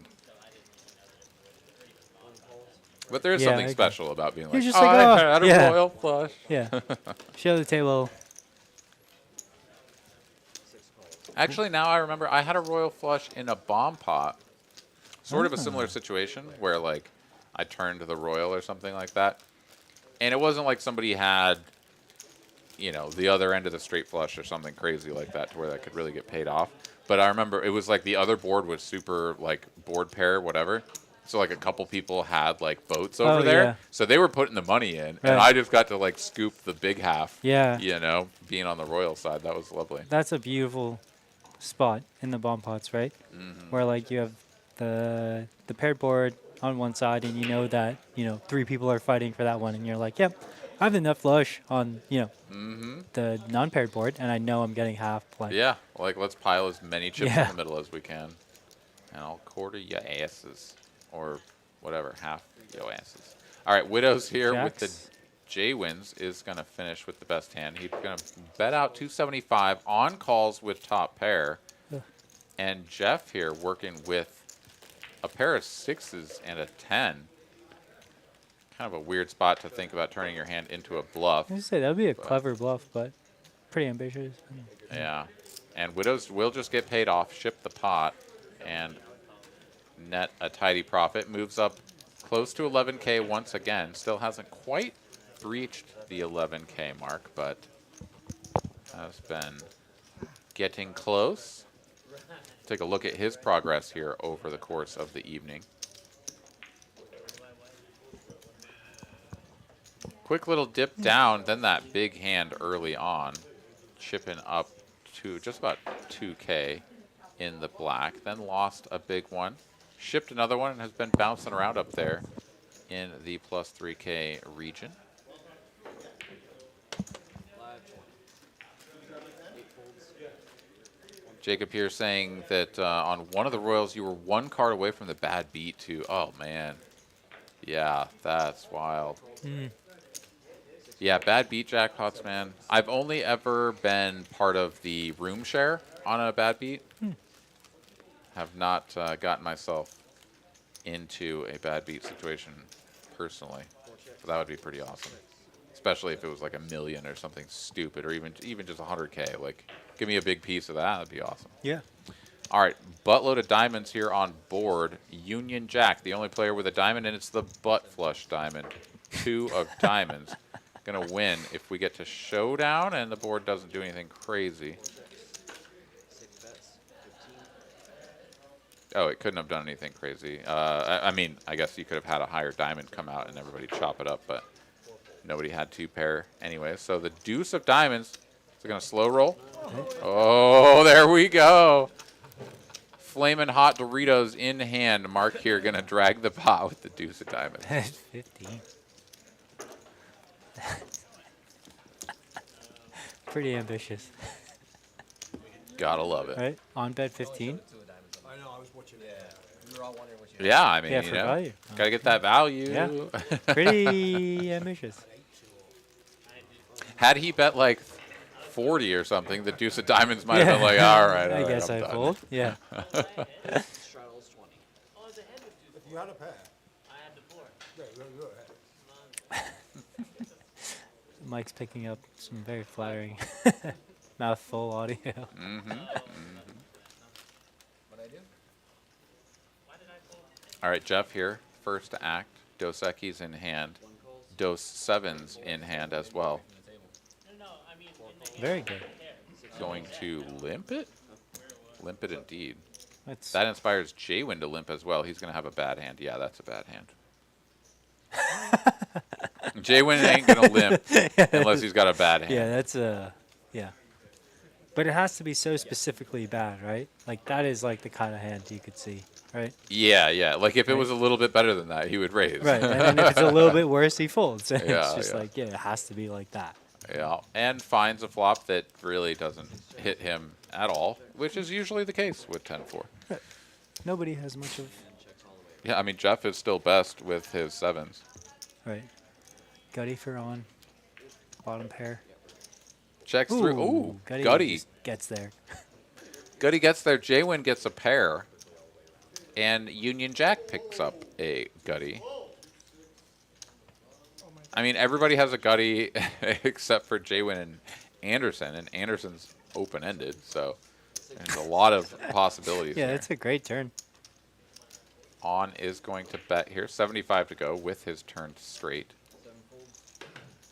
Speaker 1: But there is
Speaker 2: Yeah,
Speaker 1: something
Speaker 2: I agree.
Speaker 1: special about being
Speaker 2: You're
Speaker 1: like,
Speaker 2: just
Speaker 1: oh,
Speaker 2: like,
Speaker 1: I
Speaker 2: oh,
Speaker 1: had a
Speaker 2: yeah.
Speaker 1: royal flush.
Speaker 2: Yeah. Show the table.
Speaker 1: Actually, now I remember I had a royal flush in a bomb pot. Sort of a similar situation where, like, I turned the royal or something like that. And it wasn't like somebody had, you know, the other end of the straight flush or something crazy like that to where that could really get paid off. But I remember it was like the other board was super, like, board pair, whatever. So, like, a couple people had, like, boats over
Speaker 2: Oh,
Speaker 1: there.
Speaker 2: yeah.
Speaker 1: So they were putting the money in.
Speaker 2: Right.
Speaker 1: And I just got to, like, scoop the big half.
Speaker 2: Yeah.
Speaker 1: You know, being on the royal side. That was lovely.
Speaker 2: That's a beautiful spot in the bomb pots, right? Where like you have the paired board on one side, and you know that 3 people are fighting for that one, and you're like, yep, I have the nut flush on the non-paired board, and I know I'm getting half. Like,
Speaker 1: Yeah, like let's pile as many chips
Speaker 2: Yeah.
Speaker 1: in the middle as we can. And I'll quarter your asses. Or whatever, half your asses. All right, Widow's here with the
Speaker 2: Jacks.
Speaker 1: J wins is going to finish with the best hand. He's going to bet out 275 on calls with top pair. And Jeff here working with a pair of 6s and a 10. Kind of a weird spot to think about turning your hand into a bluff.
Speaker 2: I was gonna say that'd be a clever bluff, but pretty ambitious.
Speaker 1: Yeah. And Widows will just get paid off, ship the pot, and net a tidy profit. Moves up close to 11K once again. Still hasn't quite breached the 11K mark, but has been getting close. Take a look at his progress here over the course of the evening. Quick little dip down, then that big hand early on, chipping up to just about 2K in the black, then lost a big one, shipped another one, and has been bouncing around up there in the plus 3K region. Jacob here saying that on one of the Royals, you were one card away from the bad beat too. Oh, man. Yeah, that's wild. Yeah, bad beat jackpots, man. I've only ever been part of the room share on a bad beat. Have not gotten myself into a bad beat situation personally. But that would be pretty awesome. Especially if it was like $1 million or something stupid, or even just 100K. Like, give me a big piece of that. That'd be awesome.
Speaker 2: Yeah.
Speaker 1: All right, buttload of diamonds here on board. Union Jack, the only player with a diamond, and it's the butt flush diamond. 2 of diamonds. Gonna win if we get to showdown and the board doesn't do anything crazy. Oh, it couldn't have done anything crazy. I mean, I guess you could have had a higher diamond come out and everybody chop it up, but nobody had 2 pair anyway. So the deuce of diamonds. Is it gonna slow roll? Oh, there we go. Flamin' hot Doritos in hand. Mark here gonna drag the pot with the deuce of diamonds.
Speaker 2: 15. Pretty ambitious.
Speaker 1: Gotta love it.
Speaker 2: Right? On bed 15.
Speaker 4: I know, I was watching it.
Speaker 3: Yeah. We were all wondering what you
Speaker 1: Yeah, I mean,
Speaker 2: Yeah,
Speaker 1: you
Speaker 2: for
Speaker 1: know,
Speaker 2: value.
Speaker 1: gotta get that value.
Speaker 2: Yeah. Pretty ambitious.
Speaker 1: Had he bet like 40 or something, the deuce of diamonons might have been like, all right,
Speaker 2: I guess
Speaker 1: I'm
Speaker 2: I
Speaker 1: done.
Speaker 2: fold. Yeah.
Speaker 4: If you had a pair. Yeah, go ahead.
Speaker 2: Mike's picking up some very flattering mouthful audio.
Speaker 3: What'd I do?
Speaker 1: All right, Jeff here, first act. Dos Equis in hand. Dos Sevens in hand as well.
Speaker 2: Very good.
Speaker 1: Going to limp it? Limp it indeed.
Speaker 2: That's
Speaker 1: That inspires Jaywin to limp as well. He's going to have a bad hand. Yeah, that's a bad hand. Jaywin ain't going to limp unless he's got a bad hand.
Speaker 2: yeah, that's yeah. But it has to be so specifically bad, right? Like that is like the kind of hand you could see, right?
Speaker 1: Yeah, yeah. Like if it was a little bit better than that, he would raise.
Speaker 2: Right. And then if it's a little bit worse, he folds. It's
Speaker 1: Yeah,
Speaker 2: just
Speaker 1: yeah.
Speaker 2: like, yeah, it has to be like that.
Speaker 1: Yeah, and finds a flop that really doesn't hit him at all, which is usually the case with 10-4.
Speaker 2: Nobody has much of
Speaker 1: Yeah, I mean, Jeff is still best with his sevens.
Speaker 2: right. Gutty for on. Bottom pair.
Speaker 1: Checks through. Ooh,
Speaker 2: Gutty.
Speaker 1: Gutty.
Speaker 2: Just gets there.
Speaker 1: Gutty gets there. Jaywin gets a pair. And Union Jack picks up a Gutty. I mean, everybody has a Gutty except for Jaywin and Anderson. And Anderson's open-ended, so there's a lot of possibilities
Speaker 2: Yeah,
Speaker 1: there.
Speaker 2: it's a great turn.
Speaker 1: On is going to bet here. 75 to go with his turn straight.
Speaker 3: 7 folds,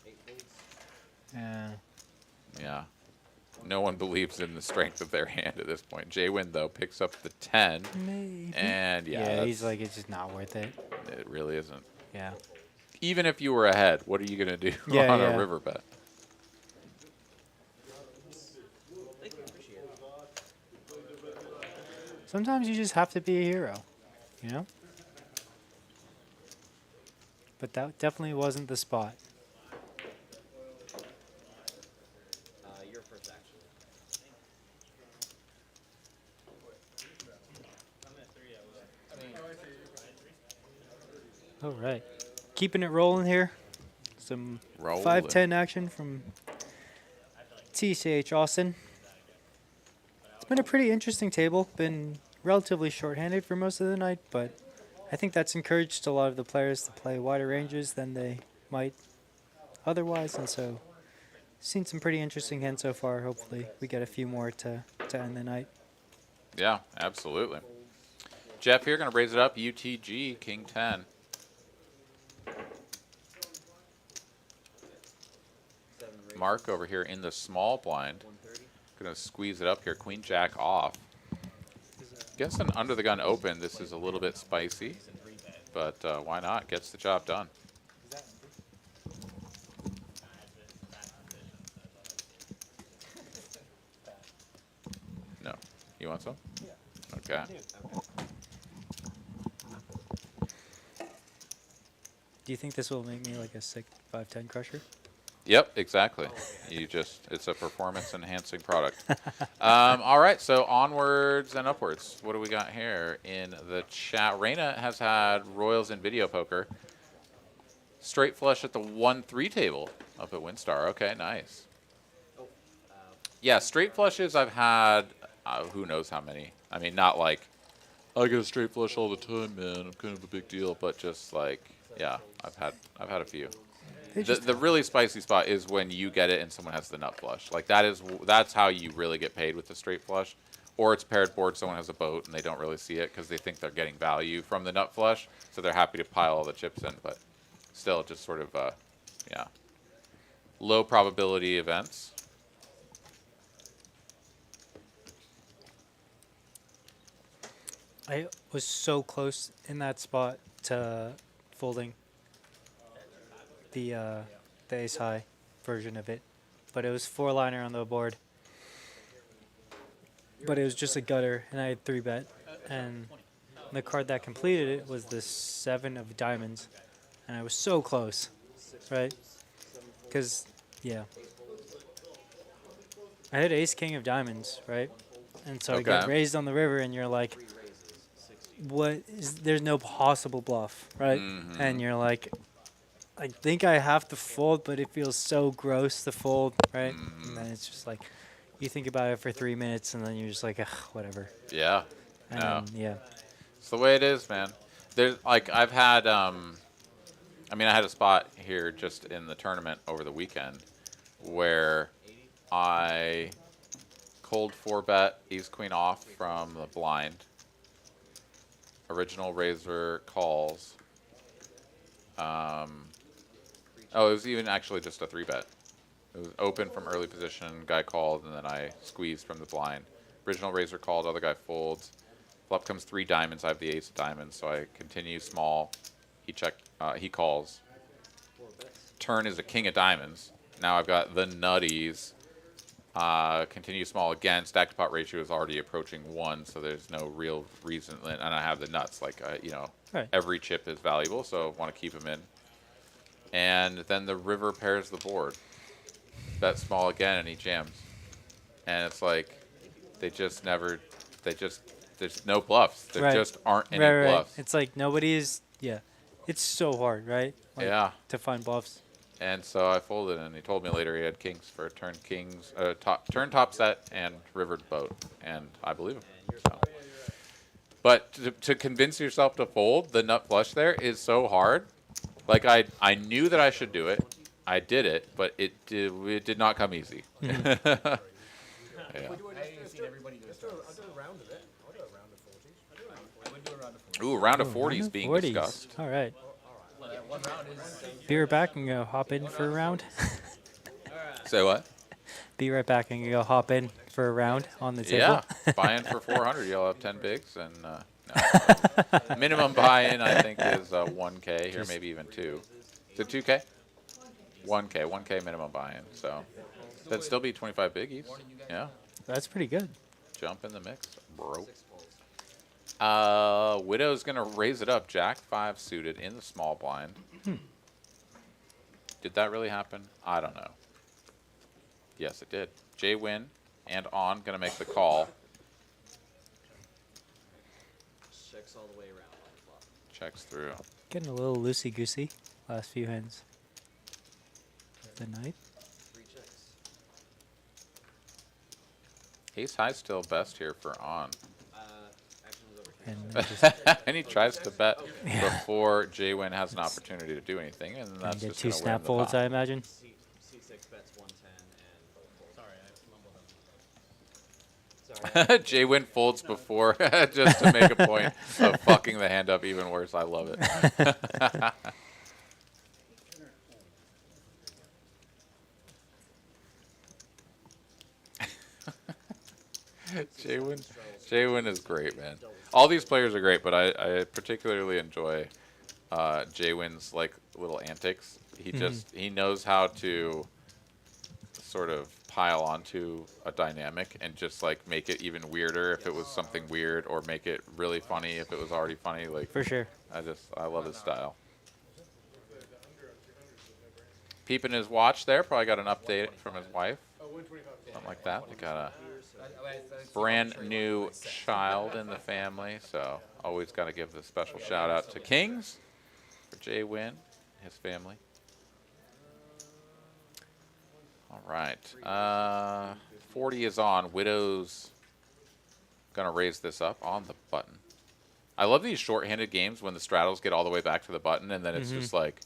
Speaker 3: 8 folds.
Speaker 2: Yeah.
Speaker 1: Yeah. No one believes in the strength of their hand at this point. Jaywin, though, picks up the 10.
Speaker 2: Maybe.
Speaker 1: And, yeah,
Speaker 2: Yeah, he's
Speaker 1: that's-
Speaker 2: like, it's just not worth it.
Speaker 1: it really isn't.
Speaker 2: Yeah.
Speaker 1: Even if you were ahead, what are you going to do
Speaker 2: Yeah,
Speaker 1: on
Speaker 2: yeah.
Speaker 1: a river bet?
Speaker 2: Sometimes you just have to be a hero, you know? But that definitely wasn't the spot.
Speaker 3: You're first, actually.
Speaker 2: All right. Keeping it rolling here. Some
Speaker 1: Rolling.
Speaker 2: 5-10 action from TCH Austin. It's been a pretty interesting table. Been relatively short-handed for most of the night, but I think that's encouraged a lot of the players to play wider ranges than they might otherwise, and so seen some pretty interesting hands so far. Hopefully we get a few more to end the night.
Speaker 1: Yeah, absolutely. Jeff here going to raise it up. UTG, King 10. Mark over here in the small blind. Going to squeeze it up here. Queen Jack off. Guess an under the gun open. This is a little bit spicy, but why not? Gets the job done. No. You want some? Okay.
Speaker 2: Do you think this will make me like a sick 5-10 crusher?
Speaker 1: Yep, exactly. It's a performance enhancing product. All right, so onwards and upwards. What do we got here in the chat? Reina has had Royals in video poker. Straight flush at the 1-3 table up at Windstar. Okay, nice. Yeah, straight flushes I've had, who knows how many. I mean, not like, I get a straight flush all the time, man. I'm kind of a big deal, but just like, yeah, I've had a few. The really spicy spot is when you get it and someone has the nut flush. Like that's how you really get paid with the straight flush. Or it's paired board, someone has a boat and they don't really see it because they think they're getting value from the nut flush, so they're happy to pile all the chips in. But still, just sort of yeah, low probability events.
Speaker 2: I was so close in that spot to folding the ace high version of it, but it was 4-liner on the board. But it was just a gutter, and I had 3-bet, and the card that completed it was the 7 of diamonds, and I was so close, right? Because, yeah, I had ace king of diamonds, right? And so I get raised on the river, and you're like, there's no possible bluff, right? And you're like, I think I have to fold, but it feels so gross to fold, right? And then it's just like, you think about it for 3 minutes, and then you're just like, ugh, whatever.
Speaker 1: Yeah.
Speaker 2: And
Speaker 1: No.
Speaker 2: yeah.
Speaker 1: It's the way it is, man. There's like I've had I mean I had a spot here just in the tournament over the weekend where I cold 4-bet ace queen off from the blind. Original razor calls. Oh, it was even actually just a 3-bet. It was open from early position, guy called, and then I squeezed from the blind. Original razor called, other guy folds. Flop comes 3 diamonds, I have the ace of diamonds, so I continue small. He calls. Turn is a king of diamonds. Now I've got the nutties. Continue small again. Stack to pot ratio is already approaching 1, so there's no real reason. And I have the nuts. Like, you know, every chip is valuable, so I want to keep them in. And then the river pairs the board. Bet small again, and he jams. And it's like, there's no bluffs. There just aren't any bluffs.
Speaker 2: It's like nobody's, it's so hard, right? Like, to find bluffs.
Speaker 1: And so I folded, and he told me later he had kings for turn turn top set and rivered boat, and I believe him. So. But to convince yourself to fold the nut flush there is so hard. Like I knew that I should do it, I did it, but it did not come easy. Yeah.
Speaker 3: I ain't seen everybody do it.
Speaker 4: I'll do a round of it. I'll do a round of 40s.
Speaker 3: I would do a round of 40.
Speaker 1: Ooh, round of 40s being
Speaker 2: 40s.
Speaker 1: discussed.
Speaker 2: All right.
Speaker 3: Well, that one round is.
Speaker 2: Be right back and go hop in for a round.
Speaker 1: Say what?
Speaker 2: Be right back and go hop in for a round on the table.
Speaker 1: Yeah, buy-in for 400. You'll have 10 bigs, and no. Minimum buy-in I think is 1K here, maybe even 2. Is it 2K? 1K minimum buy-in. So that'd still be 25 biggies. Yeah.
Speaker 2: That's pretty good.
Speaker 1: Jump in the mix, bro. Widow's gonna raise it up. Jack 5 suited in the small blind. Did that really happen? I don't know. Yes, it did. Jay win and on gonna make the call.
Speaker 4: Checks all the way around on the flop.
Speaker 1: Checks through.
Speaker 2: Getting a little loosey-goosey last few hands of the night.
Speaker 4: 3 checks.
Speaker 1: Ace high still best here for on.
Speaker 4: Actually,
Speaker 2: And then just
Speaker 1: And he tries to bet before Jwin has an opportunity to do anything, and
Speaker 2: gonna
Speaker 1: that's
Speaker 2: get
Speaker 1: just
Speaker 2: 2
Speaker 1: going to win
Speaker 2: snap
Speaker 1: the
Speaker 2: folds,
Speaker 1: pot.
Speaker 2: I imagine.
Speaker 4: C6 bets 110 and both
Speaker 5: Sorry, I mumbled them.
Speaker 4: Sorry.
Speaker 1: Jwin folds before just to make a point of fucking the hand up even worse. I love it. Jwin is great, man. All these players are great, but I particularly enjoy Jwin's like little antics. He he knows how to sort of pile onto a dynamic and just like make it even weirder if it was something weird, or make it really funny if it was already funny. Like,
Speaker 2: For sure.
Speaker 1: I love his style. Peeping his watch there, probably got an update from his wife. Something like that. They got a brand new child in the family, so always got to give the special shout out to Kings for Jwin, his family. All right, 40 is on. Widow's gonna raise this up on the button. I love these short-handed games when the straddles get all the way back to the button, and then it's just like,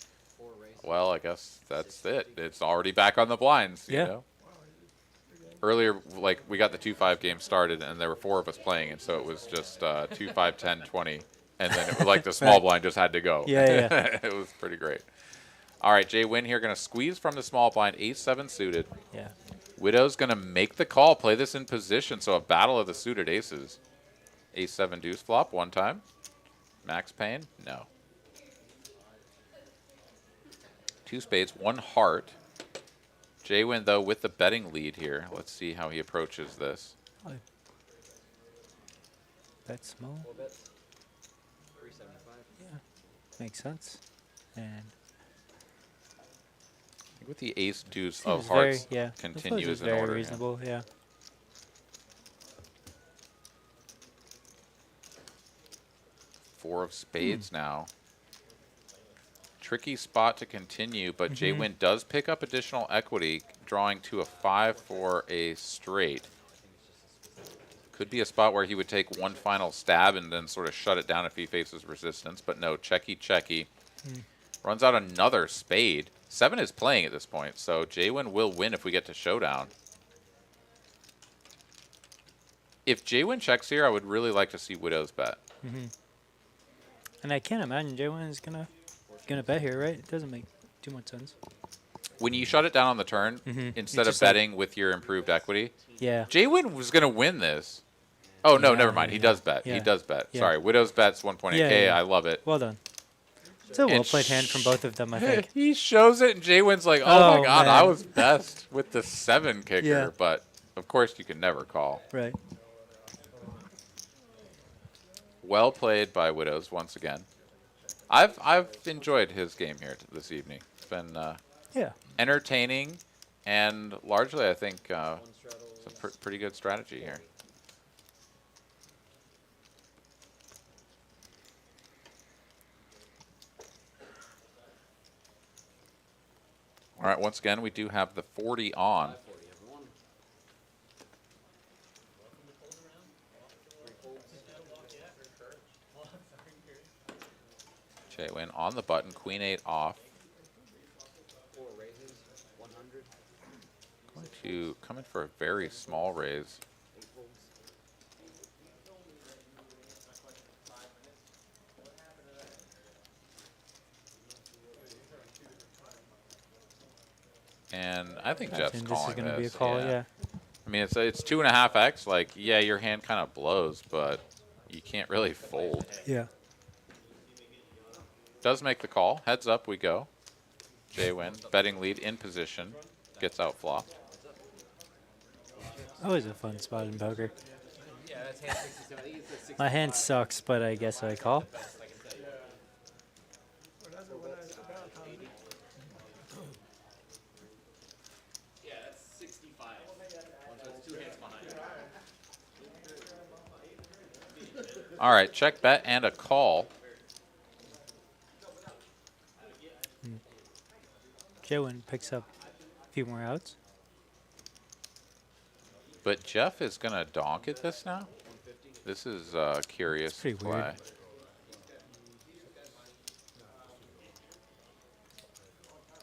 Speaker 1: well, I guess that's it. It's already back on the blinds, you know? Earlier, like, we got the 2-5 game started, and there were 4 of us playing, and so it was just 2-5, 10, 20, and then it was like the small blind just had to go.
Speaker 2: Yeah.
Speaker 1: It was pretty great. All right, Jwin here going to squeeze from the small blind, ace-7 suited.
Speaker 2: Yeah.
Speaker 1: Widow's going to make the call, play this in position, so a battle of the suited aces. Ace-7 deuce flop one time. Max Payne? No. 2 spades, 1 heart. Jwin, though, with the betting lead here. Let's see how he approaches this.
Speaker 2: Bet small.
Speaker 4: 4 bets. 375.
Speaker 2: Yeah. Makes sense. And
Speaker 1: With the ace deuce of
Speaker 2: seems
Speaker 1: hearts,
Speaker 2: very,
Speaker 1: continues in
Speaker 2: very
Speaker 1: order.
Speaker 2: reasonable, yeah.
Speaker 1: Four of spades now. Tricky spot to continue, but Jwin does pick up additional equity, drawing to a 5 for a straight. Could be a spot where he would take one final stab and then sort of shut it down if he faces resistance, but no, checky. Runs out another spade. 7 is playing at this point, so Jwin will win if we get to showdown. If Jwin checks here, I would really like to see Widow's bet.
Speaker 2: And I can't imagine Jwin is gonna bet here, right? It doesn't make too much sense.
Speaker 1: When you shut it down on the turn, instead of
Speaker 2: just like-
Speaker 1: betting with your improved equity,
Speaker 2: Yeah.
Speaker 1: Jwin was going to win this. Oh, no,
Speaker 2: Yeah,
Speaker 1: never mind. He does bet.
Speaker 2: yeah.
Speaker 1: He does bet.
Speaker 2: Yeah.
Speaker 1: Sorry, Widow's bet's 1.8K.
Speaker 2: Yeah.
Speaker 1: I love it.
Speaker 2: Well done. It's a
Speaker 1: And
Speaker 2: well-played hand from both of them, I think.
Speaker 1: He shows it, and Jwin's like, oh, my God, I
Speaker 2: man.
Speaker 1: was best with the 7 kicker.
Speaker 2: Yeah.
Speaker 1: But, of course, you can never call.
Speaker 2: Right.
Speaker 1: Well played by Widows once again. I've enjoyed his game here this evening. It's been
Speaker 2: Yeah.
Speaker 1: entertaining, and largely, I think, it's a pretty good strategy here. All right, once again, we do have the 40 on.
Speaker 4: 540, everyone.
Speaker 1: Jwin on the button, Queen 8 off.
Speaker 4: 4 raises, 100.
Speaker 1: Going to come in for a very small raise.
Speaker 4: 8 folds.
Speaker 1: And I think
Speaker 2: I
Speaker 1: Jeff's
Speaker 2: think
Speaker 1: calling
Speaker 2: this is gonna be a
Speaker 1: this,
Speaker 2: call, yeah.
Speaker 1: I mean, it's 2.5x. Like, yeah, your hand kind of blows, but you can't really fold.
Speaker 2: Yeah.
Speaker 1: Does make the call. Heads up we go. Jwin, betting lead in position. Gets out flopped.
Speaker 2: Always a fun spot in poker.
Speaker 3: Yeah, that's hand 67. I think it's a 65.
Speaker 2: My hand sucks, but I guess I call.
Speaker 3: Best I can tell you. Yeah, that's 65. So it's 2 hands behind.
Speaker 1: All right, check bet and a call.
Speaker 2: Jwin picks up a few more outs.
Speaker 1: But Jeff is going to donk at this now? This is a curious
Speaker 2: pretty
Speaker 1: play.
Speaker 2: weird.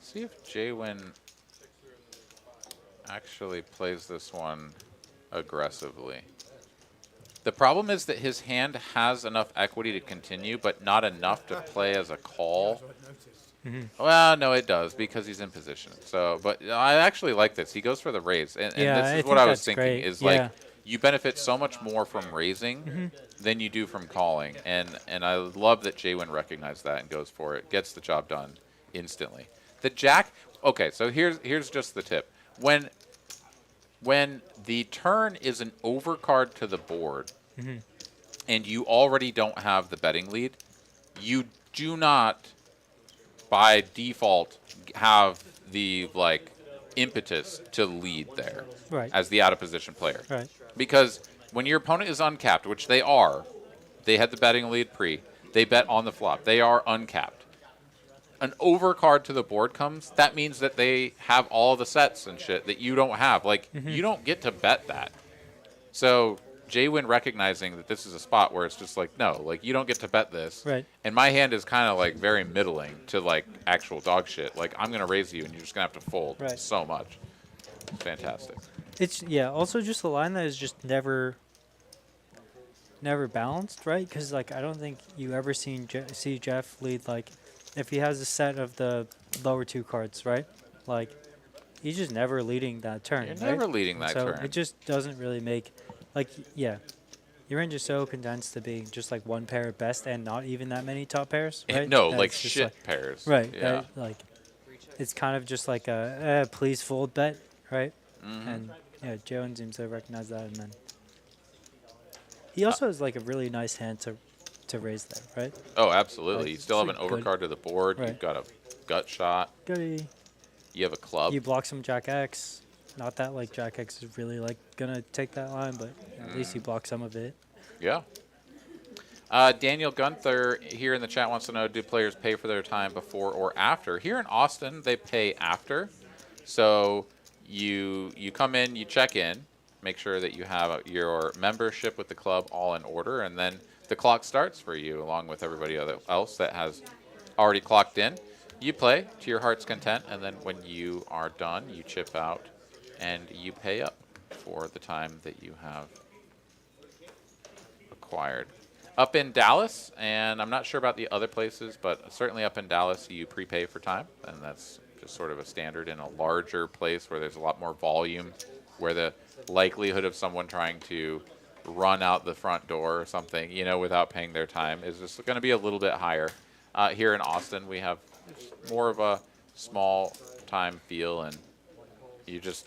Speaker 1: See if Jaywin actually plays this one aggressively. The problem is that his hand has enough equity to continue, but not enough to play as a call. Well, no, it does because he's in position. So, but I actually like this. He goes for the raise, and
Speaker 2: Yeah,
Speaker 1: this
Speaker 2: I
Speaker 1: is what
Speaker 2: think
Speaker 1: I was
Speaker 2: that's
Speaker 1: thinking.
Speaker 2: great.
Speaker 1: Is
Speaker 2: Yeah.
Speaker 1: like you benefit so much more from raising than you do from calling, and I love that Jaywin recognized that and goes for it, gets the job done instantly. The jack. Okay, so here's just the tip. When the turn is an overcard to the board, and you already don't have the betting lead, you do not, by default, have the impetus to lead there
Speaker 2: Right.
Speaker 1: as the out of position player.
Speaker 2: Right.
Speaker 1: Because when your opponent is uncapped, which they are, they had the betting lead pre, they bet on the flop, they are uncapped. An overcard to the board comes, that means that they have all the sets and shit that you don't have. Like, you don't get to bet that. So Jaywin recognizing that this is a spot where it's just like, no, like, you don't get to bet this.
Speaker 2: Right.
Speaker 1: And my hand is kind of like very middling to like actual dog shit. Like, I'm going to raise you and you're just going to have to fold
Speaker 2: Right.
Speaker 1: so much. Fantastic.
Speaker 2: It's, yeah, also just a line that is just never balanced, right? Because, like, I don't think you ever see Jeff lead, like, if he has a set of the lower two cards, right? Like, he's just never leading that turn,
Speaker 1: You're
Speaker 2: right?
Speaker 1: never leading that
Speaker 2: so
Speaker 1: turn.
Speaker 2: it just doesn't really make, like, yeah. Your range is so condensed to being just, like, one pair at best and not even that many top pairs, right?
Speaker 1: No,
Speaker 2: That
Speaker 1: like
Speaker 2: it's just,
Speaker 1: shit pairs.
Speaker 2: Right.
Speaker 1: Yeah.
Speaker 2: That, like, it's kind of just like a please fold bet, right?
Speaker 1: Mm-hmm.
Speaker 2: And yeah, Joan seems to recognize that, and then he also has like a really nice hand to raise there, right?
Speaker 1: Oh, absolutely.
Speaker 2: Like,
Speaker 1: You still have
Speaker 2: it's
Speaker 1: an
Speaker 2: like good.
Speaker 1: overcard to the board.
Speaker 2: Right.
Speaker 1: You've got a gut shot.
Speaker 2: Goody.
Speaker 1: You have a club.
Speaker 2: You block some Jack X. Not that like Jack X is really like gonna take that line, but at least you block some of it.
Speaker 1: Yeah. Daniel Gunther here in the chat wants to know, do players pay for their time before or after? Here in Austin, they pay after. So you come in, you check in, make sure that you have your membership with the club all in order, and then the clock starts for you along with everybody else that has already clocked in. You play to your heart's content, and then when you are done, you chip out and you pay up for the time that you have acquired. Up in Dallas, and I'm not sure about the other places, but certainly up in Dallas, you prepay for time, and that's just sort of a standard in a larger place where there's a lot more volume, where the likelihood of someone trying to run out the front door or something, you know, without paying their time is just going to be a little bit higher. Here in Austin, we have more of a small time feel, and you're just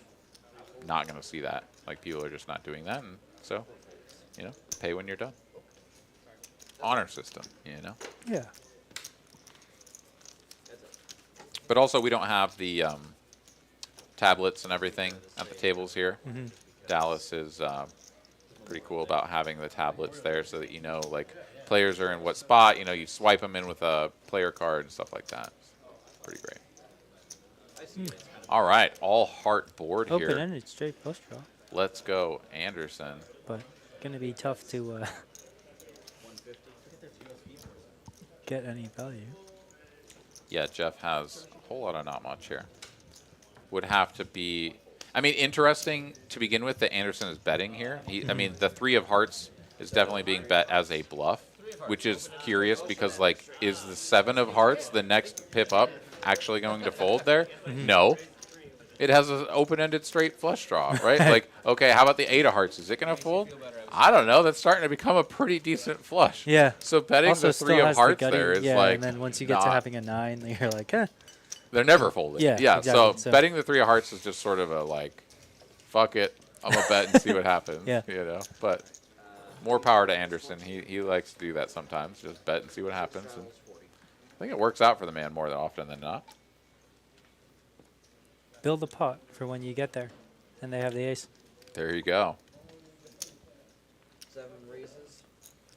Speaker 1: not going to see that. Like, people are just not doing that, and so, you know, pay when you're done. Honor system, you know.
Speaker 2: Yeah.
Speaker 1: But also, we don't have the tablets and everything at the tables here. Dallas is pretty cool about having the tablets there so that you know, like, players are in what spot. You know, you swipe them in with a player card and stuff like that. Pretty great. All right, all heart board here.
Speaker 2: Open-ended straight flush draw,
Speaker 1: Let's go, Anderson.
Speaker 2: but gonna be tough to get any value.
Speaker 1: Yeah, Jeff has a whole lot of not much here. Would have to be, I mean, interesting to begin with that Anderson is betting here. I mean, the 3 of hearts is definitely being bet as a bluff, which is curious because, like, is the 7 of hearts, the next pip up, actually going to fold there? No. It has an open-ended straight flush draw, right? Like, okay, how about the 8 of hearts? Is it going to fold? I don't know. That's starting to become a pretty decent flush.
Speaker 2: Yeah.
Speaker 1: So betting
Speaker 2: Also
Speaker 1: the
Speaker 2: still
Speaker 1: 3 of
Speaker 2: has the
Speaker 1: hearts
Speaker 2: gutty,
Speaker 1: there is
Speaker 2: yeah,
Speaker 1: like,
Speaker 2: and then once you get to
Speaker 1: not-
Speaker 2: having a 9, you're like, eh.
Speaker 1: They're never folding.
Speaker 2: Yeah,
Speaker 1: So
Speaker 2: exactly, so-
Speaker 1: betting the 3 of hearts is just sort of a like, fuck it, I'm gonna bet and see what happens.
Speaker 2: Yeah.
Speaker 1: You know, but more power to Anderson. He likes to do that sometimes. Just bet and see what happens. And I think it works out for the man more often than not.
Speaker 2: Build a pot for when you get there, and they have the ace.
Speaker 1: There you go.
Speaker 6: 7 raises,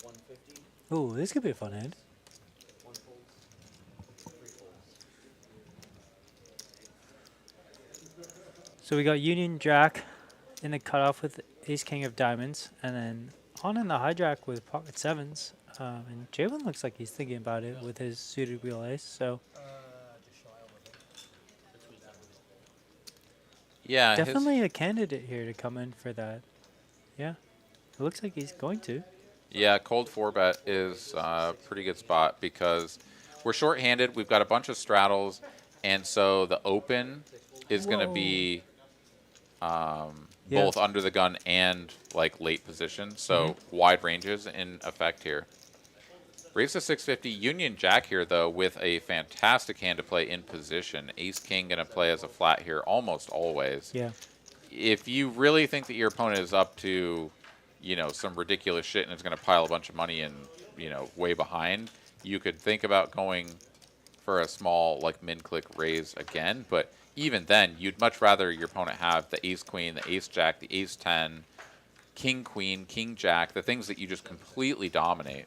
Speaker 6: 150,
Speaker 2: Ooh, this could be a fun hand.
Speaker 6: 1 folds, 3 folds.
Speaker 2: So we got Union Jack in the cutoff with Ace King of Diamonds, and then on in the hijack with pocket sevens, and Jalen looks like he's thinking about it with his suited wheel ace. So
Speaker 1: Yeah,
Speaker 2: definitely a candidate here to come in for that. Yeah, it looks like he's going to.
Speaker 1: Yeah, cold 4-bet is a pretty good spot because we're short-handed. We've got a bunch of straddles, and so the open is going to be both under the gun and like late position. So wide ranges in effect here. Raise to 650. Union Jack here, though, with a fantastic hand to play in position. Ace King going to play as a flat here almost always.
Speaker 2: Yeah.
Speaker 1: If you really think that your opponent is up to, you know, some ridiculous shit and is going to pile a bunch of money in, you know, way behind, you could think about going for a small, like, min-click raise again. But even then, you'd much rather your opponent have the ace-queen, the ace-jack, the ace-10, king-queen, king-jack, the things that you just completely dominate.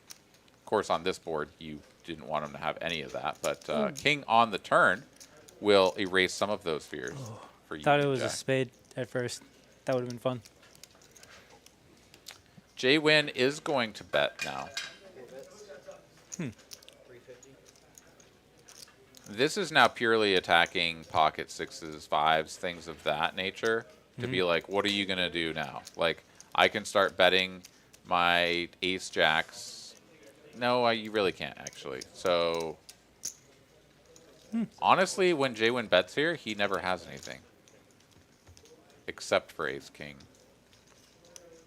Speaker 1: Of course, on this board, you didn't want them to have any of that. But king on the turn will erase some of those fears for you.
Speaker 2: Thought it was a spade at first. That would have been fun.
Speaker 1: J-Win is going to bet now.
Speaker 6: 350.
Speaker 1: This is now purely attacking pocket sixes, fives, things of that nature. To be like, what are you going to do now? Like, I can start betting my ace jacks. No, you really can't, actually. So, honestly, when J-Win bets here, he never has anything. Except for ace king.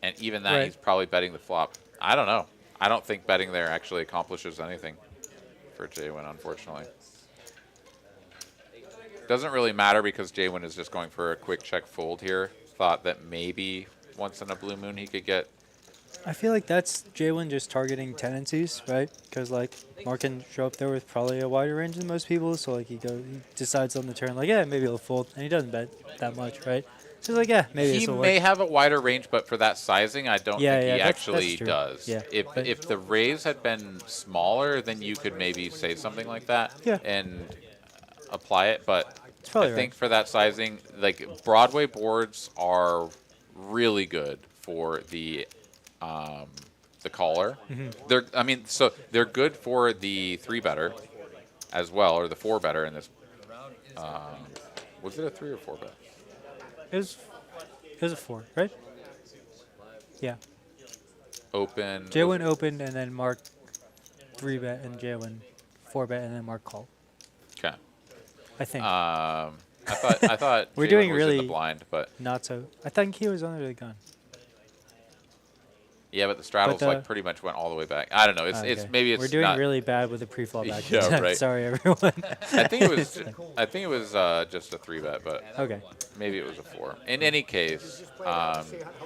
Speaker 1: And even that, he's probably betting the flop. I don't know. I don't think betting there actually accomplishes anything for J-Win, unfortunately. Doesn't really matter because J-Win is just going for a quick check fold here. Thought that maybe once in a blue moon he could get.
Speaker 2: I feel like that's J1 just targeting tendencies, right? Because like Mark can show up there with probably a wider range than most people, so like he decides on the turn like, yeah, maybe he'll fold, and he doesn't bet that much, right? So he's like, yeah, maybe
Speaker 1: He
Speaker 2: this will
Speaker 1: may
Speaker 2: work.
Speaker 1: have a wider range, but for that sizing, I don't think he
Speaker 2: that's
Speaker 1: actually
Speaker 2: true.
Speaker 1: does.
Speaker 2: Yeah,
Speaker 1: If the raise had been smaller, then you could maybe say something like that and apply it. But I think for that sizing, like Broadway boards are really good for the caller. They're good for the 3-better as well, or the 4-better in this. Was it a 3 or 4 bet?
Speaker 2: It was a 4, right? Yeah.
Speaker 1: Open.
Speaker 2: J1 opened, and then Mark 3-bet, and J1 4-bet, and then Mark called.
Speaker 1: Okay.
Speaker 2: I think.
Speaker 1: I thought
Speaker 2: We're
Speaker 1: J1
Speaker 2: doing
Speaker 1: was
Speaker 2: really
Speaker 1: in the blind, but
Speaker 2: not so. I think he was under the gun.
Speaker 1: yeah, but the straddles like pretty much went all the way back. I don't know. It's maybe it's
Speaker 2: we're doing
Speaker 1: not,
Speaker 2: really bad with the pre-flop action.
Speaker 1: Yeah, right.
Speaker 2: Sorry, everyone.
Speaker 1: I think it was just a 3-bet, but
Speaker 2: Okay.
Speaker 1: maybe it was a 4. In any case,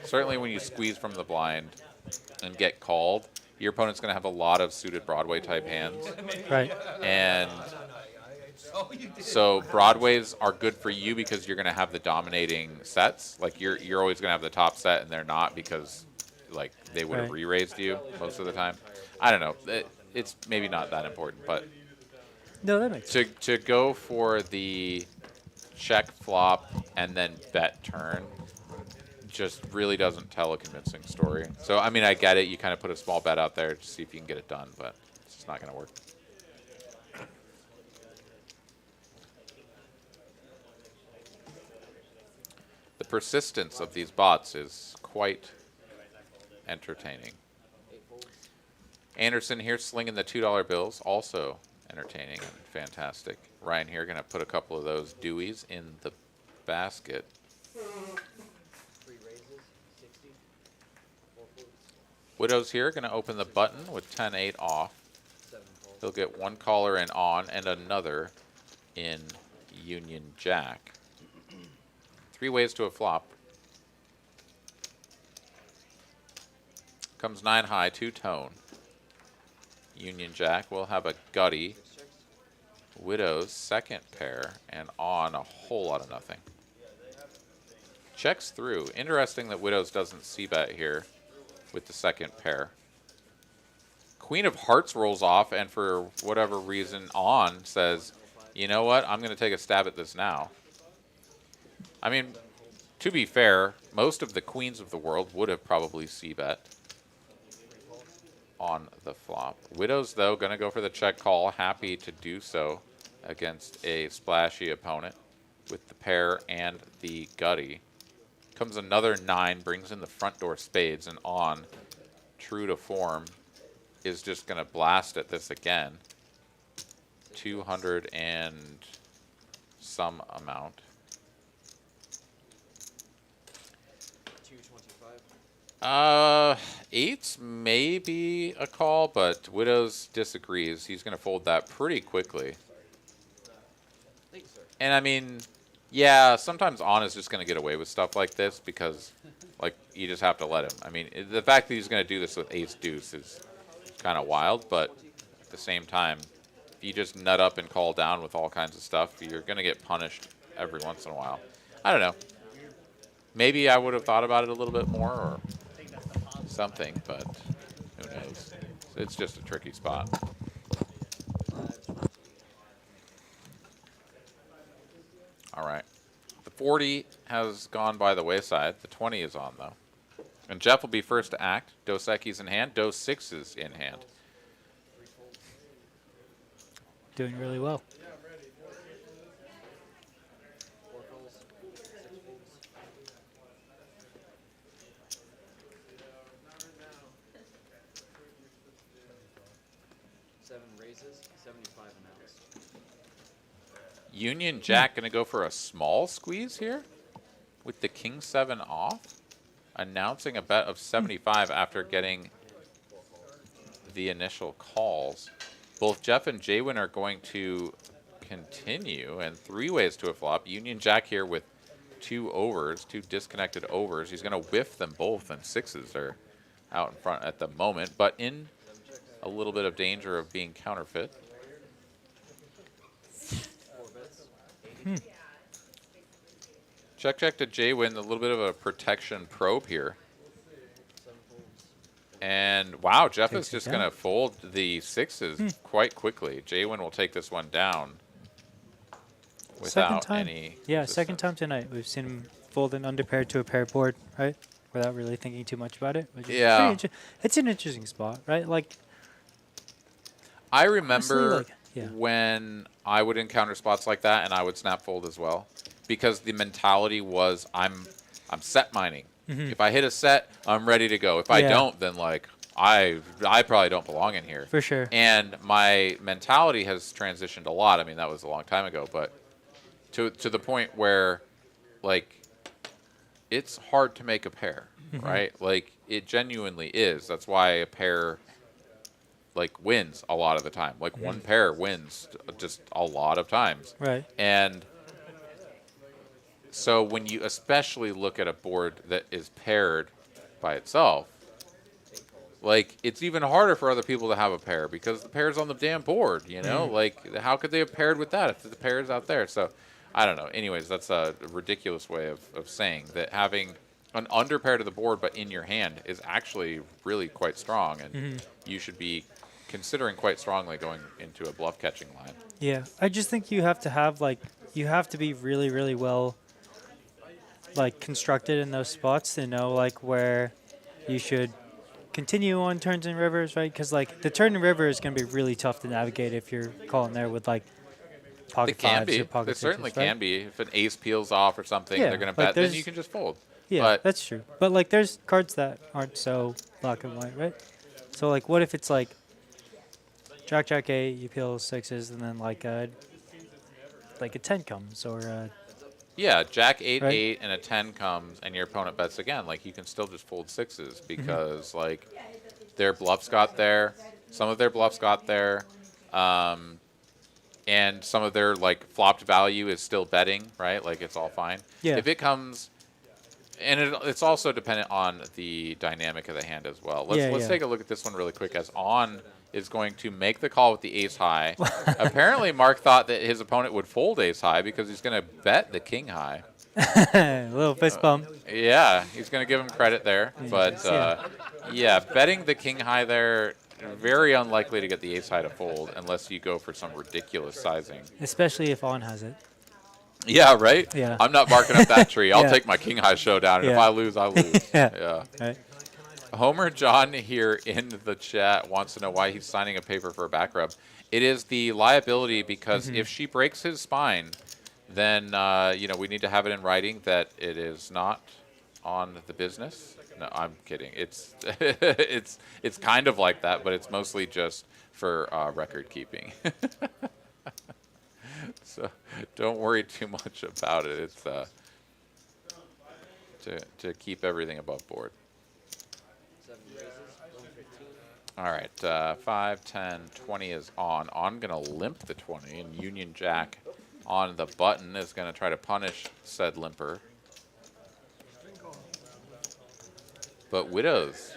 Speaker 1: certainly when you squeeze from the blind and get called, your opponent's going to have a lot of suited Broadway type hands.
Speaker 2: Right.
Speaker 1: And so Broadways are good for you because you're going to have the dominating sets. Like you're always going to have the top set, and they're not because like they would have re-raised you most of the time. I don't know. It's maybe not that important, but
Speaker 2: no, that makes sense.
Speaker 1: To go for the check flop and then bet turn just really doesn't tell a convincing story. So I mean, I get it. You kind of put a small bet out there to see if you can get it done, but it's just not going to work. The persistence of these bots is quite entertaining. Anderson here slinging the $2 bills, also entertaining and fantastic. Ryan here going to put a couple of those Deweys in the basket.
Speaker 6: 3 raises, 60. 4 folds.
Speaker 1: Widow's here going to open the button with 10-8 off.
Speaker 6: 7 folds.
Speaker 1: He'll get one caller in on and another in Union Jack. 3 ways to a flop. Comes 9 high, 2 tone. Union Jack will have a gutty. Widow's second pair and on a whole lot of nothing. Checks through. Interesting that Widow's doesn't c-bet here with the second pair. Queen of Hearts rolls off and for whatever reason on says, you know what, I'm going to take a stab at this now. I mean, to be fair, most of the queens of the world would have probably c-bet. on the flop. Widow's, though, going to go for the check call. Happy to do so against a splashy opponent with the pair and the gutty. Comes another 9, brings in the front door spades, and on, true to form, is just going to blast at this again. 200 and some amount.
Speaker 6: 225.
Speaker 1: Eights may be a call, but Widows disagrees. He's going to fold that pretty quickly.
Speaker 6: Thank you, sir.
Speaker 1: And I mean, yeah, sometimes on is just going to get away with stuff like this because, like, you just have to let him. I mean, the fact that he's going to do this with ace deuce is kind of wild, but at the same time, if you just nut up and call down with all kinds of stuff, you're going to get punished every once in a while. I don't know. Maybe I would have thought about it a little bit more or something, but who knows? It's just a tricky spot. All right. The 40 has gone by the wayside. The 20 is on, though. And Jeff will be first to act. Dos Equis in hand. Dos Sixes in hand.
Speaker 2: Doing really well.
Speaker 6: 4 calls, 6 folds. 7 raises, 75 amounts.
Speaker 1: Union Jack going to go for a small squeeze here with the King 7 off, announcing a bet of 75 after getting the initial calls. Both Jeff and Jaywin are going to continue, and 3 ways to a flop. Union Jack here with 2 overs, 2 disconnected overs. He's going to whiff them both, and 6s are out in front at the moment, but in a little bit of danger of being counterfeit.
Speaker 6: 4 bets.
Speaker 1: Check to Jaywin, a little bit of a protection probe here.
Speaker 6: 7 folds.
Speaker 1: And wow, Jeff
Speaker 2: Takes
Speaker 1: is
Speaker 2: it
Speaker 1: just
Speaker 2: down.
Speaker 1: going to fold the 6s quite quickly. Jaywin will take this one down without any
Speaker 2: Yeah,
Speaker 1: resistance.
Speaker 2: second time tonight. We've seen him fold an underpaired to a paired board, right? Without really thinking too much about it. Which is
Speaker 1: Yeah.
Speaker 2: pretty it's an interesting spot, right? Like,
Speaker 1: I remember
Speaker 2: like, yeah.
Speaker 1: when I would encounter spots like that, and I would snap fold as well, because the mentality was I'm set mining. If I hit a set, I'm ready to go. If I
Speaker 2: Yeah.
Speaker 1: don't, then like I probably don't belong in here.
Speaker 2: for sure.
Speaker 1: And my mentality has transitioned a lot. I mean, that was a long time ago, but to the point where, like, it's hard to make a pair, right? Like, it genuinely is. That's why a pair, like, wins a lot of the time. Like, one pair wins just a lot of times.
Speaker 2: Right.
Speaker 1: And so when you especially look at a board that is paired by itself, like, it's even harder for other people to have a pair because the pair's on the damn board, you know? Like, how could they have paired with that if the pair's out there? So, I don't know. Anyways, that's a ridiculous way of saying that having an underpair to the board but in your hand is actually really quite strong, and you should be considering quite strongly going into a bluff catching line.
Speaker 2: Yeah, I just think you have to have you have to be really, really well constructed in those spots to know where you should continue on turns and rivers, right? Because the turn and river is going to be really tough to navigate if you're calling there with pocket
Speaker 1: It can
Speaker 2: fives
Speaker 1: be.
Speaker 2: or pocket
Speaker 1: It certainly
Speaker 2: sixes, right?
Speaker 1: can be. If an ace peels off or something,
Speaker 2: Yeah,
Speaker 1: they're going to
Speaker 2: like
Speaker 1: bet, then
Speaker 2: there's-
Speaker 1: you can just fold.
Speaker 2: Yeah,
Speaker 1: But
Speaker 2: that's true. But there's cards that aren't so black and white, right? So what if it's Jack Jack 8, you peel 6s, and then a 10 comes, or
Speaker 1: yeah, Jack 8
Speaker 2: Right.
Speaker 1: 8 and a 10 comes, and your opponent bets again. Like, you can still just fold 6s because their bluffs got there, some of their bluffs got there, and some of their flopped value is still betting, right? Like, it's all fine.
Speaker 2: Yeah.
Speaker 1: If it comes, and it's also dependent on the dynamic of the hand as well. Let's
Speaker 2: Yeah.
Speaker 1: take a look at this one really quick. As on is going to make the call with the ace high. Apparently, Mark thought that his opponent would fold ace high because he's going to bet the king high.
Speaker 2: a little fist bump.
Speaker 1: Yeah, he's going to give him credit there. But, yeah, betting the king high there, very unlikely to get the ace high to fold unless you go for some ridiculous sizing.
Speaker 2: Especially if on has it.
Speaker 1: Yeah, right?
Speaker 2: Yeah.
Speaker 1: I'm not marking up that tree. I'll
Speaker 2: Yeah.
Speaker 1: take my king high showdown, and if
Speaker 2: Yeah.
Speaker 1: I lose, I lose.
Speaker 2: Yeah.
Speaker 1: Yeah.
Speaker 2: Right.
Speaker 1: Homer John here in the chat wants to know why he's signing a paper for a back rub. It is the liability because if she breaks his spine, then you know, we need to have it in writing that it is not on the business. No, I'm kidding. It's it's kind of like that, but it's mostly just for record keeping. So don't worry too much about it. It's to keep everything above board.
Speaker 6: 7 raises, 115.
Speaker 1: All right, 5, 10, 20 is on. I'm going to limp the 20, and Union Jack on the button is going to try to punish said limper. But Widow's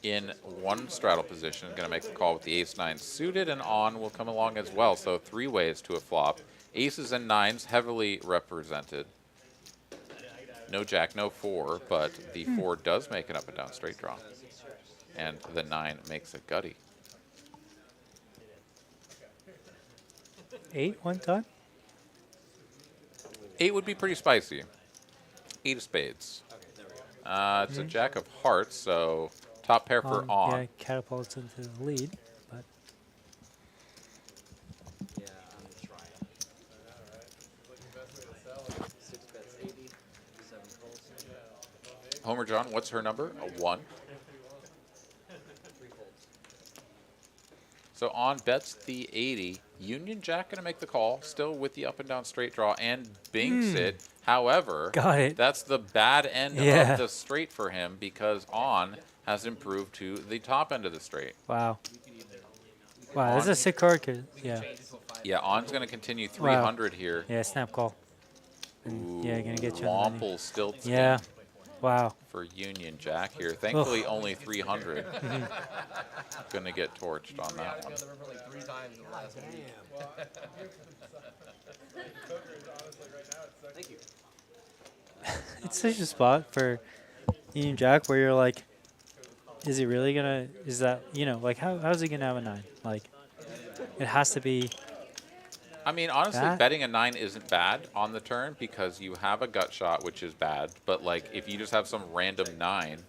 Speaker 1: in one straddle position, going to make the call with the ace-9 suited, and on will come along as well. So 3 ways to a flop. Aces and 9s heavily represented. No jack, no 4, but the 4 does make an up and down straight draw. And the 9 makes a gutty.
Speaker 2: 8 one time?
Speaker 1: 8 would be pretty spicy. 8 of spades. It's a jack of hearts, so top pair for on.
Speaker 2: Yeah, catapults into the lead, but
Speaker 6: Yeah, I'm trying. 6 bets 80, 7 folds,
Speaker 1: Homer John, what's her number? A 1.
Speaker 6: 3 folds.
Speaker 1: So on bets the 80. Union Jack going to make the call, still with the up and down straight draw, and binks it. However,
Speaker 2: got it.
Speaker 1: that's the bad end
Speaker 2: Yeah.
Speaker 1: of the straight for him because on has improved to the top end of the straight.
Speaker 2: Wow. Wow, that's a sick card. Yeah.
Speaker 1: Yeah, on's going to continue 300 here.
Speaker 2: Yeah, snap call.
Speaker 1: Ooh,
Speaker 2: yeah, gonna get you on the money.
Speaker 1: Womple stilts
Speaker 2: Yeah. Wow.
Speaker 1: for Union Jack here. Thankfully, only 300. Going to get torched on that one.
Speaker 3: The river like 3 times in the last week.
Speaker 6: Thank you.
Speaker 2: It's such a spot for Union Jack where you're like, is he really gonna? Is that, you know, like how's he gonna have a 9? Like, it has to be.
Speaker 1: I mean, honestly,
Speaker 2: That-
Speaker 1: betting a 9 isn't bad on the turn because you have a gut shot, which is bad. But, like, if you just have some random 9,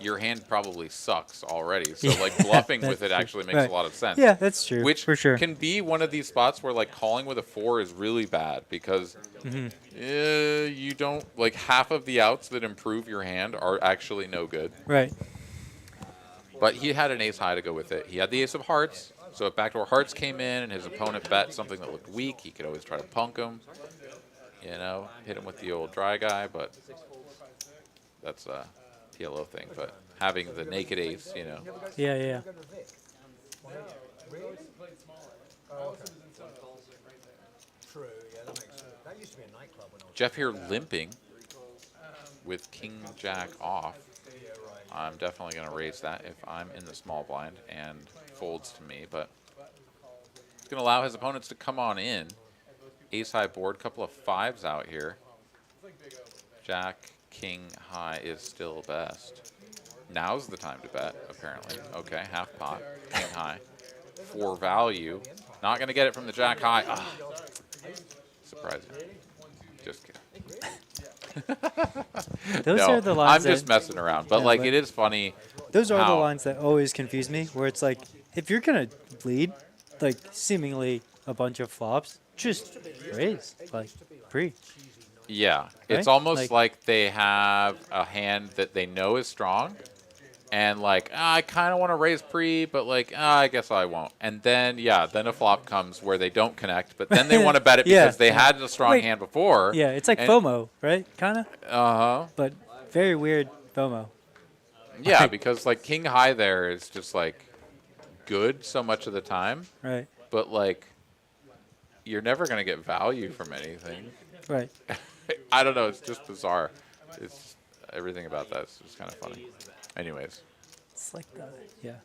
Speaker 1: your hand probably sucks already. So, like, bluffing with it
Speaker 2: That's true.
Speaker 1: actually makes
Speaker 2: Right.
Speaker 1: a lot of sense.
Speaker 2: Yeah, that's true.
Speaker 1: Which
Speaker 2: for sure.
Speaker 1: can be one of these spots where, like, calling with a 4 is really bad because you don't, like, half of the outs that improve your hand are actually no good.
Speaker 2: Right.
Speaker 1: But he had an ace high to go with it. He had the ace of hearts. So if backdoor hearts came in and his opponent bet something that looked weak, he could always try to punk him. You know, hit him with the old dry guy, but that's a PLO thing. But having the naked ace, you know.
Speaker 2: Yeah, yeah.
Speaker 4: True, yeah, that makes sense. That used to be a nightclub when I was.
Speaker 1: Jeff here limping with king jack off. I'm definitely going to raise that if I'm in the small blind and folds to me, but it's going to allow his opponents to come on in. Ace high board, couple of 5s out here. Jack, king high is still best. Now's the time to bet, apparently. Okay, half pot, king high. For value. Not going to get it from the jack high. Ah, surprising. Just kidding.
Speaker 2: Those
Speaker 1: No,
Speaker 2: are the lines.
Speaker 1: I'm just
Speaker 2: that,
Speaker 1: messing around, but
Speaker 2: Yeah,
Speaker 1: like
Speaker 2: but-
Speaker 1: it is funny.
Speaker 2: Those are the
Speaker 1: how-
Speaker 2: lines that always confuse me. Where it's like, if you're gonna lead, like seemingly a bunch of flops, just raise, like pre.
Speaker 1: Yeah, it's
Speaker 2: Right?
Speaker 1: almost
Speaker 2: Like-
Speaker 1: like they have a hand that they know is strong, and like I kind of want to raise pre, but like I guess I won't. And then then a flop comes where they don't connect, but then they want to bet it
Speaker 2: Yeah,
Speaker 1: because they
Speaker 2: yeah.
Speaker 1: had a strong
Speaker 2: Wait,
Speaker 1: hand before.
Speaker 2: Yeah, it's like
Speaker 1: and-
Speaker 2: FOMO, right? Kind of,
Speaker 1: Uh-huh.
Speaker 2: but very weird FOMO.
Speaker 1: Yeah,
Speaker 2: Like-
Speaker 1: because like king high there is just like good so much of the time,
Speaker 2: Right,
Speaker 1: but like you're never gonna get value from anything.
Speaker 2: right.
Speaker 1: I don't know. It's just bizarre. It's everything about that is just kind of funny. Anyways,
Speaker 2: It's like the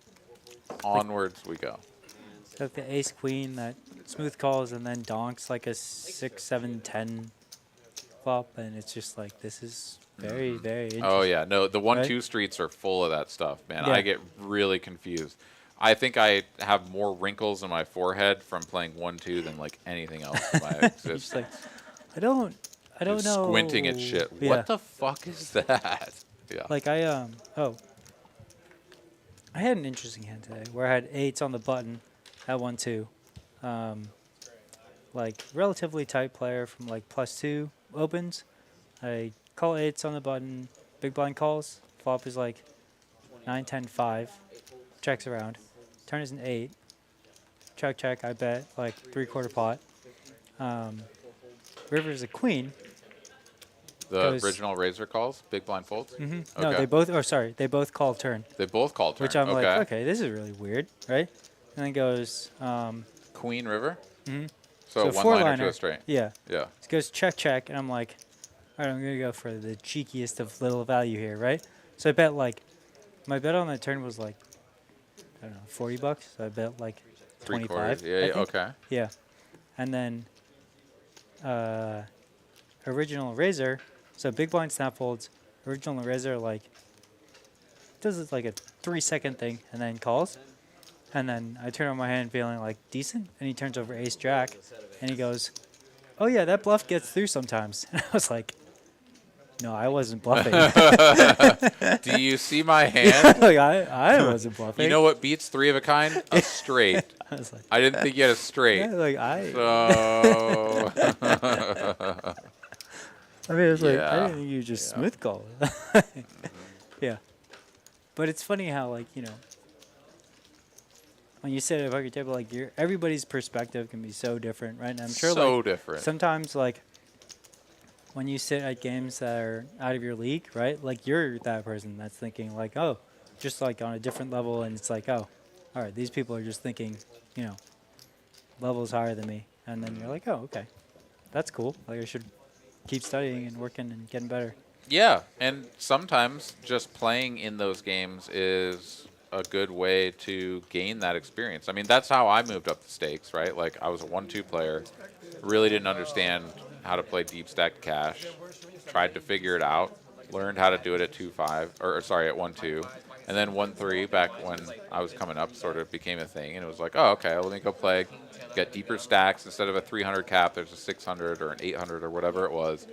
Speaker 1: onwards we go.
Speaker 2: it's like the ace queen that smooth calls and then donks like a 6, 7, 10 flop, and it's just like this is very, very interesting.
Speaker 1: Oh yeah, no, the 1-2
Speaker 2: Right?
Speaker 1: streets are full of that stuff, man.
Speaker 2: Yeah.
Speaker 1: I get really confused. I think I have more wrinkles in my forehead from playing 1-2 than like anything else in my
Speaker 2: Just
Speaker 1: existence.
Speaker 2: like I don't know.
Speaker 1: Squinting at shit.
Speaker 2: Yeah.
Speaker 1: What the fuck is that? Yeah.
Speaker 2: Like I I had an interesting hand today where I had 8s on the button at 1-2. Like relatively tight player from like +2 opens. I call 8s on the button. Big blind calls. Flop is like 9-10-5. Checks around. Turn is an 8. Check, check. I bet like 3/4 pot. River is a queen.
Speaker 1: The original razor calls, big blind folds.
Speaker 2: No,
Speaker 1: Okay.
Speaker 2: they both. Oh, sorry, they both call turn.
Speaker 1: They both call turn.
Speaker 2: Which I'm
Speaker 1: okay.
Speaker 2: like, okay, this is really weird, right? And then goes.
Speaker 1: Queen river.
Speaker 2: Mhm.
Speaker 1: So, one liner to a straight.
Speaker 2: Yeah.
Speaker 1: Yeah.
Speaker 2: It goes check, check, and I'm like, all right, I'm gonna go for the cheekiest of little value here, right? So I bet like, my bet on the turn was like, I don't know, $40. So I bet like 25.
Speaker 1: Yeah.
Speaker 2: I
Speaker 1: Yeah.
Speaker 2: think.
Speaker 1: Okay.
Speaker 2: Yeah, and then original razor. So big blind snap folds. Original razor like does it like a 3-second thing and then calls. And then I turn on my hand feeling like decent, and he turns over ace jack, and he goes, "Oh yeah, that bluff gets through sometimes." And I was like, "No, I wasn't bluffing."
Speaker 1: Do you see my hand?
Speaker 2: Like I wasn't bluffing.
Speaker 1: You know what beats 3 of a kind? A straight.
Speaker 2: I was like,
Speaker 1: I didn't think you had a straight.
Speaker 2: yeah, like
Speaker 1: So.
Speaker 2: I mean, it was like, I
Speaker 1: Yeah.
Speaker 2: didn't think you just smooth call it. Yeah. But it's funny how, like, you know, when you sit at a poker table, like, everybody's perspective can be so different, right? And I'm sure,
Speaker 1: so
Speaker 2: like,
Speaker 1: different.
Speaker 2: sometimes, like, when you sit at games that are out of your league, right? Like, you're that person that's thinking, like, oh, just, like, on a different level, and it's like, oh, all right, these people are just thinking, you know, levels higher than me. And then you're like, oh, okay, that's cool. Like, I should keep studying and working and getting better.
Speaker 1: Yeah, and sometimes just playing in those games is a good way to gain that experience. I mean, that's how I moved up the stakes, right? Like, I was a 1-2 player, really didn't understand how to play deep stacked cash, tried to figure it out, learned how to do it at 2-5, or sorry, at 1-2, and then 1-3 back when I was coming up sort of became a thing, and it was like, oh, okay, let me go play, get deeper stacks. Instead of a 300 cap, there's a 600 or an 800 or whatever it was.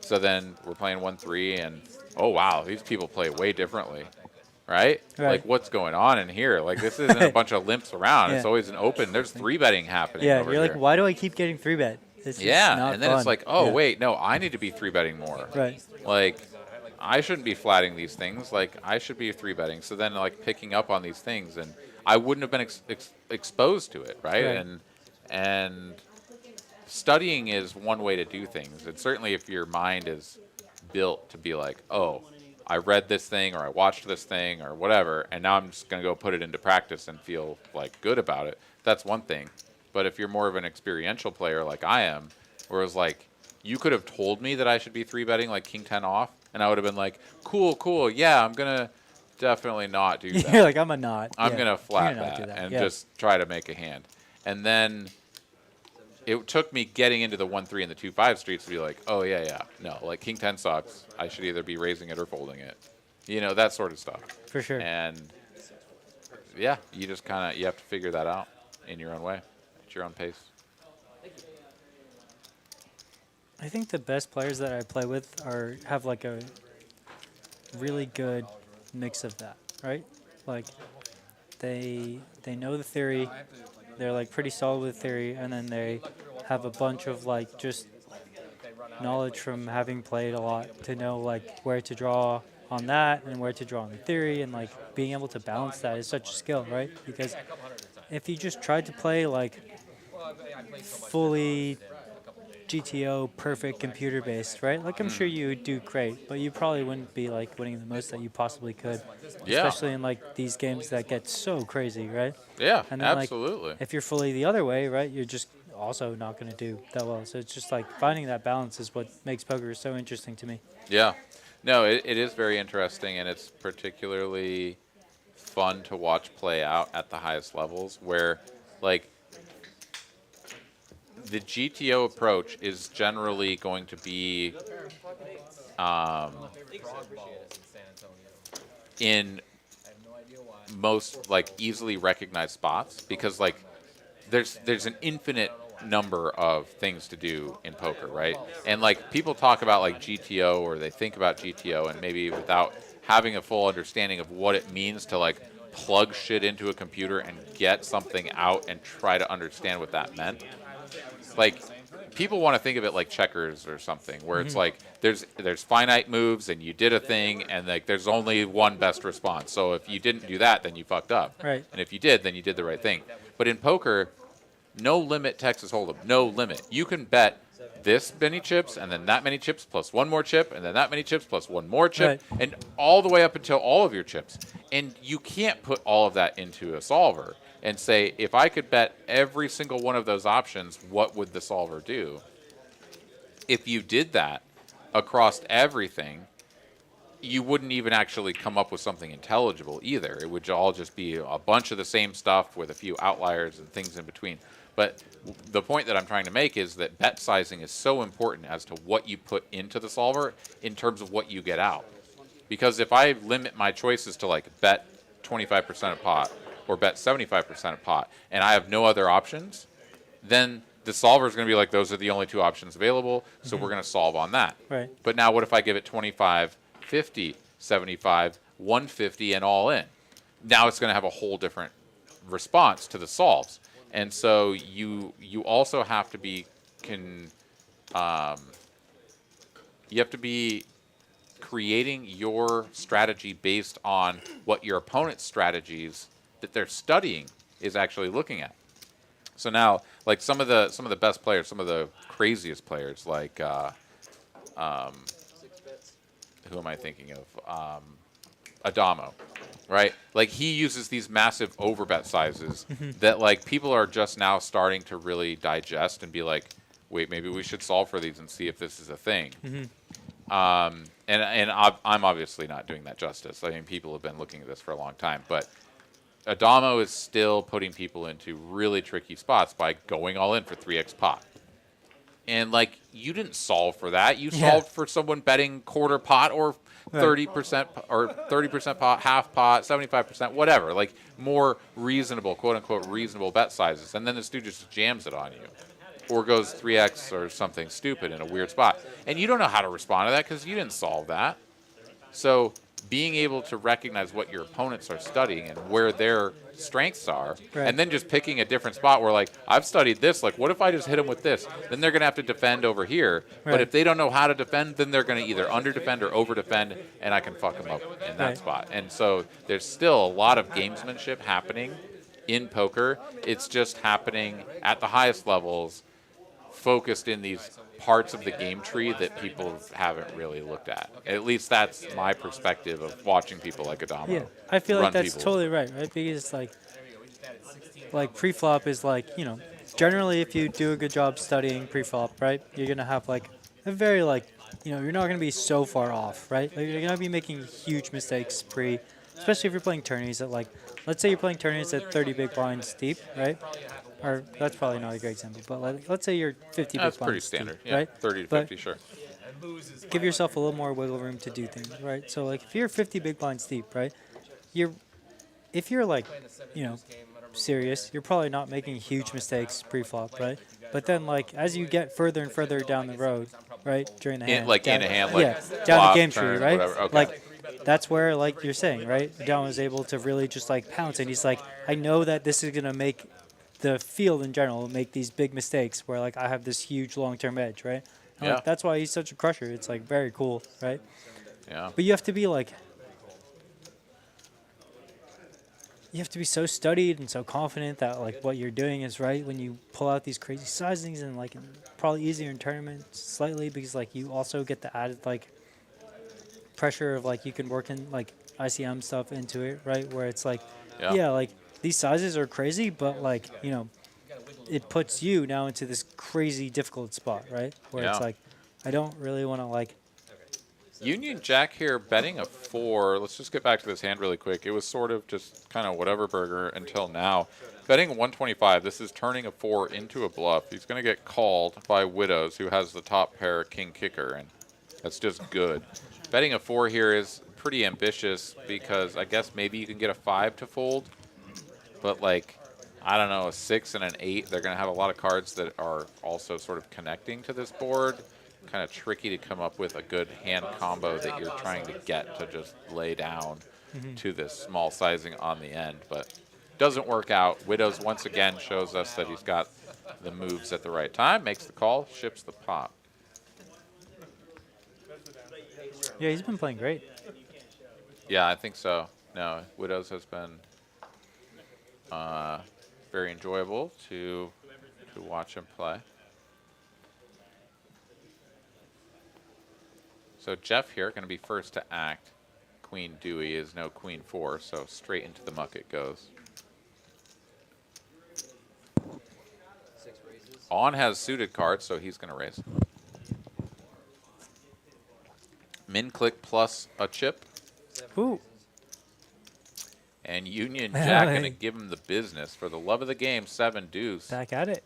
Speaker 1: So then we're playing 1-3, and oh wow, these people play way differently, right? Like, what's going on in here? Like, this isn't a bunch of limps around. It's always an open. There's 3-betting happening.
Speaker 2: Yeah,
Speaker 1: over
Speaker 2: you're
Speaker 1: here.
Speaker 2: like, why do I keep getting 3-bet? This is
Speaker 1: Yeah,
Speaker 2: not
Speaker 1: and then
Speaker 2: fun.
Speaker 1: it's like, oh
Speaker 2: Yeah.
Speaker 1: wait, no, I need to be 3-betting more.
Speaker 2: Right.
Speaker 1: Like, I shouldn't be flatting these things. Like, I should be 3-betting. So then, like, picking up on these things, and I wouldn't have been exposed to it, right? And studying is one way to do things. And certainly if your mind is built to be like, oh, I read this thing or I watched this thing or whatever, and now I'm just going to go put it into practice and feel like good about it, that's one thing. But if you're more of an experiential player like I am, where it's like, you could have told me that I should be 3-betting like king 10 off, and I would have been like, cool, yeah, I'm going to definitely not do that.
Speaker 2: You're like, I'm a not.
Speaker 1: I'm
Speaker 2: Yeah.
Speaker 1: going to flat
Speaker 2: You're gonna not do
Speaker 1: that and
Speaker 2: Yeah.
Speaker 1: just try to make a hand. And then it took me getting into the 1-3 and the 2-5 streets to be like, oh, yeah, no, like king 10 sucks. I should either be raising it or folding it. You know, that sort of stuff.
Speaker 2: For sure.
Speaker 1: And, yeah, you just kind of, you have to figure that out in your own way, at your own pace.
Speaker 2: I think the best players that I play with have like a really good mix of that, right? Like they know the theory, they're like pretty solid with theory, and then they have a bunch of like just knowledge from having played a lot to know like where to draw on that and where to draw on the theory, and like being able to balance that is such a skill, right? Because if you just tried to play like fully GTO perfect computer based, right? Like I'm sure you would do great, but you probably wouldn't be like winning the most that you possibly could.
Speaker 1: Yeah.
Speaker 2: Especially in like these games that get so crazy, right?
Speaker 1: Yeah,
Speaker 2: And then, like,
Speaker 1: absolutely.
Speaker 2: If you're fully the other way, right, you're just also not going to do that well. So it's just like finding that balance is what makes poker so interesting to me.
Speaker 1: Yeah. No, it is very interesting, and it's particularly fun to watch play out at the highest levels where, like, the GTO approach is generally going to be in most, like, easily recognized spots because, like, there's an infinite number of things to do in poker, right? And like people talk about like GTO or they think about GTO and maybe without having a full understanding of what it means to like plug shit into a computer and get something out and try to understand what that meant. Like, people want to think of it like checkers or something, where it's like there's finite moves and you did a thing and like there's only one best response. So if you didn't do that, then you fucked up.
Speaker 2: Right.
Speaker 1: And if you did, then you did the right thing. But in poker, no limit Texas Hold'em, no limit. You can bet this many chips and then that many chips plus one more chip and then that many chips plus one more chip and all the way up until all of your chips. And you can't put all of that into a solver and say, if I could bet every single one of those options, what would the solver do? If you did that across everything, you wouldn't even actually come up with something intelligible either. It would all just be a bunch of the same stuff with a few outliers and things in between. But the point that I'm trying to make is that bet sizing is so important as to what you put into the solver in terms of what you get out. Because if I limit my choices to like bet 25% a pot or bet 75% a pot and I have no other options, then the solver is going to be like, those are the only two options available, so we're going to solve on that.
Speaker 2: Right.
Speaker 1: But now what if I give it 25, 50, 75, 150, and all in? Now it's going to have a whole different response to the solves. And so you also have to be creating your strategy based on what your opponent's strategies that they're studying is actually looking at. So now, like some of the best players, some of the craziest players, like
Speaker 6: 6 bets.
Speaker 1: who am I thinking of? Adamo, right? Like he uses these massive overbet sizes that like people are just now starting to really digest and be like, wait, maybe we should solve for these and see if this is a thing. And I'm obviously not doing that justice. I mean, people have been looking at this for a long time, but Adamo is still putting people into really tricky spots by going all in for 3x pot. And like, you didn't solve for that. You solved for someone betting quarter pot or 30% or 30% pot, half pot, 75%, whatever. Like more reasonable, quote unquote, reasonable bet sizes. And then this dude just jams it on you. Or goes 3x or something stupid in a weird spot. And you don't know how to respond to that because you didn't solve that. So being able to recognize what your opponents are studying and where their strengths are, and then just picking a different spot where, like, I've studied this, like, what if I just hit them with this? Then they're going to have to defend over here. But if they don't know how to defend, then they're going to either under-defend or over-defend, and I can fuck them up in that spot. And so there's still a lot of gamesmanship happening in poker. It's just happening at the highest levels, focused in these parts of the game tree that people haven't really looked at. At least that's my perspective of watching people like Adamo.
Speaker 2: Yeah, I feel like that's
Speaker 1: people.
Speaker 2: totally right? Because like pre-flop is like, you know, generally if you do a good job studying pre-flop, right, you're gonna have like a very like, you know, you're not gonna be so far off, right? Like, you're gonna be making huge mistakes especially if you're playing tourneys at like, let's say you're playing tourneys at 30 big blinds deep, right? Or that's probably not a great example, but like, let's say you're 50
Speaker 1: That's
Speaker 2: big
Speaker 1: pretty
Speaker 2: blinds
Speaker 1: standard,
Speaker 2: deep,
Speaker 1: yeah,
Speaker 2: right?
Speaker 1: 30 to
Speaker 2: But
Speaker 1: 50, sure.
Speaker 2: give yourself a little more wiggle room to do things, right? So like if you're 50 big blinds deep, right, if you're like, you know, serious, you're probably not making huge mistakes pre-flop, right? But then like as you get further and further down the road, right, during the hand,
Speaker 1: In a hand, like
Speaker 2: down
Speaker 1: flop,
Speaker 2: the game
Speaker 1: turn,
Speaker 2: tree, right?
Speaker 1: whatever. Okay.
Speaker 2: Like that's where, like you're saying, right, Don was able to really just like pounce, and he's like, I know that this is gonna make the field in general make these big mistakes where like I have this huge long-term edge, right? And, like, that's why he's such a crusher. It's like very cool, right?
Speaker 1: Yeah.
Speaker 2: But you have to be like, you have to be so studied and so confident that like what you're doing is right when you pull out these crazy sizings, and like probably easier in tournaments slightly because like you also get the added like pressure of like you can work in like ICM stuff into it, right? Where it's like, like these sizes are crazy, but like, you know, it puts you now into this crazy difficult spot, right? Where it's like, I don't really want to like.
Speaker 1: Union Jack here betting a 4. Let's just get back to this hand really quick. It was sort of just kind of whatever burger until now. Betting 125. This is turning a 4 into a bluff. He's going to get called by Widows, who has the top pair king kicker, and that's just good. Betting a 4 here is pretty ambitious because I guess maybe you can get a 5 to fold. But like, I don't know, a 6 and an 8, they're going to have a lot of cards that are also sort of connecting to this board. Kind of tricky to come up with a good hand combo that you're trying to get to just lay down. to this small sizing on the end, but doesn't work out. Widows once again shows us that he's got the moves at the right time, makes the call, ships the pop.
Speaker 2: Yeah, he's been playing great.
Speaker 1: Yeah, I think so. No, Widows has been very enjoyable to watch him play. So Jeff here going to be first to act. Queen Dewey is no Queen 4, so straight into the muck it goes.
Speaker 6: 6 raises.
Speaker 1: On has suited cards, so he's going to raise. Min click plus a chip.
Speaker 6: 7
Speaker 2: Ooh.
Speaker 6: raises.
Speaker 1: And Union Jack going to give him the business. For the love of the game, 7 deuce.
Speaker 2: Back at it.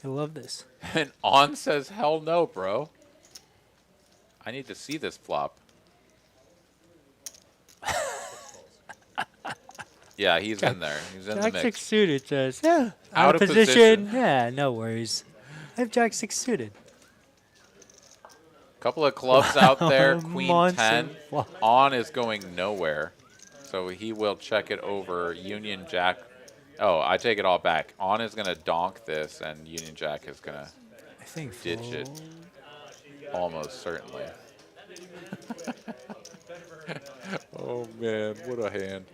Speaker 2: I love this.
Speaker 1: And On says, hell no, bro. I need to see this flop. Yeah, he's in there. He's in the
Speaker 2: Jack
Speaker 1: mix.
Speaker 2: 6 suited says, yeah,
Speaker 1: Out
Speaker 2: out
Speaker 1: of
Speaker 2: of position.
Speaker 1: position.
Speaker 2: Yeah, no worries. I have Jack 6 suited.
Speaker 1: Couple of clubs out there. Queen
Speaker 2: Monster
Speaker 1: 10.
Speaker 2: flop.
Speaker 1: On is going nowhere. So he will check it over. Union Jack. Oh, I take it all back. On is going to donk this, and Union Jack is going to
Speaker 2: I think
Speaker 1: ditch it.
Speaker 2: fold.
Speaker 1: Almost certainly. Oh, man. What a hand.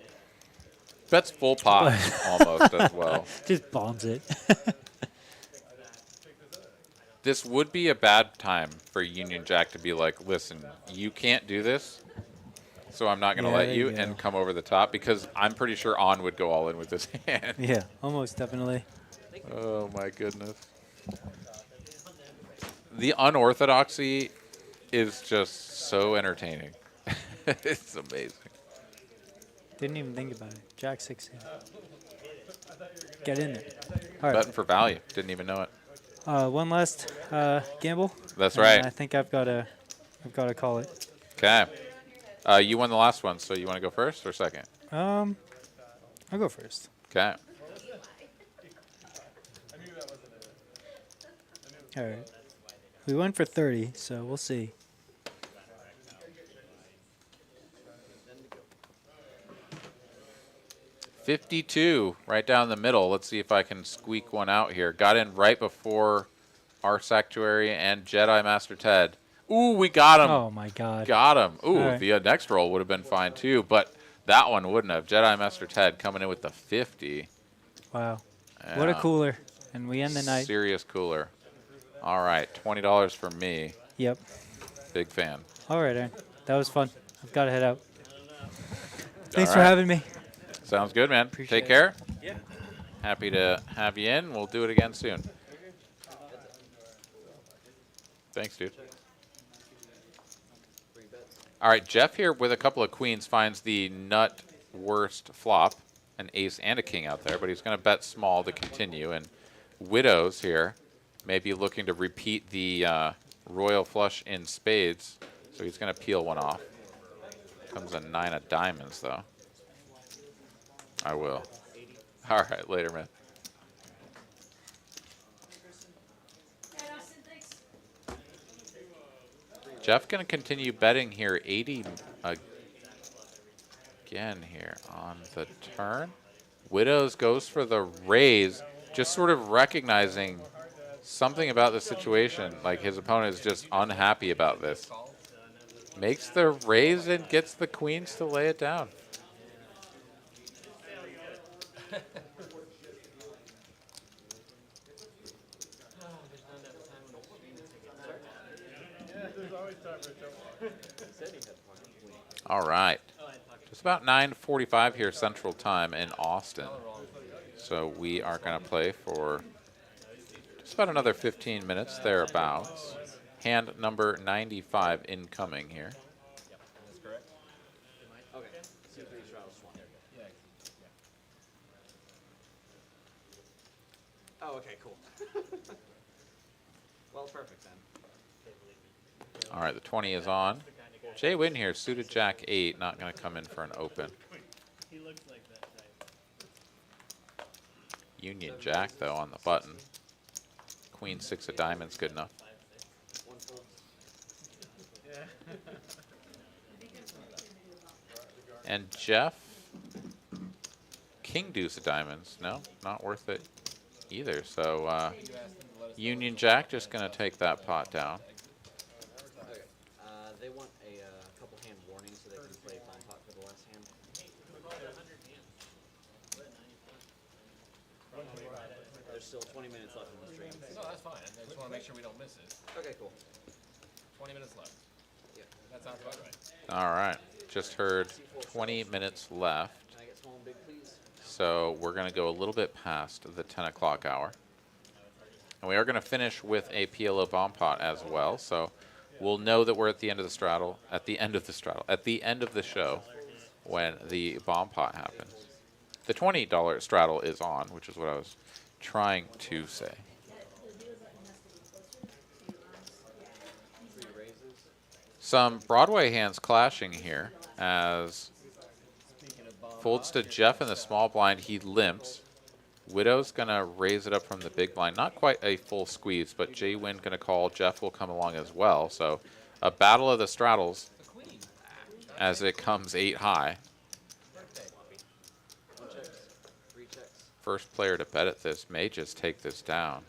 Speaker 1: Bets full pot almost as well.
Speaker 2: Just bombs it.
Speaker 1: This would be a bad time for Union Jack to be like, listen, you can't do this, so I'm not going to
Speaker 2: Yeah,
Speaker 1: let
Speaker 2: there
Speaker 1: you
Speaker 2: you go.
Speaker 1: and come over the top, because I'm pretty sure On would go all in with this hand.
Speaker 2: Yeah, almost definitely.
Speaker 1: Oh, my goodness. The unorthodoxy is just so entertaining. It's amazing.
Speaker 2: Didn't even think about it. Jack 6 in. Get in there. All right.
Speaker 1: Betting for value. Didn't even know it.
Speaker 2: One last gamble.
Speaker 1: That's
Speaker 2: and
Speaker 1: right.
Speaker 2: I think I've got to call it.
Speaker 1: Okay. You won the last one, so you want to go first or second?
Speaker 2: I'll go first.
Speaker 1: Okay.
Speaker 2: All right. We went for 30, so we'll see.
Speaker 1: $52 right down the middle. Let's see if I can squeak one out here. Got in right before our Sanctuary and Jedi Master Ted. Ooh, we got him.
Speaker 2: Oh my God.
Speaker 1: Got him. Ooh,
Speaker 2: All right.
Speaker 1: the next roll would have been fine too, but that one wouldn't have. Jedi Master Ted coming in with the 50.
Speaker 2: Wow. What a
Speaker 1: Yeah.
Speaker 2: cooler. And we end the night.
Speaker 1: Serious cooler. All right, $20 for me.
Speaker 2: Yep.
Speaker 1: Big fan.
Speaker 2: All right, Aaron. That was fun. I've got to head out. Thanks
Speaker 1: All
Speaker 2: for
Speaker 1: right.
Speaker 2: having me.
Speaker 1: Sounds good, man.
Speaker 2: Appreciate
Speaker 1: Take
Speaker 2: it.
Speaker 1: care.
Speaker 2: Yeah.
Speaker 1: Happy to have you in. We'll do it again soon. Thanks, dude.
Speaker 6: 3 bets.
Speaker 1: All right, Jeff here with a couple of queens finds the nut worst flop, an ace and a king out there, but he's going to bet small to continue. And Widows here may be looking to repeat the royal flush in spades, so he's going to peel one off. Comes a 9 of diamonds, though. I will. All right, later, man. Jeff going to continue betting here, 80 again here on the turn. Widows goes for the raise, just sort of recognizing something about the situation, like his opponent is just unhappy about this. Makes the raise and gets the queens to lay it down. All right. Just about 9:45 here Central Time in Austin. So we are going to play for just about another 15 minutes thereabouts. Hand number 95 incoming here.
Speaker 3: That's correct.
Speaker 6: Okay. C3 straddle swan.
Speaker 3: Yeah.
Speaker 6: Oh, okay, cool. Well, perfect then.
Speaker 1: All right, the 20 is on. Jay Wynn here, suited Jack 8, not going to come in for an open.
Speaker 5: He looks like that type.
Speaker 1: Union Jack, though, on the button. Queen 6 of diamonds, good enough.
Speaker 6: 1 fold.
Speaker 1: And Jeff, king deuce of diamonds. No, not worth it either. So Union Jack just going to take that pot down.
Speaker 6: Okay. They want a couple hand warning so they can play bomb pot for the last hand. There's still 20 minutes left in the stream.
Speaker 3: No, that's fine. I just want to make sure we don't miss it.
Speaker 6: Okay, cool.
Speaker 3: 20 minutes left.
Speaker 6: Yeah.
Speaker 3: That sounds about right.
Speaker 1: All right. Just heard 20 minutes left.
Speaker 6: Can I get small and big, please?
Speaker 1: So we're going to go a little bit past the 10 o'clock hour. And we are going to finish with a PLO bomb pot as well. So we'll know that we're at the end of the straddle, at the end of the show when the bomb pot happens. The $20 straddle is on, which is what I was trying to say.
Speaker 6: 3 raises.
Speaker 1: Some Broadway hands clashing here as folds to Jeff in the small blind. He limps. Widow's going to raise it up from the big blind. Not quite a full squeeze, but J-Win going to call. Jeff will come along as well. So a battle of the straddles as it comes 8 high.
Speaker 6: 1 checks. 3 checks.
Speaker 1: First player to bet at this may just take this down.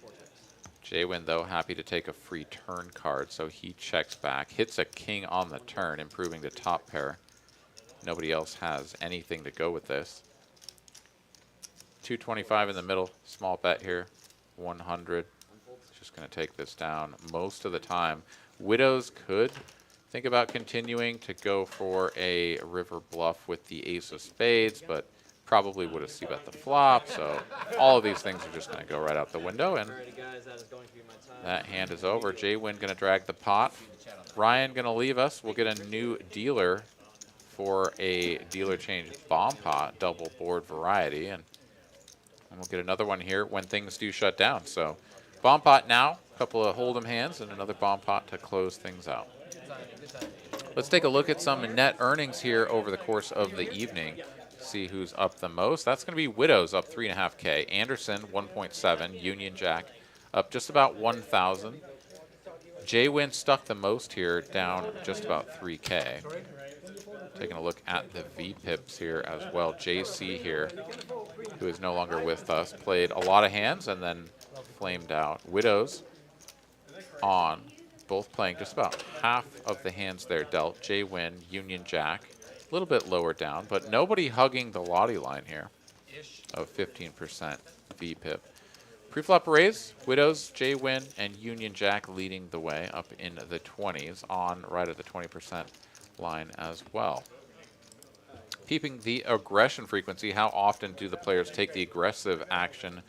Speaker 6: 4 checks.
Speaker 1: J-Win, though, happy to take a free turn card, so he checks back. Hits a king on the turn, improving the top pair. Nobody else has anything to go with this. 225 in the middle, small bet here, 100. Just going to take this down most of the time. Widows could think about continuing to go for a river bluff with the ace of spades, but probably would have c-bet the flop. So all of these things are just going to go right out the window, and
Speaker 6: Alrighty, guys, that is going to be my time.
Speaker 1: that hand is over. J-Win going to drag the pot. Ryan going to leave us. We'll get a new dealer for a dealer change bomb pot, double board variety, and we'll get another one here when things do shut down. So bomb pot now, a couple of Holdem hands, and another bomb pot to close things out. Let's take a look at some net earnings here over the course of the evening. See who's up the most. That's going to be Widows up 3.5K. Anderson 1.7. Union Jack up just about 1,000. J-Win stuck the most here, down just about 3K. Taking a look at the V-pips here as well. JC here, who is no longer with us, played a lot of hands and then flamed out. Widows on, both playing just about half of the hands there dealt. J-Win, Union Jack, a little bit lower down, but nobody hugging the Lottie line here of 15% V-pip. Preflop raise, Widows, J-Win, and Union Jack leading the way up in the 20s, on right at the 20% line as well. Peeping the aggression frequency, how often do the players take the aggressive action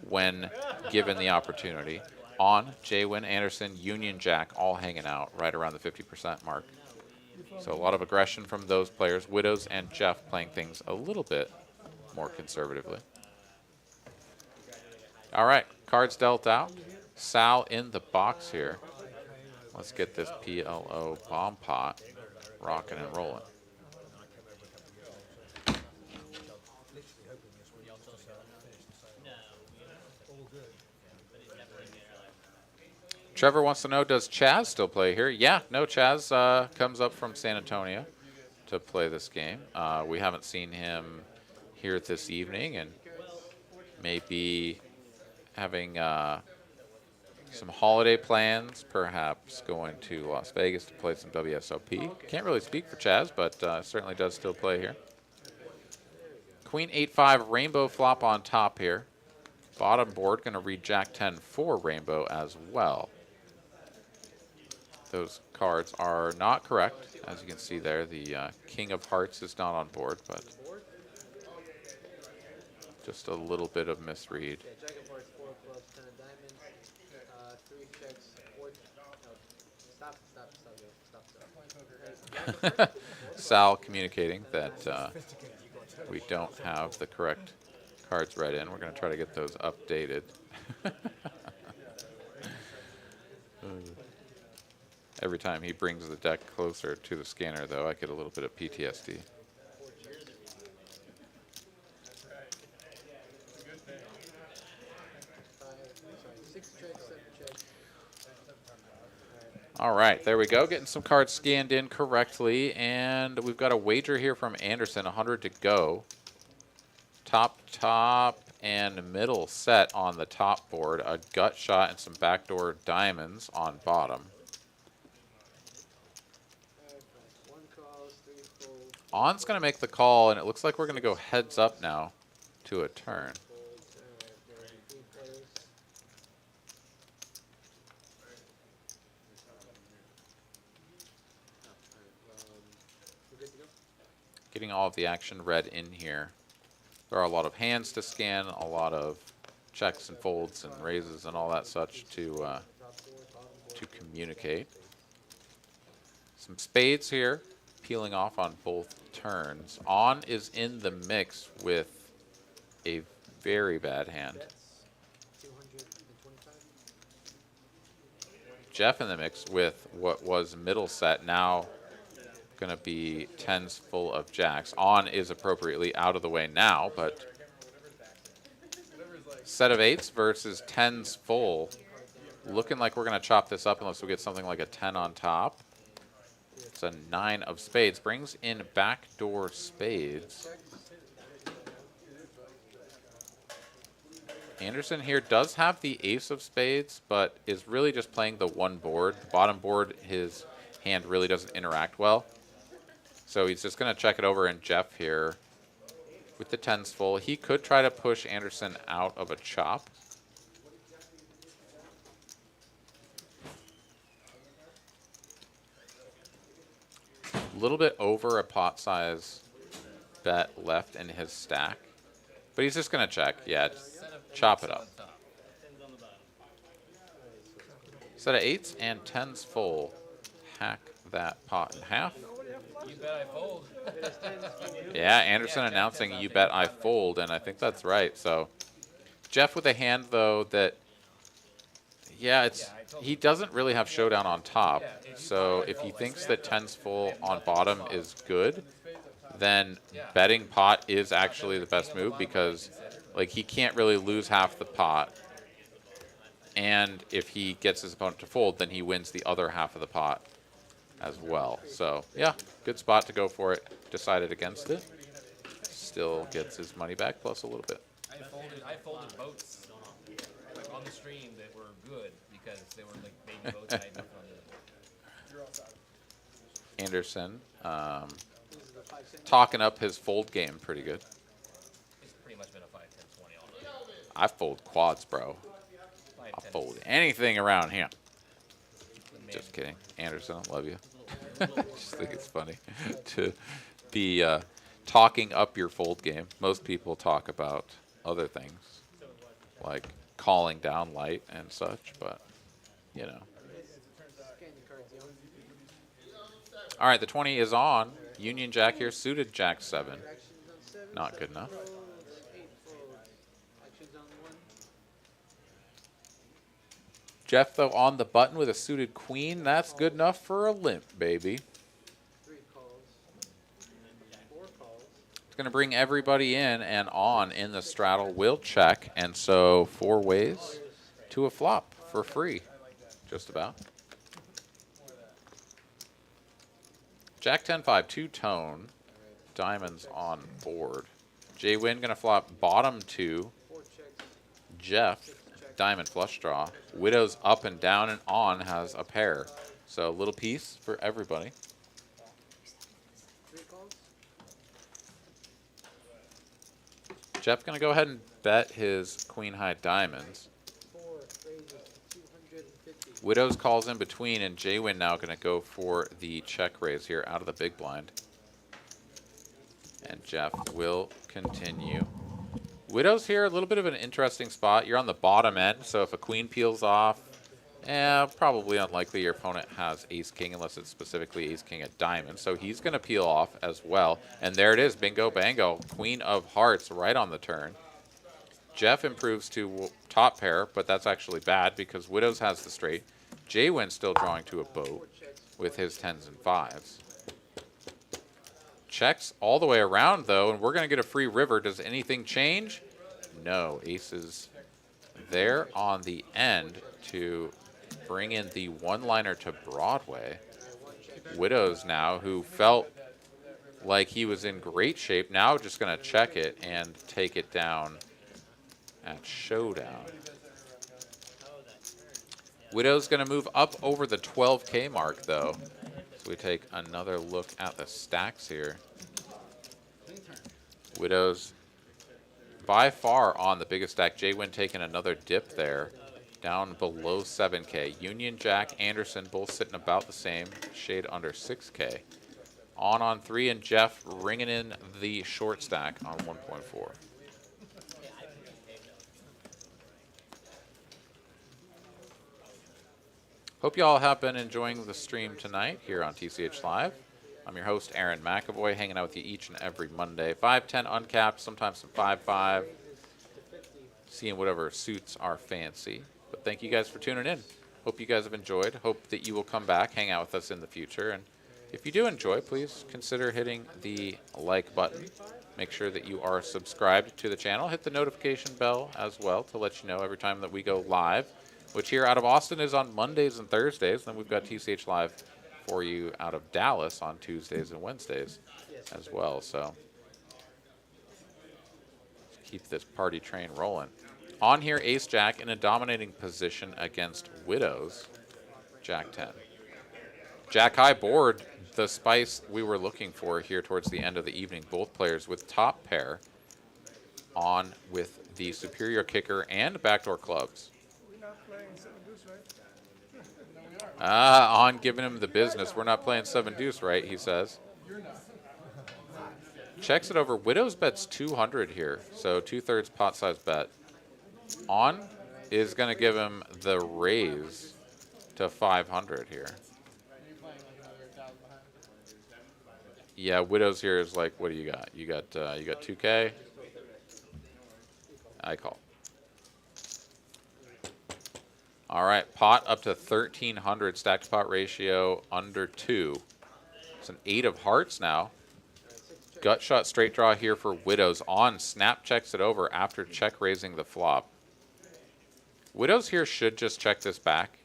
Speaker 1: when given the opportunity? On, J-Win, Anderson, Union Jack, all hanging out right around the 50% mark. So a lot of aggression from those players. Widows and Jeff playing things a little bit more conservatively. All right, cards dealt out. Sal in the box here. Let's get this PLO bomb pot rocking and rolling. Trevor wants to know, does Chaz still play here? Yeah, no, Chaz comes up from San Antonio to play this game. We haven't seen him here this evening, and maybe having some holiday plans, perhaps going to Las Vegas to play some WSOP. Can't really speak for Chaz, but certainly does still play here. Queen 8-5 rainbow flop on top here. Bottom board going to read Jack 10 for rainbow as well. Those cards are not correct. As you can see there, the King of Hearts is not on board, but just a little bit of misread.
Speaker 6: Okay, Jack of Hearts, 4 clubs, 10 of diamonds, 3 checks, 4. No, stop.
Speaker 1: Sal communicating that we don't have the correct cards read in. We're going to try to get those updated. Every time he brings the deck closer to the scanner, though, I get a little bit of PTSD. All right, there we go. Getting some cards scanned in correctly, and we've got a wager here from Anderson, 100 to go. Top, and middle set on the top board. A gut shot and some backdoor diamonds on bottom. On's going to make the call, and it looks like we're going to go heads up now to a turn. Getting all of the action read in here. There are a lot of hands to scan, a lot of checks and folds and raises and all that such to communicate. Some spades here, peeling off on both turns. On is in the mix with a very bad hand. Jeff in the mix with what was middle set, now going to be tens full of jacks. On is appropriately out of the way now, but set of eights versus tens full. Looking like we're going to chop this up unless we get something like a 10 on top. It's a 9 of spades. Brings in backdoor spades. Anderson here does have the ace of spades, but is really just playing the one board. The bottom board, his hand really doesn't interact well. So he's just going to check it over, and Jeff here with the tens full. He could try to push Anderson out of a chop. A little bit over a pot size bet left in his stack. But he's just going to check. Yeah, chop it up. Set of eights and tens full. Hack that pot in half.
Speaker 3: You bet I fold.
Speaker 1: Yeah, Anderson announcing you bet I fold, and I think that's right. So Jeff with a hand, though, that, yeah, he doesn't really have showdown on top. So if he thinks that tens full on bottom is good, then betting pot is actually the best move, because like he can't really lose half the pot. And if he gets his opponent to fold, then he wins the other half of the pot as well. So yeah, good spot to go for it. Decided against it. Still gets his money back plus a little bit.
Speaker 3: I folded boats like on the stream that were good because they were like baby boats. I had no fun.
Speaker 1: Anderson talking up his fold game pretty good.
Speaker 3: It's pretty much been a 5-10-20 all day.
Speaker 1: I fold quads, bro. I'll fold anything around him. Just kidding. Anderson, I love you. Just think it's funny to be talking up your fold game. Most people talk about other things, like calling down light and such, but, you know. All right, the 20 is on. Union Jack here, suited Jack 7. Not good enough. Jeff, though, on the button with a suited queen. That's good enough for a limp, baby. It's going to bring everybody in, and on in the straddle will check. And so 4 ways to a flop for free, just about. Jack 10-5, 2-tone. Diamonds on board. Jay Wynn going to flop bottom 2. Jeff, diamond flush draw. Widow's up and down, and on has a pair. So a little piece for everybody. Jeff going to go ahead and bet his queen high diamonds. Widows calls in between, and Jaywin now going to go for the check raise here out of the big blind. And Jeff will continue. Widows here, a little bit of an interesting spot. You're on the bottom end, so if a queen peels off, probably unlikely your opponent has ace-king unless it's specifically ace-king at diamond. So he's going to peel off as well. And there it is, bingo bango, queen of hearts right on the turn. Jeff improves to top pair, but that's actually bad because Widows has the straight. Jaywin still drawing to a boat with his 10s and 5s. Checks all the way around, though, and we're going to get a free river. Does anything change? No. Aces there on the end to bring in the one-liner to Broadway. Widows now, who felt like he was in great shape, now just going to check it and take it down at Showdown. Widow's going to move up over the 12K mark, though. So we take another look at the stacks here. Widow's by far on the biggest stack. J-Win taking another dip there, down below 7K. Union, Jack, Anderson both sitting about the same, shade under 6K. On 3, and Jeff ringing in the short stack on 1.4. Hope you all have been enjoying the stream tonight here on TCH Live. I'm your host, Aaron McAvoy, hanging out with you each and every Monday. 5-10 uncapped, sometimes some 5-5. Seeing whatever suits our fancy. But thank you guys for tuning in. Hope you guys have enjoyed. Hope that you will come back, hang out with us in the future. And if you do enjoy, please consider hitting the like button. Make sure that you are subscribed to the channel. Hit the notification bell as well to let you know every time that we go live, which here out of Austin is on Mondays and Thursdays. Then we've got TCH Live for you out of Dallas on Tuesdays and Wednesdays as well. So let's keep this party train rolling. On here, Ace Jack in a dominating position against Widows. Jack 10. Jack high board, the spice we were looking for here towards the end of the evening. Both players with top pair on with the superior kicker and backdoor clubs. On giving him the business. We're not playing 7 deuce, right? He says. Checks it over. Widows bets 200 here, so 2/3 pot size bet. On is going to give him the raise to 500 here. Yeah, Widows here is like, what do you got? You got 2K. I call. All right, pot up to 1,300, stacked pot ratio under 2. It's an 8 of hearts now. Gut shot straight draw here for Widows. On, snap checks it over after check raising the flop. Widows here should just check this back.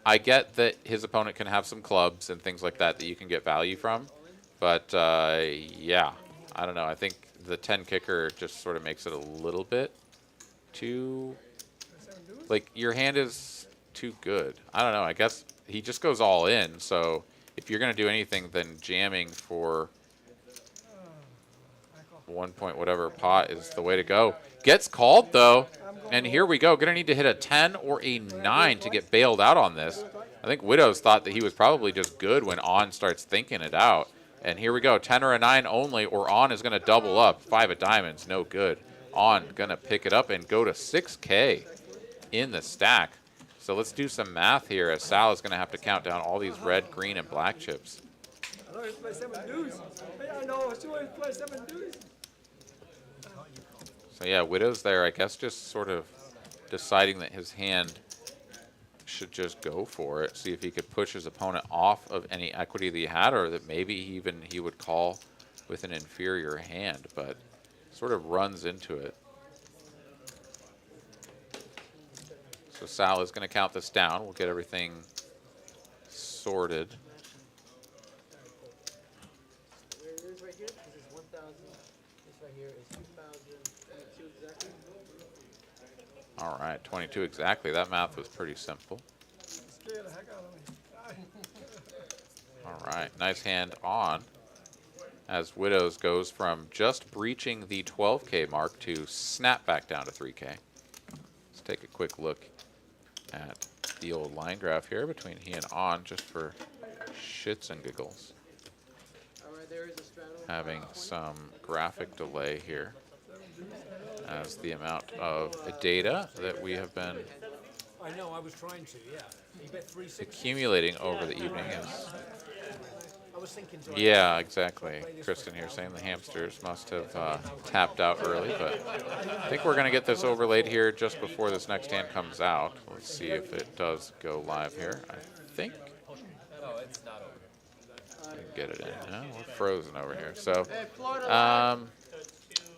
Speaker 1: I get that his opponent can have some clubs and things like that that you can get value from. But, yeah, I don't know. I think the 10 kicker just sort of makes it a little bit too... Like, your hand is too good. I don't know. I guess he just goes all in. So if you're going to do anything, then jamming for 1 point whatever pot is the way to go. Gets called, though. And here we go. Going to need to hit a 10 or a 9 to get bailed out on this. I think Widows thought that he was probably just good when On starts thinking it out. And here we go. 10 or a 9 only, or On is going to double up. 5 of diamonds, no good. On going to pick it up and go to 6K. In the stack. So let's do some math here as Sal is going to have to count down all these red, green, and black chips. So yeah, Widow's there, I guess, just sort of deciding that his hand should just go for it, see if he could push his opponent off of any equity that he had, or that maybe even he would call with an inferior hand, but sort of runs into it. So Sal is going to count this down. We'll get everything sorted. All right, 22 exactly. That math was pretty simple. All right, nice hand on as Widows goes from just breaching the 12K mark to snap back down to 3K. Let's take a quick look at the old line graph here between he and On, just for shits and giggles. Having some graphic delay here as the amount of data that we have been accumulating over the evening is... Yeah, exactly. Kristen here saying the hamsters must have tapped out early, but I think we're going to get this overlaid here just before this next hand comes out. Let's see if it does go live here. I think.
Speaker 3: No, it's not over.
Speaker 1: Get it in. No, we're frozen over here. So,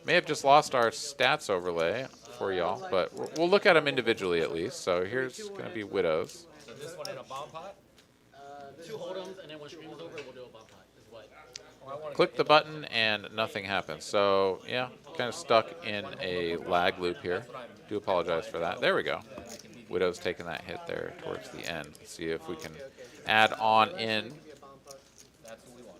Speaker 1: may have just lost our stats overlay. for y'all, but we'll look at them individually at least. So here's going to be Widows.
Speaker 3: So this one in a bomb pot?
Speaker 5: 2 Holdems, and then when stream is over, we'll do a bomb pot. Is what?
Speaker 3: Or I want to
Speaker 1: Click the button and nothing happens. So yeah, kind of stuck in a lag loop here. Do apologize for that. There we go. Widow's taking that hit there towards the end. Let's see if we can add on in
Speaker 3: That's what we want.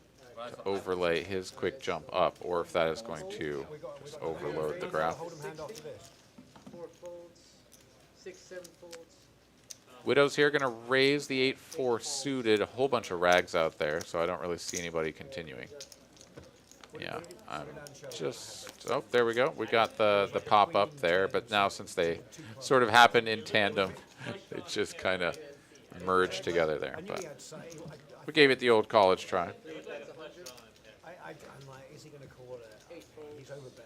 Speaker 1: to overlay his quick jump up, or if that is going to just overload the graph.
Speaker 4: Holdem hand off to this.
Speaker 6: 4 folds, 6, 7 folds.
Speaker 1: Widow's here going to raise the 8-4 suited. A whole bunch of rags out there, so I don't really see anybody continuing. Yeah, I'm just, oh, there we go. We got the pop up there, but now since they sort of happened in tandem, it just kind of merged together there. But we gave it the old college try.
Speaker 4: I'm like, is he going to call it? He's overbet.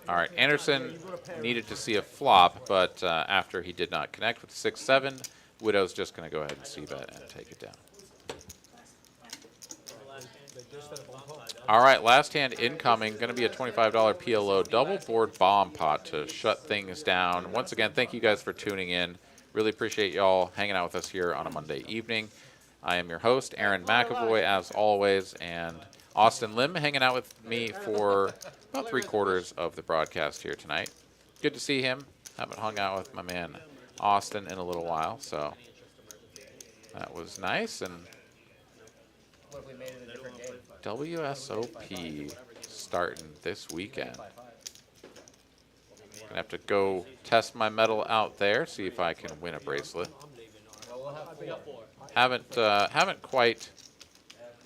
Speaker 1: All right, Anderson needed to see a flop, but after he did not connect with 6-7, Widow's just going to go ahead and c-bet and take it down. All right, last hand incoming, going to be a $25 PLO double board bomb pot to shut things down. Once again, thank you guys for tuning in. Really appreciate y'all hanging out with us here on a Monday evening. I am your host, Aaron McAvoy, as always, and Austin Lim hanging out with me for about 3/4 of the broadcast here tonight. Good to see him. Haven't hung out with my man Austin in a little while, so that was nice. And
Speaker 3: What if we made it a different game?
Speaker 1: WSOP starting this weekend. Gonna have to go test my metal out there, see if I can win a bracelet.
Speaker 3: Well, we'll have 4.
Speaker 1: Haven't quite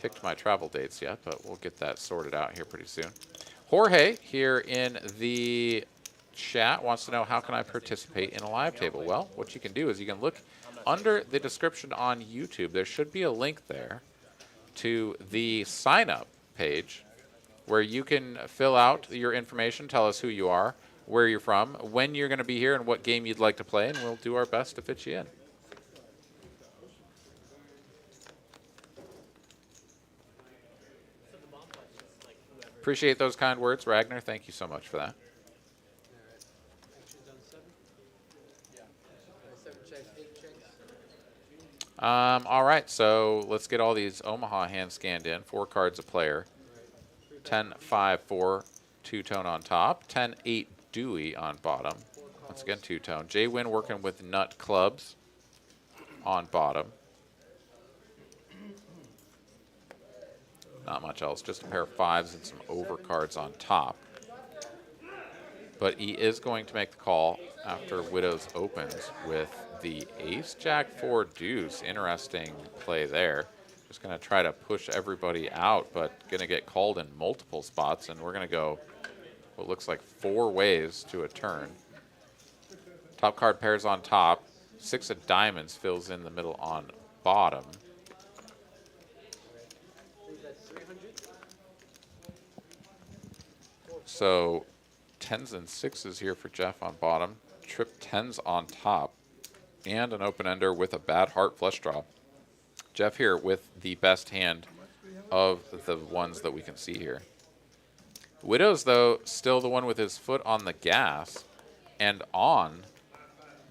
Speaker 1: picked my travel dates yet, but we'll get that sorted out here pretty soon. Jorge here in the chat wants to know, how can I participate in a live table? Well, what you can do is you can look under the description on YouTube. There should be a link there to the sign up page where you can fill out your information, tell us who you are, where you're from, when you're going to be here, and what game you'd like to play, and we'll do our best to fit you in. Appreciate those kind words, Ragnar. Thank you so much for that. All right, so let's get all these Omaha hands scanned in. 4 cards a player. 10-5-4, 2-tone on top. 10-8 Dewey on bottom. Once again, 2-tone. Jay Wynn working with nut clubs on bottom. Not much else, just a pair of 5s and some over cards on top. But he is going to make the call after Widows opens with the Ace-Jack-4 deuce. Interesting play there. Just going to try to push everybody out, but going to get called in multiple spots, and we're going to go what looks like 4 ways to a turn. Top card pairs on top. 6 of diamonds fills in the middle on bottom. So 10s and 6s here for Jeff on bottom. Trip 10s on top. And an open-ender with a bad heart flush draw. Jeff here with the best hand of the ones that we can see here. Widows, though, still the one with his foot on the gas and on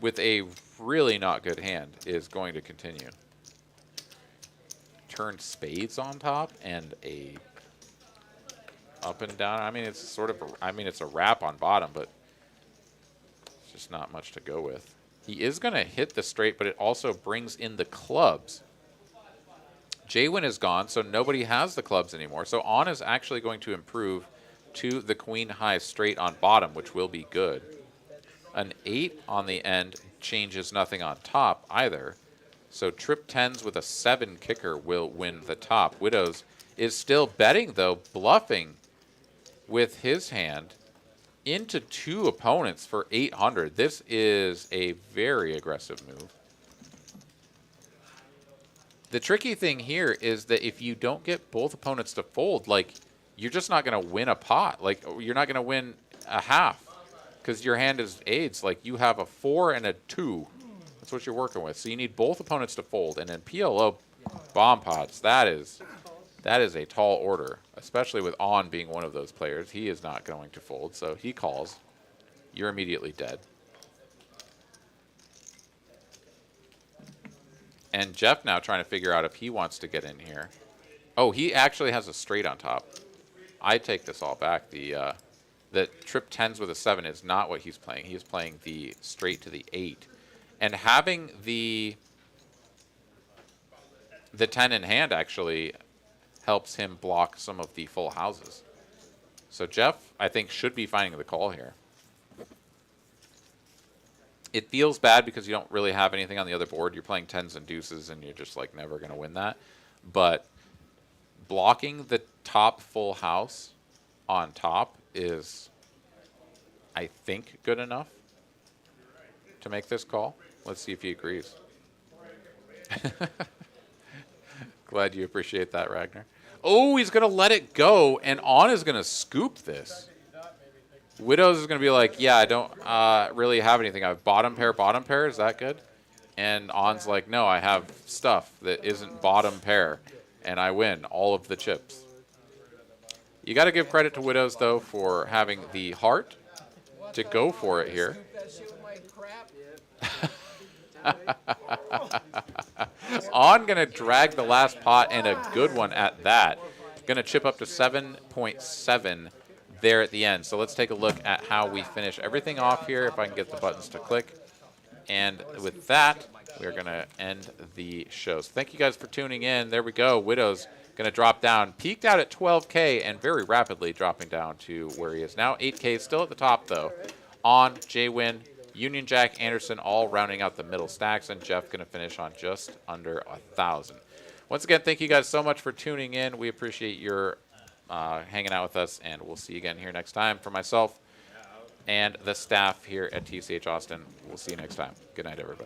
Speaker 1: with a really not good hand is going to continue. Turned spades on top and a up and down. I mean, it's sort of, it's a wrap on bottom, but it's just not much to go with. He is going to hit the straight, but it also brings in the clubs. Jaywin is gone, so nobody has the clubs anymore. So on is actually going to improve to the queen high straight on bottom, which will be good. An 8 on the end changes nothing on top either. So trip 10s with a 7 kicker will win the top. Widows is still betting, though, bluffing with his hand into 2 opponents for 800. This is a very aggressive move. The tricky thing here is that if you don't get both opponents to fold, like, you're just not going to win a pot. Like, you're not going to win a half because your hand is aids. Like, you have a 4 and a 2. That's what you're working with. So you need both opponents to fold. And then PLO bomb pots, that is a tall order, especially with On being one of those players. He is not going to fold, so he calls. you're immediately dead. And Jeff now trying to figure out if he wants to get in here. Oh, he actually has a straight on top. I take this all back. The trip 10s with a 7 is not what he's playing. He's playing the straight to the 8. And having the 10 in hand actually helps him block some of the full houses. So Jeff, I think, should be finding the call here. It feels bad because you don't really have anything on the other board. You're playing 10s and deuces, and you're just like never going to win that. But blocking the top full house on top is, I think, good enough to make this call. Let's see if he agrees. Glad you appreciate that, Ragnar. Oh, he's going to let it go, and On is going to scoop this. Widows is going to be like, yeah, I don't really have anything. I have bottom pair. Is that good? And On's like, no, I have stuff that isn't bottom pair, and I win all of the chips. You got to give credit to Widows, though, for having the heart to go for it here. On going to drag the last pot, and a good one at that. Going to chip up to 7.7 there at the end. So let's take a look at how we finish everything off here, if I can get the buttons to click. And with that, we're going to end the show. So thank you guys for tuning in. There we go. Widow's going to drop down. Peaked out at 12K and very rapidly dropping down to where he is now. 8K, still at the top, though. On, J-Win, Union Jack, Anderson, all rounding out the middle stacks, and Jeff going to finish on just under 1,000. Once again, thank you guys so much for tuning in. We appreciate your hanging out with us, and we'll see you again here next time. For myself and the staff here at TCH Austin, we'll see you next time. Good night, everybody.